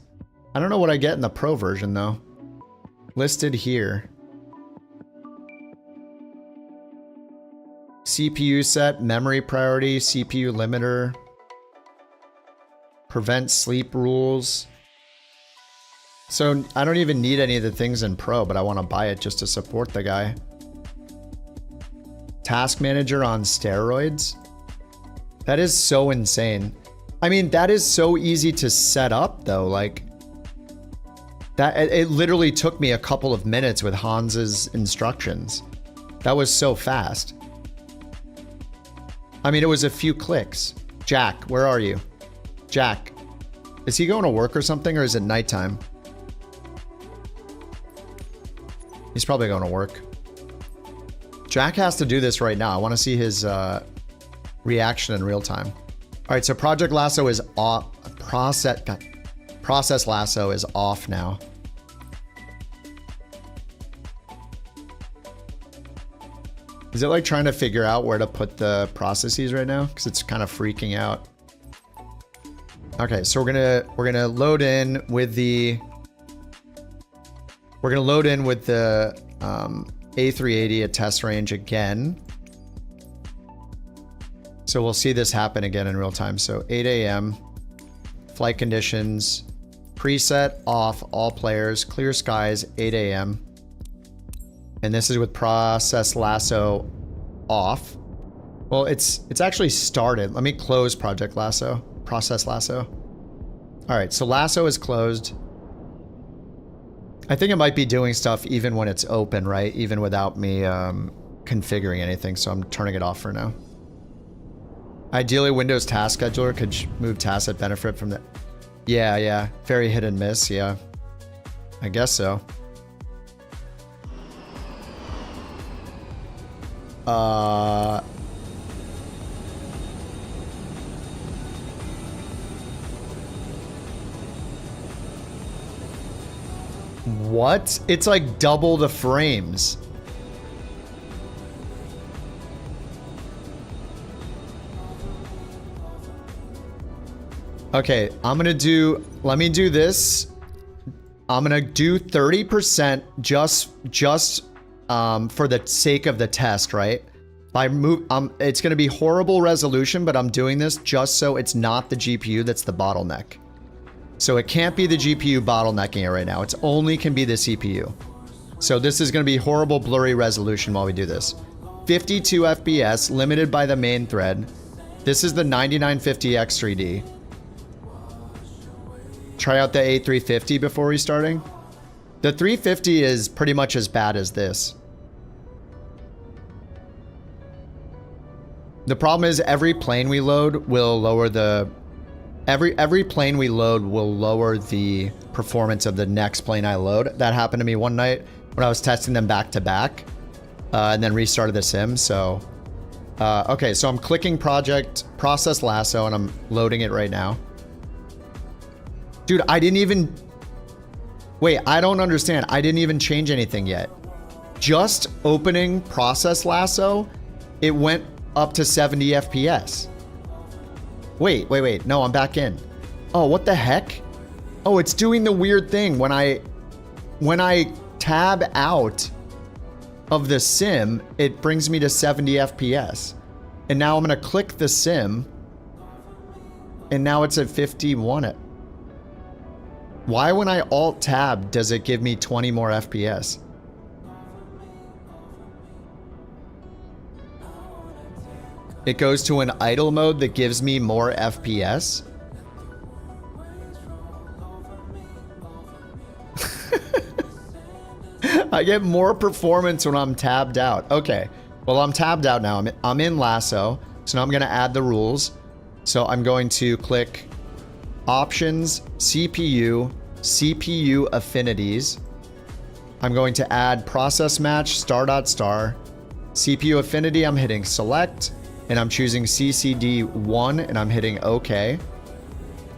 I don't know what I get in the pro version though. Listed here. CPU set, memory priority, CPU limiter. Prevent sleep rules. So I don't even need any of the things in pro, but I want to buy it just to support the guy. Task manager on steroids. That is so insane. I mean, that is so easy to set up though. Like that, it literally took me a couple of minutes with Hans's instructions. That was so fast. I mean, it was a few clicks. Jack, where are you? Jack, is he going to work or something, or is it nighttime? He's probably going to work. Jack has to do this right now. I want to see his reaction in real time. All right, so Project Lasso is off. Process Lasso is off now. Is it like trying to figure out where to put the processes right now? Because it's kind of freaking out. Okay, so we're gonna load in with the A380 at test range again. So we'll see this happen again in real time. So 8 a.m. flight conditions, preset off, all players, clear skies, 8 a.m. And this is with Process Lasso off. Well, it's actually started. Let me close Project Lasso, Process Lasso. All right, so Lasso is closed. I think it might be doing stuff even when it's open, right? Even without me configuring anything, so I'm turning it off for now. Ideally, Windows Task Scheduler could move tasks that benefit from the... Yeah, very hit and miss, yeah. I guess so. What? It's like double the frames. Okay, let me do this. I'm gonna do 30% just for the sake of the test, right? It's gonna be horrible resolution, but I'm doing this just so it's not the GPU that's the bottleneck. So it can't be the GPU bottlenecking it right now. It only can be the CPU. So this is gonna be horrible blurry resolution while we do this. 52 FPS, limited by the main thread. This is the 9950 X3D. Try out the A350 before restarting. The 350 is pretty much as bad as this. The problem is every plane we load will lower the Every plane we load will lower the performance of the next plane I load. That happened to me one night when I was testing them back to back, and then restarted the sim. So, okay, so I'm clicking project process lasso and I'm loading it right now. Dude, I didn't even... Wait, I don't understand. I didn't even change anything yet. Just opening process lasso, it went up to 70 FPS. Wait. No, I'm back in. Oh, what the heck? Oh, it's doing the weird thing. When I tab out of the sim, it brings me to 70 FPS. And now I'm going to click the sim. And now it's at 51. Why when I alt tab does it give me 20 more FPS? It goes to an idle mode that gives me more FPS. I get more performance when I'm tabbed out. Okay, well I'm tabbed out now. I'm in lasso. So now I'm gonna add the rules. So I'm going to click options, CPU affinities. I'm going to add process match star.star. CPU affinity, I'm hitting select. And I'm choosing CCD1 and I'm hitting OK.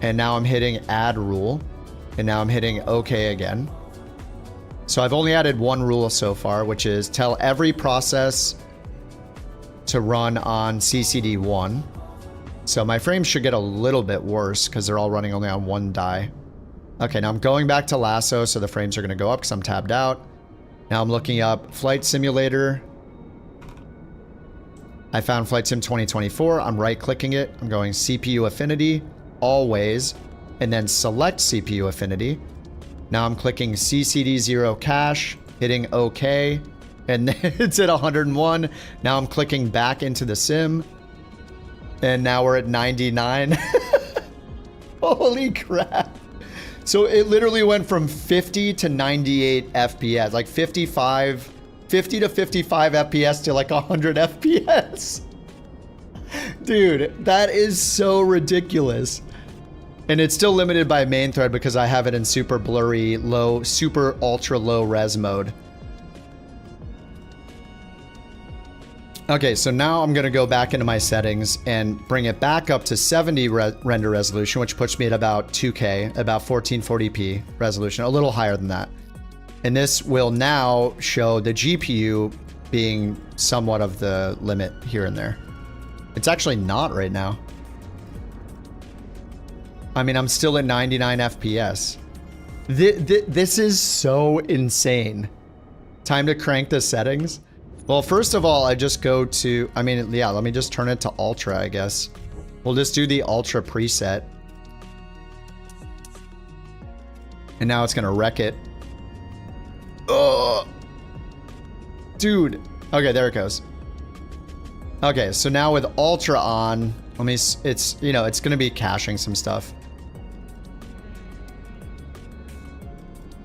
And now I'm hitting add rule. And now I'm hitting OK again. So I've only added one rule so far, which is tell every process to run on CCD1. So my frames should get a little bit worse because they're all running only on one die. Okay, now I'm going back to lasso, so the frames are going to go up because I'm tabbed out. Now I'm looking up flight simulator. I found Flight Sim 2024. I'm right-clicking it. I'm going CPU affinity, always, and then select CPU affinity. Now I'm clicking CCD0 cache, hitting OK, and it's at 101. Now I'm clicking back into the sim, and now we're at 99. Holy crap. So it literally went from 50 to 98 FPS, like 50 to 55 FPS to like 100 FPS. Dude, that is so ridiculous. And it's still limited by main thread because I have it in super blurry, low, super ultra low res mode. Okay, so now I'm gonna go back into my settings and bring it back up to 70 render resolution, which puts me at about 2K, about 1440p resolution, a little higher than that. And this will now show the GPU being somewhat of the limit here and there. It's actually not right now. I mean, I'm still at 99 FPS. This is so insane. Time to crank the settings. Well, first of all, I just go to, I mean, yeah, let me just turn it to Ultra, I guess. We'll just do the Ultra preset. And now it's gonna wreck it. Oh, dude. Okay, there it goes. Okay, so now with Ultra on, let me, it's, you know, it's gonna be caching some stuff.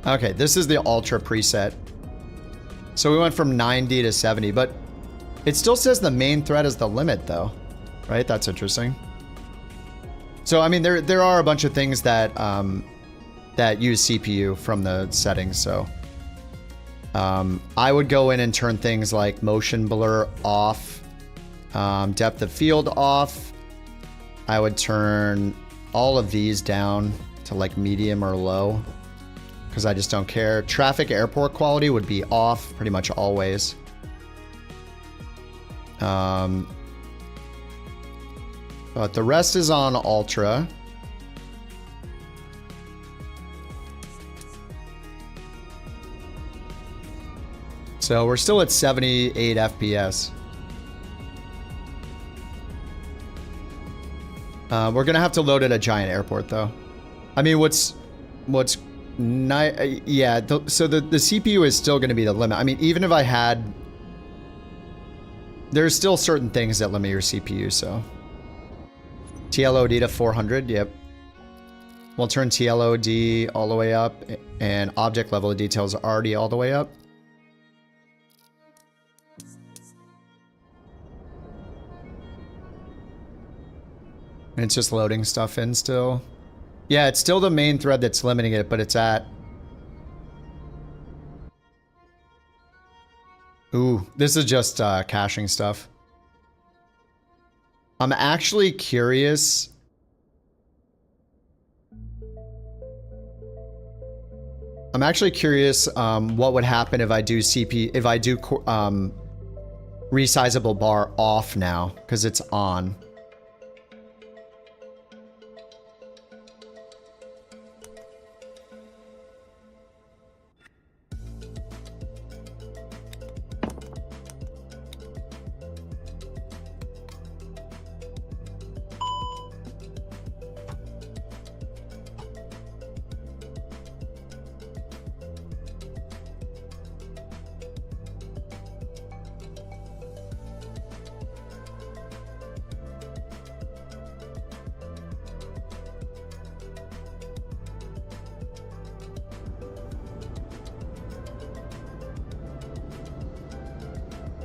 Okay, this is the Ultra preset. So we went from 90 to 70, but it still says the main thread is the limit though, right? That's interesting. So, I mean, there are a bunch of things that, that use CPU from the settings, so. I would go in and turn things like motion blur off, depth of field off. I would turn all of these down to like medium or low because I just don't care. Traffic airport quality would be off pretty much always. But the rest is on Ultra. So we're still at 78 FPS. We're gonna have to load at a giant airport though. I mean, what's nice, yeah, so the CPU is still gonna be the limit. I mean, even if I had, there's still certain things that limit your CPU, so. TLOD to 400, yep. We'll turn TLOD all the way up, and object level of details already all the way up. It's just loading stuff in still. Yeah, it's still the main thread that's limiting it, but it's at... Ooh, this is just caching stuff. I'm actually curious... what would happen if I do resizable bar off now, because it's on.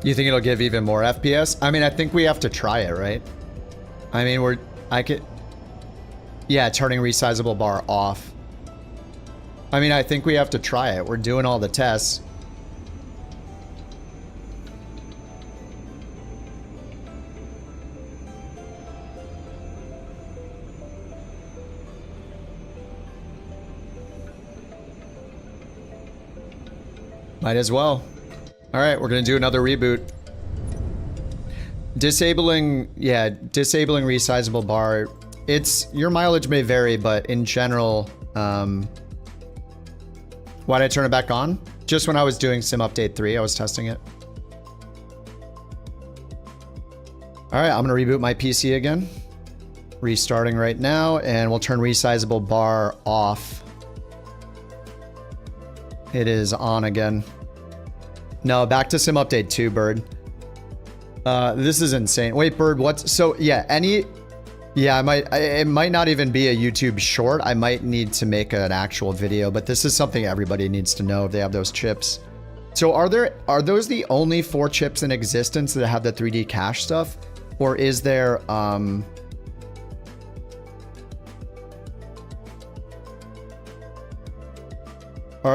You think it'll give even more FPS? I mean, I think we have to try it, right? I mean, yeah, turning resizable bar off. I mean, I think we have to try it. We're doing all the tests. Might as well. All right, we're gonna do another reboot. Disabling resizable bar. Your mileage may vary, but in general, why did I turn it back on? Just when I was doing Sim Update 3, I was testing it. All right, I'm gonna reboot my PC again. Restarting right now, and we'll turn resizable bar off. It is on again. No, back to Sim Update 2, Bird. This is insane. Wait, Bird, what's... So, yeah, it might not even be a YouTube short. I might need to make an actual video, but this is something everybody needs to know if they have those chips. So, are those the only 4 chips in existence that have the 3D cache stuff? Or is there, are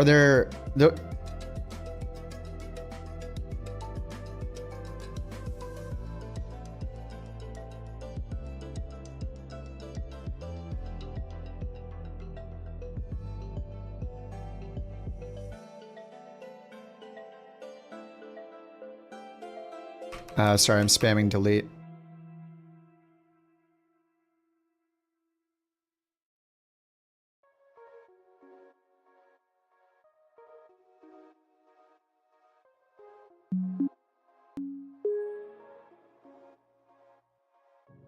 there... sorry, I'm spamming delete.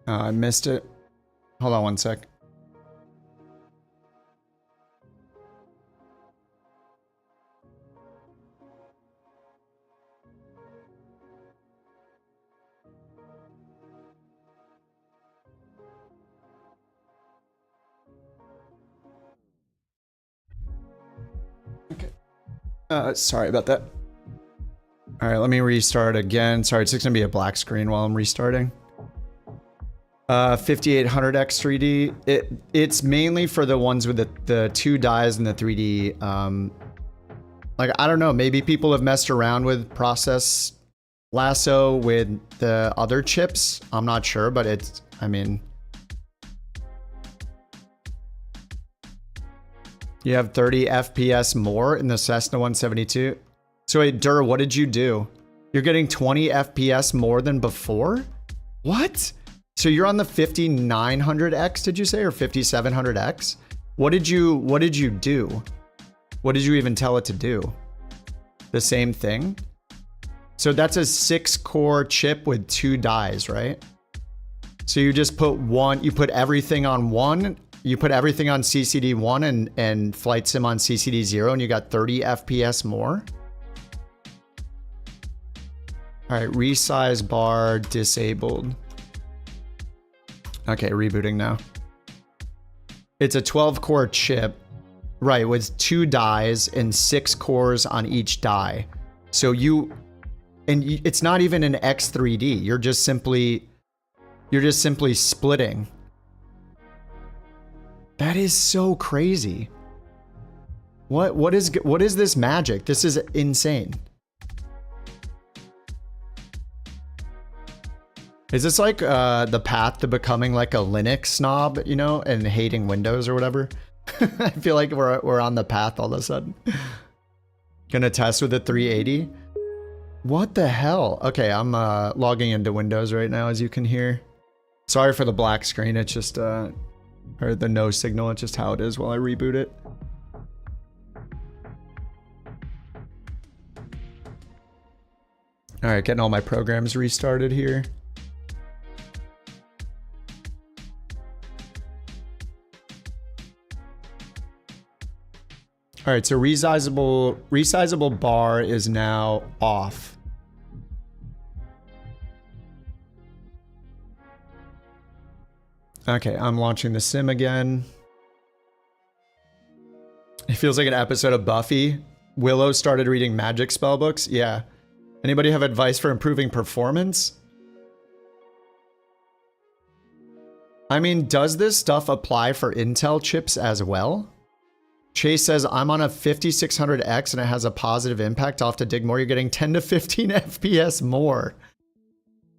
I missed it. Hold on one sec. Sorry about that. All right, let me restart again. Sorry, it's just gonna be a black screen while I'm restarting. 5800X 3D. It's mainly for the ones with the 2 dies and the 3D. Like, I don't know, maybe people have messed around with process lasso with the other chips. I'm not sure, but I mean... You have 30 FPS more in the Cessna 172. So wait, Dur, what did you do? You're getting 20 FPS more than before? What? So you're on the 5900X, did you say, or 5700X? What did you do? What did you even tell it to do? The same thing? So that's a 6-core chip with 2 dies, right? So you just put you put everything on one. You put everything on CCD 1 and Flight Sim on CCD 0, and you got 30 FPS more. All right, resize bar disabled. Okay, rebooting now. It's a 12-core chip, right, with 2 dies and 6 cores on each die. So it's not even an X3D. You're just simply splitting. That is so crazy. What is this magic? This is insane. Is this like the path to becoming like a Linux snob, you know, and hating Windows or whatever? I feel like we're on the path all of a sudden. Gonna test with the 380. What the hell? Okay, I'm logging into Windows right now, as you can hear. Sorry for the black screen. It's just or the no signal. It's just how it is while I reboot it. All right, getting all my programs restarted here. All right, so resizable bar is now off. Okay, I'm launching the sim again. It feels like an episode of Buffy. Willow started reading magic spell books. Yeah. Anybody have advice for improving performance? I mean, does this stuff apply for Intel chips as well? Chase says, I'm on a 5600X and it has a positive impact. I'll have to dig more. You're getting 10 to 15 FPS more.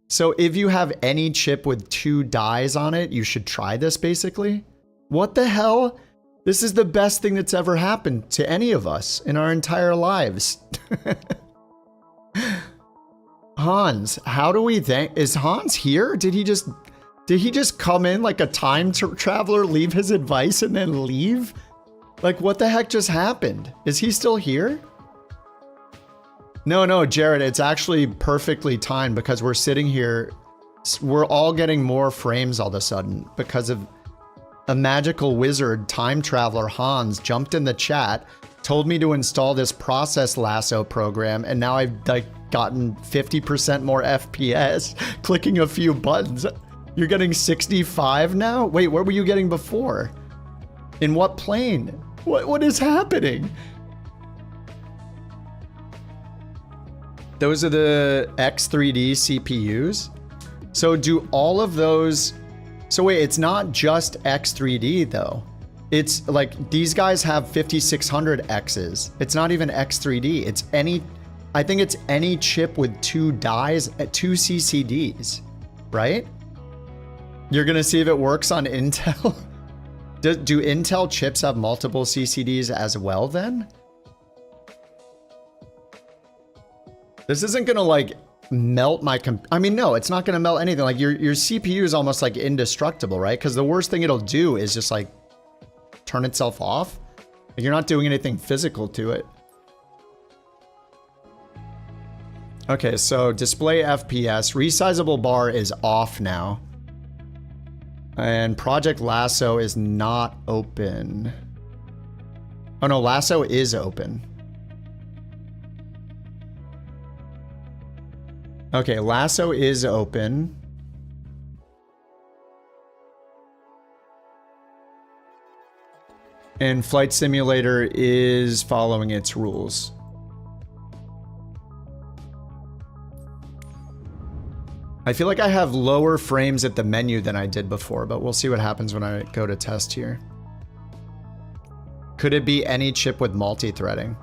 So if you have any chip with 2 dies on it, you should try this basically. What the hell? This is the best thing that's ever happened to any of us in our entire lives. Hans, how do we thank... Is Hans here? Did he just come in like a time traveler, leave his advice and then leave? Like, what the heck just happened? Is he still here? No, Jared, it's actually perfectly timed because we're sitting here. We're all getting more frames all of a sudden because of a magical wizard time traveler, Hans, jumped in the chat, told me to install this process lasso program, and now I've like gotten 50% more FPS clicking a few buttons. You're getting 65 now? Wait, what were you getting before? In what plane? What is happening? Those are the X3D CPUs. So do all of those... So wait, it's not just X3D though. It's like these guys have 5600Xs. It's not even X3D. It's any... I think it's any chip with 2 dies at 2 CCDs, right? You're gonna see if it works on Intel. Do Intel chips have multiple CCDs as well then? This isn't gonna like melt my I mean, no, it's not gonna melt anything. Like your CPU is almost like indestructible, right? Because the worst thing it'll do is just like turn itself off. Like, you're not doing anything physical to it. Okay, so display FPS, resizable bar is off now. And Project Lasso is not open. Oh no, Lasso is open. Okay, Lasso is open. And Flight Simulator is following its rules. I feel like I have lower frames at the menu than I did before, but we'll see what happens when I go to test here. Could it be any chip with multi-threading?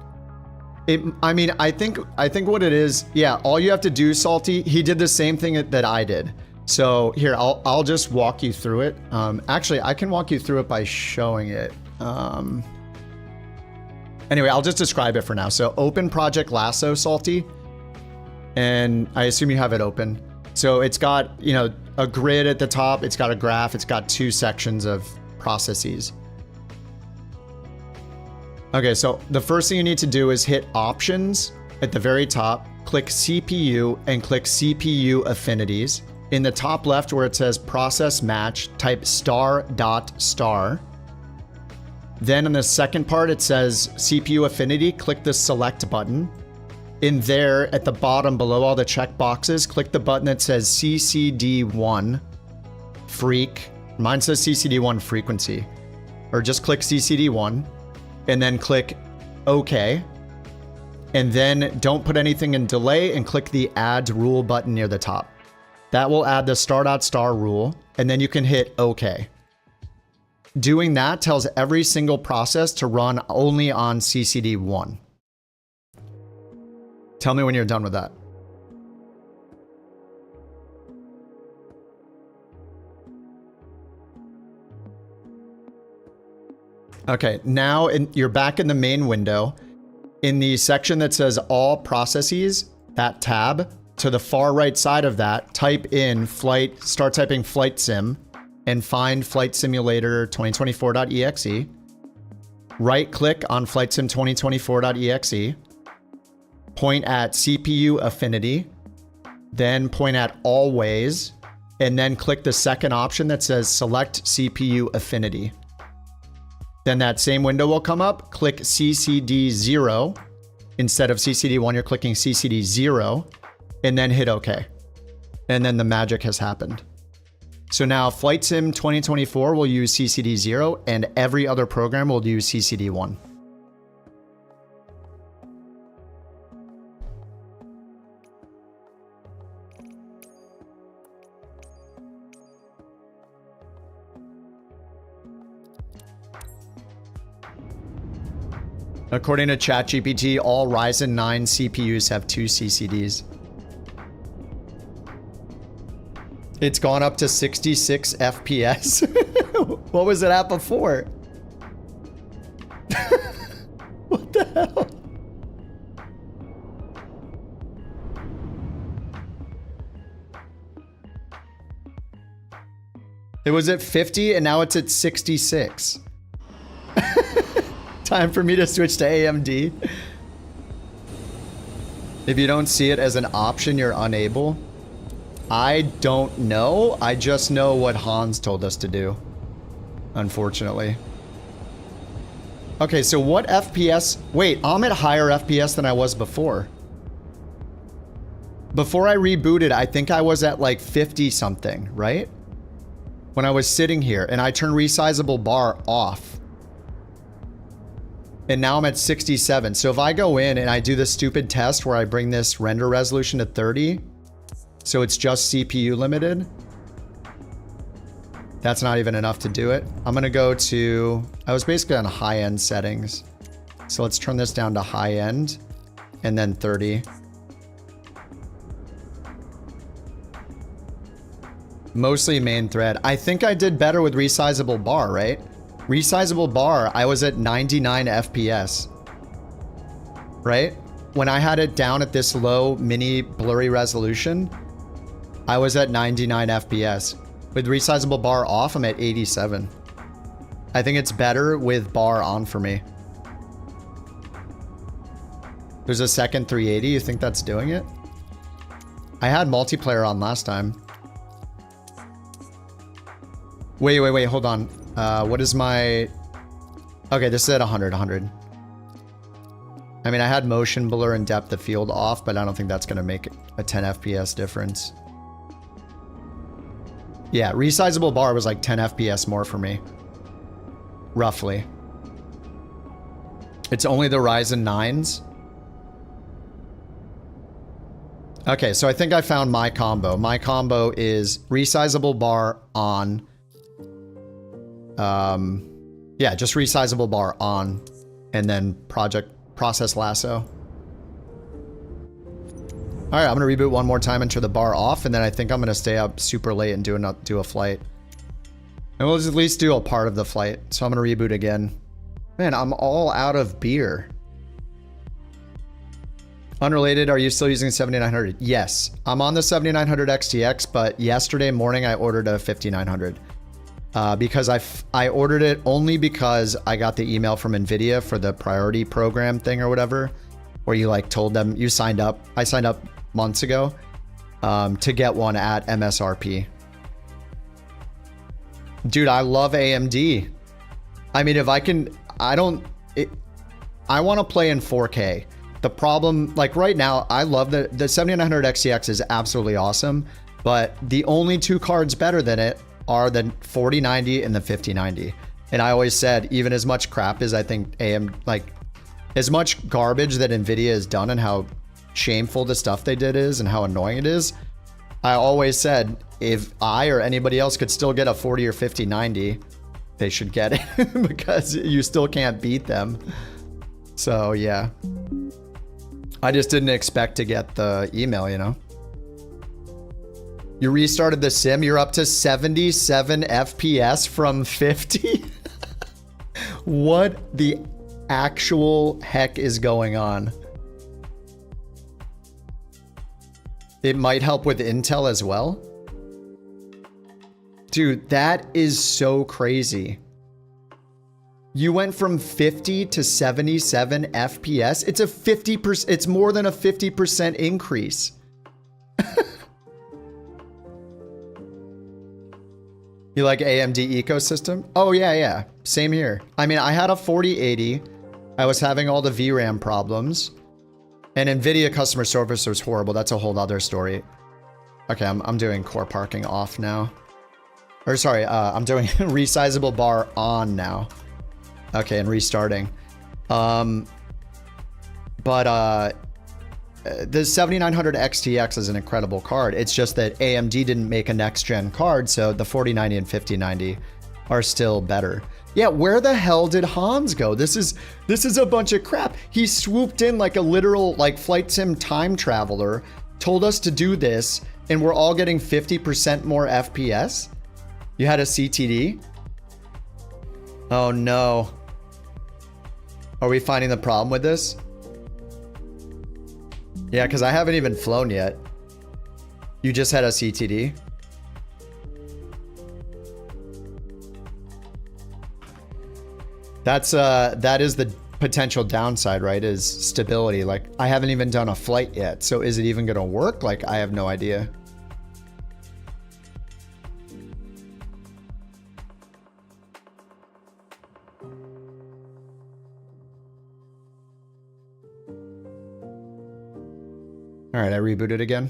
I mean, I think what it is, yeah, all you have to do, Salty, he did the same thing that I did. So here, I'll just walk you through it. Actually, I can walk you through it by showing it. Anyway, I'll just describe it for now. So open Project Lasso, Salty, and I assume you have it open. So it's got, you know, a grid at the top, it's got a graph, it's got 2 sections of processes. Okay, so the first thing you need to do is hit Options at the very top, click CPU, and click CPU Affinities. In the top left where it says Process Match, type ****. Then in the second part it says CPU Affinity, click the Select button. In there, at the bottom below all the check boxes, click the button that says CCD1 Freak. Mine says CCD1 Frequency. Or just click CCD1. And then click OK. And then don't put anything in delay and click the Add Rule button near the top. That will add the **** rule. And then you can hit OK. doing that tells every single process to run only on CCD1. Tell me when you're done with that. Okay, now you're back in the main window. In the section that says all processes, that tab, to the far right side of that, type in start typing flight sim and find flight simulator 2024.exe. Right click on flight sim 2024.exe. Point at CPU affinity, then point at always, and then click the second option that says select CPU affinity. Then that same window will come up. Click CCD0. Instead of CCD1, you're clicking CCD0 and then hit OK. And then the magic has happened. So now Flight Sim 2024 will use CCD0 and every other program will use CCD1. According to ChatGPT, all Ryzen 9 CPUs have 2 CCDs. It's gone up to 66 FPS. What was it at before? What the hell? It was at 50 and now it's at 66. Time for me to switch to AMD. If you don't see it as an option, you're unable. I don't know. I just know what Hans told us to do. Unfortunately. Okay, so what FPS? Wait, I'm at higher FPS than I was before. Before I rebooted, I think I was at like 50 something, right? When I was sitting here and I turned resizable bar off. And now I'm at 67. So if I go in and I do this stupid test where I bring this render resolution to 30, so it's just CPU limited, that's not even enough to do it. I'm gonna go to, I was basically on high-end settings. So let's turn this down to high-end and then 30. Mostly main thread. I think I did better with resizable bar, right? Resizable bar, I was at 99 FPS. Right? When I had it down at this low mini blurry resolution, I was at 99 FPS. With resizable bar off, I'm at 87. I think it's better with bar on for me. There's a second 380. You think that's doing it? I had multiplayer on last time. Wait, hold on. What is my... Okay, this is at 100. I mean, I had motion blur and depth of field off, but I don't think that's going to make a 10 FPS difference. Yeah, resizable bar was like 10 FPS more for me. Roughly. It's only the Ryzen 9s. Okay, so I think I found my combo. My combo is resizable bar on... yeah, just resizable bar on, and then process lasso. All right, I'm gonna reboot one more time and turn the bar off, and then I think I'm gonna stay up super late and do a flight. And we'll at least do a part of the flight. So I'm gonna reboot again. Man, I'm all out of beer. Unrelated, are you still using 7900? Yes, I'm on the 7900 XTX, but yesterday morning I ordered a 5900. Because I ordered it only because I got the email from NVIDIA for the priority program thing or whatever, where you like told them you signed up. I signed up months ago to get one at MSRP. Dude, I love AMD. I mean, if I can, I want to play in 4K. The problem, like right now, I love the 7900 XTX is absolutely awesome, but the only two cards better than it are the 4090 and the 5090. And I always said, even as much crap as I think as much garbage that NVIDIA has done and how shameful the stuff they did is and how annoying it is, I always said, if I or anybody else could still get a 40 or 5090, they should get it because you still can't beat them. So yeah. I just didn't expect to get the email, you know? You restarted the sim, you're up to 77 FPS from 50? What the actual heck is going on? It might help with Intel as well. Dude, that is so crazy. You went from 50 to 77 FPS. It's a 50%, it's more than a 50% increase. You like AMD ecosystem? Oh yeah, yeah. Same here. I mean, I had a 4080. I was having all the VRAM problems. And NVIDIA customer service was horrible. That's a whole other story. Okay, I'm doing core parking off now. Or sorry, I'm doing resizable bar on now. Okay, and restarting. The 7900 XTX is an incredible card. It's just that AMD didn't make a next-gen card, so the 4090 and 5090 are still better. Yeah, where the hell did Hans go? This is a bunch of crap. He swooped in like a literal like flight sim time traveler, told us to do this, and we're all getting 50% more FPS? You had a CTD? Oh no. Are we finding the problem with this? Yeah, because I haven't even flown yet. You just had a CTD? That is the potential downside, right? Is stability. Like, I haven't even done a flight yet, so is it even gonna work? Like, I have no idea. All right, I rebooted again.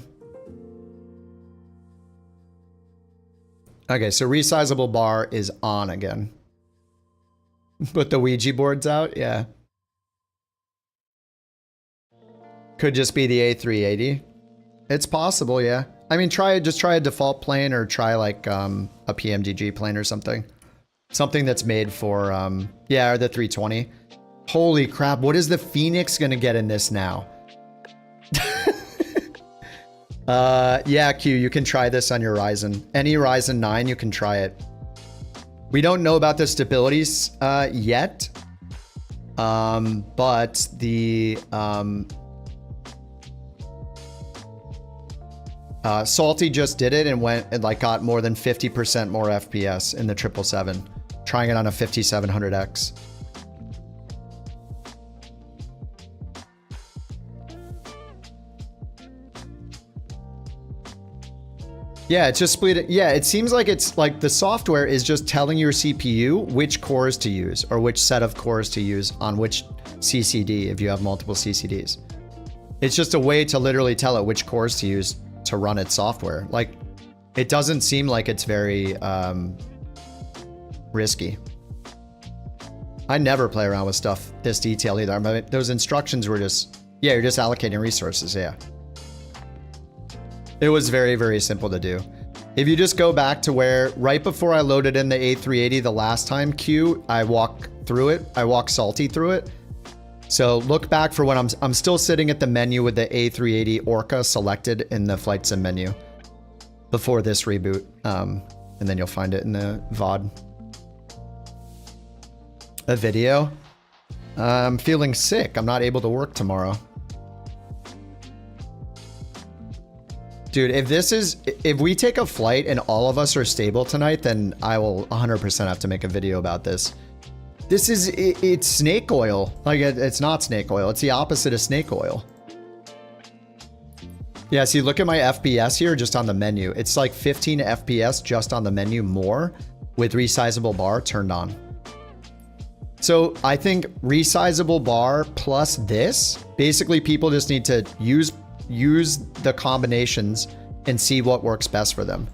Okay, so resizable bar is on again. But the Ouija board's out, yeah. Could just be the A380. It's possible, yeah. I mean, just try a default plane or try like a PMDG plane or something. Something that's made for, yeah, or the 320. Holy crap, what is the Phoenix gonna get in this now? Yeah, Q, you can try this on your Ryzen. Any Ryzen 9, you can try it. We don't know about the stabilities yet, but the Salty just did it and went and like got more than 50% more FPS in the 777, trying it on a 5700X. Yeah, it's just split. Yeah, it seems like it's like the software is just telling your CPU which cores to use or which set of cores to use on which CCD if you have multiple CCDs. It's just a way to literally tell it which cores to use to run its software. Like, it doesn't seem like it's very risky. I never play around with stuff this detailed either. I mean, those instructions were just, yeah, you're just allocating resources, yeah. It was very, very simple to do. If you just go back to where, right before I loaded in the A380 the last time, Q, I walked through it. I walked Salty through it. So look back for when I'm still sitting at the menu with the A380 Orca selected in the flight sim menu before this reboot. And then you'll find it in the VOD. A video? I'm feeling sick. I'm not able to work tomorrow. Dude, if we take a flight and all of us are stable tonight, then I will 100% have to make a video about this. It's snake oil. Like, it's not snake oil. It's the opposite of snake oil. Yeah, see, look at my FPS here just on the menu. It's like 15 FPS just on the menu more with resizable bar turned on. So I think resizable bar plus this, basically people just need to use the combinations and see what works best for them.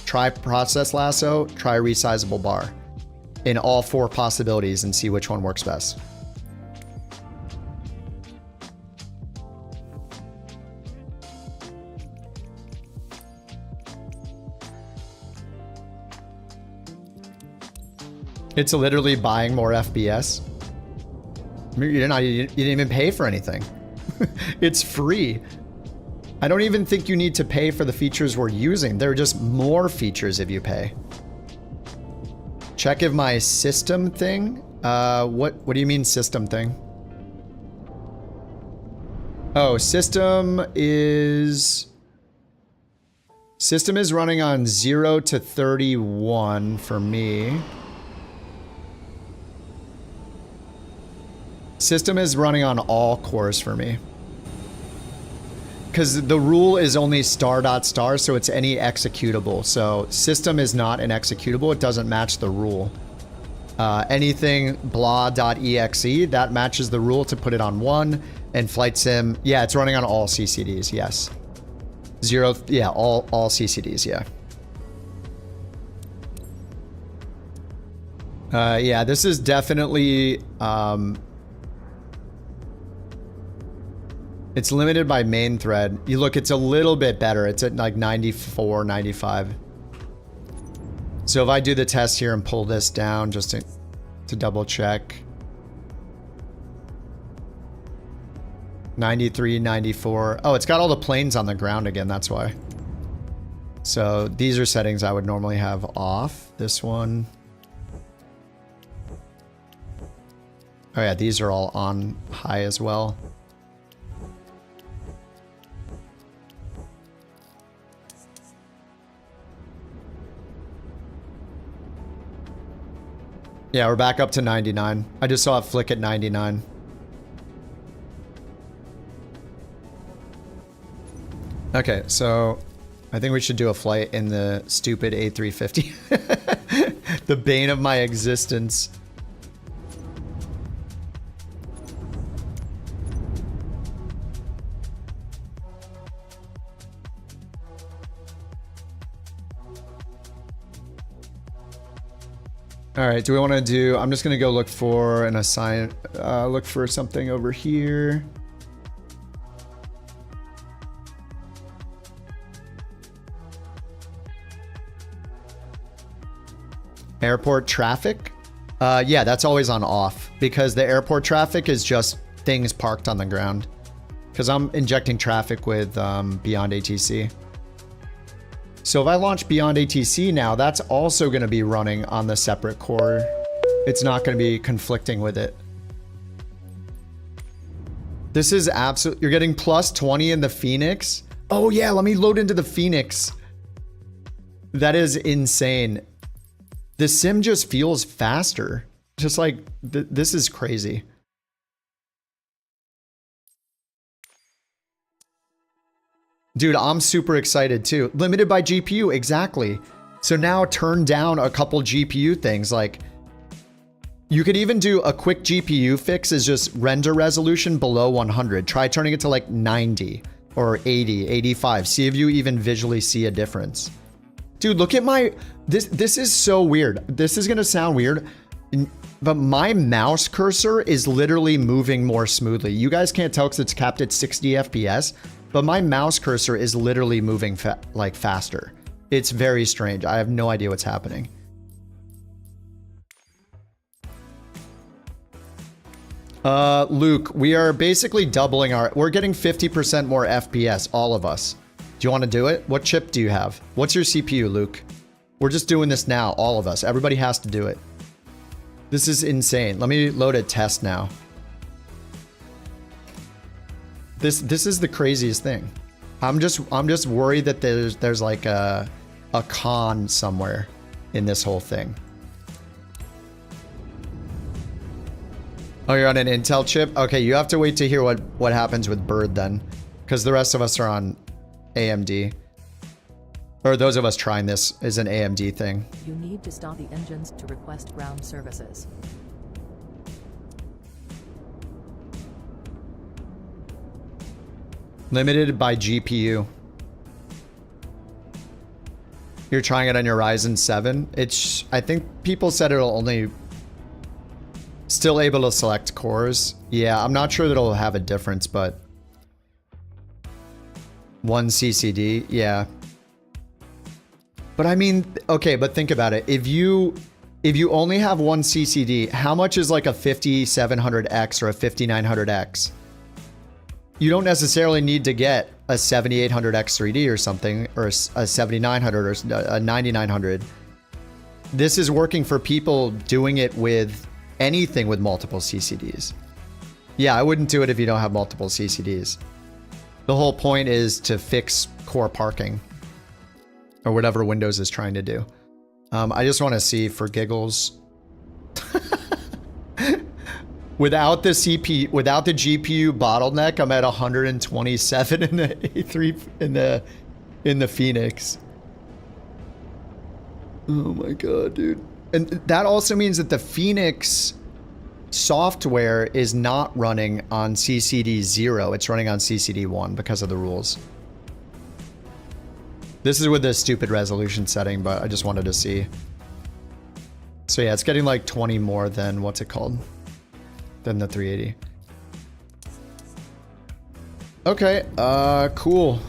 Try process lasso, try resizable bar in all 4 possibilities and see which one works best. It's literally buying more FPS. I mean, you didn't even pay for anything. It's free. I don't even think you need to pay for the features we're using. There are just more features if you pay. Check if my system thing. What do you mean system thing? Oh, system is running on 0 to 31 for me. System is running on all cores for me. Because the rule is only star.star, so it's any executable. So system is not an executable. It doesn't match the rule. Anything blah.exe, that matches the rule to put it on 1. And flight sim, yeah, it's running on all CCDs, yes. 0, yeah, all CCDs, yeah. Yeah, this is definitely, it's limited by main thread. You look, it's a little bit better. It's at like 94, 95. So if I do the test here and pull this down just to double check. 93, 94. Oh, it's got all the planes on the ground again, that's why. So these are settings I would normally have off. This one. Oh yeah, these are all on high as well. Yeah, we're back up to 99. I just saw it flick at 99. Okay, so I think we should do a flight in the stupid A350. The bane of my existence. All right, do we want to do, I'm just going to go look for an assign, look for something over here. Airport traffic? Yeah, that's always on off because the airport traffic is just things parked on the ground. Because I'm injecting traffic with Beyond ATC. So if I launch Beyond ATC now, that's also going to be running on the separate core. It's not going to be conflicting with it. This is absolute. You're getting plus 20 in the Phoenix. Oh yeah, let me load into the Phoenix. That is insane. The sim just feels faster. Just like, this is crazy. Dude, I'm super excited too. Limited by GPU, exactly. So now turn down a couple GPU things. Like, you could even do a quick GPU fix is just render resolution below 100. Try turning it to like 90 or 80, 85. See if you even visually see a difference. Dude, look at my, this is so weird. This is gonna sound weird, but my mouse cursor is literally moving more smoothly. You guys can't tell because it's capped at 60 FPS, but my mouse cursor is literally moving like faster. It's very strange. I have no idea what's happening. Luke, we are basically doubling we're getting 50% more FPS, all of us. Do you want to do it? What chip do you have? What's your CPU, Luke? We're just doing this now, all of us. Everybody has to do it. This is insane. Let me load a test now. This is the craziest thing. I'm just worried that there's like a con somewhere in this whole thing. Oh, you're on an Intel chip? Okay, you have to wait to hear what happens with Bird then, because the rest of us are on AMD. Or those of us trying this is an AMD thing. You need to stop the engines to request ground services. Limited by GPU. You're trying it on your Ryzen 7? I think people said it'll only still able to select cores. Yeah, I'm not sure that it'll have a difference, but 1 CCD, yeah. But I mean, okay, but think about it. If you if you only have one CCD, how much is like a 5700X or a 5900X? You don't necessarily need to get a 7800X 3D or something, or a 7900 or a 9900. This is working for people doing it with anything with multiple CCDs. Yeah, I wouldn't do it if you don't have multiple CCDs. The whole point is to fix core parking or whatever Windows is trying to do. I just want to see for giggles. Without the GPU bottleneck, I'm at 127 in the A3 in the Phoenix. Oh my god, dude. And that also means that the Phoenix software is not running on CCD 0. It's running on CCD 1 because of the rules. This is with the stupid resolution setting, but I just wanted to see. So yeah, it's getting like 20 more than what's it called? Than the 380. Okay, cool.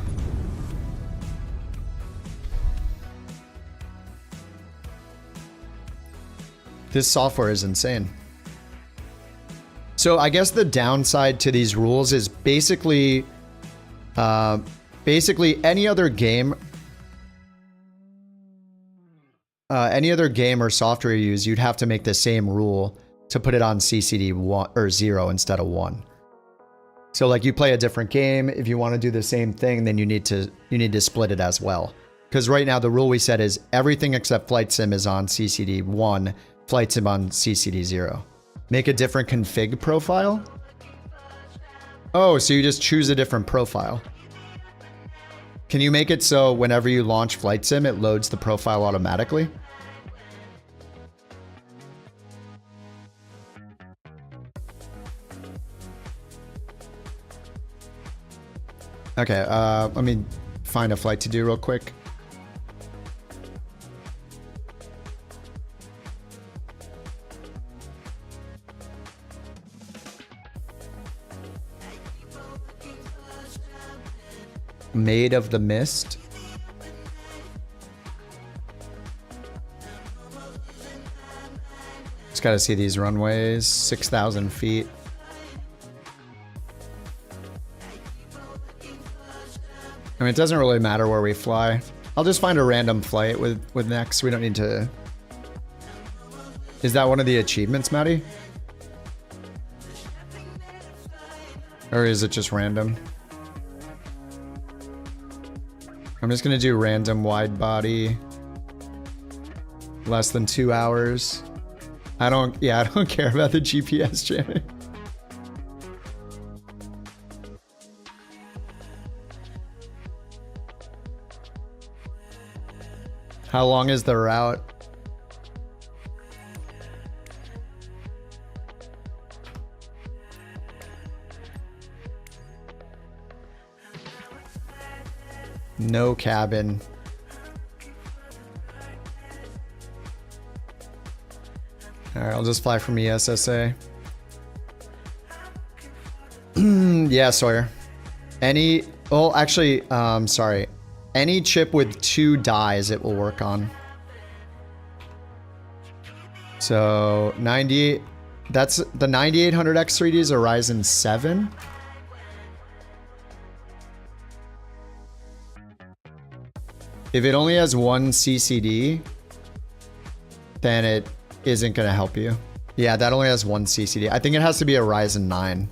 This software is insane. So I guess the downside to these rules is basically any other game or software you use, you'd have to make the same rule to put it on CCD 1 or 0 instead of 1. So like you play a different game, if you want to do the same thing, then you need to split it as well. Because right now the rule we set is everything except Flight Sim is on CCD 1, Flight Sim on CCD 0. Make a different config profile? Oh, so you just choose a different profile. Can you make it so whenever you launch Flight Sim, it loads the profile automatically? Okay, let me find a flight to do real quick. Made of the Mist. Just gotta see these runways. 6,000 feet. I mean, it doesn't really matter where we fly. I'll just find a random flight with next. We don't need to... Is that one of the achievements, Maddie? Or is it just random? I'm just gonna do random wide body. Less than 2 hours. I don't care about the GPS jamming. How long is the route? No cabin. Alright, I'll just fly from ESSA. Yeah, Sawyer. Well, actually, sorry. Any chip with 2 dies it will work on. So 98, that's the 9800X3D is a Ryzen 7. If it only has 1 CCD, then it isn't going to help you. Yeah, that only has 1 CCD. I think it has to be a Ryzen 9.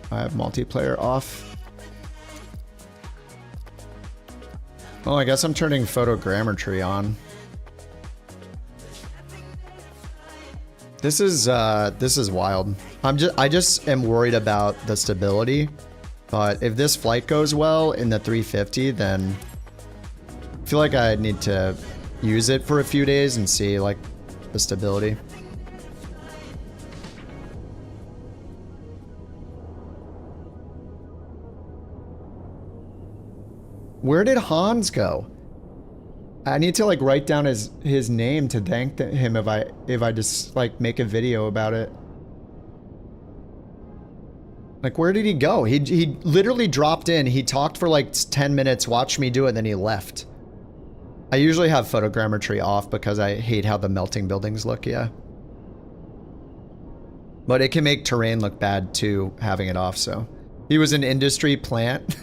I have multiplayer off. Well, I guess I'm turning photogrammetry on. This is wild. I just am worried about the stability. But if this flight goes well in the 350, then I feel like I need to use it for a few days and see like the stability. Where did Hans go? I need to like write down his name to thank him if I just like make a video about it. Like, where did he go? He literally dropped in. He talked for like 10 minutes, watched me do it, and then he left. I usually have photogrammetry off because I hate how the melting buildings look, yeah. But it can make terrain look bad too, having it off, so. He was an industry plant.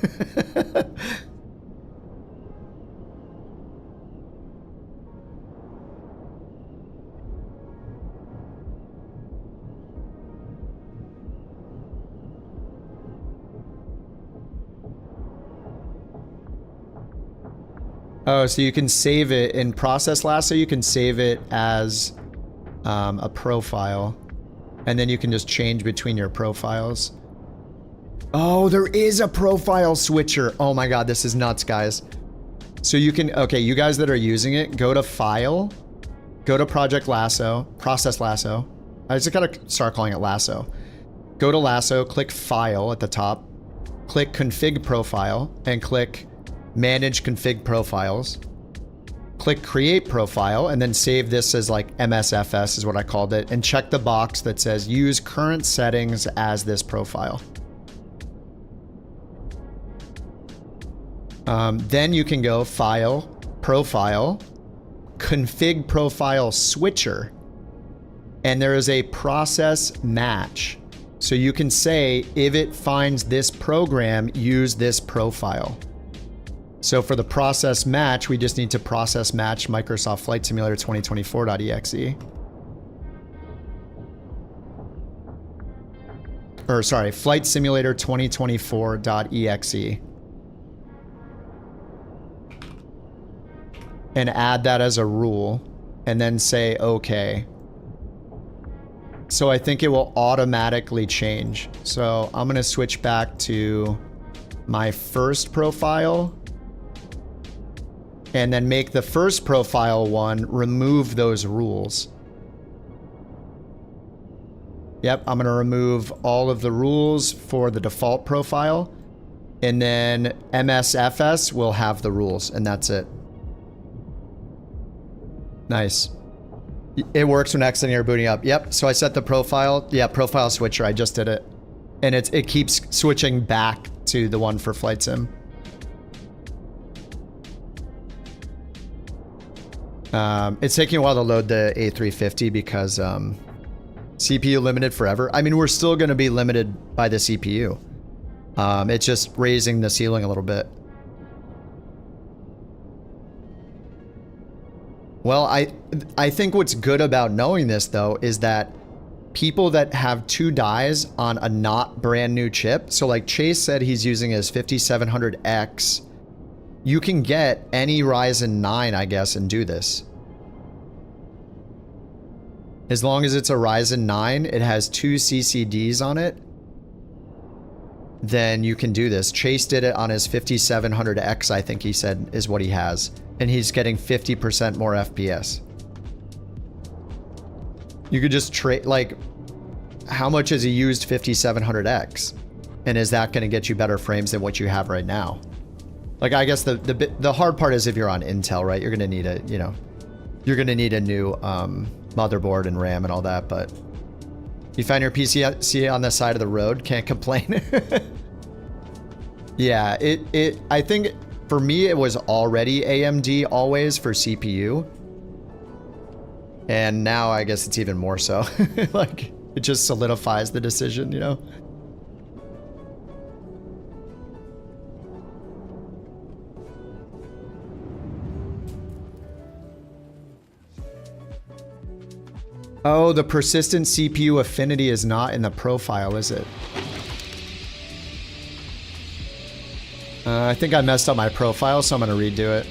Oh, so you can save it in Process Lasso. You can save it as a profile, and then you can just change between your profiles. Oh, there is a profile switcher. Oh my god, this is nuts, guys. So you can, okay, you guys that are using it, go to File, go to Project Lasso, Process Lasso. I just gotta start calling it Lasso. Go to Lasso, click File at the top, click Config Profile, and click Manage Config Profiles. Click Create Profile, and then save this as like MSFS is what I called it, and check the box that says Use Current Settings as this profile. Then you can go File, Profile, Config Profile Switcher, and there is a process match. So you can say, if it finds this program, use this profile. So for the process match, we just need to process match Microsoft Flight Simulator 2024.exe. Or sorry, Flight Simulator 2024.exe. And add that as a rule, and then say okay. So I think it will automatically change. So I'm gonna switch back to my first profile, and then make the first profile one remove those rules. Yep, I'm gonna remove all of the rules for the default profile, and then MSFS will have the rules, and that's it. Nice. It works when exiting or booting up. Yep, so I set the profile. Yeah, profile switcher, I just did it. And it keeps switching back to the one for Flight Sim. It's taking a while to load the A350 because CPU limited forever. I mean, we're still going to be limited by the CPU. It's just raising the ceiling a little bit. Well, I think what's good about knowing this, though, is that people that have 2 dies on a not brand new chip, so like Chase said he's using his 5700X, you can get any Ryzen 9, I guess, and do this. As long as it's a Ryzen 9, it has 2 CCDs on it, then you can do this. Chase did it on his 5700X, I think he said, is what he has. And he's getting 50% more FPS. You could just trade, like, how much has he used 5700X? And is that going to get you better frames than what you have right now? Like, I guess the hard part is if you're on Intel, right? You're going to need a, you know, you're going to need a new motherboard and RAM and all that, but you find your PC on the side of the road, can't complain. Yeah, I think for me, it was already AMD always for CPU. And now I guess it's even more so. Like, it just solidifies the decision, you know? Oh, the persistent CPU affinity is not in the profile, is it? I think I messed up my profile, so I'm going to redo it.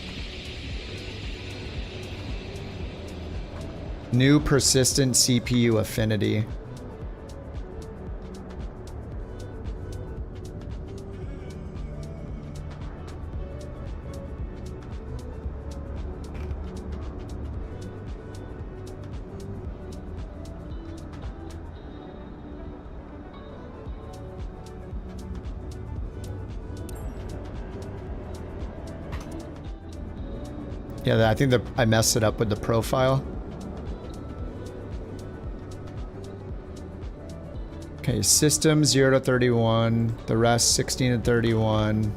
New persistent CPU affinity. Yeah, I think I messed it up with the profile. Okay, system 0 to 31. The rest 16 to 31.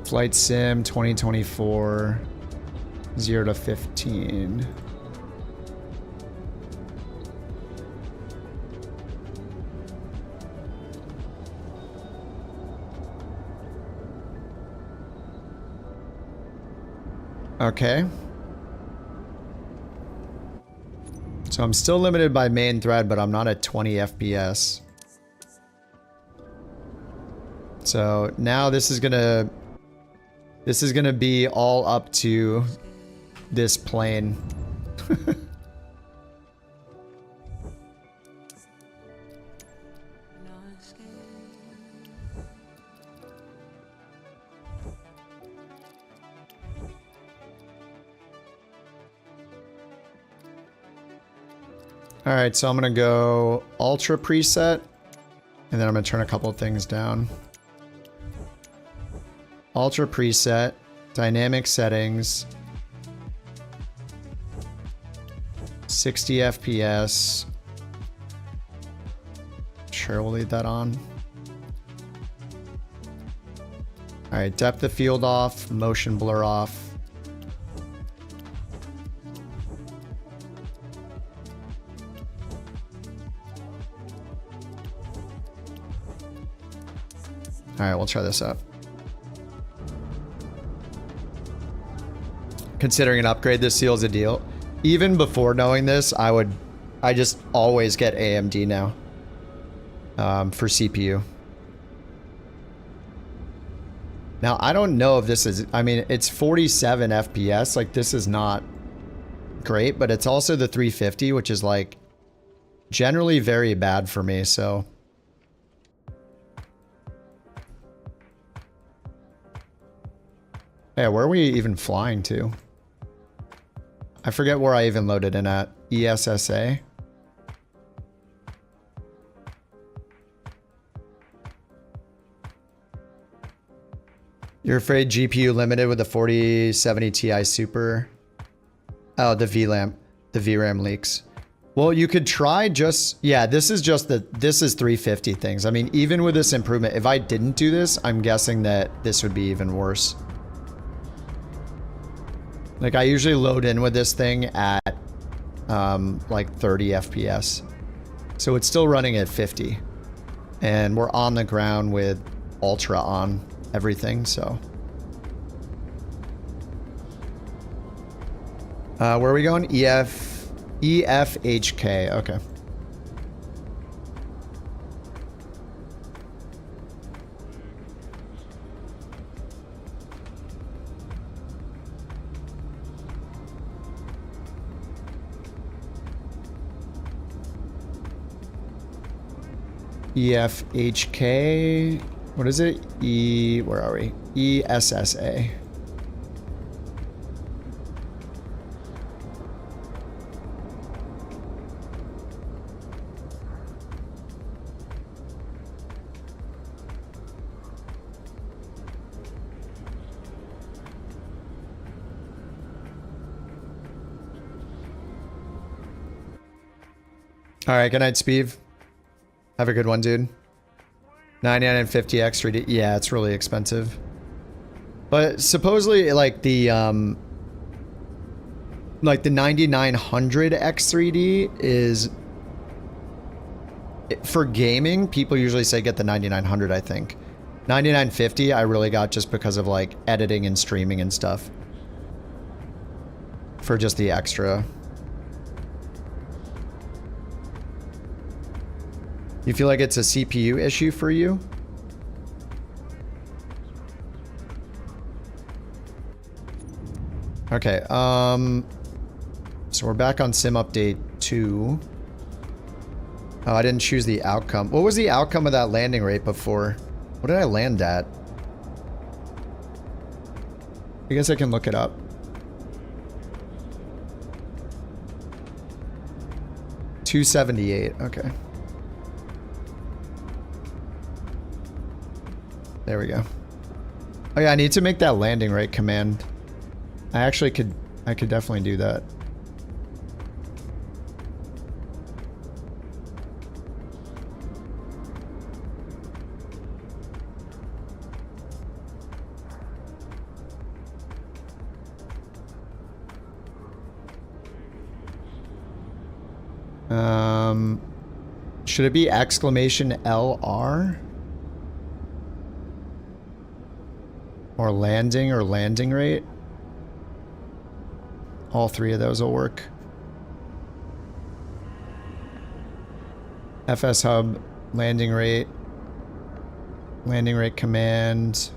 Flight sim 2024. 0 to 15. Okay. So I'm still limited by main thread, but I'm not at 20 FPS. So now this is gonna be all up to this plane. All right, so I'm gonna go ultra preset, and then I'm gonna turn a couple of things down. Ultra preset, dynamic settings, 60 FPS. Sure, we'll leave that on. All right, depth of field off, motion blur off. All right, we'll try this out. Considering an upgrade, this seals a deal. Even before knowing this, I just always get AMD now for CPU. Now, I don't know if this is, I mean, it's 47 FPS. Like, this is not great, but it's also the 350, which is like generally very bad for me, so. Yeah, where are we even flying to? I forget where I even loaded in at. ESSA? You're afraid GPU limited with the 4070 Ti Super? Oh, the VRAM. The VRAM leaks. Well, you could try just... Yeah, this is just the... This is 350 things. I mean, even with this improvement, if I didn't do this, I'm guessing that this would be even worse. Like, I usually load in with this thing at, like 30 FPS. So it's still running at 50. And we're on the ground with Ultra on everything, so. Where are we going? EFHK, okay. EFHK, what is it? Where are we? ESSA. All right, good night, Speeve. Have a good one, dude. 99 and 50X 3D. Yeah, it's really expensive. But supposedly, like the 9900 X3D is... For gaming, people usually say get the 9900, I think. 9950 I really got just because of like editing and streaming and stuff. For just the extra. You feel like it's a CPU issue for you? Okay, so we're back on sim update 2. Oh, I didn't choose the outcome. What was the outcome of that landing rate before? What did I land at? I guess I can look it up. $278, okay. There we go. Oh yeah, I need to make that landing rate command. I could definitely do that. Should it be exclamation LR? Or landing rate? All three of those will work. FS hub, landing rate command.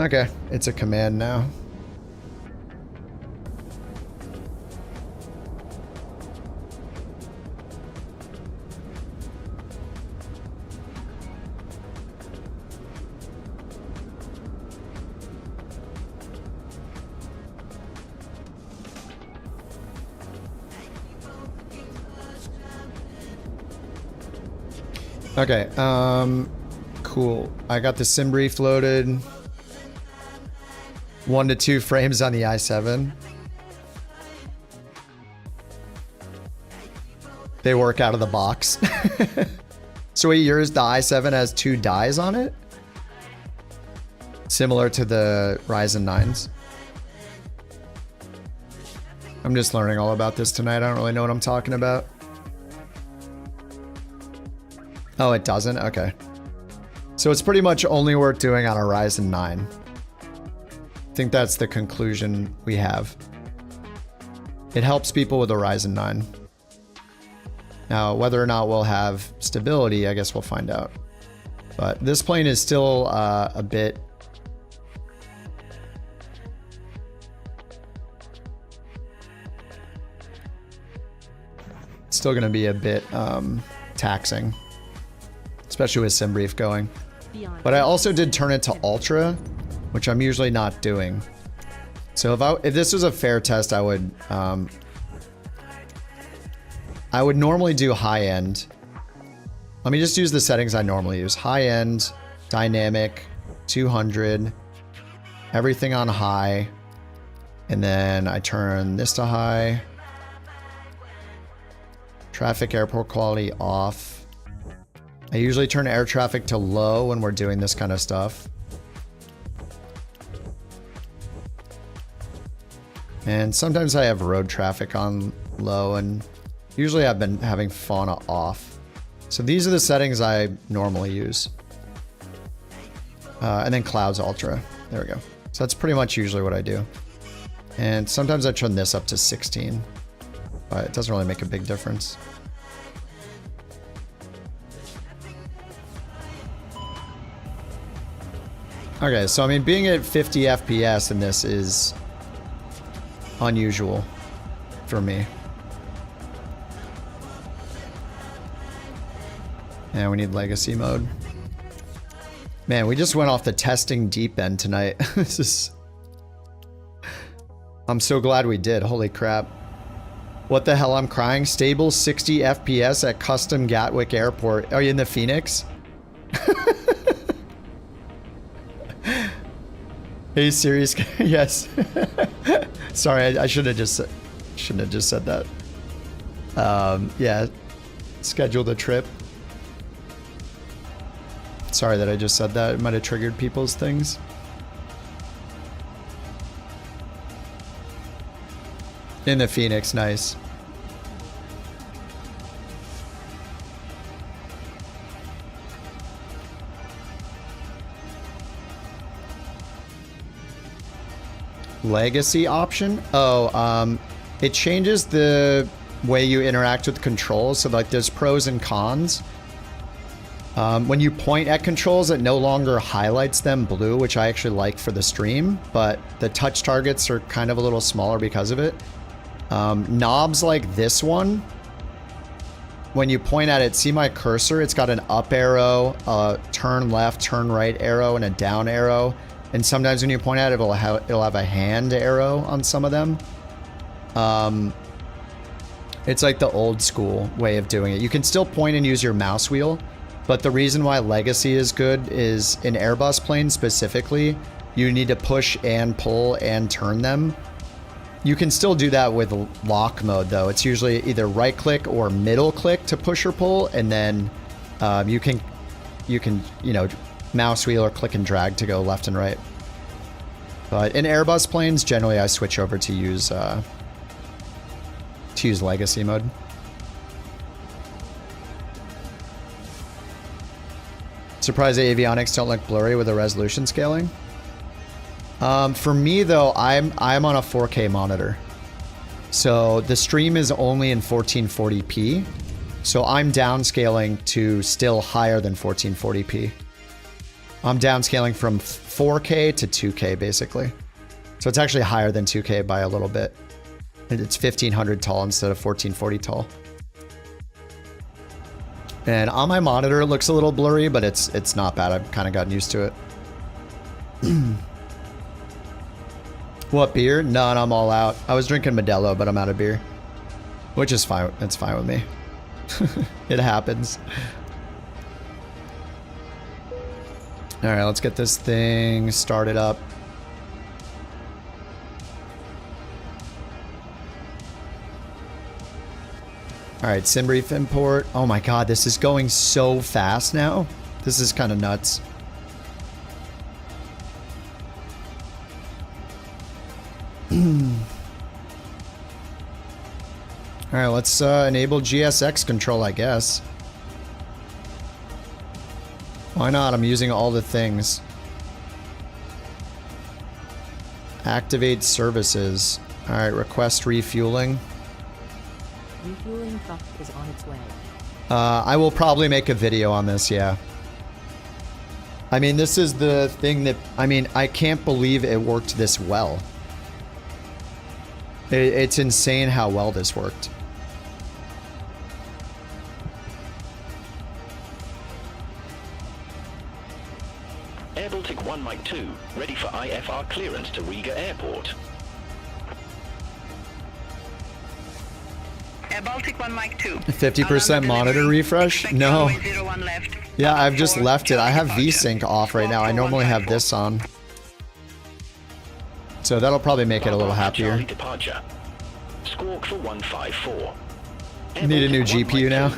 Okay, it's a command now. Okay, cool. I got the sim brief loaded. 1 to 2 frames on the i7. They work out of the box. So wait, yours, the i7 has 2 dies on it? Similar to the Ryzen 9s. I'm just learning all about this tonight. I don't really know what I'm talking about. Oh, it doesn't? Okay. So it's pretty much only worth doing on a Ryzen 9. I think that's the conclusion we have. It helps people with a Ryzen 9. Now, whether or not we'll have stability, I guess we'll find out. But this plane is still a bit... It's still going to be a bit taxing. Especially with sim brief going. But I also did turn it to ultra, which I'm usually not doing. So if this was a fair test, I would normally do high end. Let me just use the settings I normally use. High end, dynamic, 200, everything on high. And then I turn this to high. Traffic airport quality off. I usually turn air traffic to low when we're doing this kind of stuff. And sometimes I have road traffic on low, and usually I've been having fauna off. So these are the settings I normally use. And then clouds ultra. There we go. So that's pretty much usually what I do. And sometimes I turn this up to 16, but it doesn't really make a big difference. Okay, so I mean, being at 50 FPS in this is unusual for me. And we need legacy mode. Man, we just went off the testing deep end tonight. This is... I'm so glad we did. Holy crap. What the hell, I'm crying? Stable 60 FPS at custom Gatwick Airport. Are you in the Phoenix? Hey, serious? Yes. Sorry, I shouldn't have just said that. Yeah, scheduled a trip. Sorry that I just said that. It might have triggered people's things. In the Phoenix, nice. Legacy option? Oh, it changes the way you interact with controls. So like there's pros and cons. When you point at controls, it no longer highlights them blue, which I actually like for the stream, but the touch targets are kind of a little smaller because of it. Knobs like this one, when you point at it, see my cursor? It's got an up arrow, a turn left, turn right arrow, and a down arrow. And sometimes when you point at it, it'll have a hand arrow on some of them. It's like the old school way of doing it. You can still point and use your mouse wheel, but the reason why Legacy is good is in Airbus planes specifically, you need to push and pull and turn them. You can still do that with lock mode though. It's usually either right click or middle click to push or pull, and then You can, you know, mouse wheel or click and drag to go left and right. But in Airbus planes, generally I switch over to use legacy mode. Surprised the avionics don't look blurry with the resolution scaling. For me though, I'm on a 4K monitor, so the stream is only in 1440p. So I'm downscaling to still higher than 1440p. I'm downscaling from 4K to 2K basically. So it's actually higher than 2K by a little bit. It's 1500 tall instead of 1440 tall. And on my monitor it looks a little blurry, but it's not bad. I've kind of gotten used to it. What, beer? None, I'm all out. I was drinking Modelo, but I'm out of beer. Which is fine. It's fine with me. It happens. Alright, let's get this thing started up. Alright, SimBrief import. Oh my god, this is going so fast now. This is kind of nuts. Alright, let's enable GSX control, I guess. Why not? I'm using all the things. Activate services. Alright, request refueling. Refueling truck is on its way. I will probably make a video on this, yeah. I mean, this is the thing that... I mean, I can't believe it worked this well. It's insane how well this worked. Air Baltic 1 Mike 2, ready for IFR clearance to Riga Airport. Air Baltic 1 Mike 2. 50% monitor refresh? No. Yeah, I've just left it. I have VSync off right now. I normally have this on. So that'll probably make it a little happier. Departure. Squawk for 154. Need a new GPU now.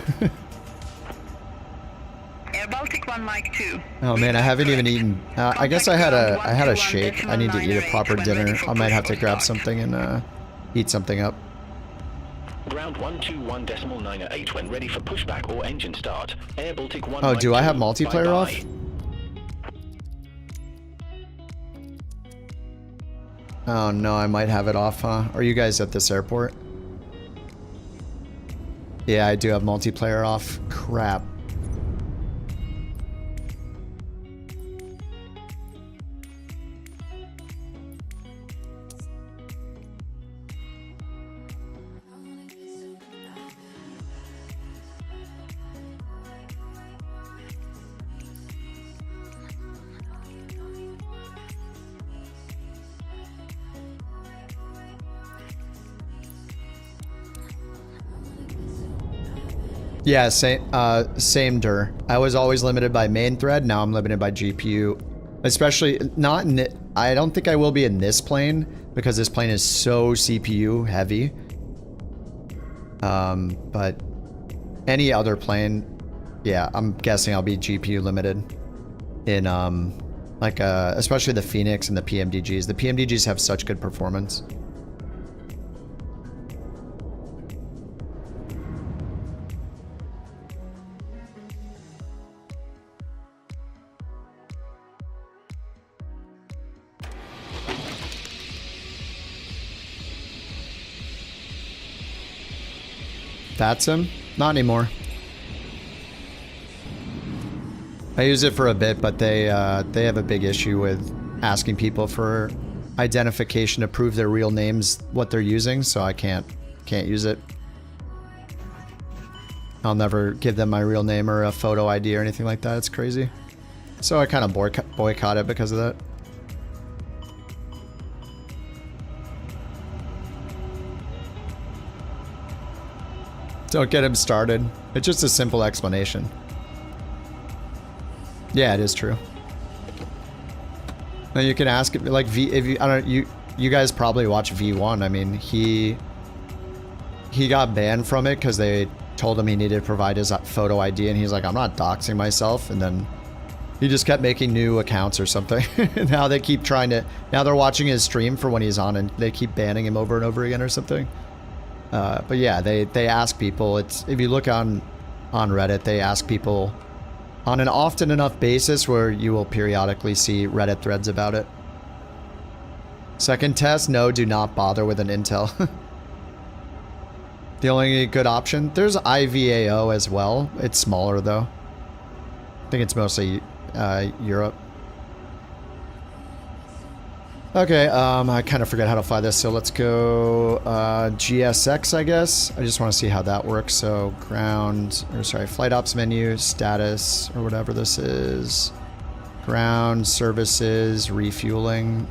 Air Baltic 1 Mike 2. Oh man, I haven't even eaten. I guess I had a shake. I need to eat a proper dinner. I might have to grab something and eat something up. Ground 121.908 when ready for pushback or engine start. Air Baltic 1 Oh, Mike do I have 2. multiplayer Bye-bye. off? Oh no, I might have it off, huh? Are you guys at this airport? Yeah, I do have multiplayer off. Crap. Yeah, same dir. I was always limited by main thread. Now I'm limited by GPU. Especially not in the, I don't think I will be in this plane because this plane is so CPU heavy. But any other plane, yeah, I'm guessing I'll be GPU limited in like especially the Phoenix and the PMDGs. The PMDGs have such good performance. That's him? Not anymore. I use it for a bit, but they have a big issue with asking people for identification to prove their real names, what they're using, so I can't use it. I'll never give them my real name or a photo ID or anything like that. It's crazy. So I kind of boycott it because of that. Don't get him started. It's just a simple explanation. Yeah, it is true. Now you can ask like you guys probably watch V1. I mean, he got banned from it because they told him he needed to provide his photo ID, and he's like, I'm not doxing myself. And then he just kept making new accounts or something. Now they keep trying to, now they're watching his stream for when he's on, and they keep banning him over and over again or something. But yeah, they ask people, it's, if you look on Reddit, they ask people on an often enough basis where you will periodically see Reddit threads about it. Second test, no, do not bother with an intel. The only good option, there's IVAO as well. It's smaller though. I think it's mostly Europe. Okay, I kind of forget how to fly this, so let's go GSX, I guess. I just want to see how that works. So ground, or sorry, flight ops menu, status, or whatever this is. Ground, services, refueling.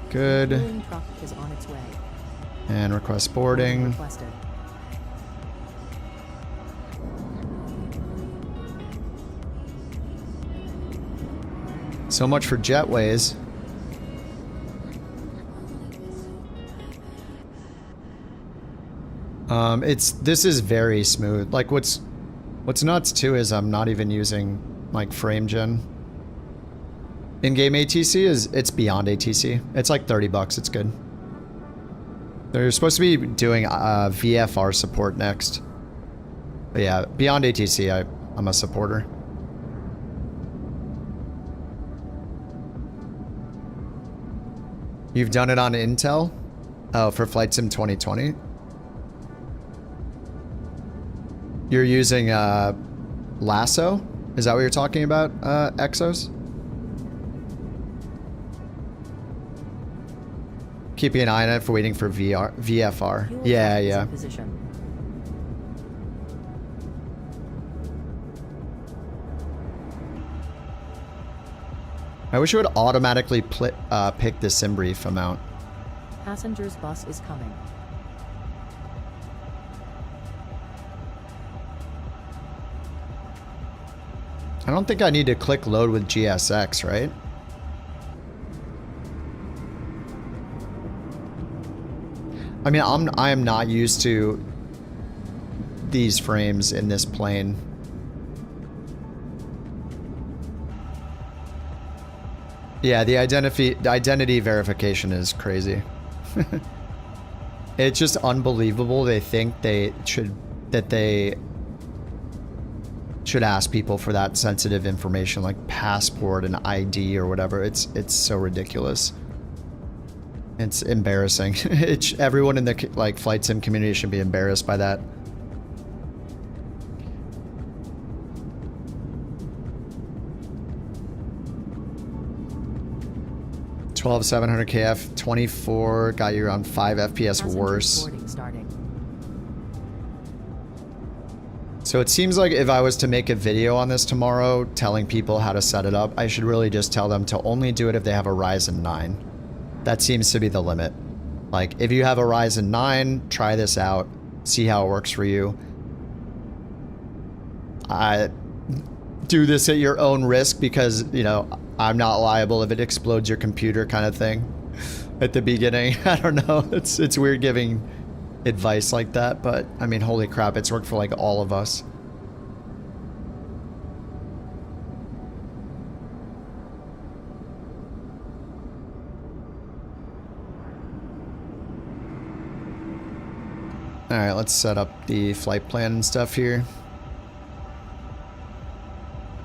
Good. Refueling truck is on its way. And request boarding. Requested. So much for jetways. This is very smooth. Like what's nuts too is I'm not even using like frame gen. In-game ATC it's beyond ATC. It's like 30 bucks. It's good. They're supposed to be doing VFR support next. But yeah, beyond ATC, I'm a supporter. You've done it on Intel? Oh, for Flight Sim 2020? You're using Lasso? Is that what you're talking about, Exos? Keeping an eye on it for waiting for VFR. Yeah. I wish it would automatically pick the sim brief amount. Passengers bus is coming. I don't think I need to click load with GSX, right? I mean, I am not used to these frames in this plane. Yeah, the identity verification is crazy. It's just unbelievable. They think they should ask people for that sensitive information like passport and ID or whatever. It's so ridiculous. It's embarrassing. Everyone in the like flight sim community should be embarrassed by that. $12,700 KF 24 got you around 5 FPS worse. So it seems like if I was to make a video on this tomorrow telling people how to set it up, I should really just tell them to only do it if they have a Ryzen 9. That seems to be the limit. Like if you have a Ryzen 9, try this out, see how it works for you. Do this at your own risk because, you know, I'm not liable if it explodes your computer kind of thing at the beginning. I don't know. It's weird giving advice like that, but I mean, holy crap, it's worked for like all of us. All right, let's set up the flight plan and stuff here.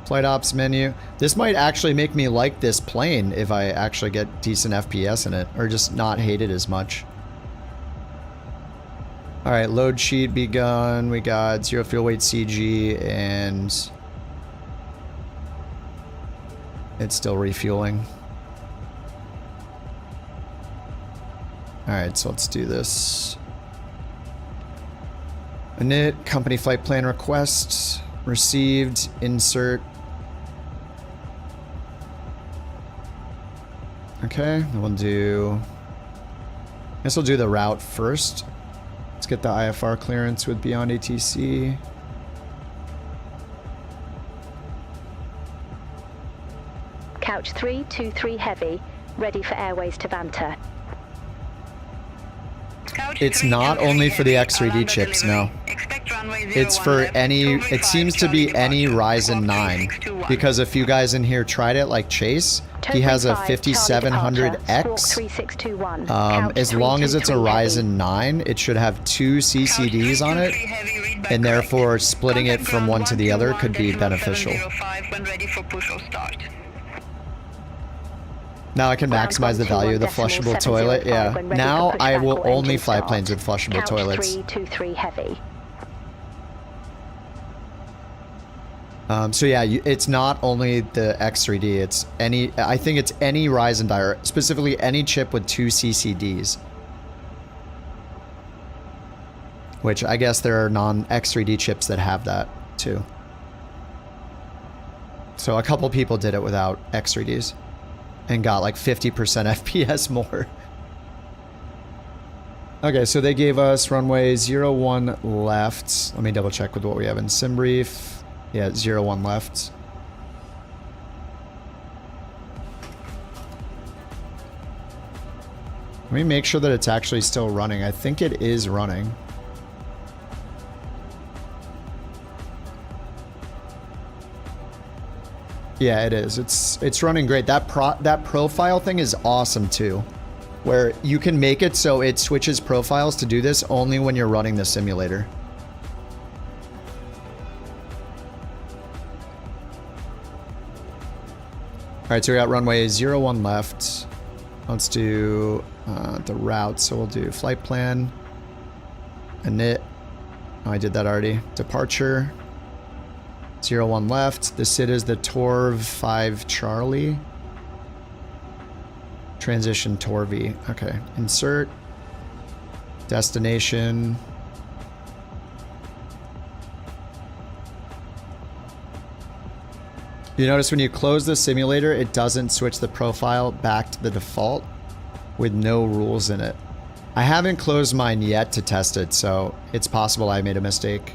Flight ops menu. This might actually make me like this plane if I actually get decent FPS in it, or just not hate it as much. All right, load sheet begun. We got 0 fuel weight CG, and it's still refueling. All right, so let's do this. Init, company flight plan request, received, insert. Okay, then we'll do, I guess we'll do the route first. Let's get the IFR clearance with Beyond ATC. Couch 323 Heavy, ready for airways to Vanta. It's not only for the X3D chips, no. Expect It's for any, it seems to be any Ryzen 9, because a few guys in here tried it, like Chase. He has a 5700X. As long as it's a Ryzen 9, it should have 2 CCDs on it, and therefore splitting it from one to the other could be beneficial. Now I can maximize the value of the flushable toilet. Yeah. Now I will only fly planes with flushable toilets. So yeah, it's not only the X3D, it's any, I think it's any Ryzen die, or specifically any chip with 2 CCDs. Which I guess there are non-X3D chips that have that too. So a couple people did it without X3Ds and got like 50% FPS more. Okay, so they gave us runway 01 left. Let me double check with what we have in SimBrief. Yeah, 01 left. Let me make sure that it's actually still running. I think it is running. Yeah, it is. It's running great. That profile thing is awesome too, where you can make it so it switches profiles to do this only when you're running the simulator. All right, so we got runway 01 left. Let's do the route. So we'll do flight plan, init. Oh, I did that already. Departure. 01 left. The SID is the Torv 5 Charlie. Transition Torv. Okay. Insert. Destination. You notice when you close the simulator, it doesn't switch the profile back to the default with no rules in it. I haven't closed mine yet to test it, so it's possible I made a mistake.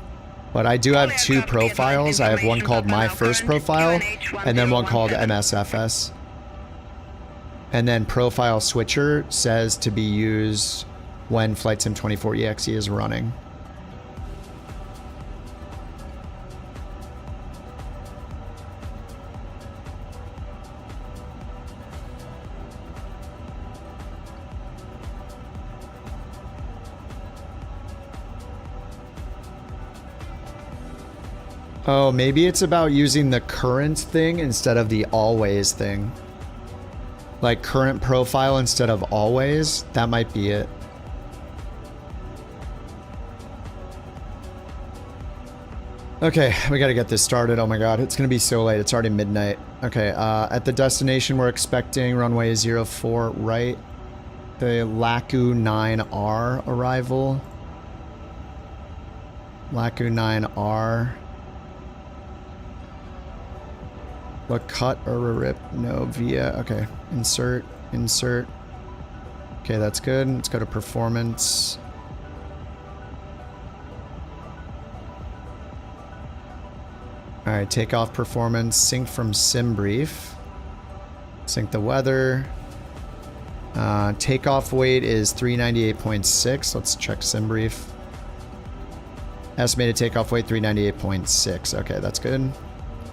But I do have 2 profiles. I have one called My First Profile, and then one called MSFS. And then Profile Switcher says to be used when Flight Sim 24 EXE is running. Oh, maybe it's about using the current thing instead of the always thing. Like current profile instead of always. That might be it. Okay, we gotta get this started. Oh my god, it's gonna be so late. It's already midnight. Okay, at the destination we're expecting runway 04 right. The Laku 9R arrival. Laku 9R. What cut or rip? No, via. Okay, insert, insert. Okay, that's good. Let's go to performance. All right, takeoff performance. Sync from SimBrief. Sync the weather. Takeoff weight is 398.6. Let's check SimBrief. Estimated takeoff weight 398.6. Okay, that's good.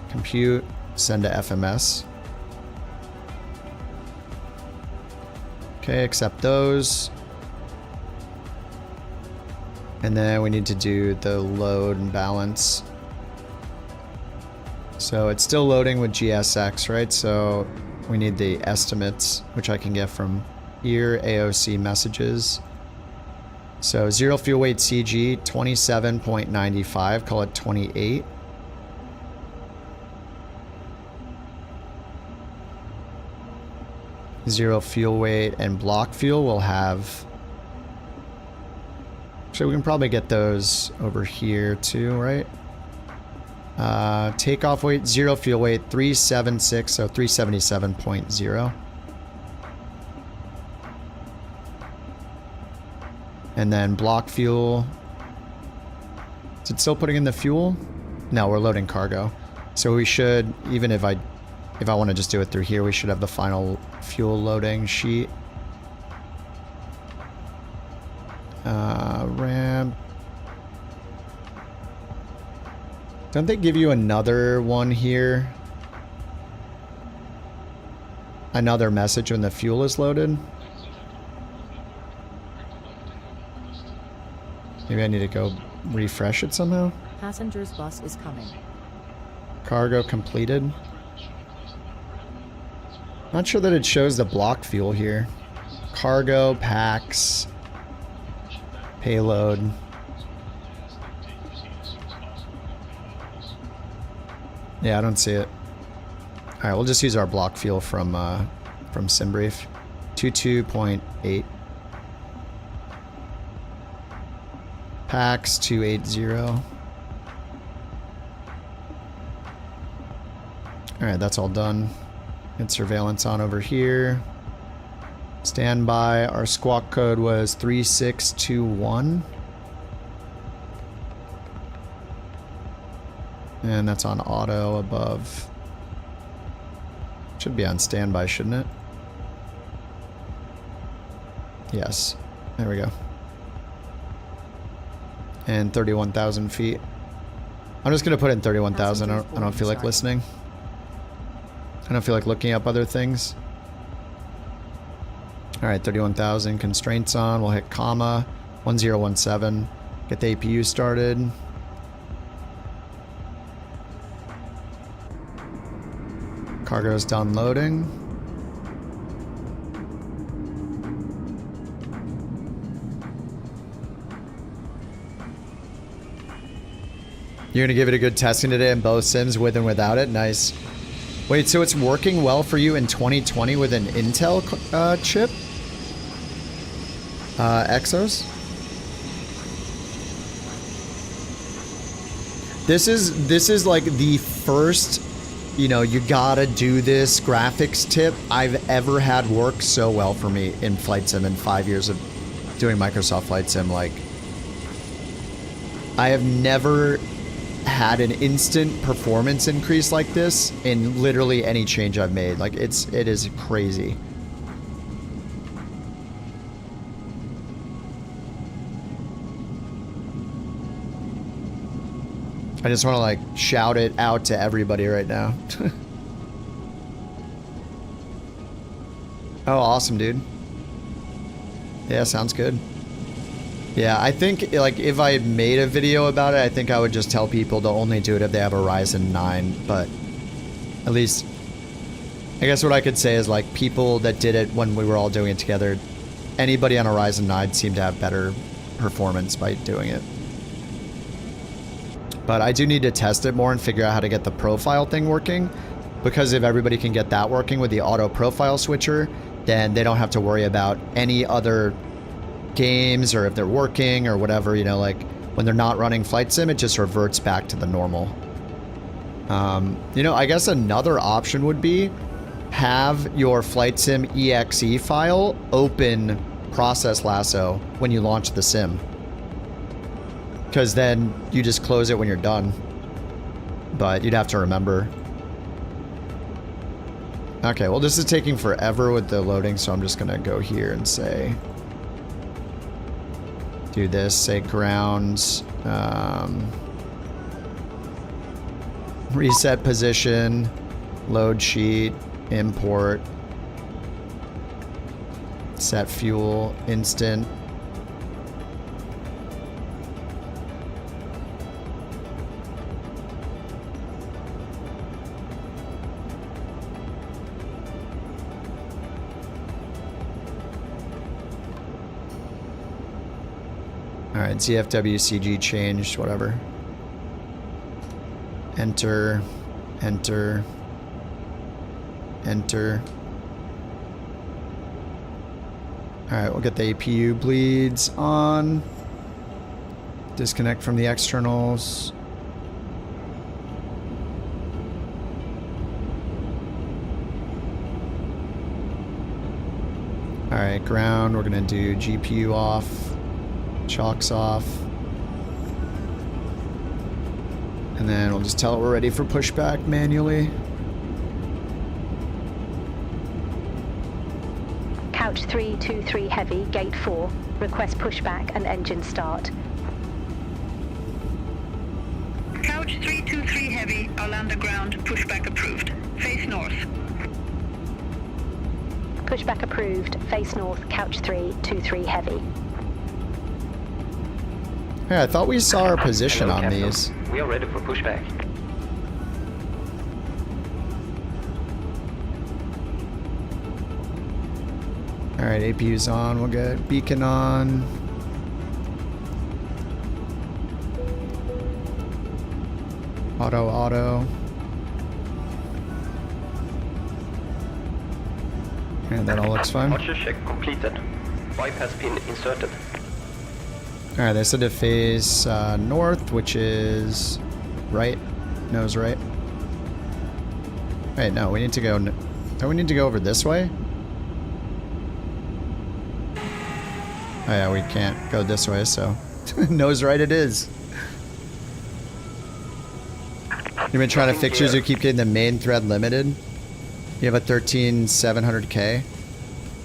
Compute. Send to FMS. Okay, accept those. And then we need to do the load and balance. So it's still loading with GSX, right? So we need the estimates, which I can get from here, AOC messages. So 0 fuel weight CG, 27.95, call it 28. Zero fuel weight and block fuel will have. So we can probably get those over here too, right? Takeoff weight, 0 fuel weight, 376, so 377.0. And then block fuel. Is it still putting in the fuel? No, we're loading cargo. So we should, even if I want to just do it through here, we should have the final fuel loading sheet. Ramp. Don't they give you another one here? Another message when the fuel is loaded? Maybe I need to go refresh it somehow? Passengers bus is coming. Cargo completed. Not sure that it shows the block fuel here. Cargo, packs, payload. Yeah, I don't see it. All right, we'll just use our block fuel from SimBrief. 22.8. Packs 280. All right, that's all done. Get surveillance on over here. Standby. Our squawk code was 3621. And that's on auto above. Should be on standby, shouldn't it? Yes. There we go. And 31,000 feet. I'm just going to put in 31,000. I don't feel like listening. I don't feel like looking up other things. All right, 31,000. Constraints on. We'll hit comma. 1017. Get the APU started. Cargo's done loading. You're gonna give it a good testing today in both sims, with and without it? Nice. Wait, so it's working well for you in 2020 with an Intel chip? Exos? This is like the first, you know, you gotta do this graphics tip I've ever had work so well for me in Flight Sim in 5 years of doing Microsoft Flight Sim. Like, I have never had an instant performance increase like this in literally any change I've made. Like, it is crazy. I just want to like shout it out to everybody right now. Oh, awesome, dude. Yeah, sounds good. Yeah, I think like if I made a video about it, I think I would just tell people to only do it if they have a Ryzen 9, but at least I guess what I could say is like people that did it when we were all doing it together, anybody on a Ryzen 9 seemed to have better performance by doing it. But I do need to test it more and figure out how to get the profile thing working, because if everybody can get that working with the auto profile switcher, then they don't have to worry about any other games, or if they're working or whatever, you know, like when they're not running Flight Sim, it just reverts back to the normal. You know, I guess another option would be have your Flight Sim exe file open Process Lasso when you launch the sim, because then you just close it when you're done. But you'd have to remember. Okay, well, this is taking forever with the loading, so I'm just gonna go here and say, do this, say ground, reset position, load sheet, import, set fuel, instant. Alright, ZFWCG changed, whatever. Enter, enter, enter. Alright, we'll get the APU bleeds on. Disconnect from the externals. Alright, ground, we're gonna do GPU off. Chalks off. And then we'll just tell it we're ready for pushback manually. Couch 323 heavy, gate 4. Request pushback and engine start. Couch 323 Heavy, Arlanda ground, pushback approved. Face north. Pushback approved. Face north, couch 323 heavy. Hey, I thought we saw our position on these. We are ready for pushback. Alright, APU's on. We'll get beacon on. Auto. And that all looks fine. Archer check completed. Bypass pin inserted. Alright, they said to face north, which is right. Nose right. Wait, no, we need to go. Don't we need to go over this way? Oh yeah, we can't go this way, so nose right it is. You've been trying to fix yours, you keep getting the main thread limited. You have a 13700K.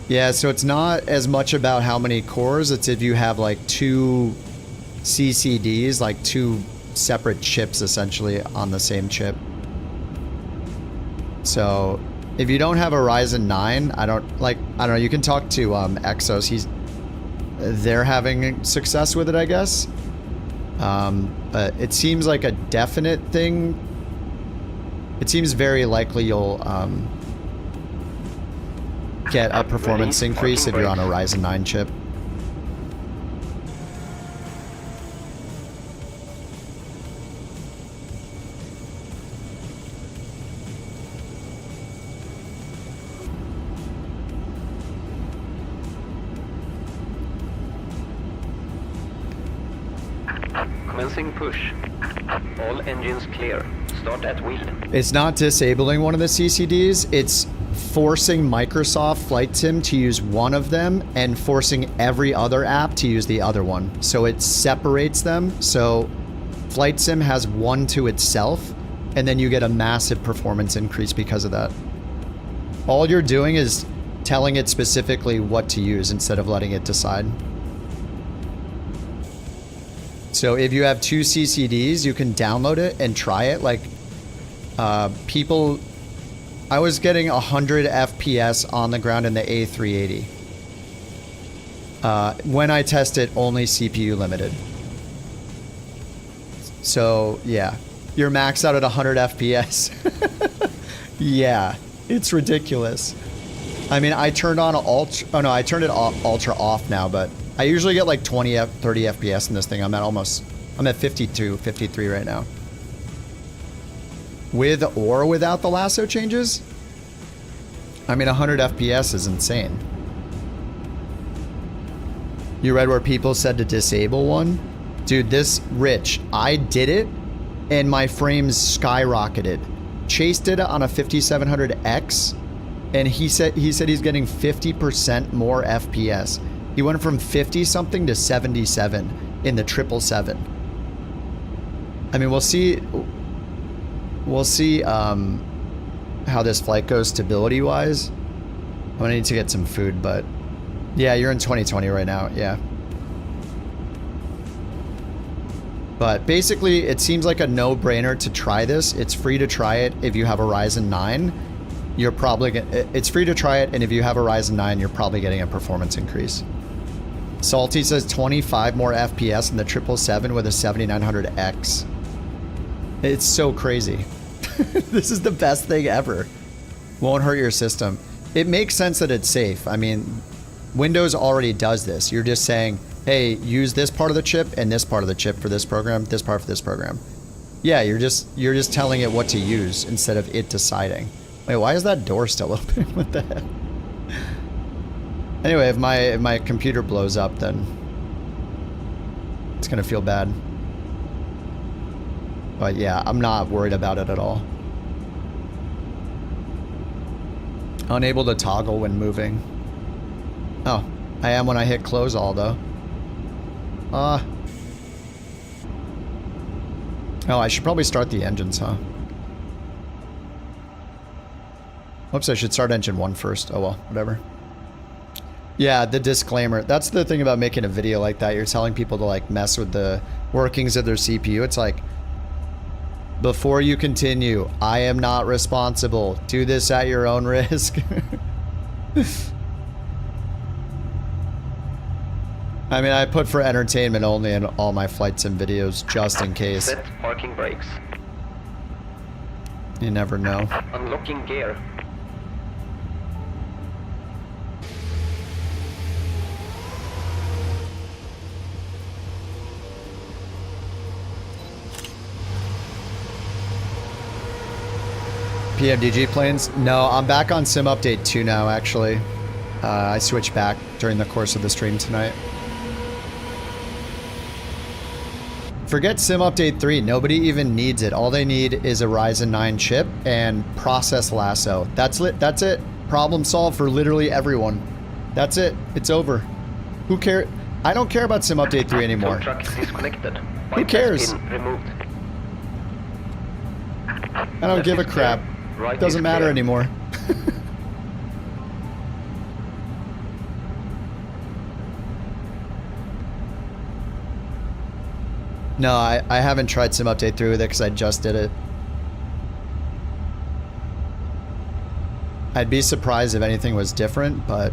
Yeah, so it's not as much about how many cores, it's if you have like 2 CCDs, like 2 separate chips essentially on the same chip. So if you don't have a Ryzen 9, I don't know, you can talk to Exos, they're having success with it, I guess. But it seems like a definite thing. It seems very likely you'll get a performance increase if you're on a Ryzen 9 chip. Commencing push. All engines clear. Start at wheel. It's not disabling one of the CCDs, it's forcing Microsoft Flight Sim to use one of them and forcing every other app to use the other one. So it separates them. So Flight Sim has one to itself, and then you get a massive performance increase because of that. All you're doing is telling it specifically what to use instead of letting it decide. So if you have 2 CCDs, you can download it and try it. Like, I was getting 100 FPS on the ground in the A380. When I tested, only CPU limited. So, yeah. You're maxed out at 100 FPS. Yeah, it's ridiculous. I mean, I turned on ultra... Oh, no, I turned it ultra off now, but... I usually get like 30 FPS in this thing. I'm at 52, 53 right now. With or without the lasso changes? I mean, 100 FPS is insane. You read where people said to disable one? Dude, I did it and my frames skyrocketed. Chase did it on a 5700X and he said he's getting 50% more FPS. He went from 50 something to 77 in the 777. I mean, we'll see how this flight goes stability wise. I'm gonna need to get some food, but yeah, you're in 2020 right now. Yeah. But basically it seems like a no-brainer to try this. It's free to try it if you have a Ryzen 9. It's free to try it, and if you have a Ryzen 9, you're probably getting a performance increase. Salty says 25 more FPS in the 777 with a 7900X. It's so crazy. This is the best thing ever. Won't hurt your system. It makes sense that it's safe. I mean, Windows already does this. You're just saying, hey, use this part of the chip and this part of the chip for this program, this part for this program. Yeah, you're just telling it what to use instead of it deciding. Wait, why is that door still open? What the heck? Anyway, if my computer blows up, then it's gonna feel bad. But yeah, I'm not worried about it at all. Unable to toggle when moving. Oh, I am when I hit close all though. Oh, I should probably start the engines, huh? Whoops, I should start engine 1 first. Oh well, whatever. Yeah, the disclaimer. That's the thing about making a video like that. You're telling people to like mess with the workings of their CPU. It's like, Before you continue, I am not responsible. Do this at your own risk. I mean, I put for entertainment only in all my flight sim videos, just in case. Set parking brakes. You never know. Unlocking gear. PMDG planes? No, I'm back on Sim Update 2 now, actually. I switched back during the course of the stream tonight. Forget Sim Update 3. Nobody even needs it. All they need is a Ryzen 9 chip and process lasso. That's it. Problem solved for literally everyone. That's it. It's over. Who cares? I don't care about Sim Update 3 anymore. Who cares? I don't give a crap. Doesn't matter anymore. No, I haven't tried Sim Update 3 with it because I just did it. I'd be surprised if anything was different, but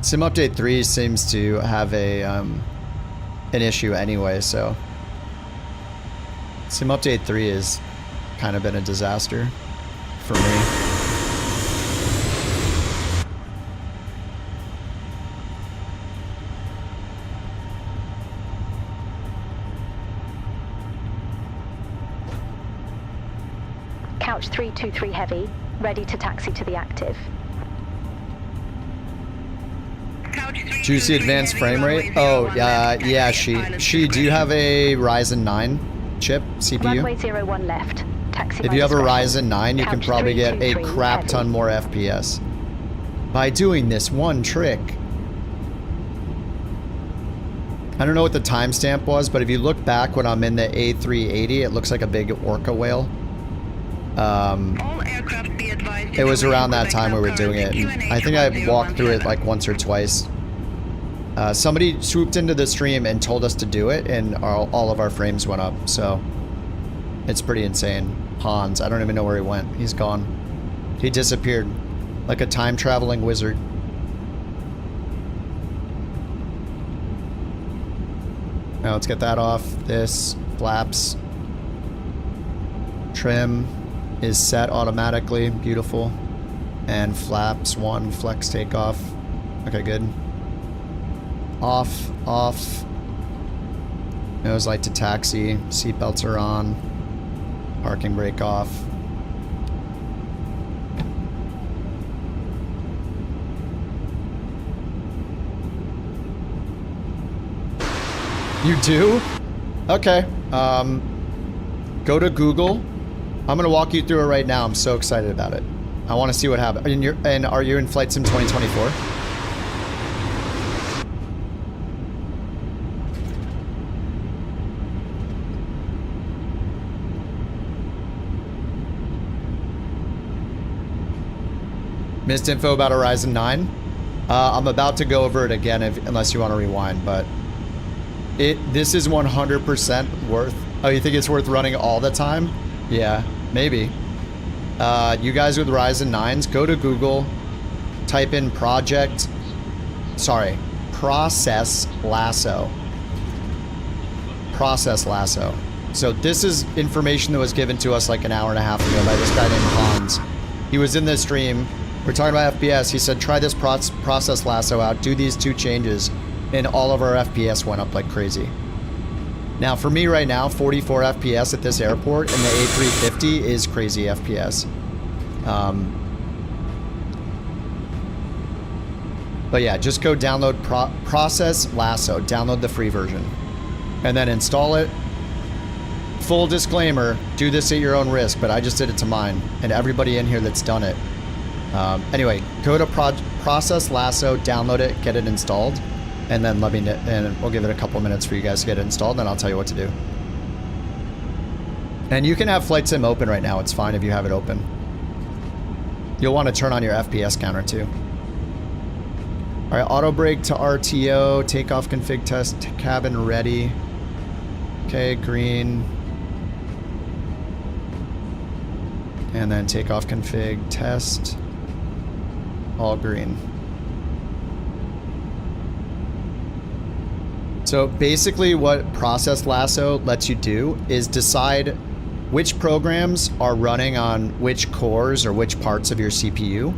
Sim Update 3 seems to have a an issue anyway, so Sim Update 3 has kind of been a disaster for me. Couch 323 Heavy, ready to taxi to the active. Juicy advanced frame rate? Oh, yeah, she, do you have a Ryzen 9 chip CPU? Runway 01 left. Taxi If you have a Ryzen 9, you can probably get a crap ton more FPS by doing this one trick. I don't know what the timestamp was, but if you look back when I'm in the A380, it looks like a big orca whale. It was around that time we were doing it. And I think I walked through it like once or twice. Somebody swooped into the stream and told us to do it, and all of our frames went up, so it's pretty insane. Hans, I don't even know where he went. He's gone. He disappeared like a time-traveling wizard. Now let's get that off. This, flaps. Trim is set automatically. Beautiful. And flaps 1, flex takeoff. Okay, good. Off, off. Nose light to taxi. Seatbelts are on. Parking brake off. You do? Okay. Go to Google. I'm gonna walk you through it right now. I'm so excited about it. I want to see what happens. And are you in Flight Sim 2024? Missed info about a Ryzen 9. I'm about to go over it again unless you want to rewind, but this is 100% worth. Oh, you think it's worth running all the time? Yeah, maybe. You guys with Ryzen 9s, go to Google, type in process lasso. Process lasso. So this is information that was given to us like an hour and a half ago by this guy named Hans. He was in this stream. We're talking about FPS. He said, try this process lasso out, do these 2 changes, and all of our FPS went up like crazy. Now, for me right now, 44 FPS at this airport, and the A350 is crazy FPS. But yeah, just go download Process Lasso, download the free version, and then install it. Full disclaimer, do this at your own risk, but I just did it to mine, and everybody in here that's done it. Anyway, go to Process Lasso, download it, get it installed, and then let me know, and we'll give it a couple minutes for you guys to get it installed, and then I'll tell you what to do. And you can have Flight Sim open right now. It's fine if you have it open. You'll want to turn on your FPS counter too. All right, auto brake to RTO, takeoff config test, cabin ready. Okay, green. And then takeoff config, test, all green. So basically what Process Lasso lets you do is decide which programs are running on which cores or which parts of your CPU.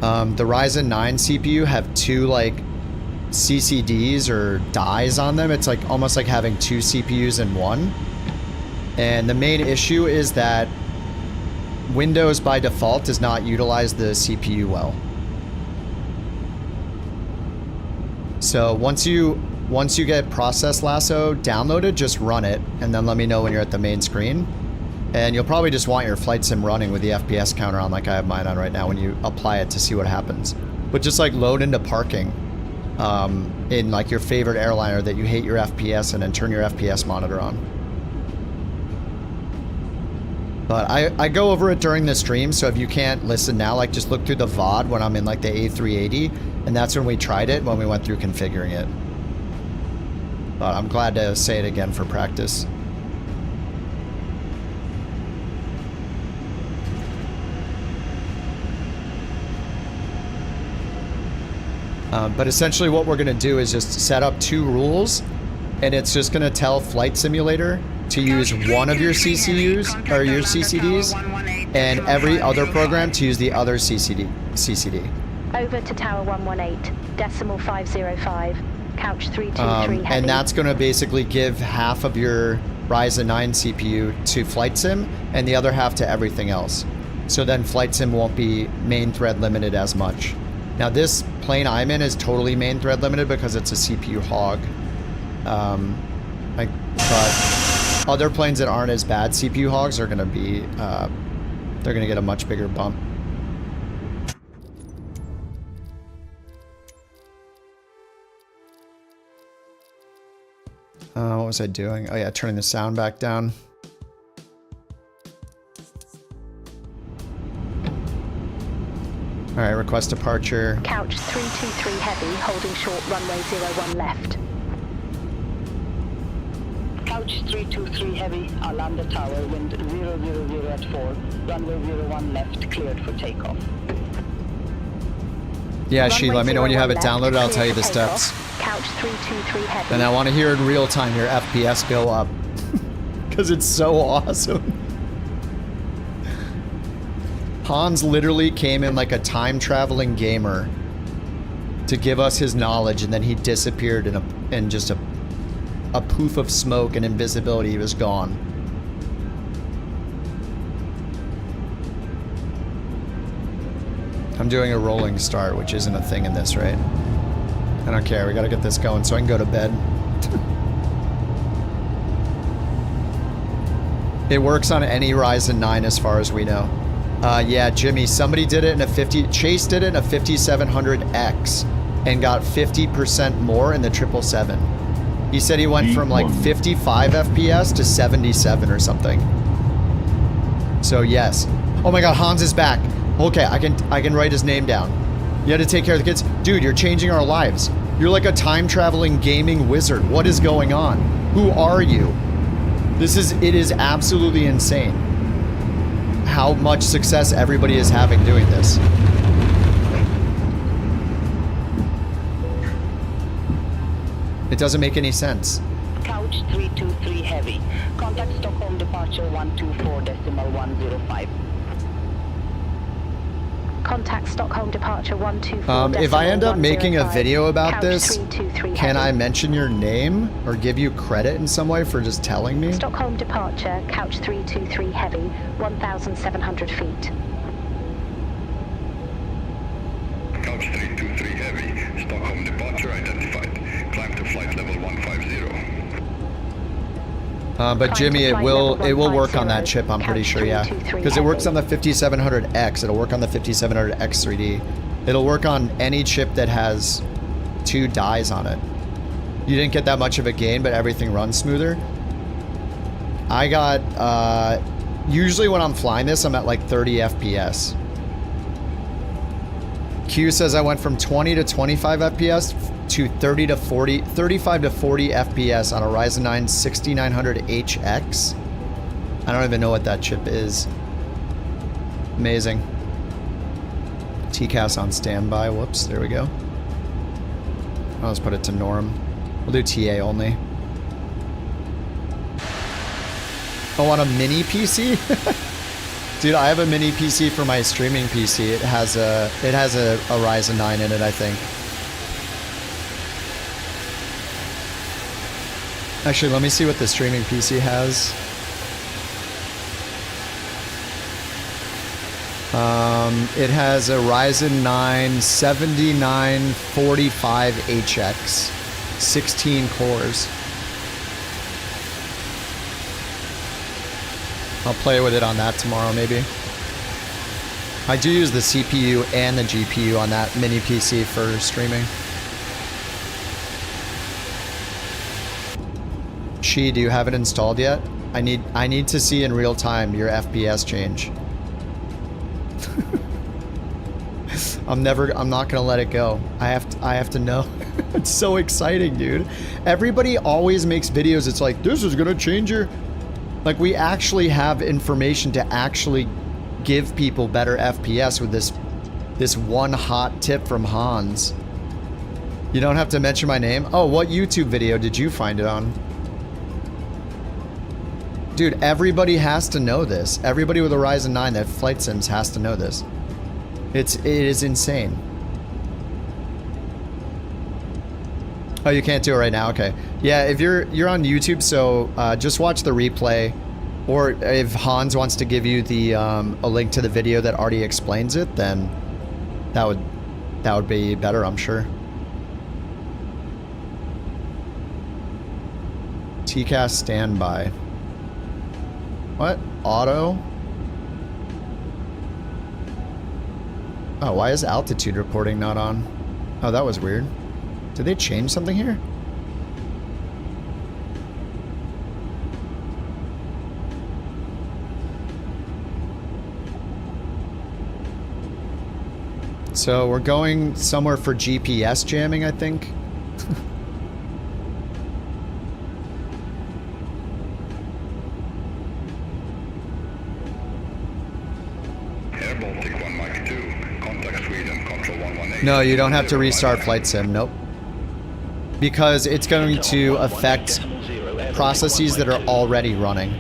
The Ryzen 9 CPU have two like CCDs or dies on them. It's like almost like having two CPUs in one. And the main issue is that Windows by default does not utilize the CPU well. So once you get Process Lasso downloaded, just run it and then let me know when you're at the main screen. And you'll probably just want your flight sim running with the FPS counter on like I have mine on right now when you apply it to see what happens. But just like load into parking in like your favorite airliner that you hate your FPS in and turn your FPS monitor on. But I go over it during the stream, so if you can't listen now, like just look through the VOD when I'm in like the A380, and that's when we tried it, when we went through configuring it. But I'm glad to say it again for practice. But essentially what we're going to do is just set up two rules, and it's just going to tell Flight Simulator to use one of your CCUs or your CCDs, and every other program to use the other CCD. Over to Tower 118, decimal 505, couch 323 heavy. And that's going to basically give half of your Ryzen 9 CPU to Flight Sim and the other half to everything else. So then Flight Sim won't be main thread limited as much. Now this plane I'm in is totally main thread limited because it's a CPU hog. But other planes that aren't as bad CPU hogs are going to be, they're going to get a much bigger bump. What was I doing? Oh yeah, turning the sound back down. All right, request departure. Couch 323 heavy, holding short, runway 01 left. Couch 323 heavy, Arlanda Tower, wind 000 at 4, runway 01 left, cleared for takeoff. Yeah, she, let me know when you have it downloaded, I'll tell you the steps. Couch 323 heavy. And I want to hear in real time your FPS go up. Because it's so awesome. Hans literally came in like a time-traveling gamer to give us his knowledge, and then he disappeared in just a poof of smoke and invisibility. He was gone. I'm doing a rolling start, which isn't a thing in this, right? I don't care. We gotta get this going so I can go to bed. It works on any Ryzen 9 as far as we know. Yeah, Jimmy, somebody did it in a Chase did it in a 5700X and got 50% more in the 777. He said he went from like 55 FPS to 77 or something. So yes. Oh my god, Hans is back. Okay, I can write his name down. You had to take care of the kids. Dude, you're changing our lives. You're like a time-traveling gaming wizard. What is going on? Who are you? It is absolutely insane how much success everybody is having doing this. It doesn't make any sense. Couch 323 heavy. Contact Stockholm departure 124.105. Contact Stockholm departure 124. If I end up making a video about this, can I mention your name or give you credit in some way for just telling me? Stockholm departure, couch 323 heavy, 1,700 feet. Couch 323 heavy, Stockholm departure identified. Climb to flight level 150. But Jimmy, it will work on that chip, I'm pretty sure, yeah. Because it works on the 5700X, it'll work on the 5700X 3D. It'll work on any chip that has 2 dies on it. You didn't get that much of a gain, but everything runs smoother. I got, usually when I'm flying this, I'm at like 30 FPS. Q says I went from 20 to 25 FPS to 35 to 40 FPS on a Ryzen 9 6900HX. I don't even know what that chip is. Amazing. TCAS on standby. Whoops, there we go. I'll just put it to norm. We'll do TA only. Oh, on a mini PC? Dude, I have a mini PC for my streaming PC. It has a Ryzen 9 in it, I think. Actually, let me see what the streaming PC has. It has a Ryzen 9 7945HX, 16 cores. I'll play with it on that tomorrow, maybe. I do use the CPU and the GPU on that mini PC for streaming. She, do you have it installed yet? I need to see in real time your FPS change. I'm not gonna let it go. I have to know. It's so exciting, dude. Everybody always makes videos. It's like, this is gonna change your... Like, we actually have information to actually give people better FPS with this one hot tip from Hans. You don't have to mention my name. Oh, what YouTube video did you find it on? Dude, everybody has to know this. Everybody with a Ryzen 9 that flight sims has to know this. It is insane. Oh, you can't do it right now? Okay. Yeah, if you're on YouTube, so just watch the replay. Or if Hans wants to give you the a link to the video that already explains it, then that would be better, I'm sure. TCAS standby. What? Auto? Oh, why is altitude reporting not on? Oh, that was weird. Did they change something here? So we're going somewhere for GPS jamming, I think. No, you don't have to restart Flight Sim, nope. Because it's going to affect processes that are already running.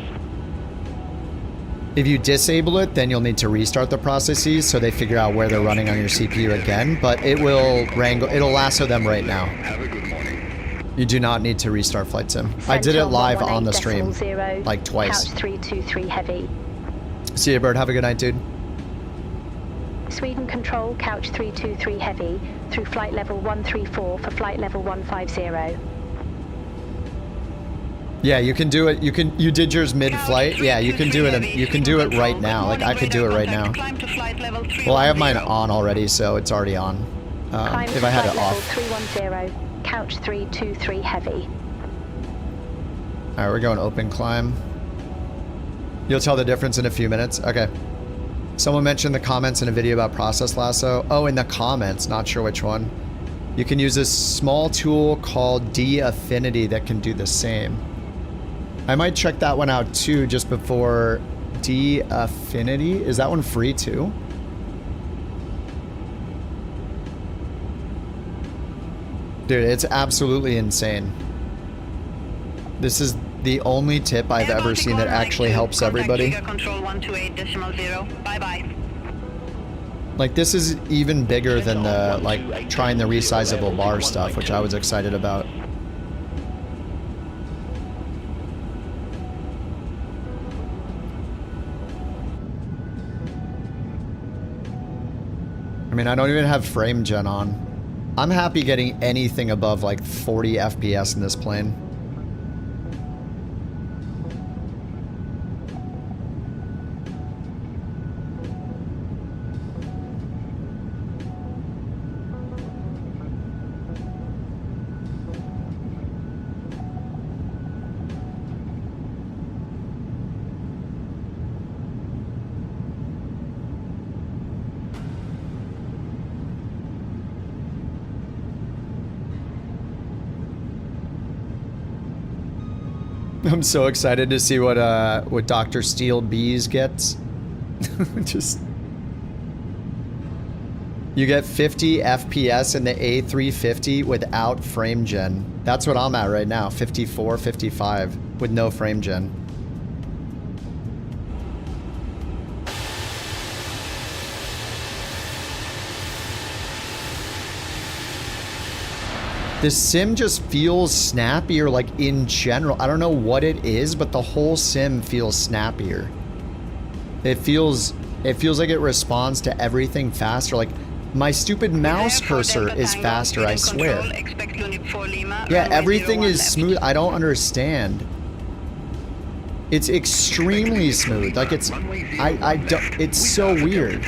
If you disable it, then you'll need to restart the processes so they figure out where they're running on your CPU again, but it'll lasso them right now. You do not need to restart Flight Sim. I did it live on the stream, like twice. Couch 323 heavy. See you, Bird. Have a good night, dude. Sweden Control, Couch 323 heavy, through flight level 134 for flight level 150. Yeah, you can do it. You did yours mid-flight. Yeah, you can do it. You can do it right now. Like I could do it right now. Well, I have mine on already, so it's already on. If I had it off. 310, Couch 323 heavy. All right, we're going open climb. You'll tell the difference in a few minutes. Okay. Someone mentioned the comments in a video about process lasso. Oh, in the comments, not sure which one. You can use this small tool called D-Affinity that can do the same. I might check that one out too just before. D-Affinity? Is that one free too? Dude, it's absolutely insane. This is the only tip I've ever seen that actually helps everybody. Like, this is even bigger than the, like, trying the resizable bar stuff, which I was excited about. I mean, I don't even have frame gen on. I'm happy getting anything above, like, 40 FPS in this plane. I'm so excited to see what Dr. Steel Bees gets. Just You get 50 FPS in the A350 without frame gen. That's what I'm at right now, 54, 55 with no frame gen. The sim just feels snappier, like in general. I don't know what it is, but the whole sim feels snappier. It feels like it responds to everything faster. Like my stupid mouse cursor is faster, I swear. Yeah, everything is smooth. I don't understand. It's extremely smooth. Like it's, I don't, it's so weird.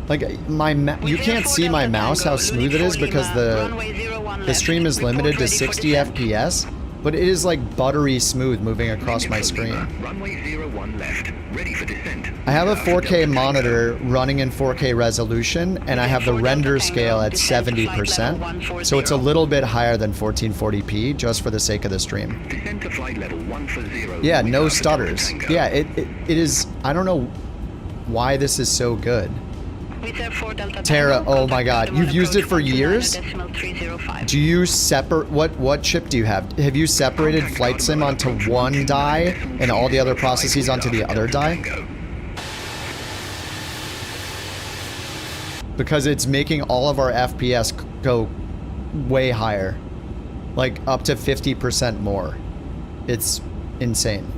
Like you can't see my mouse how smooth it is because the stream is limited to 60 FPS, but it is like buttery smooth moving across my screen. I have a 4K monitor running in 4K resolution, and I have the render scale at 70%, so it's a little bit higher than 1440p just for the sake of the stream. Yeah, no stutters. Yeah, it is. I don't know why this is so good. Tara, oh my god, you've used it for years? Do you separate, what chip do you have? Have you separated Flight Sim onto one die and all the other processes onto the other die? Because it's making all of our FPS go way higher. Like up to 50% more. It's insane.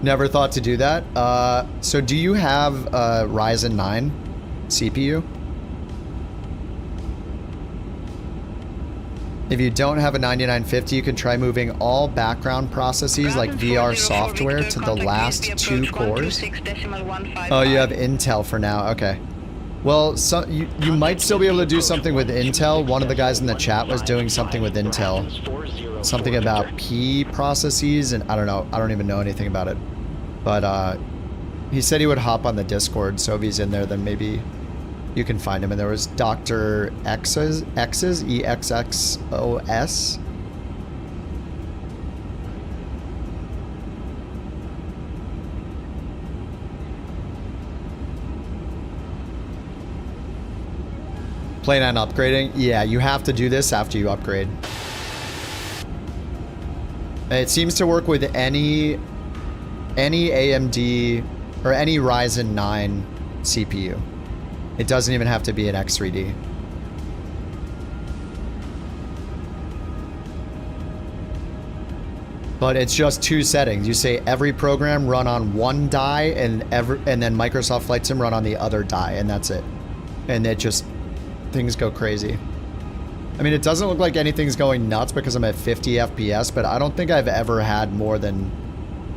Never thought to do that. So do you have a Ryzen 9 CPU? If you don't have a 9950, you can try moving all background processes like VR software to the last 2 cores. Oh, you have Intel for now. Okay. Well, so you might still be able to do something with Intel. One of the guys in the chat was doing something with Intel. Something about P processes, and I don't know. I don't even know anything about it. But he said he would hop on the Discord, so if he's in there, then maybe you can find him. And there was Dr. X's, EXXOS. Plan on upgrading? Yeah, you have to do this after you upgrade. It seems to work with any AMD or any Ryzen 9 CPU. It doesn't even have to be an X3D. But it's just 2 settings. You say every program run on one die and then Microsoft Flight Sim run on the other die, and that's it. And it just, things go crazy. I mean, it doesn't look like anything's going nuts because I'm at 50 FPS, but I don't think I've ever had more than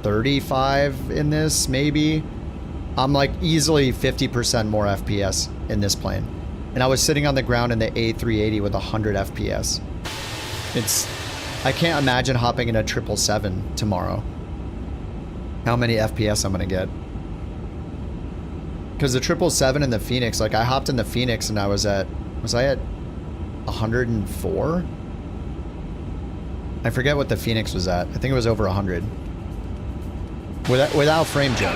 35 in this, maybe. I'm like easily 50% more FPS in this plane. And I was sitting on the ground in the A380 with 100 FPS. I can't imagine hopping in a 777 tomorrow. How many FPS I'm gonna get. Because the 777 and the Phoenix, like I hopped in the Phoenix and was I at 104? I forget what the Phoenix was at. I think it was over 100. Without frame gen.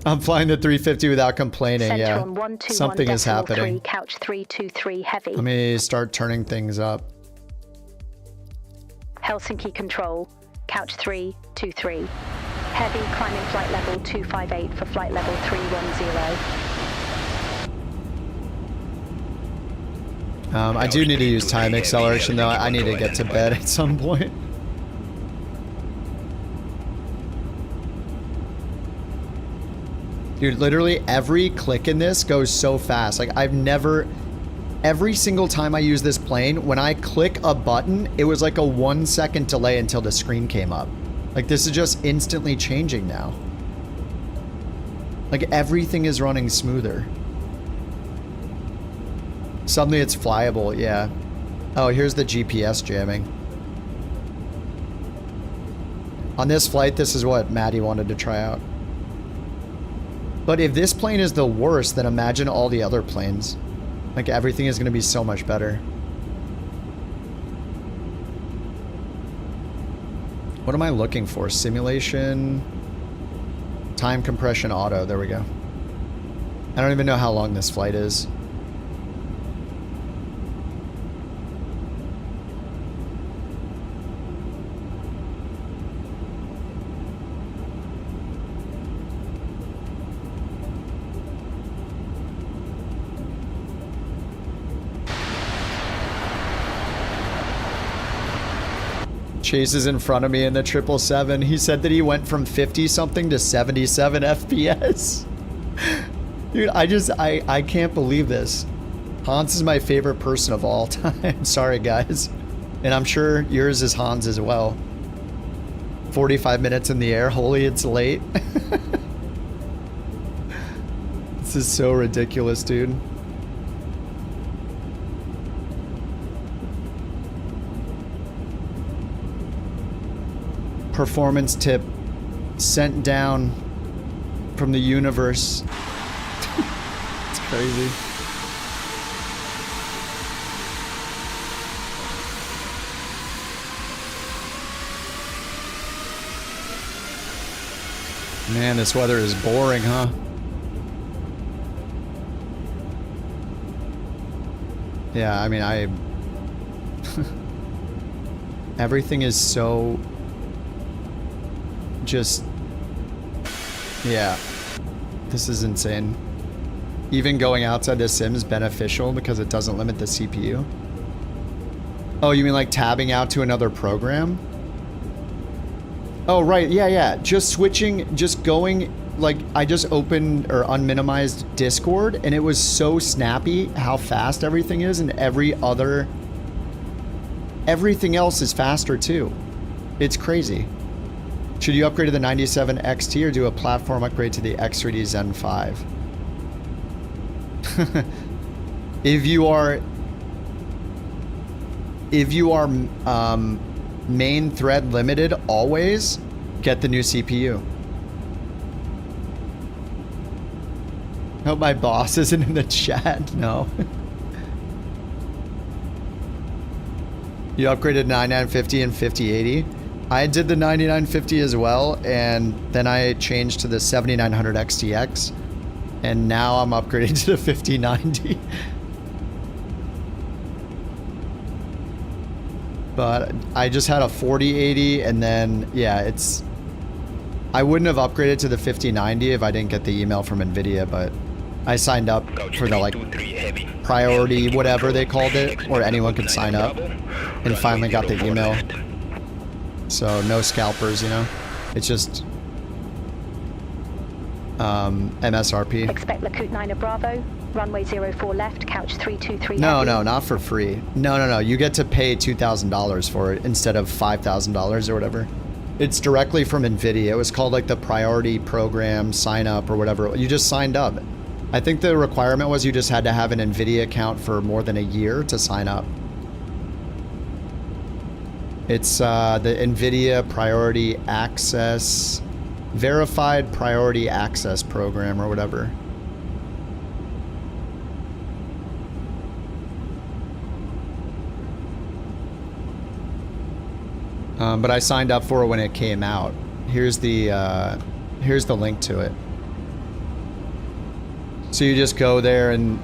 I'm flying the 350 without complaining, yeah. Something is happening. Couch 323 heavy. Let me start turning things up. Helsinki control, couch 323. Heavy climbing flight level 258 for flight level 310. I do need to use time acceleration though. I need to get to bed at some point. Dude, literally every click in this goes so fast. Like every single time I use this plane, when I click a button, it was like a 1 second delay until the screen came up. Like this is just instantly changing now. Like everything is running smoother. Suddenly it's flyable, yeah. Oh, here's the GPS jamming. On this flight, this is what Maddie wanted to try out. But if this plane is the worst, then imagine all the other planes. Like everything is going to be so much better. What am I looking for? Simulation, time compression auto. There we go. I don't even know how long this flight is. Chase is in front of me in the 777. He said that he went from 50 something to 77 FPS. Dude, I can't believe this. Hans is my favorite person of all time. Sorry, guys. And I'm sure yours is Hans as well. 45 minutes in the air. Holy, it's late. This is so ridiculous, dude. Performance tip sent down from the universe. It's crazy. Man, this weather is boring, huh? Yeah, I mean, everything is so just, yeah, this is insane. Even going outside the sim is beneficial because it doesn't limit the CPU. Oh, you mean like tabbing out to another program? Oh, right, yeah. Just switching, just going, like, I just opened or unminimized Discord and it was so snappy how fast everything is, and everything else is faster too. It's crazy. Should you upgrade to the 97 XT or do a platform upgrade to the X3D Zen 5? If you are main thread limited, always get the new CPU. Hope my boss isn't in the chat. No. You upgraded 9950 and 5080. I did the 9950 as well, and then I changed to the 7900 XTX, and now I'm upgrading to the 5090. But I just had a 4080, and then, yeah, it's... I wouldn't have upgraded to the 5090 if I didn't get the email from NVIDIA, but I signed up for the, like, priority, whatever they called it, where anyone could sign up, and finally got the email. So no scalpers, you know? It's just MSRP. Expect Lacoute 9 Bravo, runway 04 left, couch 323. No, not for free. No. You get to pay $2,000 for it instead of $5,000 or whatever. It's directly from NVIDIA. It was called like the priority program sign up or whatever. You just signed up. I think the requirement was you just had to have an NVIDIA account for more than a year to sign up. It's the NVIDIA Priority Access, Verified Priority Access Program or whatever. But I signed up for it when it came out. Here's the link to it. So you just go there and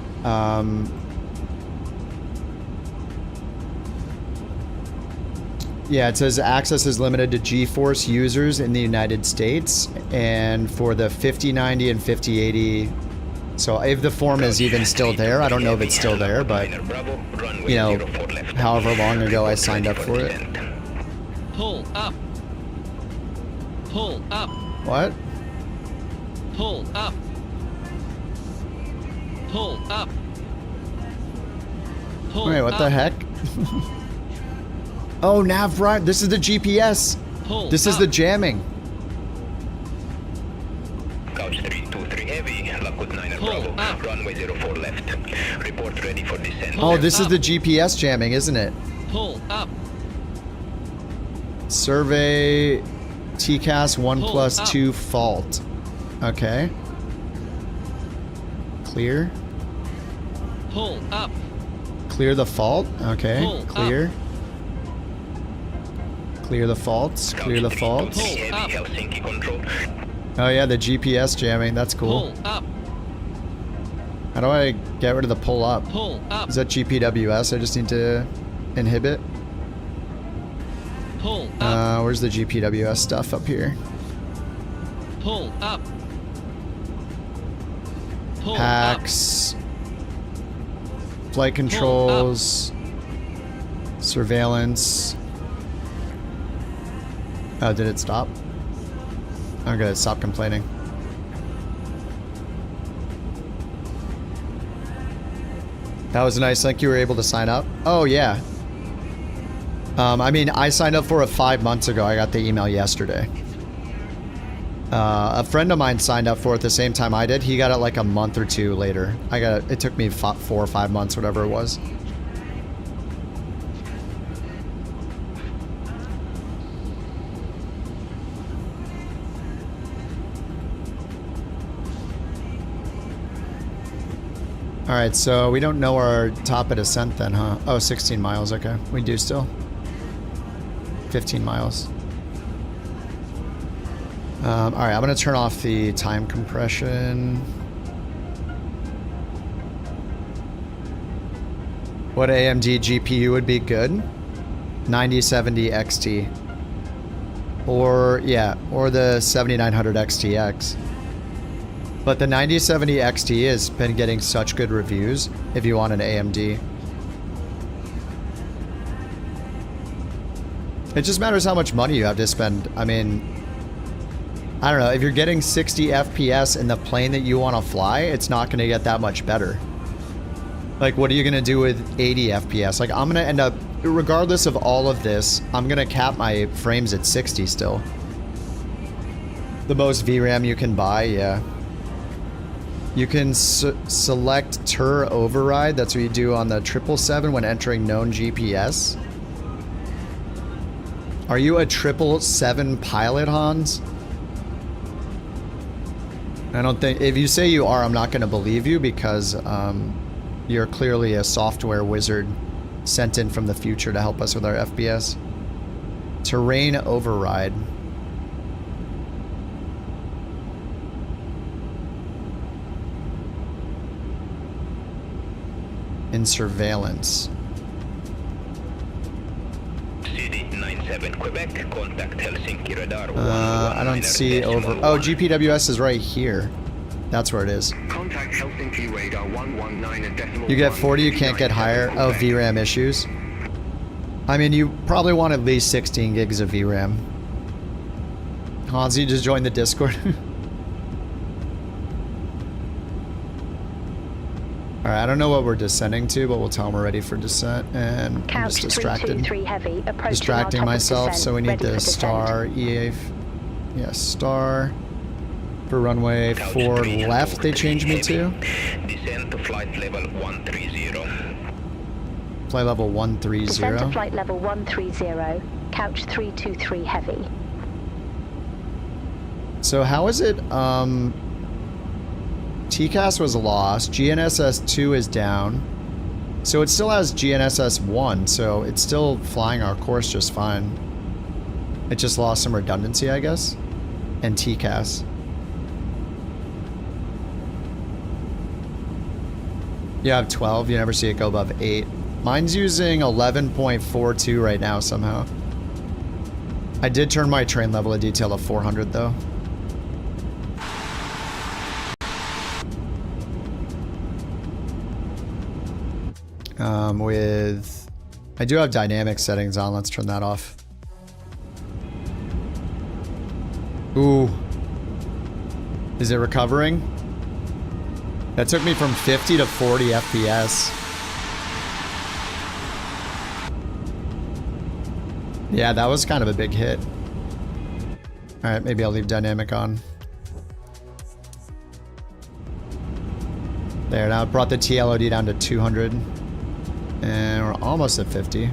yeah, it says access is limited to GeForce users in the United States, and for the 5090 and 5080. So if the form is even still there, I don't know if it's still there, but you know, however long ago I signed up for it. Pull up. Pull up. What? Pull up. Pull up. Pull Wait, what the heck? Oh, nav right. This is the GPS. This is the jamming. Couch 323 heavy, Lacoute 9 Bravo, runway 04 left. Report ready for descent. Oh, this is the GPS jamming, isn't it? Pull up. Survey TCAS 1+2 fault. Okay. Clear. Pull up. Clear the fault. Okay. Clear. Clear the faults. Clear the faults. Heavy Helsinki control. Oh yeah, the GPS jamming. That's cool. Pull up. How do I get rid of the pull up? Pull up. Is that GPWS? I just need to inhibit. Pull up. Where's the GPWS stuff up here? Pull up. Pull Packs. Flight controls. Surveillance. Oh, did it stop? I'm gonna stop complaining. That was nice. Like you were able to sign up. Oh yeah. I mean, I signed up for it 5 months ago. I got the email yesterday. A friend of mine signed up for it the same time I did. He got it like a month or two later. I got it. It took me 4 or 5 months, whatever it was. Alright, so we don't know our top of descent then, huh? Oh, 16 miles, okay. We do still. 15 miles. Alright, I'm gonna turn off the time compression. What AMD GPU would be good? 9070 XT. Or, yeah, or the 7900 XTX. But the 9070 XT has been getting such good reviews if you want an AMD. It just matters how much money you have to spend. I mean, I don't know. If you're getting 60 FPS in the plane that you want to fly, it's not going to get that much better. Like, what are you going to do with 80 FPS? Like, I'm going to end up, regardless of all of this, I'm going to cap my frames at 60 still. The most VRAM you can buy, yeah. You can select TER override. That's what you do on the 777 when entering known GPS. Are you a 777 pilot, Hans? I don't think... If you say you are, I'm not going to believe you because you're clearly a software wizard sent in from the future to help us with our FPS. Terrain override. In surveillance. CD97 Quebec, contact Helsinki radar. I don't see over. Oh, GPWS is right here. That's where it is. Contact Helsinki radar 119.1. You get 40, you can't get higher. Oh, VRAM issues. I mean, you probably want at least 16 gigs of VRAM. Hans, you just joined the Discord. Alright, I don't know what we're descending to, but we'll tell them we're ready for descent, and I'm just distracted. Distracting myself, so we need the star EA. Yeah, star. For runway 4 left, they changed me to. Descend to flight level 130. Flight level 130. Descend to flight level 130, couch 323 heavy. So how is it, TCAS was lost, GNSS 2 is down, so it still has GNSS 1, so it's still flying our course just fine. It just lost some redundancy, I guess, and TCAS. You have 12, you never see it go above 8. Mine's using 11.42 right now somehow. I did turn my train level of detail to 400 though. I do have dynamic settings on. Let's turn that off. Ooh. Is it recovering? That took me from 50 to 40 FPS. Yeah, that was kind of a big hit. Alright, maybe I'll leave dynamic on. There, now it brought the TLOD down to 200. And we're almost at 50.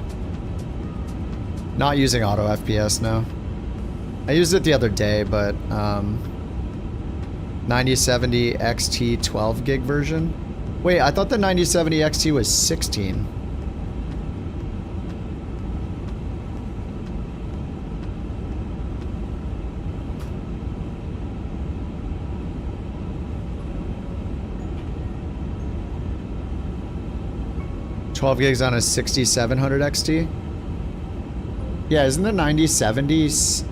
Not using auto FPS now. I used it the other day, but 9070 XT 12 gig version. Wait, I thought the 9070 XT was 16. 12 gigs on a 6700 XT. Yeah, isn't the 9070s?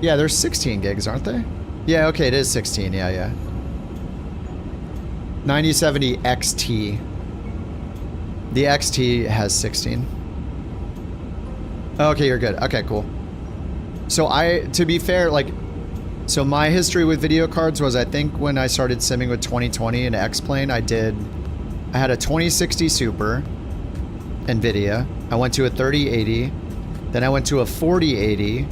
Yeah, there's 16 gigs, aren't they? Yeah, okay, it is 16. Yeah, yeah. 9070 XT. The XT has 16. Okay, you're good. Okay, cool. So to be fair, like, so my history with video cards was, I think when I started simming with 2020 and X-Plane, I had a 2060 Super NVIDIA. I went to a 3080. Then I went to a 4080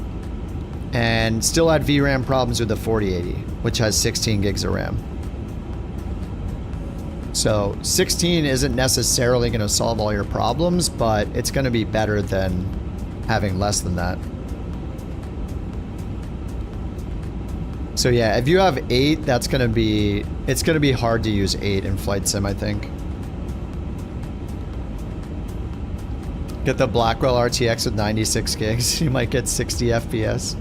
and still had VRAM problems with the 4080, which has 16 gigs of RAM. So 16 isn't necessarily going to solve all your problems, but it's going to be better than having less than that. So yeah, if you have 8, it's going to be hard to use 8 in Flight Sim, I think. Get the Blackwell RTX with 96 gigs. You might get 60 FPS.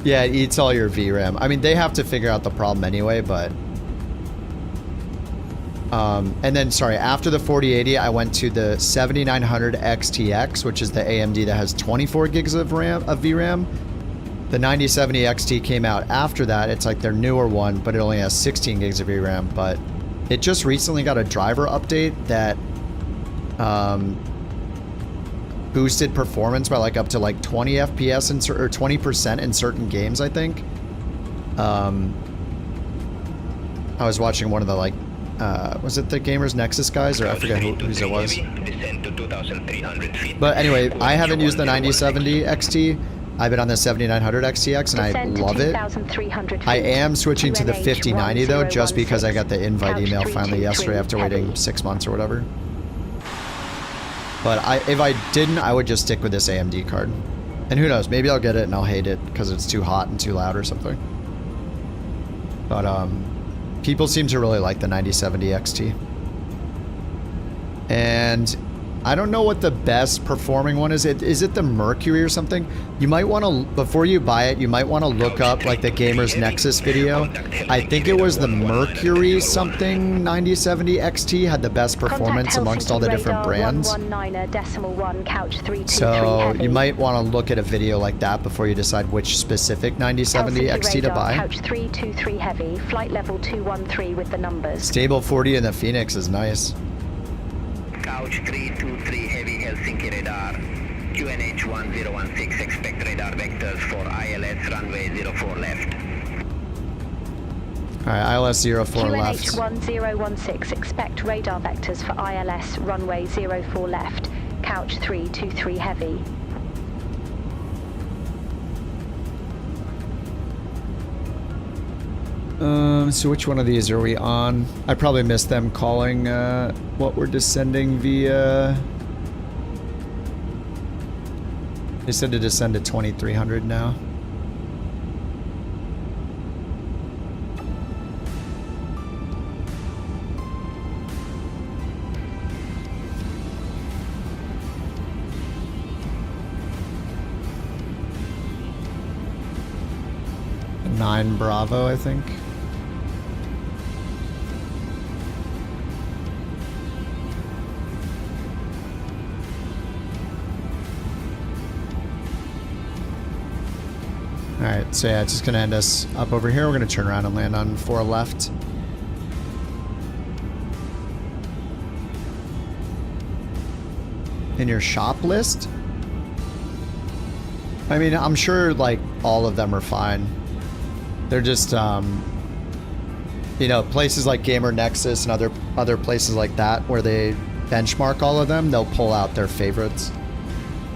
Yeah, it eats all your VRAM. I mean, they have to figure out the problem anyway, but... and then, sorry, after the 4080, I went to the 7900 XTX, which is the AMD that has 24 gigs of VRAM. The 9070 XT came out after that. It's like their newer one, but it only has 16 gigs of VRAM. But it just recently got a driver update that boosted performance by like up to like 20 FPS or 20% in certain games, I think. I was watching one of the like, was it the Gamers Nexus guys, or I forget whose it was. But anyway, I haven't used the 9070 XT. I've been on the 7900 XTX and I love it. I am switching to the 5090 though, just because I got the invite email finally yesterday after waiting 6 months or whatever. But if I didn't, I would just stick with this AMD card. And who knows, maybe I'll get it and I'll hate it because it's too hot and too loud or something. But people seem to really like the 9070 XT. And I don't know what the best performing one is. Is it the Mercury or something? You might want to, before you buy it, you might want to look up like the Gamers Nexus video. I think it was the Mercury something 9070 XT had the best performance amongst all the different brands. So you might want to look at a video like that before you decide which specific 9070 XT to buy. Couch 323 heavy, flight level 213 with the numbers. Stable 40 in the Phoenix is nice. Couch 323 heavy Helsinki radar. QNH 1016, expect radar vectors for ILS runway 04 left. Alright, ILS 04 left. QNH 1016, expect radar vectors for ILS runway 04 left. Couch 323 heavy. So which one of these are we on? I probably missed them calling what we're descending via. They said to descend to 2300 now. Nine Bravo, I think. Alright, so yeah, it's just gonna end us up over here. We're gonna turn around and land on 4 left. In your shop list? I mean, I'm sure like all of them are fine. They're just, you know, places like Gamer Nexus and other places like that where they benchmark all of them, they'll pull out their favorites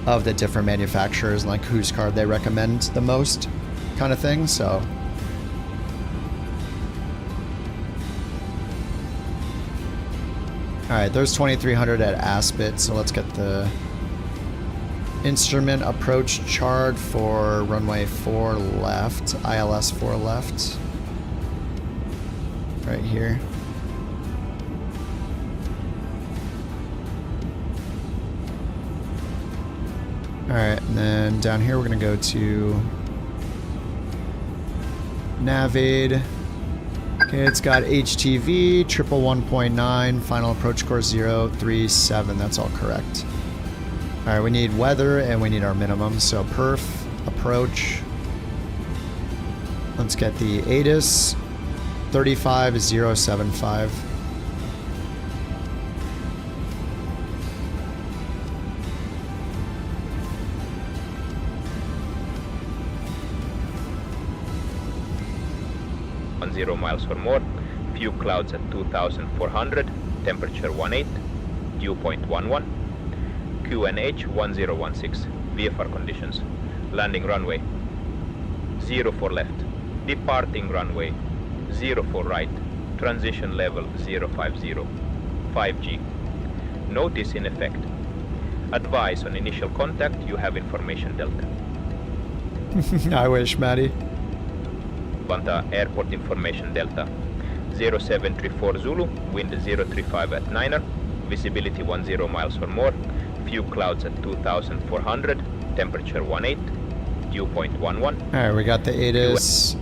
of the different manufacturers and like whose card they recommend the most kind of thing, so. Alright, there's 2300 at Aspet, so let's get the instrument approach chart for runway 4 left, ILS 4 left. Right here. Alright, and then down here we're going to go to Navade, Okay, it's got HTV, triple 1.9, final approach course 037. That's all correct. All right, we need weather and we need our minimum. So perf, approach. Let's get the ATIS 35075. On 0 miles or more, few clouds at 2,400, temperature 18, dew point 11, QNH 1016, VFR conditions, landing runway 04 left, departing runway 04 right, transition level 050, 5G. Notice in effect. Advise on initial contact, you have information delta. I wish, Maddie. Banta Airport Information Delta 0734 Zulu, wind 035 at 9er, visibility 10 miles or more, few clouds at 2,400, temperature 18, dew point 11. Alright, we got the ATIS.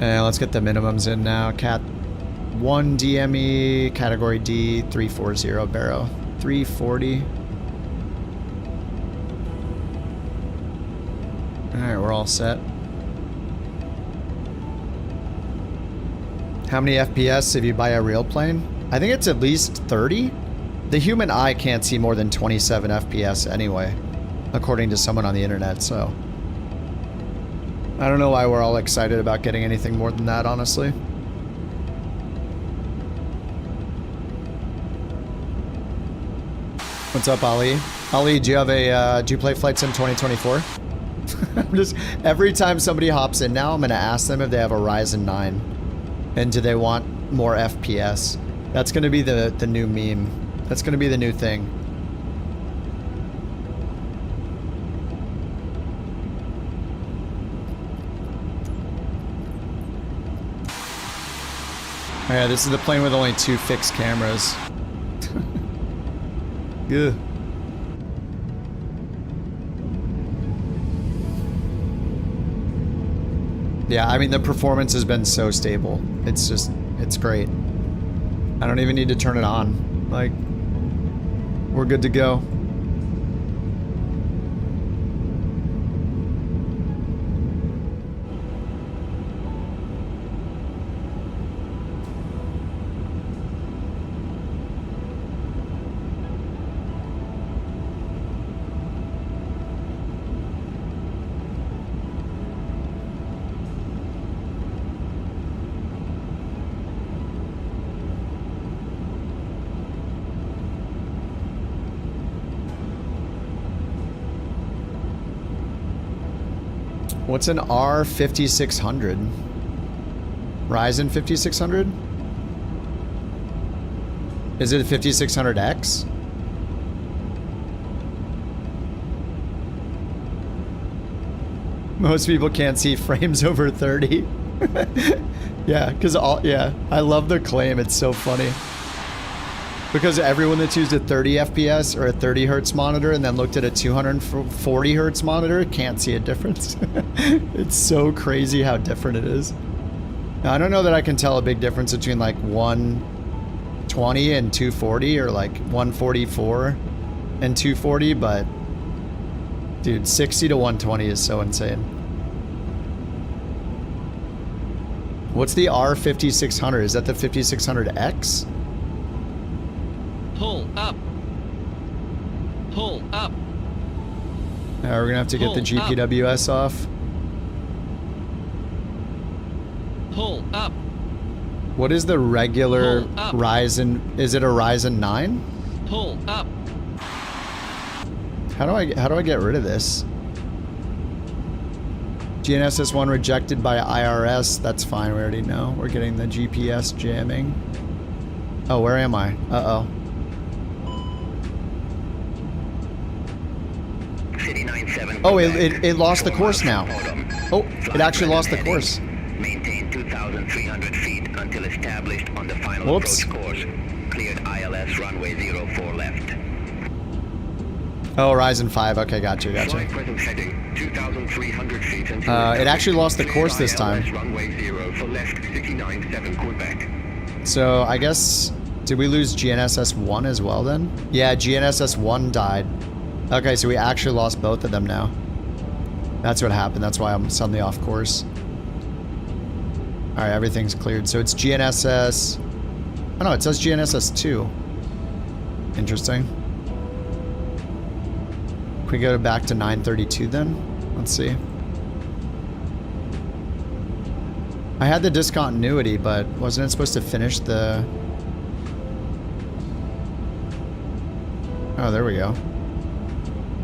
And let's get the minimums in now. Cat 1 DME, category D, 340 Barrow, 340. Alright, we're all set. How many FPS if you buy a real plane? I think it's at least 30. The human eye can't see more than 27 FPS anyway, according to someone on the internet, so. I don't know why we're all excited about getting anything more than that, honestly. What's up, Ali? Ali, do you have a, do you play Flight Sim 2024? I'm just, every time somebody hops in now, I'm gonna ask them if they have a Ryzen 9. And do they want more FPS? That's gonna be the new meme. That's gonna be the new thing. Oh yeah, this is the plane with only 2 fixed cameras. Good. Yeah, I mean, the performance has been so stable. It's just, it's great. I don't even need to turn it on. Like, we're good to go. What's an R5600? Ryzen 5600? Is it a 5600X? Most people can't see frames over 30. Yeah, because I love the claim. It's so funny. Because everyone that's used a 30 FPS or a 30 Hertz monitor and then looked at a 240 Hertz monitor can't see a difference. It's so crazy how different it is. Now, I don't know that I can tell a big difference between like 120 and 240 or like 144 and 240, but dude, 60 to 120 is so insane. What's the R5600? Is that the 5600X? Pull up. Pull up. We're gonna have to get the GPWS off. Pull up. What is the regular Ryzen? Is it a Ryzen 9? Pull up. How do I get rid of this? GNSS1 rejected by IRS. That's fine. We already know. We're getting the GPS jamming. Oh, where am I? Uh-oh. Oh, it lost the course now. Oh, it actually lost the course. Maintain 2,300 feet until established on the final approach course. Cleared ILS runway 04 left. Oh, Ryzen 5. Okay, gotcha, gotcha. Present heading 2,300 feet until It actually lost the course this time. runway 0 for left 697 Quebec. So I guess, did we lose GNSS 1 as well then? Yeah, GNSS 1 died. Okay, so we actually lost both of them now. That's what happened. That's why I'm suddenly off course. Alright, everything's cleared. So it's GNSS... Oh no, it says GNSS 2. Interesting. Can we go back to 932 then? Let's see. I had the discontinuity, but wasn't it supposed to finish the... Oh, there we go.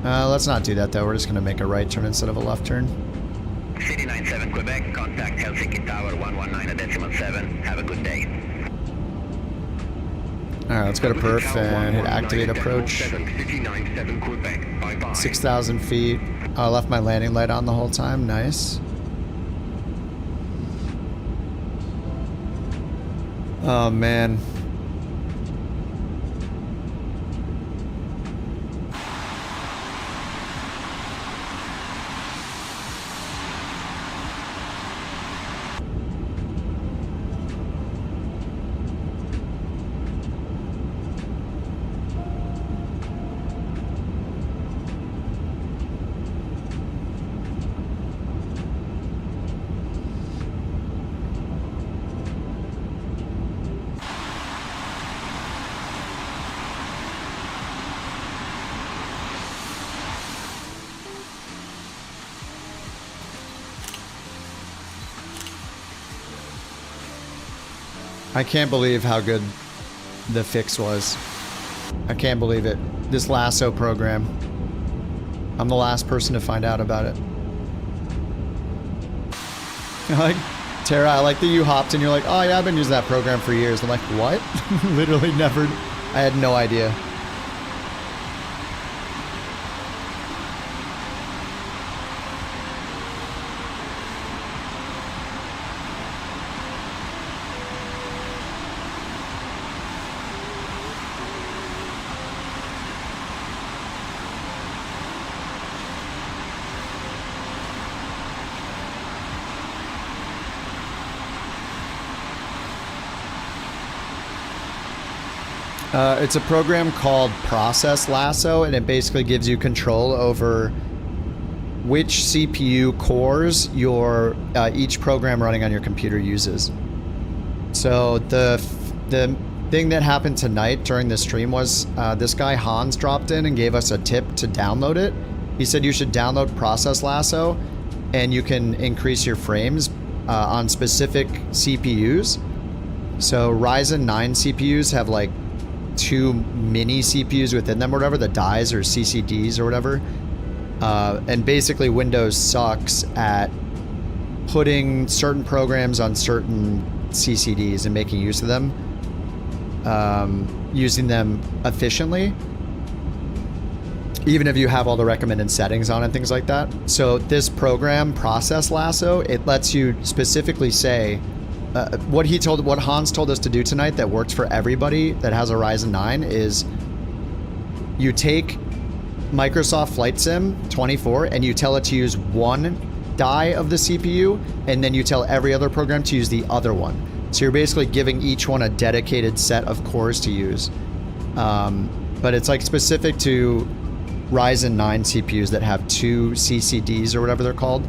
Let's not do that though. We're just going to make a right turn instead of a left turn. City 97 Quebec, contact Helsinki Tower 119.7. Have a good day. Alright, let's go to perf and hit activate approach. 6,000 feet. I left my landing light on the whole time. Nice. Oh, man. I can't believe how good the fix was. I can't believe it. This lasso program. I'm the last person to find out about it. Like, Tara, I like that you hopped and you're like, oh yeah, I've been using that program for years. I'm like, what? Literally never. I had no idea. It's a program called Process Lasso, and it basically gives you control over which CPU cores your each program running on your computer uses. So the thing that happened tonight during the stream was this guy Hans dropped in and gave us a tip to download it. He said you should download Process Lasso, and you can increase your frames on specific CPUs. So Ryzen 9 CPUs have like 2 mini CPUs within them or whatever, the dies or CCDs or whatever. And basically Windows sucks at putting certain programs on certain CCDs and making use of them, using them efficiently, even if you have all the recommended settings on and things like that. So this program, Process Lasso, it lets you specifically say what Hans told us to do tonight that works for everybody that has a Ryzen 9 is you take Microsoft Flight Sim 24 and you tell it to use one die of the CPU, and then you tell every other program to use the other one. So you're basically giving each one a dedicated set of cores to use. But it's like specific to Ryzen 9 CPUs that have 2 CCDs or whatever they're called.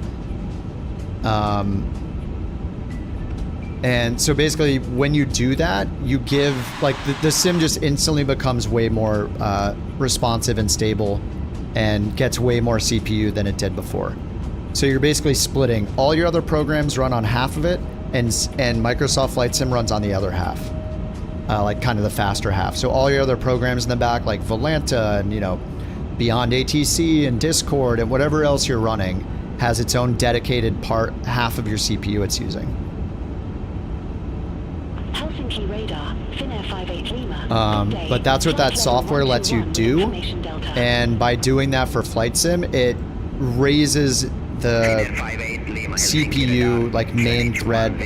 And so basically when you do that, you give, like, the sim just instantly becomes way more responsive and stable and gets way more CPU than it did before. So you're basically splitting. All your other programs run on half of it, and Microsoft Flight Sim runs on the other half. Like kind of the faster half. So all your other programs in the back, like Volanta and, you know, Beyond ATC and Discord and whatever else you're running, has its own dedicated part, half of your CPU it's using. Helsinki radar, Finnair 58 Lima. But that's what that software lets you do, and by doing that for Flight Sim, it raises the CPU, like, main thread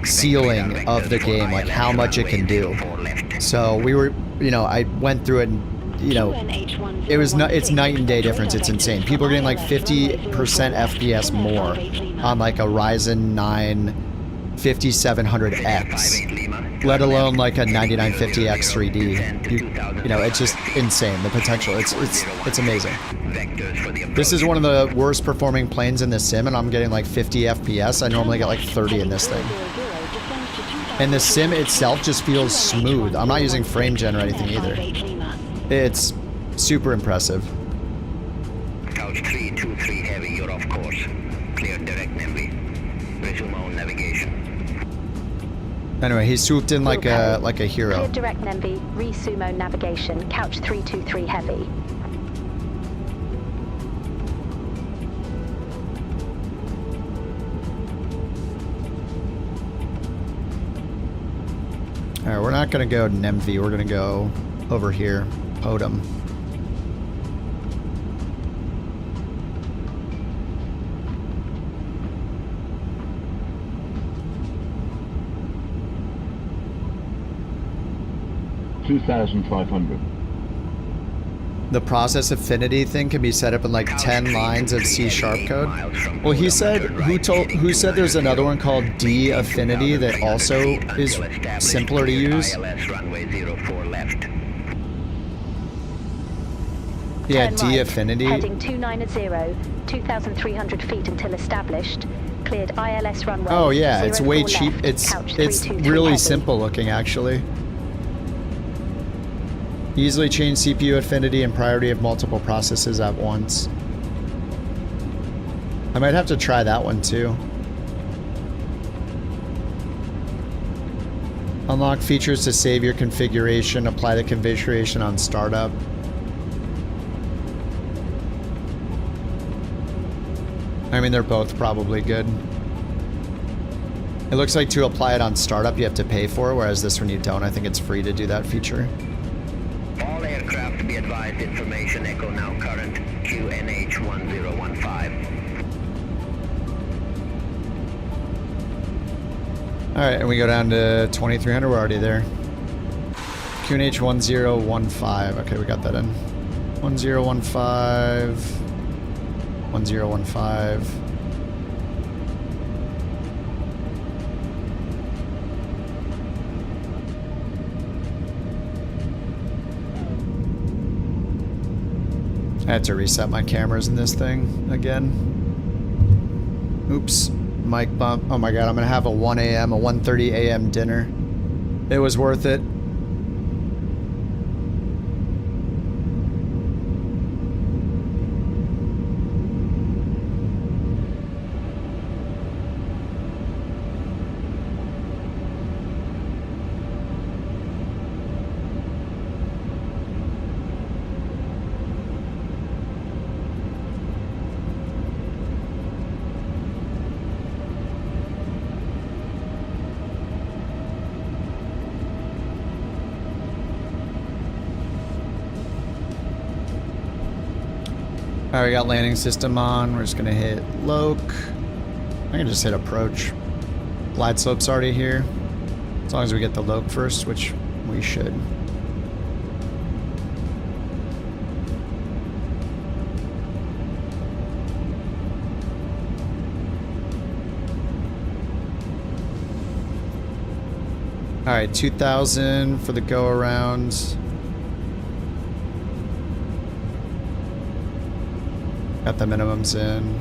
ceiling of the game, like how much it can do. So we were, you know, I went through it and you know, it's night and day difference. It's insane. People are getting like 50% FPS more on like a Ryzen 9 5700X, let alone like a 9950X 3D. You know, it's just insane. The potential, it's amazing. This is one of the worst performing planes in the sim, and I'm getting like 50 FPS. I normally get like 30 in this thing. And the sim itself just feels smooth. I'm not using frame gen or anything either. It's super impressive. Couch 323 heavy, you're off course. Clear direct Nemby. Resume on navigation. Anyway, he swooped in like a hero. Clear direct Nemby, re-sumo navigation, couch 323 heavy. Alright, we're not gonna go Nemvi, we're gonna go over here, Podum. The process affinity thing can be set up in like 10 lines of C# code. Well, he said, who said there's another one called D affinity that also is simpler to use? Yeah, D affinity. Heading 290, 2,300 feet until established. Cleared ILS runway. Oh yeah, it's way cheap. Left, it's really simple looking actually. Easily change CPU affinity and priority of multiple processes at once. I might have to try that one too. Unlock features to save your configuration. Apply the configuration on startup. I mean, they're both probably good. It looks like to apply it on startup you have to pay for, whereas this one you don't. I think it's free to do that feature. All aircraft be advised, information echo now current, QNH 1015. Alright, and we go down to 2300, we're already there. QNH 1015, okay, we got that in. 1015. 1015. I had to reset my cameras in this thing again. Oops, mic bump. Oh my god, I'm gonna have a 1 a.m., a 1:30 a.m. dinner. It was worth it. Alright, we got landing system on. We're just gonna hit loc. I can just hit approach. Glide slope's already here. As long as we get the loc first, which we should. Alright, 2,000 for the go around. Got the minimums in.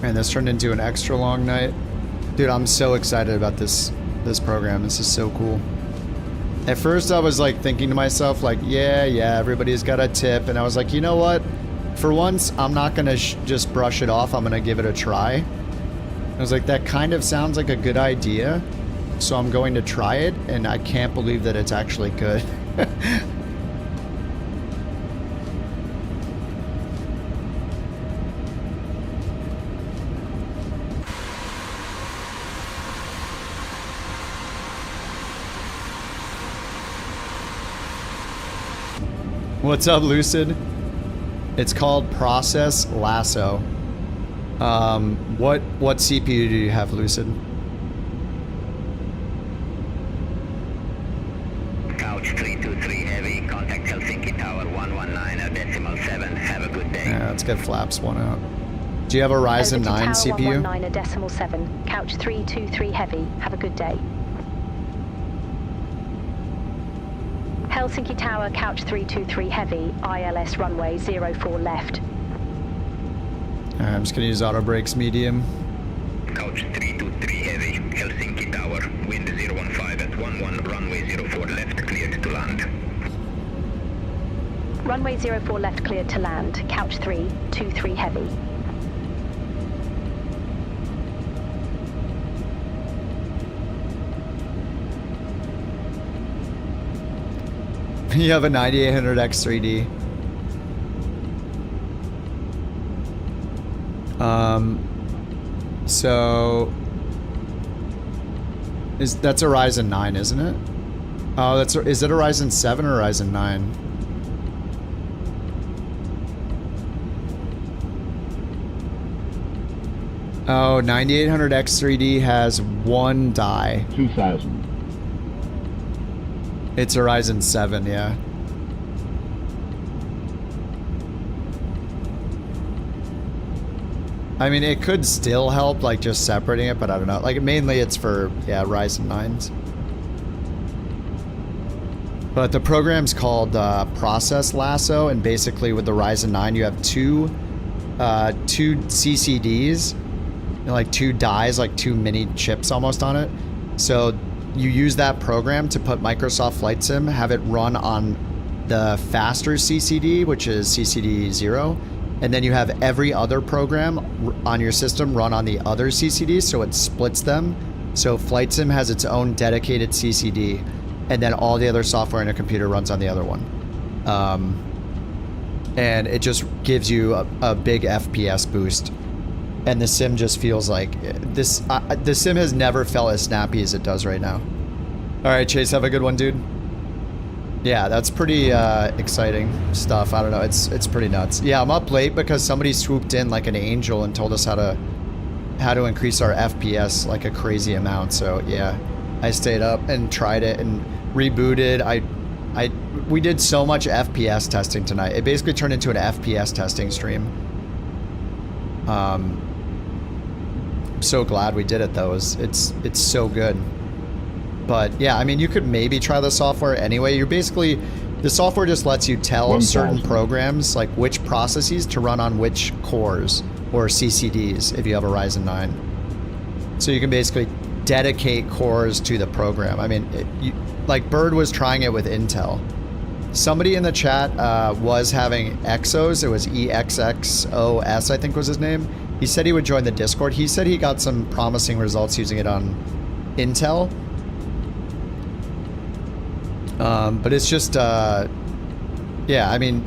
Man, this turned into an extra long night. Dude, I'm so excited about this program. This is so cool. At first I was like thinking to myself like, yeah, everybody's got a tip. And I was like, you know what? For once, I'm not gonna just brush it off. I'm gonna give it a try. I was like, that kind of sounds like a good idea. So I'm going to try it, and I can't believe that it's actually good. What's up, Lucid? It's called Process Lasso. What CPU do you have, Lucid? Tower 119.7. Have a good day. Yeah, let's get flaps 1 out. Do you have a Ryzen 9 CPU? 119.7. Couch 323 heavy. Have a good day. Helsinki Tower, Couch 323 heavy. ILS runway 04 left. Alright, I'm just gonna use auto brakes medium. Couch 323 heavy. Helsinki Tower. Wind 015 at 11. Runway 04 left. Cleared to land. Runway 04 left cleared to land. Couch 323 heavy. You have a 9800X3D. So that's a Ryzen 9, isn't it? Oh, is it a Ryzen 7 or Ryzen 9? Oh, 9800X3D has 1 die. 2000. It's a Ryzen 7, yeah. I mean, it could still help, like, just separating it, but I don't know. Like, mainly it's for, yeah, Ryzen 9s. But the program's called Process Lasso, and basically with the Ryzen 9, you have two CCDs, like 2 dies, like 2 mini chips almost on it. So you use that program to put Microsoft Flight Sim, have it run on the faster CCD, which is CCD 0, and then you have every other program on your system run on the other CCD, so it splits them. So Flight Sim has its own dedicated CCD, and then all the other software in a computer runs on the other one. And it just gives you a big FPS boost. And the sim just feels like this. The sim has never felt as snappy as it does right now. All right, Chase, have a good one, dude. Yeah, that's pretty exciting stuff. I don't know, it's pretty nuts. Yeah, I'm up late because somebody swooped in like an angel and told us how to increase our FPS like a crazy amount. So yeah, I stayed up and tried it and rebooted. We did so much FPS testing tonight. It basically turned into an FPS testing stream. I'm so glad we did it though. It's so good. But yeah, I mean, you could maybe try the software anyway. You're basically, the software just lets you tell certain programs like which processes to run on which cores or CCDs if you have a Ryzen 9. So you can basically dedicate cores to the program. I mean, like Bird was trying it with Intel. Somebody in the chat was having Exos. It was EXXOS, I think was his name. He said he would join the Discord. He said he got some promising results using it on Intel. But it's just, yeah, I mean,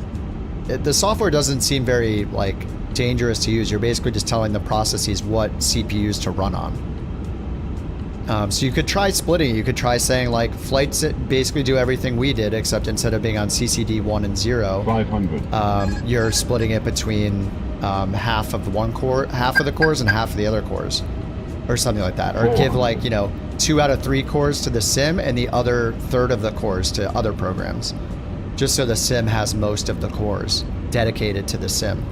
the software doesn't seem very, like, dangerous to use. You're basically just telling the processes what CPUs to run on. So you could try splitting. You could try saying, like, flights basically do everything we did, except instead of being on CCD 1 and 0, 500. You're splitting it between half of the cores and half of the other cores, or something like that. Or give, like, you know, 2 out of 3 cores to the sim and the other third of the cores to other programs, just so the sim has most of the cores dedicated to the sim.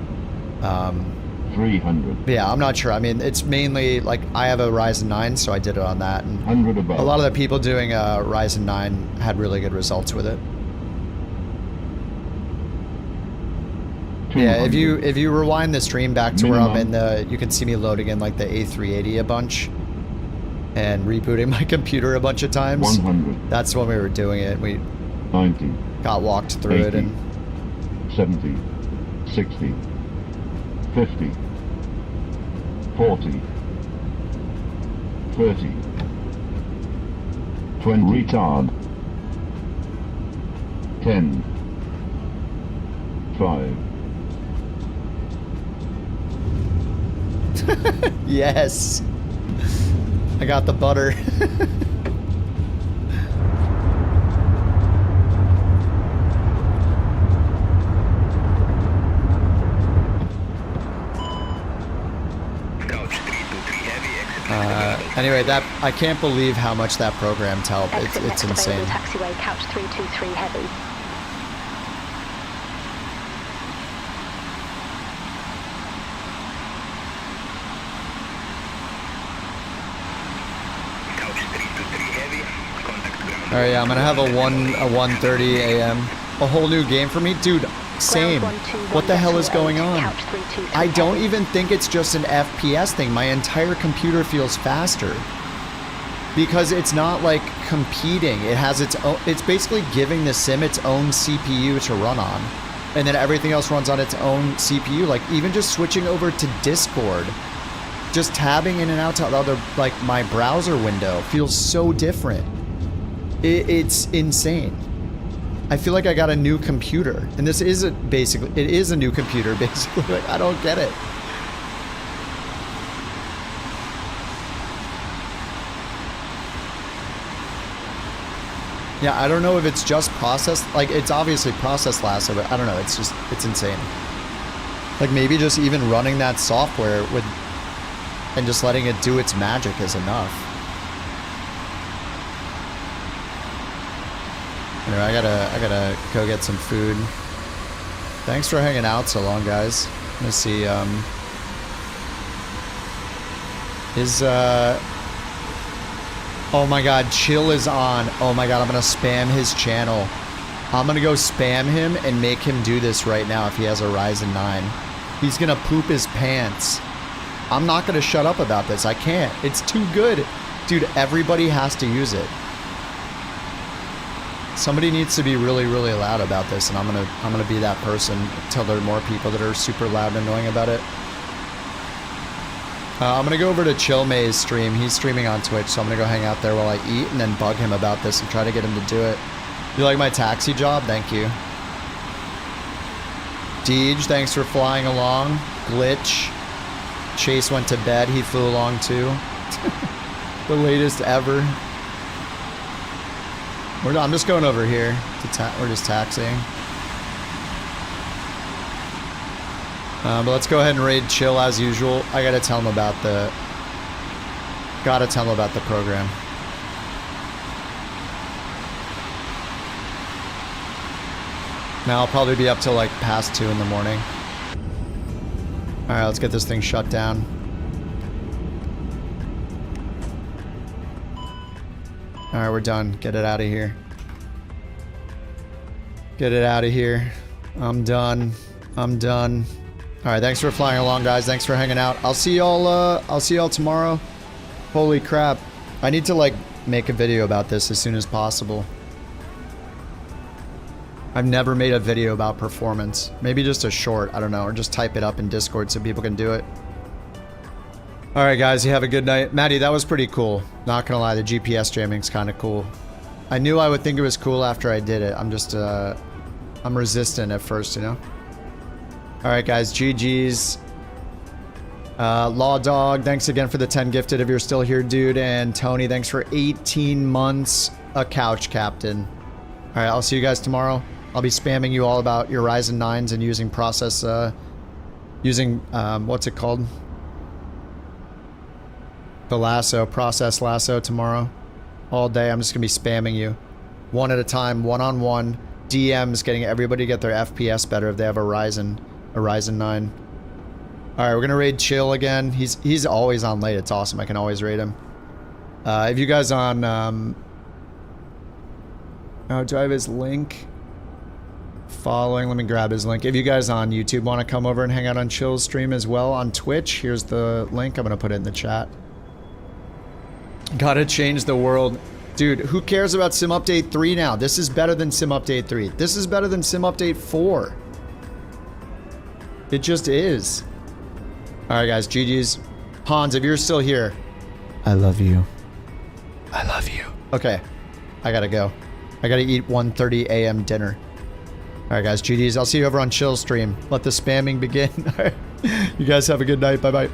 300. Yeah, I'm not sure. I mean, it's mainly like I have a Ryzen 9, so I did it on that. And 100 above. A lot of the people doing a Ryzen 9 had really good results with it. 200. Yeah, if you rewind the stream back to where I'm in the, you can see me loading in like the A380 a bunch and rebooting my computer a bunch of times. 100. That's when we were doing it. We 90. got walked through 80, it and 70, 60, 50, 40, 30, 20, retard, 10, 5. Yes. I got the butter. Anyway, that I can't believe how much that program's helped. It's insane. Taxiway, Couch 323 heavy. Alright, yeah, I'm gonna have a 1:30 a.m. A whole new game for me? Dude, same. What the hell is going on? I don't even think it's just an FPS thing. My entire computer feels faster. Because it's not like competing. It has its own, it's basically giving the sim its own CPU to run on. And then everything else runs on its own CPU. Like even just switching over to Discord, just tabbing in and out to the other, like my browser window feels so different. It's insane. I feel like I got a new computer. And this is basically, it is a new computer basically. Like I don't get it. Yeah, I don't know if it's just processed, like it's obviously processed lasso, but I don't know, it's just, it's insane. Like maybe just even running that software with, and just letting it do its magic is enough. Anyway, I gotta go get some food. Thanks for hanging out so long, guys. I'm gonna see, oh my god, Chill is on. Oh my god, I'm gonna spam his channel. I'm gonna go spam him and make him do this right now if he has a Ryzen 9. He's gonna poop his pants. I'm not gonna shut up about this. I can't. It's too good. Dude, everybody has to use it. Somebody needs to be really, really loud about this, and I'm gonna be that person until there are more people that are super loud and annoying about it. I'm gonna go over to Chill May's stream. He's streaming on Twitch, so I'm gonna go hang out there while I eat and then bug him about this and try to get him to do it. You like my taxi job? Thank you. Deej, thanks for flying along. Glitch. Chase went to bed. He flew along too. The latest ever. I'm just going over here. We're just taxiing. But let's go ahead and raid Chill as usual. I gotta tell him about the program. Now I'll probably be up till like past 2 in the morning. Alright, let's get this thing shut down. Alright, we're done. Get it out of here. Get it out of here. I'm done. I'm done. Alright, thanks for flying along, guys. Thanks for hanging out. I'll see y'all tomorrow. Holy crap. I need to like make a video about this as soon as possible. I've never made a video about performance. Maybe just a short, I don't know, or just type it up in Discord so people can do it. Alright guys, you have a good night. Maddie, that was pretty cool. Not gonna lie, the GPS jamming's kinda cool. I knew I would think it was cool after I did it. I'm just, I'm resistant at first, you know? Alright guys, GG's. Law Dog, thanks again for the 10 gifted if you're still here, dude. And Tony, thanks for 18 months a couch captain. Alright, I'll see you guys tomorrow. I'll be spamming you all about your Ryzen 9s and using what's it called? The lasso, process lasso tomorrow. All day, I'm just gonna be spamming you. One at a time, one-on-one. DMs, getting everybody to get their FPS better if they have a Ryzen 9. Alright, we're gonna raid Chill again. He's always on late. It's awesome. I can always raid him. If you guys on, oh, do I have his link? Following, let me grab his link. If you guys on YouTube want to come over and hang out on Chill's stream as well on Twitch, here's the link. I'm gonna put it in the chat. Gotta change the world. Dude, who cares about Sim Update 3 now? This is better than Sim Update 3. This is better than Sim Update 4. It just is. Alright guys, GG's. Hans, if you're still here, I love you. I love you. Okay, I gotta go. I gotta eat 1:30 a.m. dinner. Alright guys, GG's. I'll see you over on Chill stream. Let the spamming begin. You guys have a good night. Bye-bye.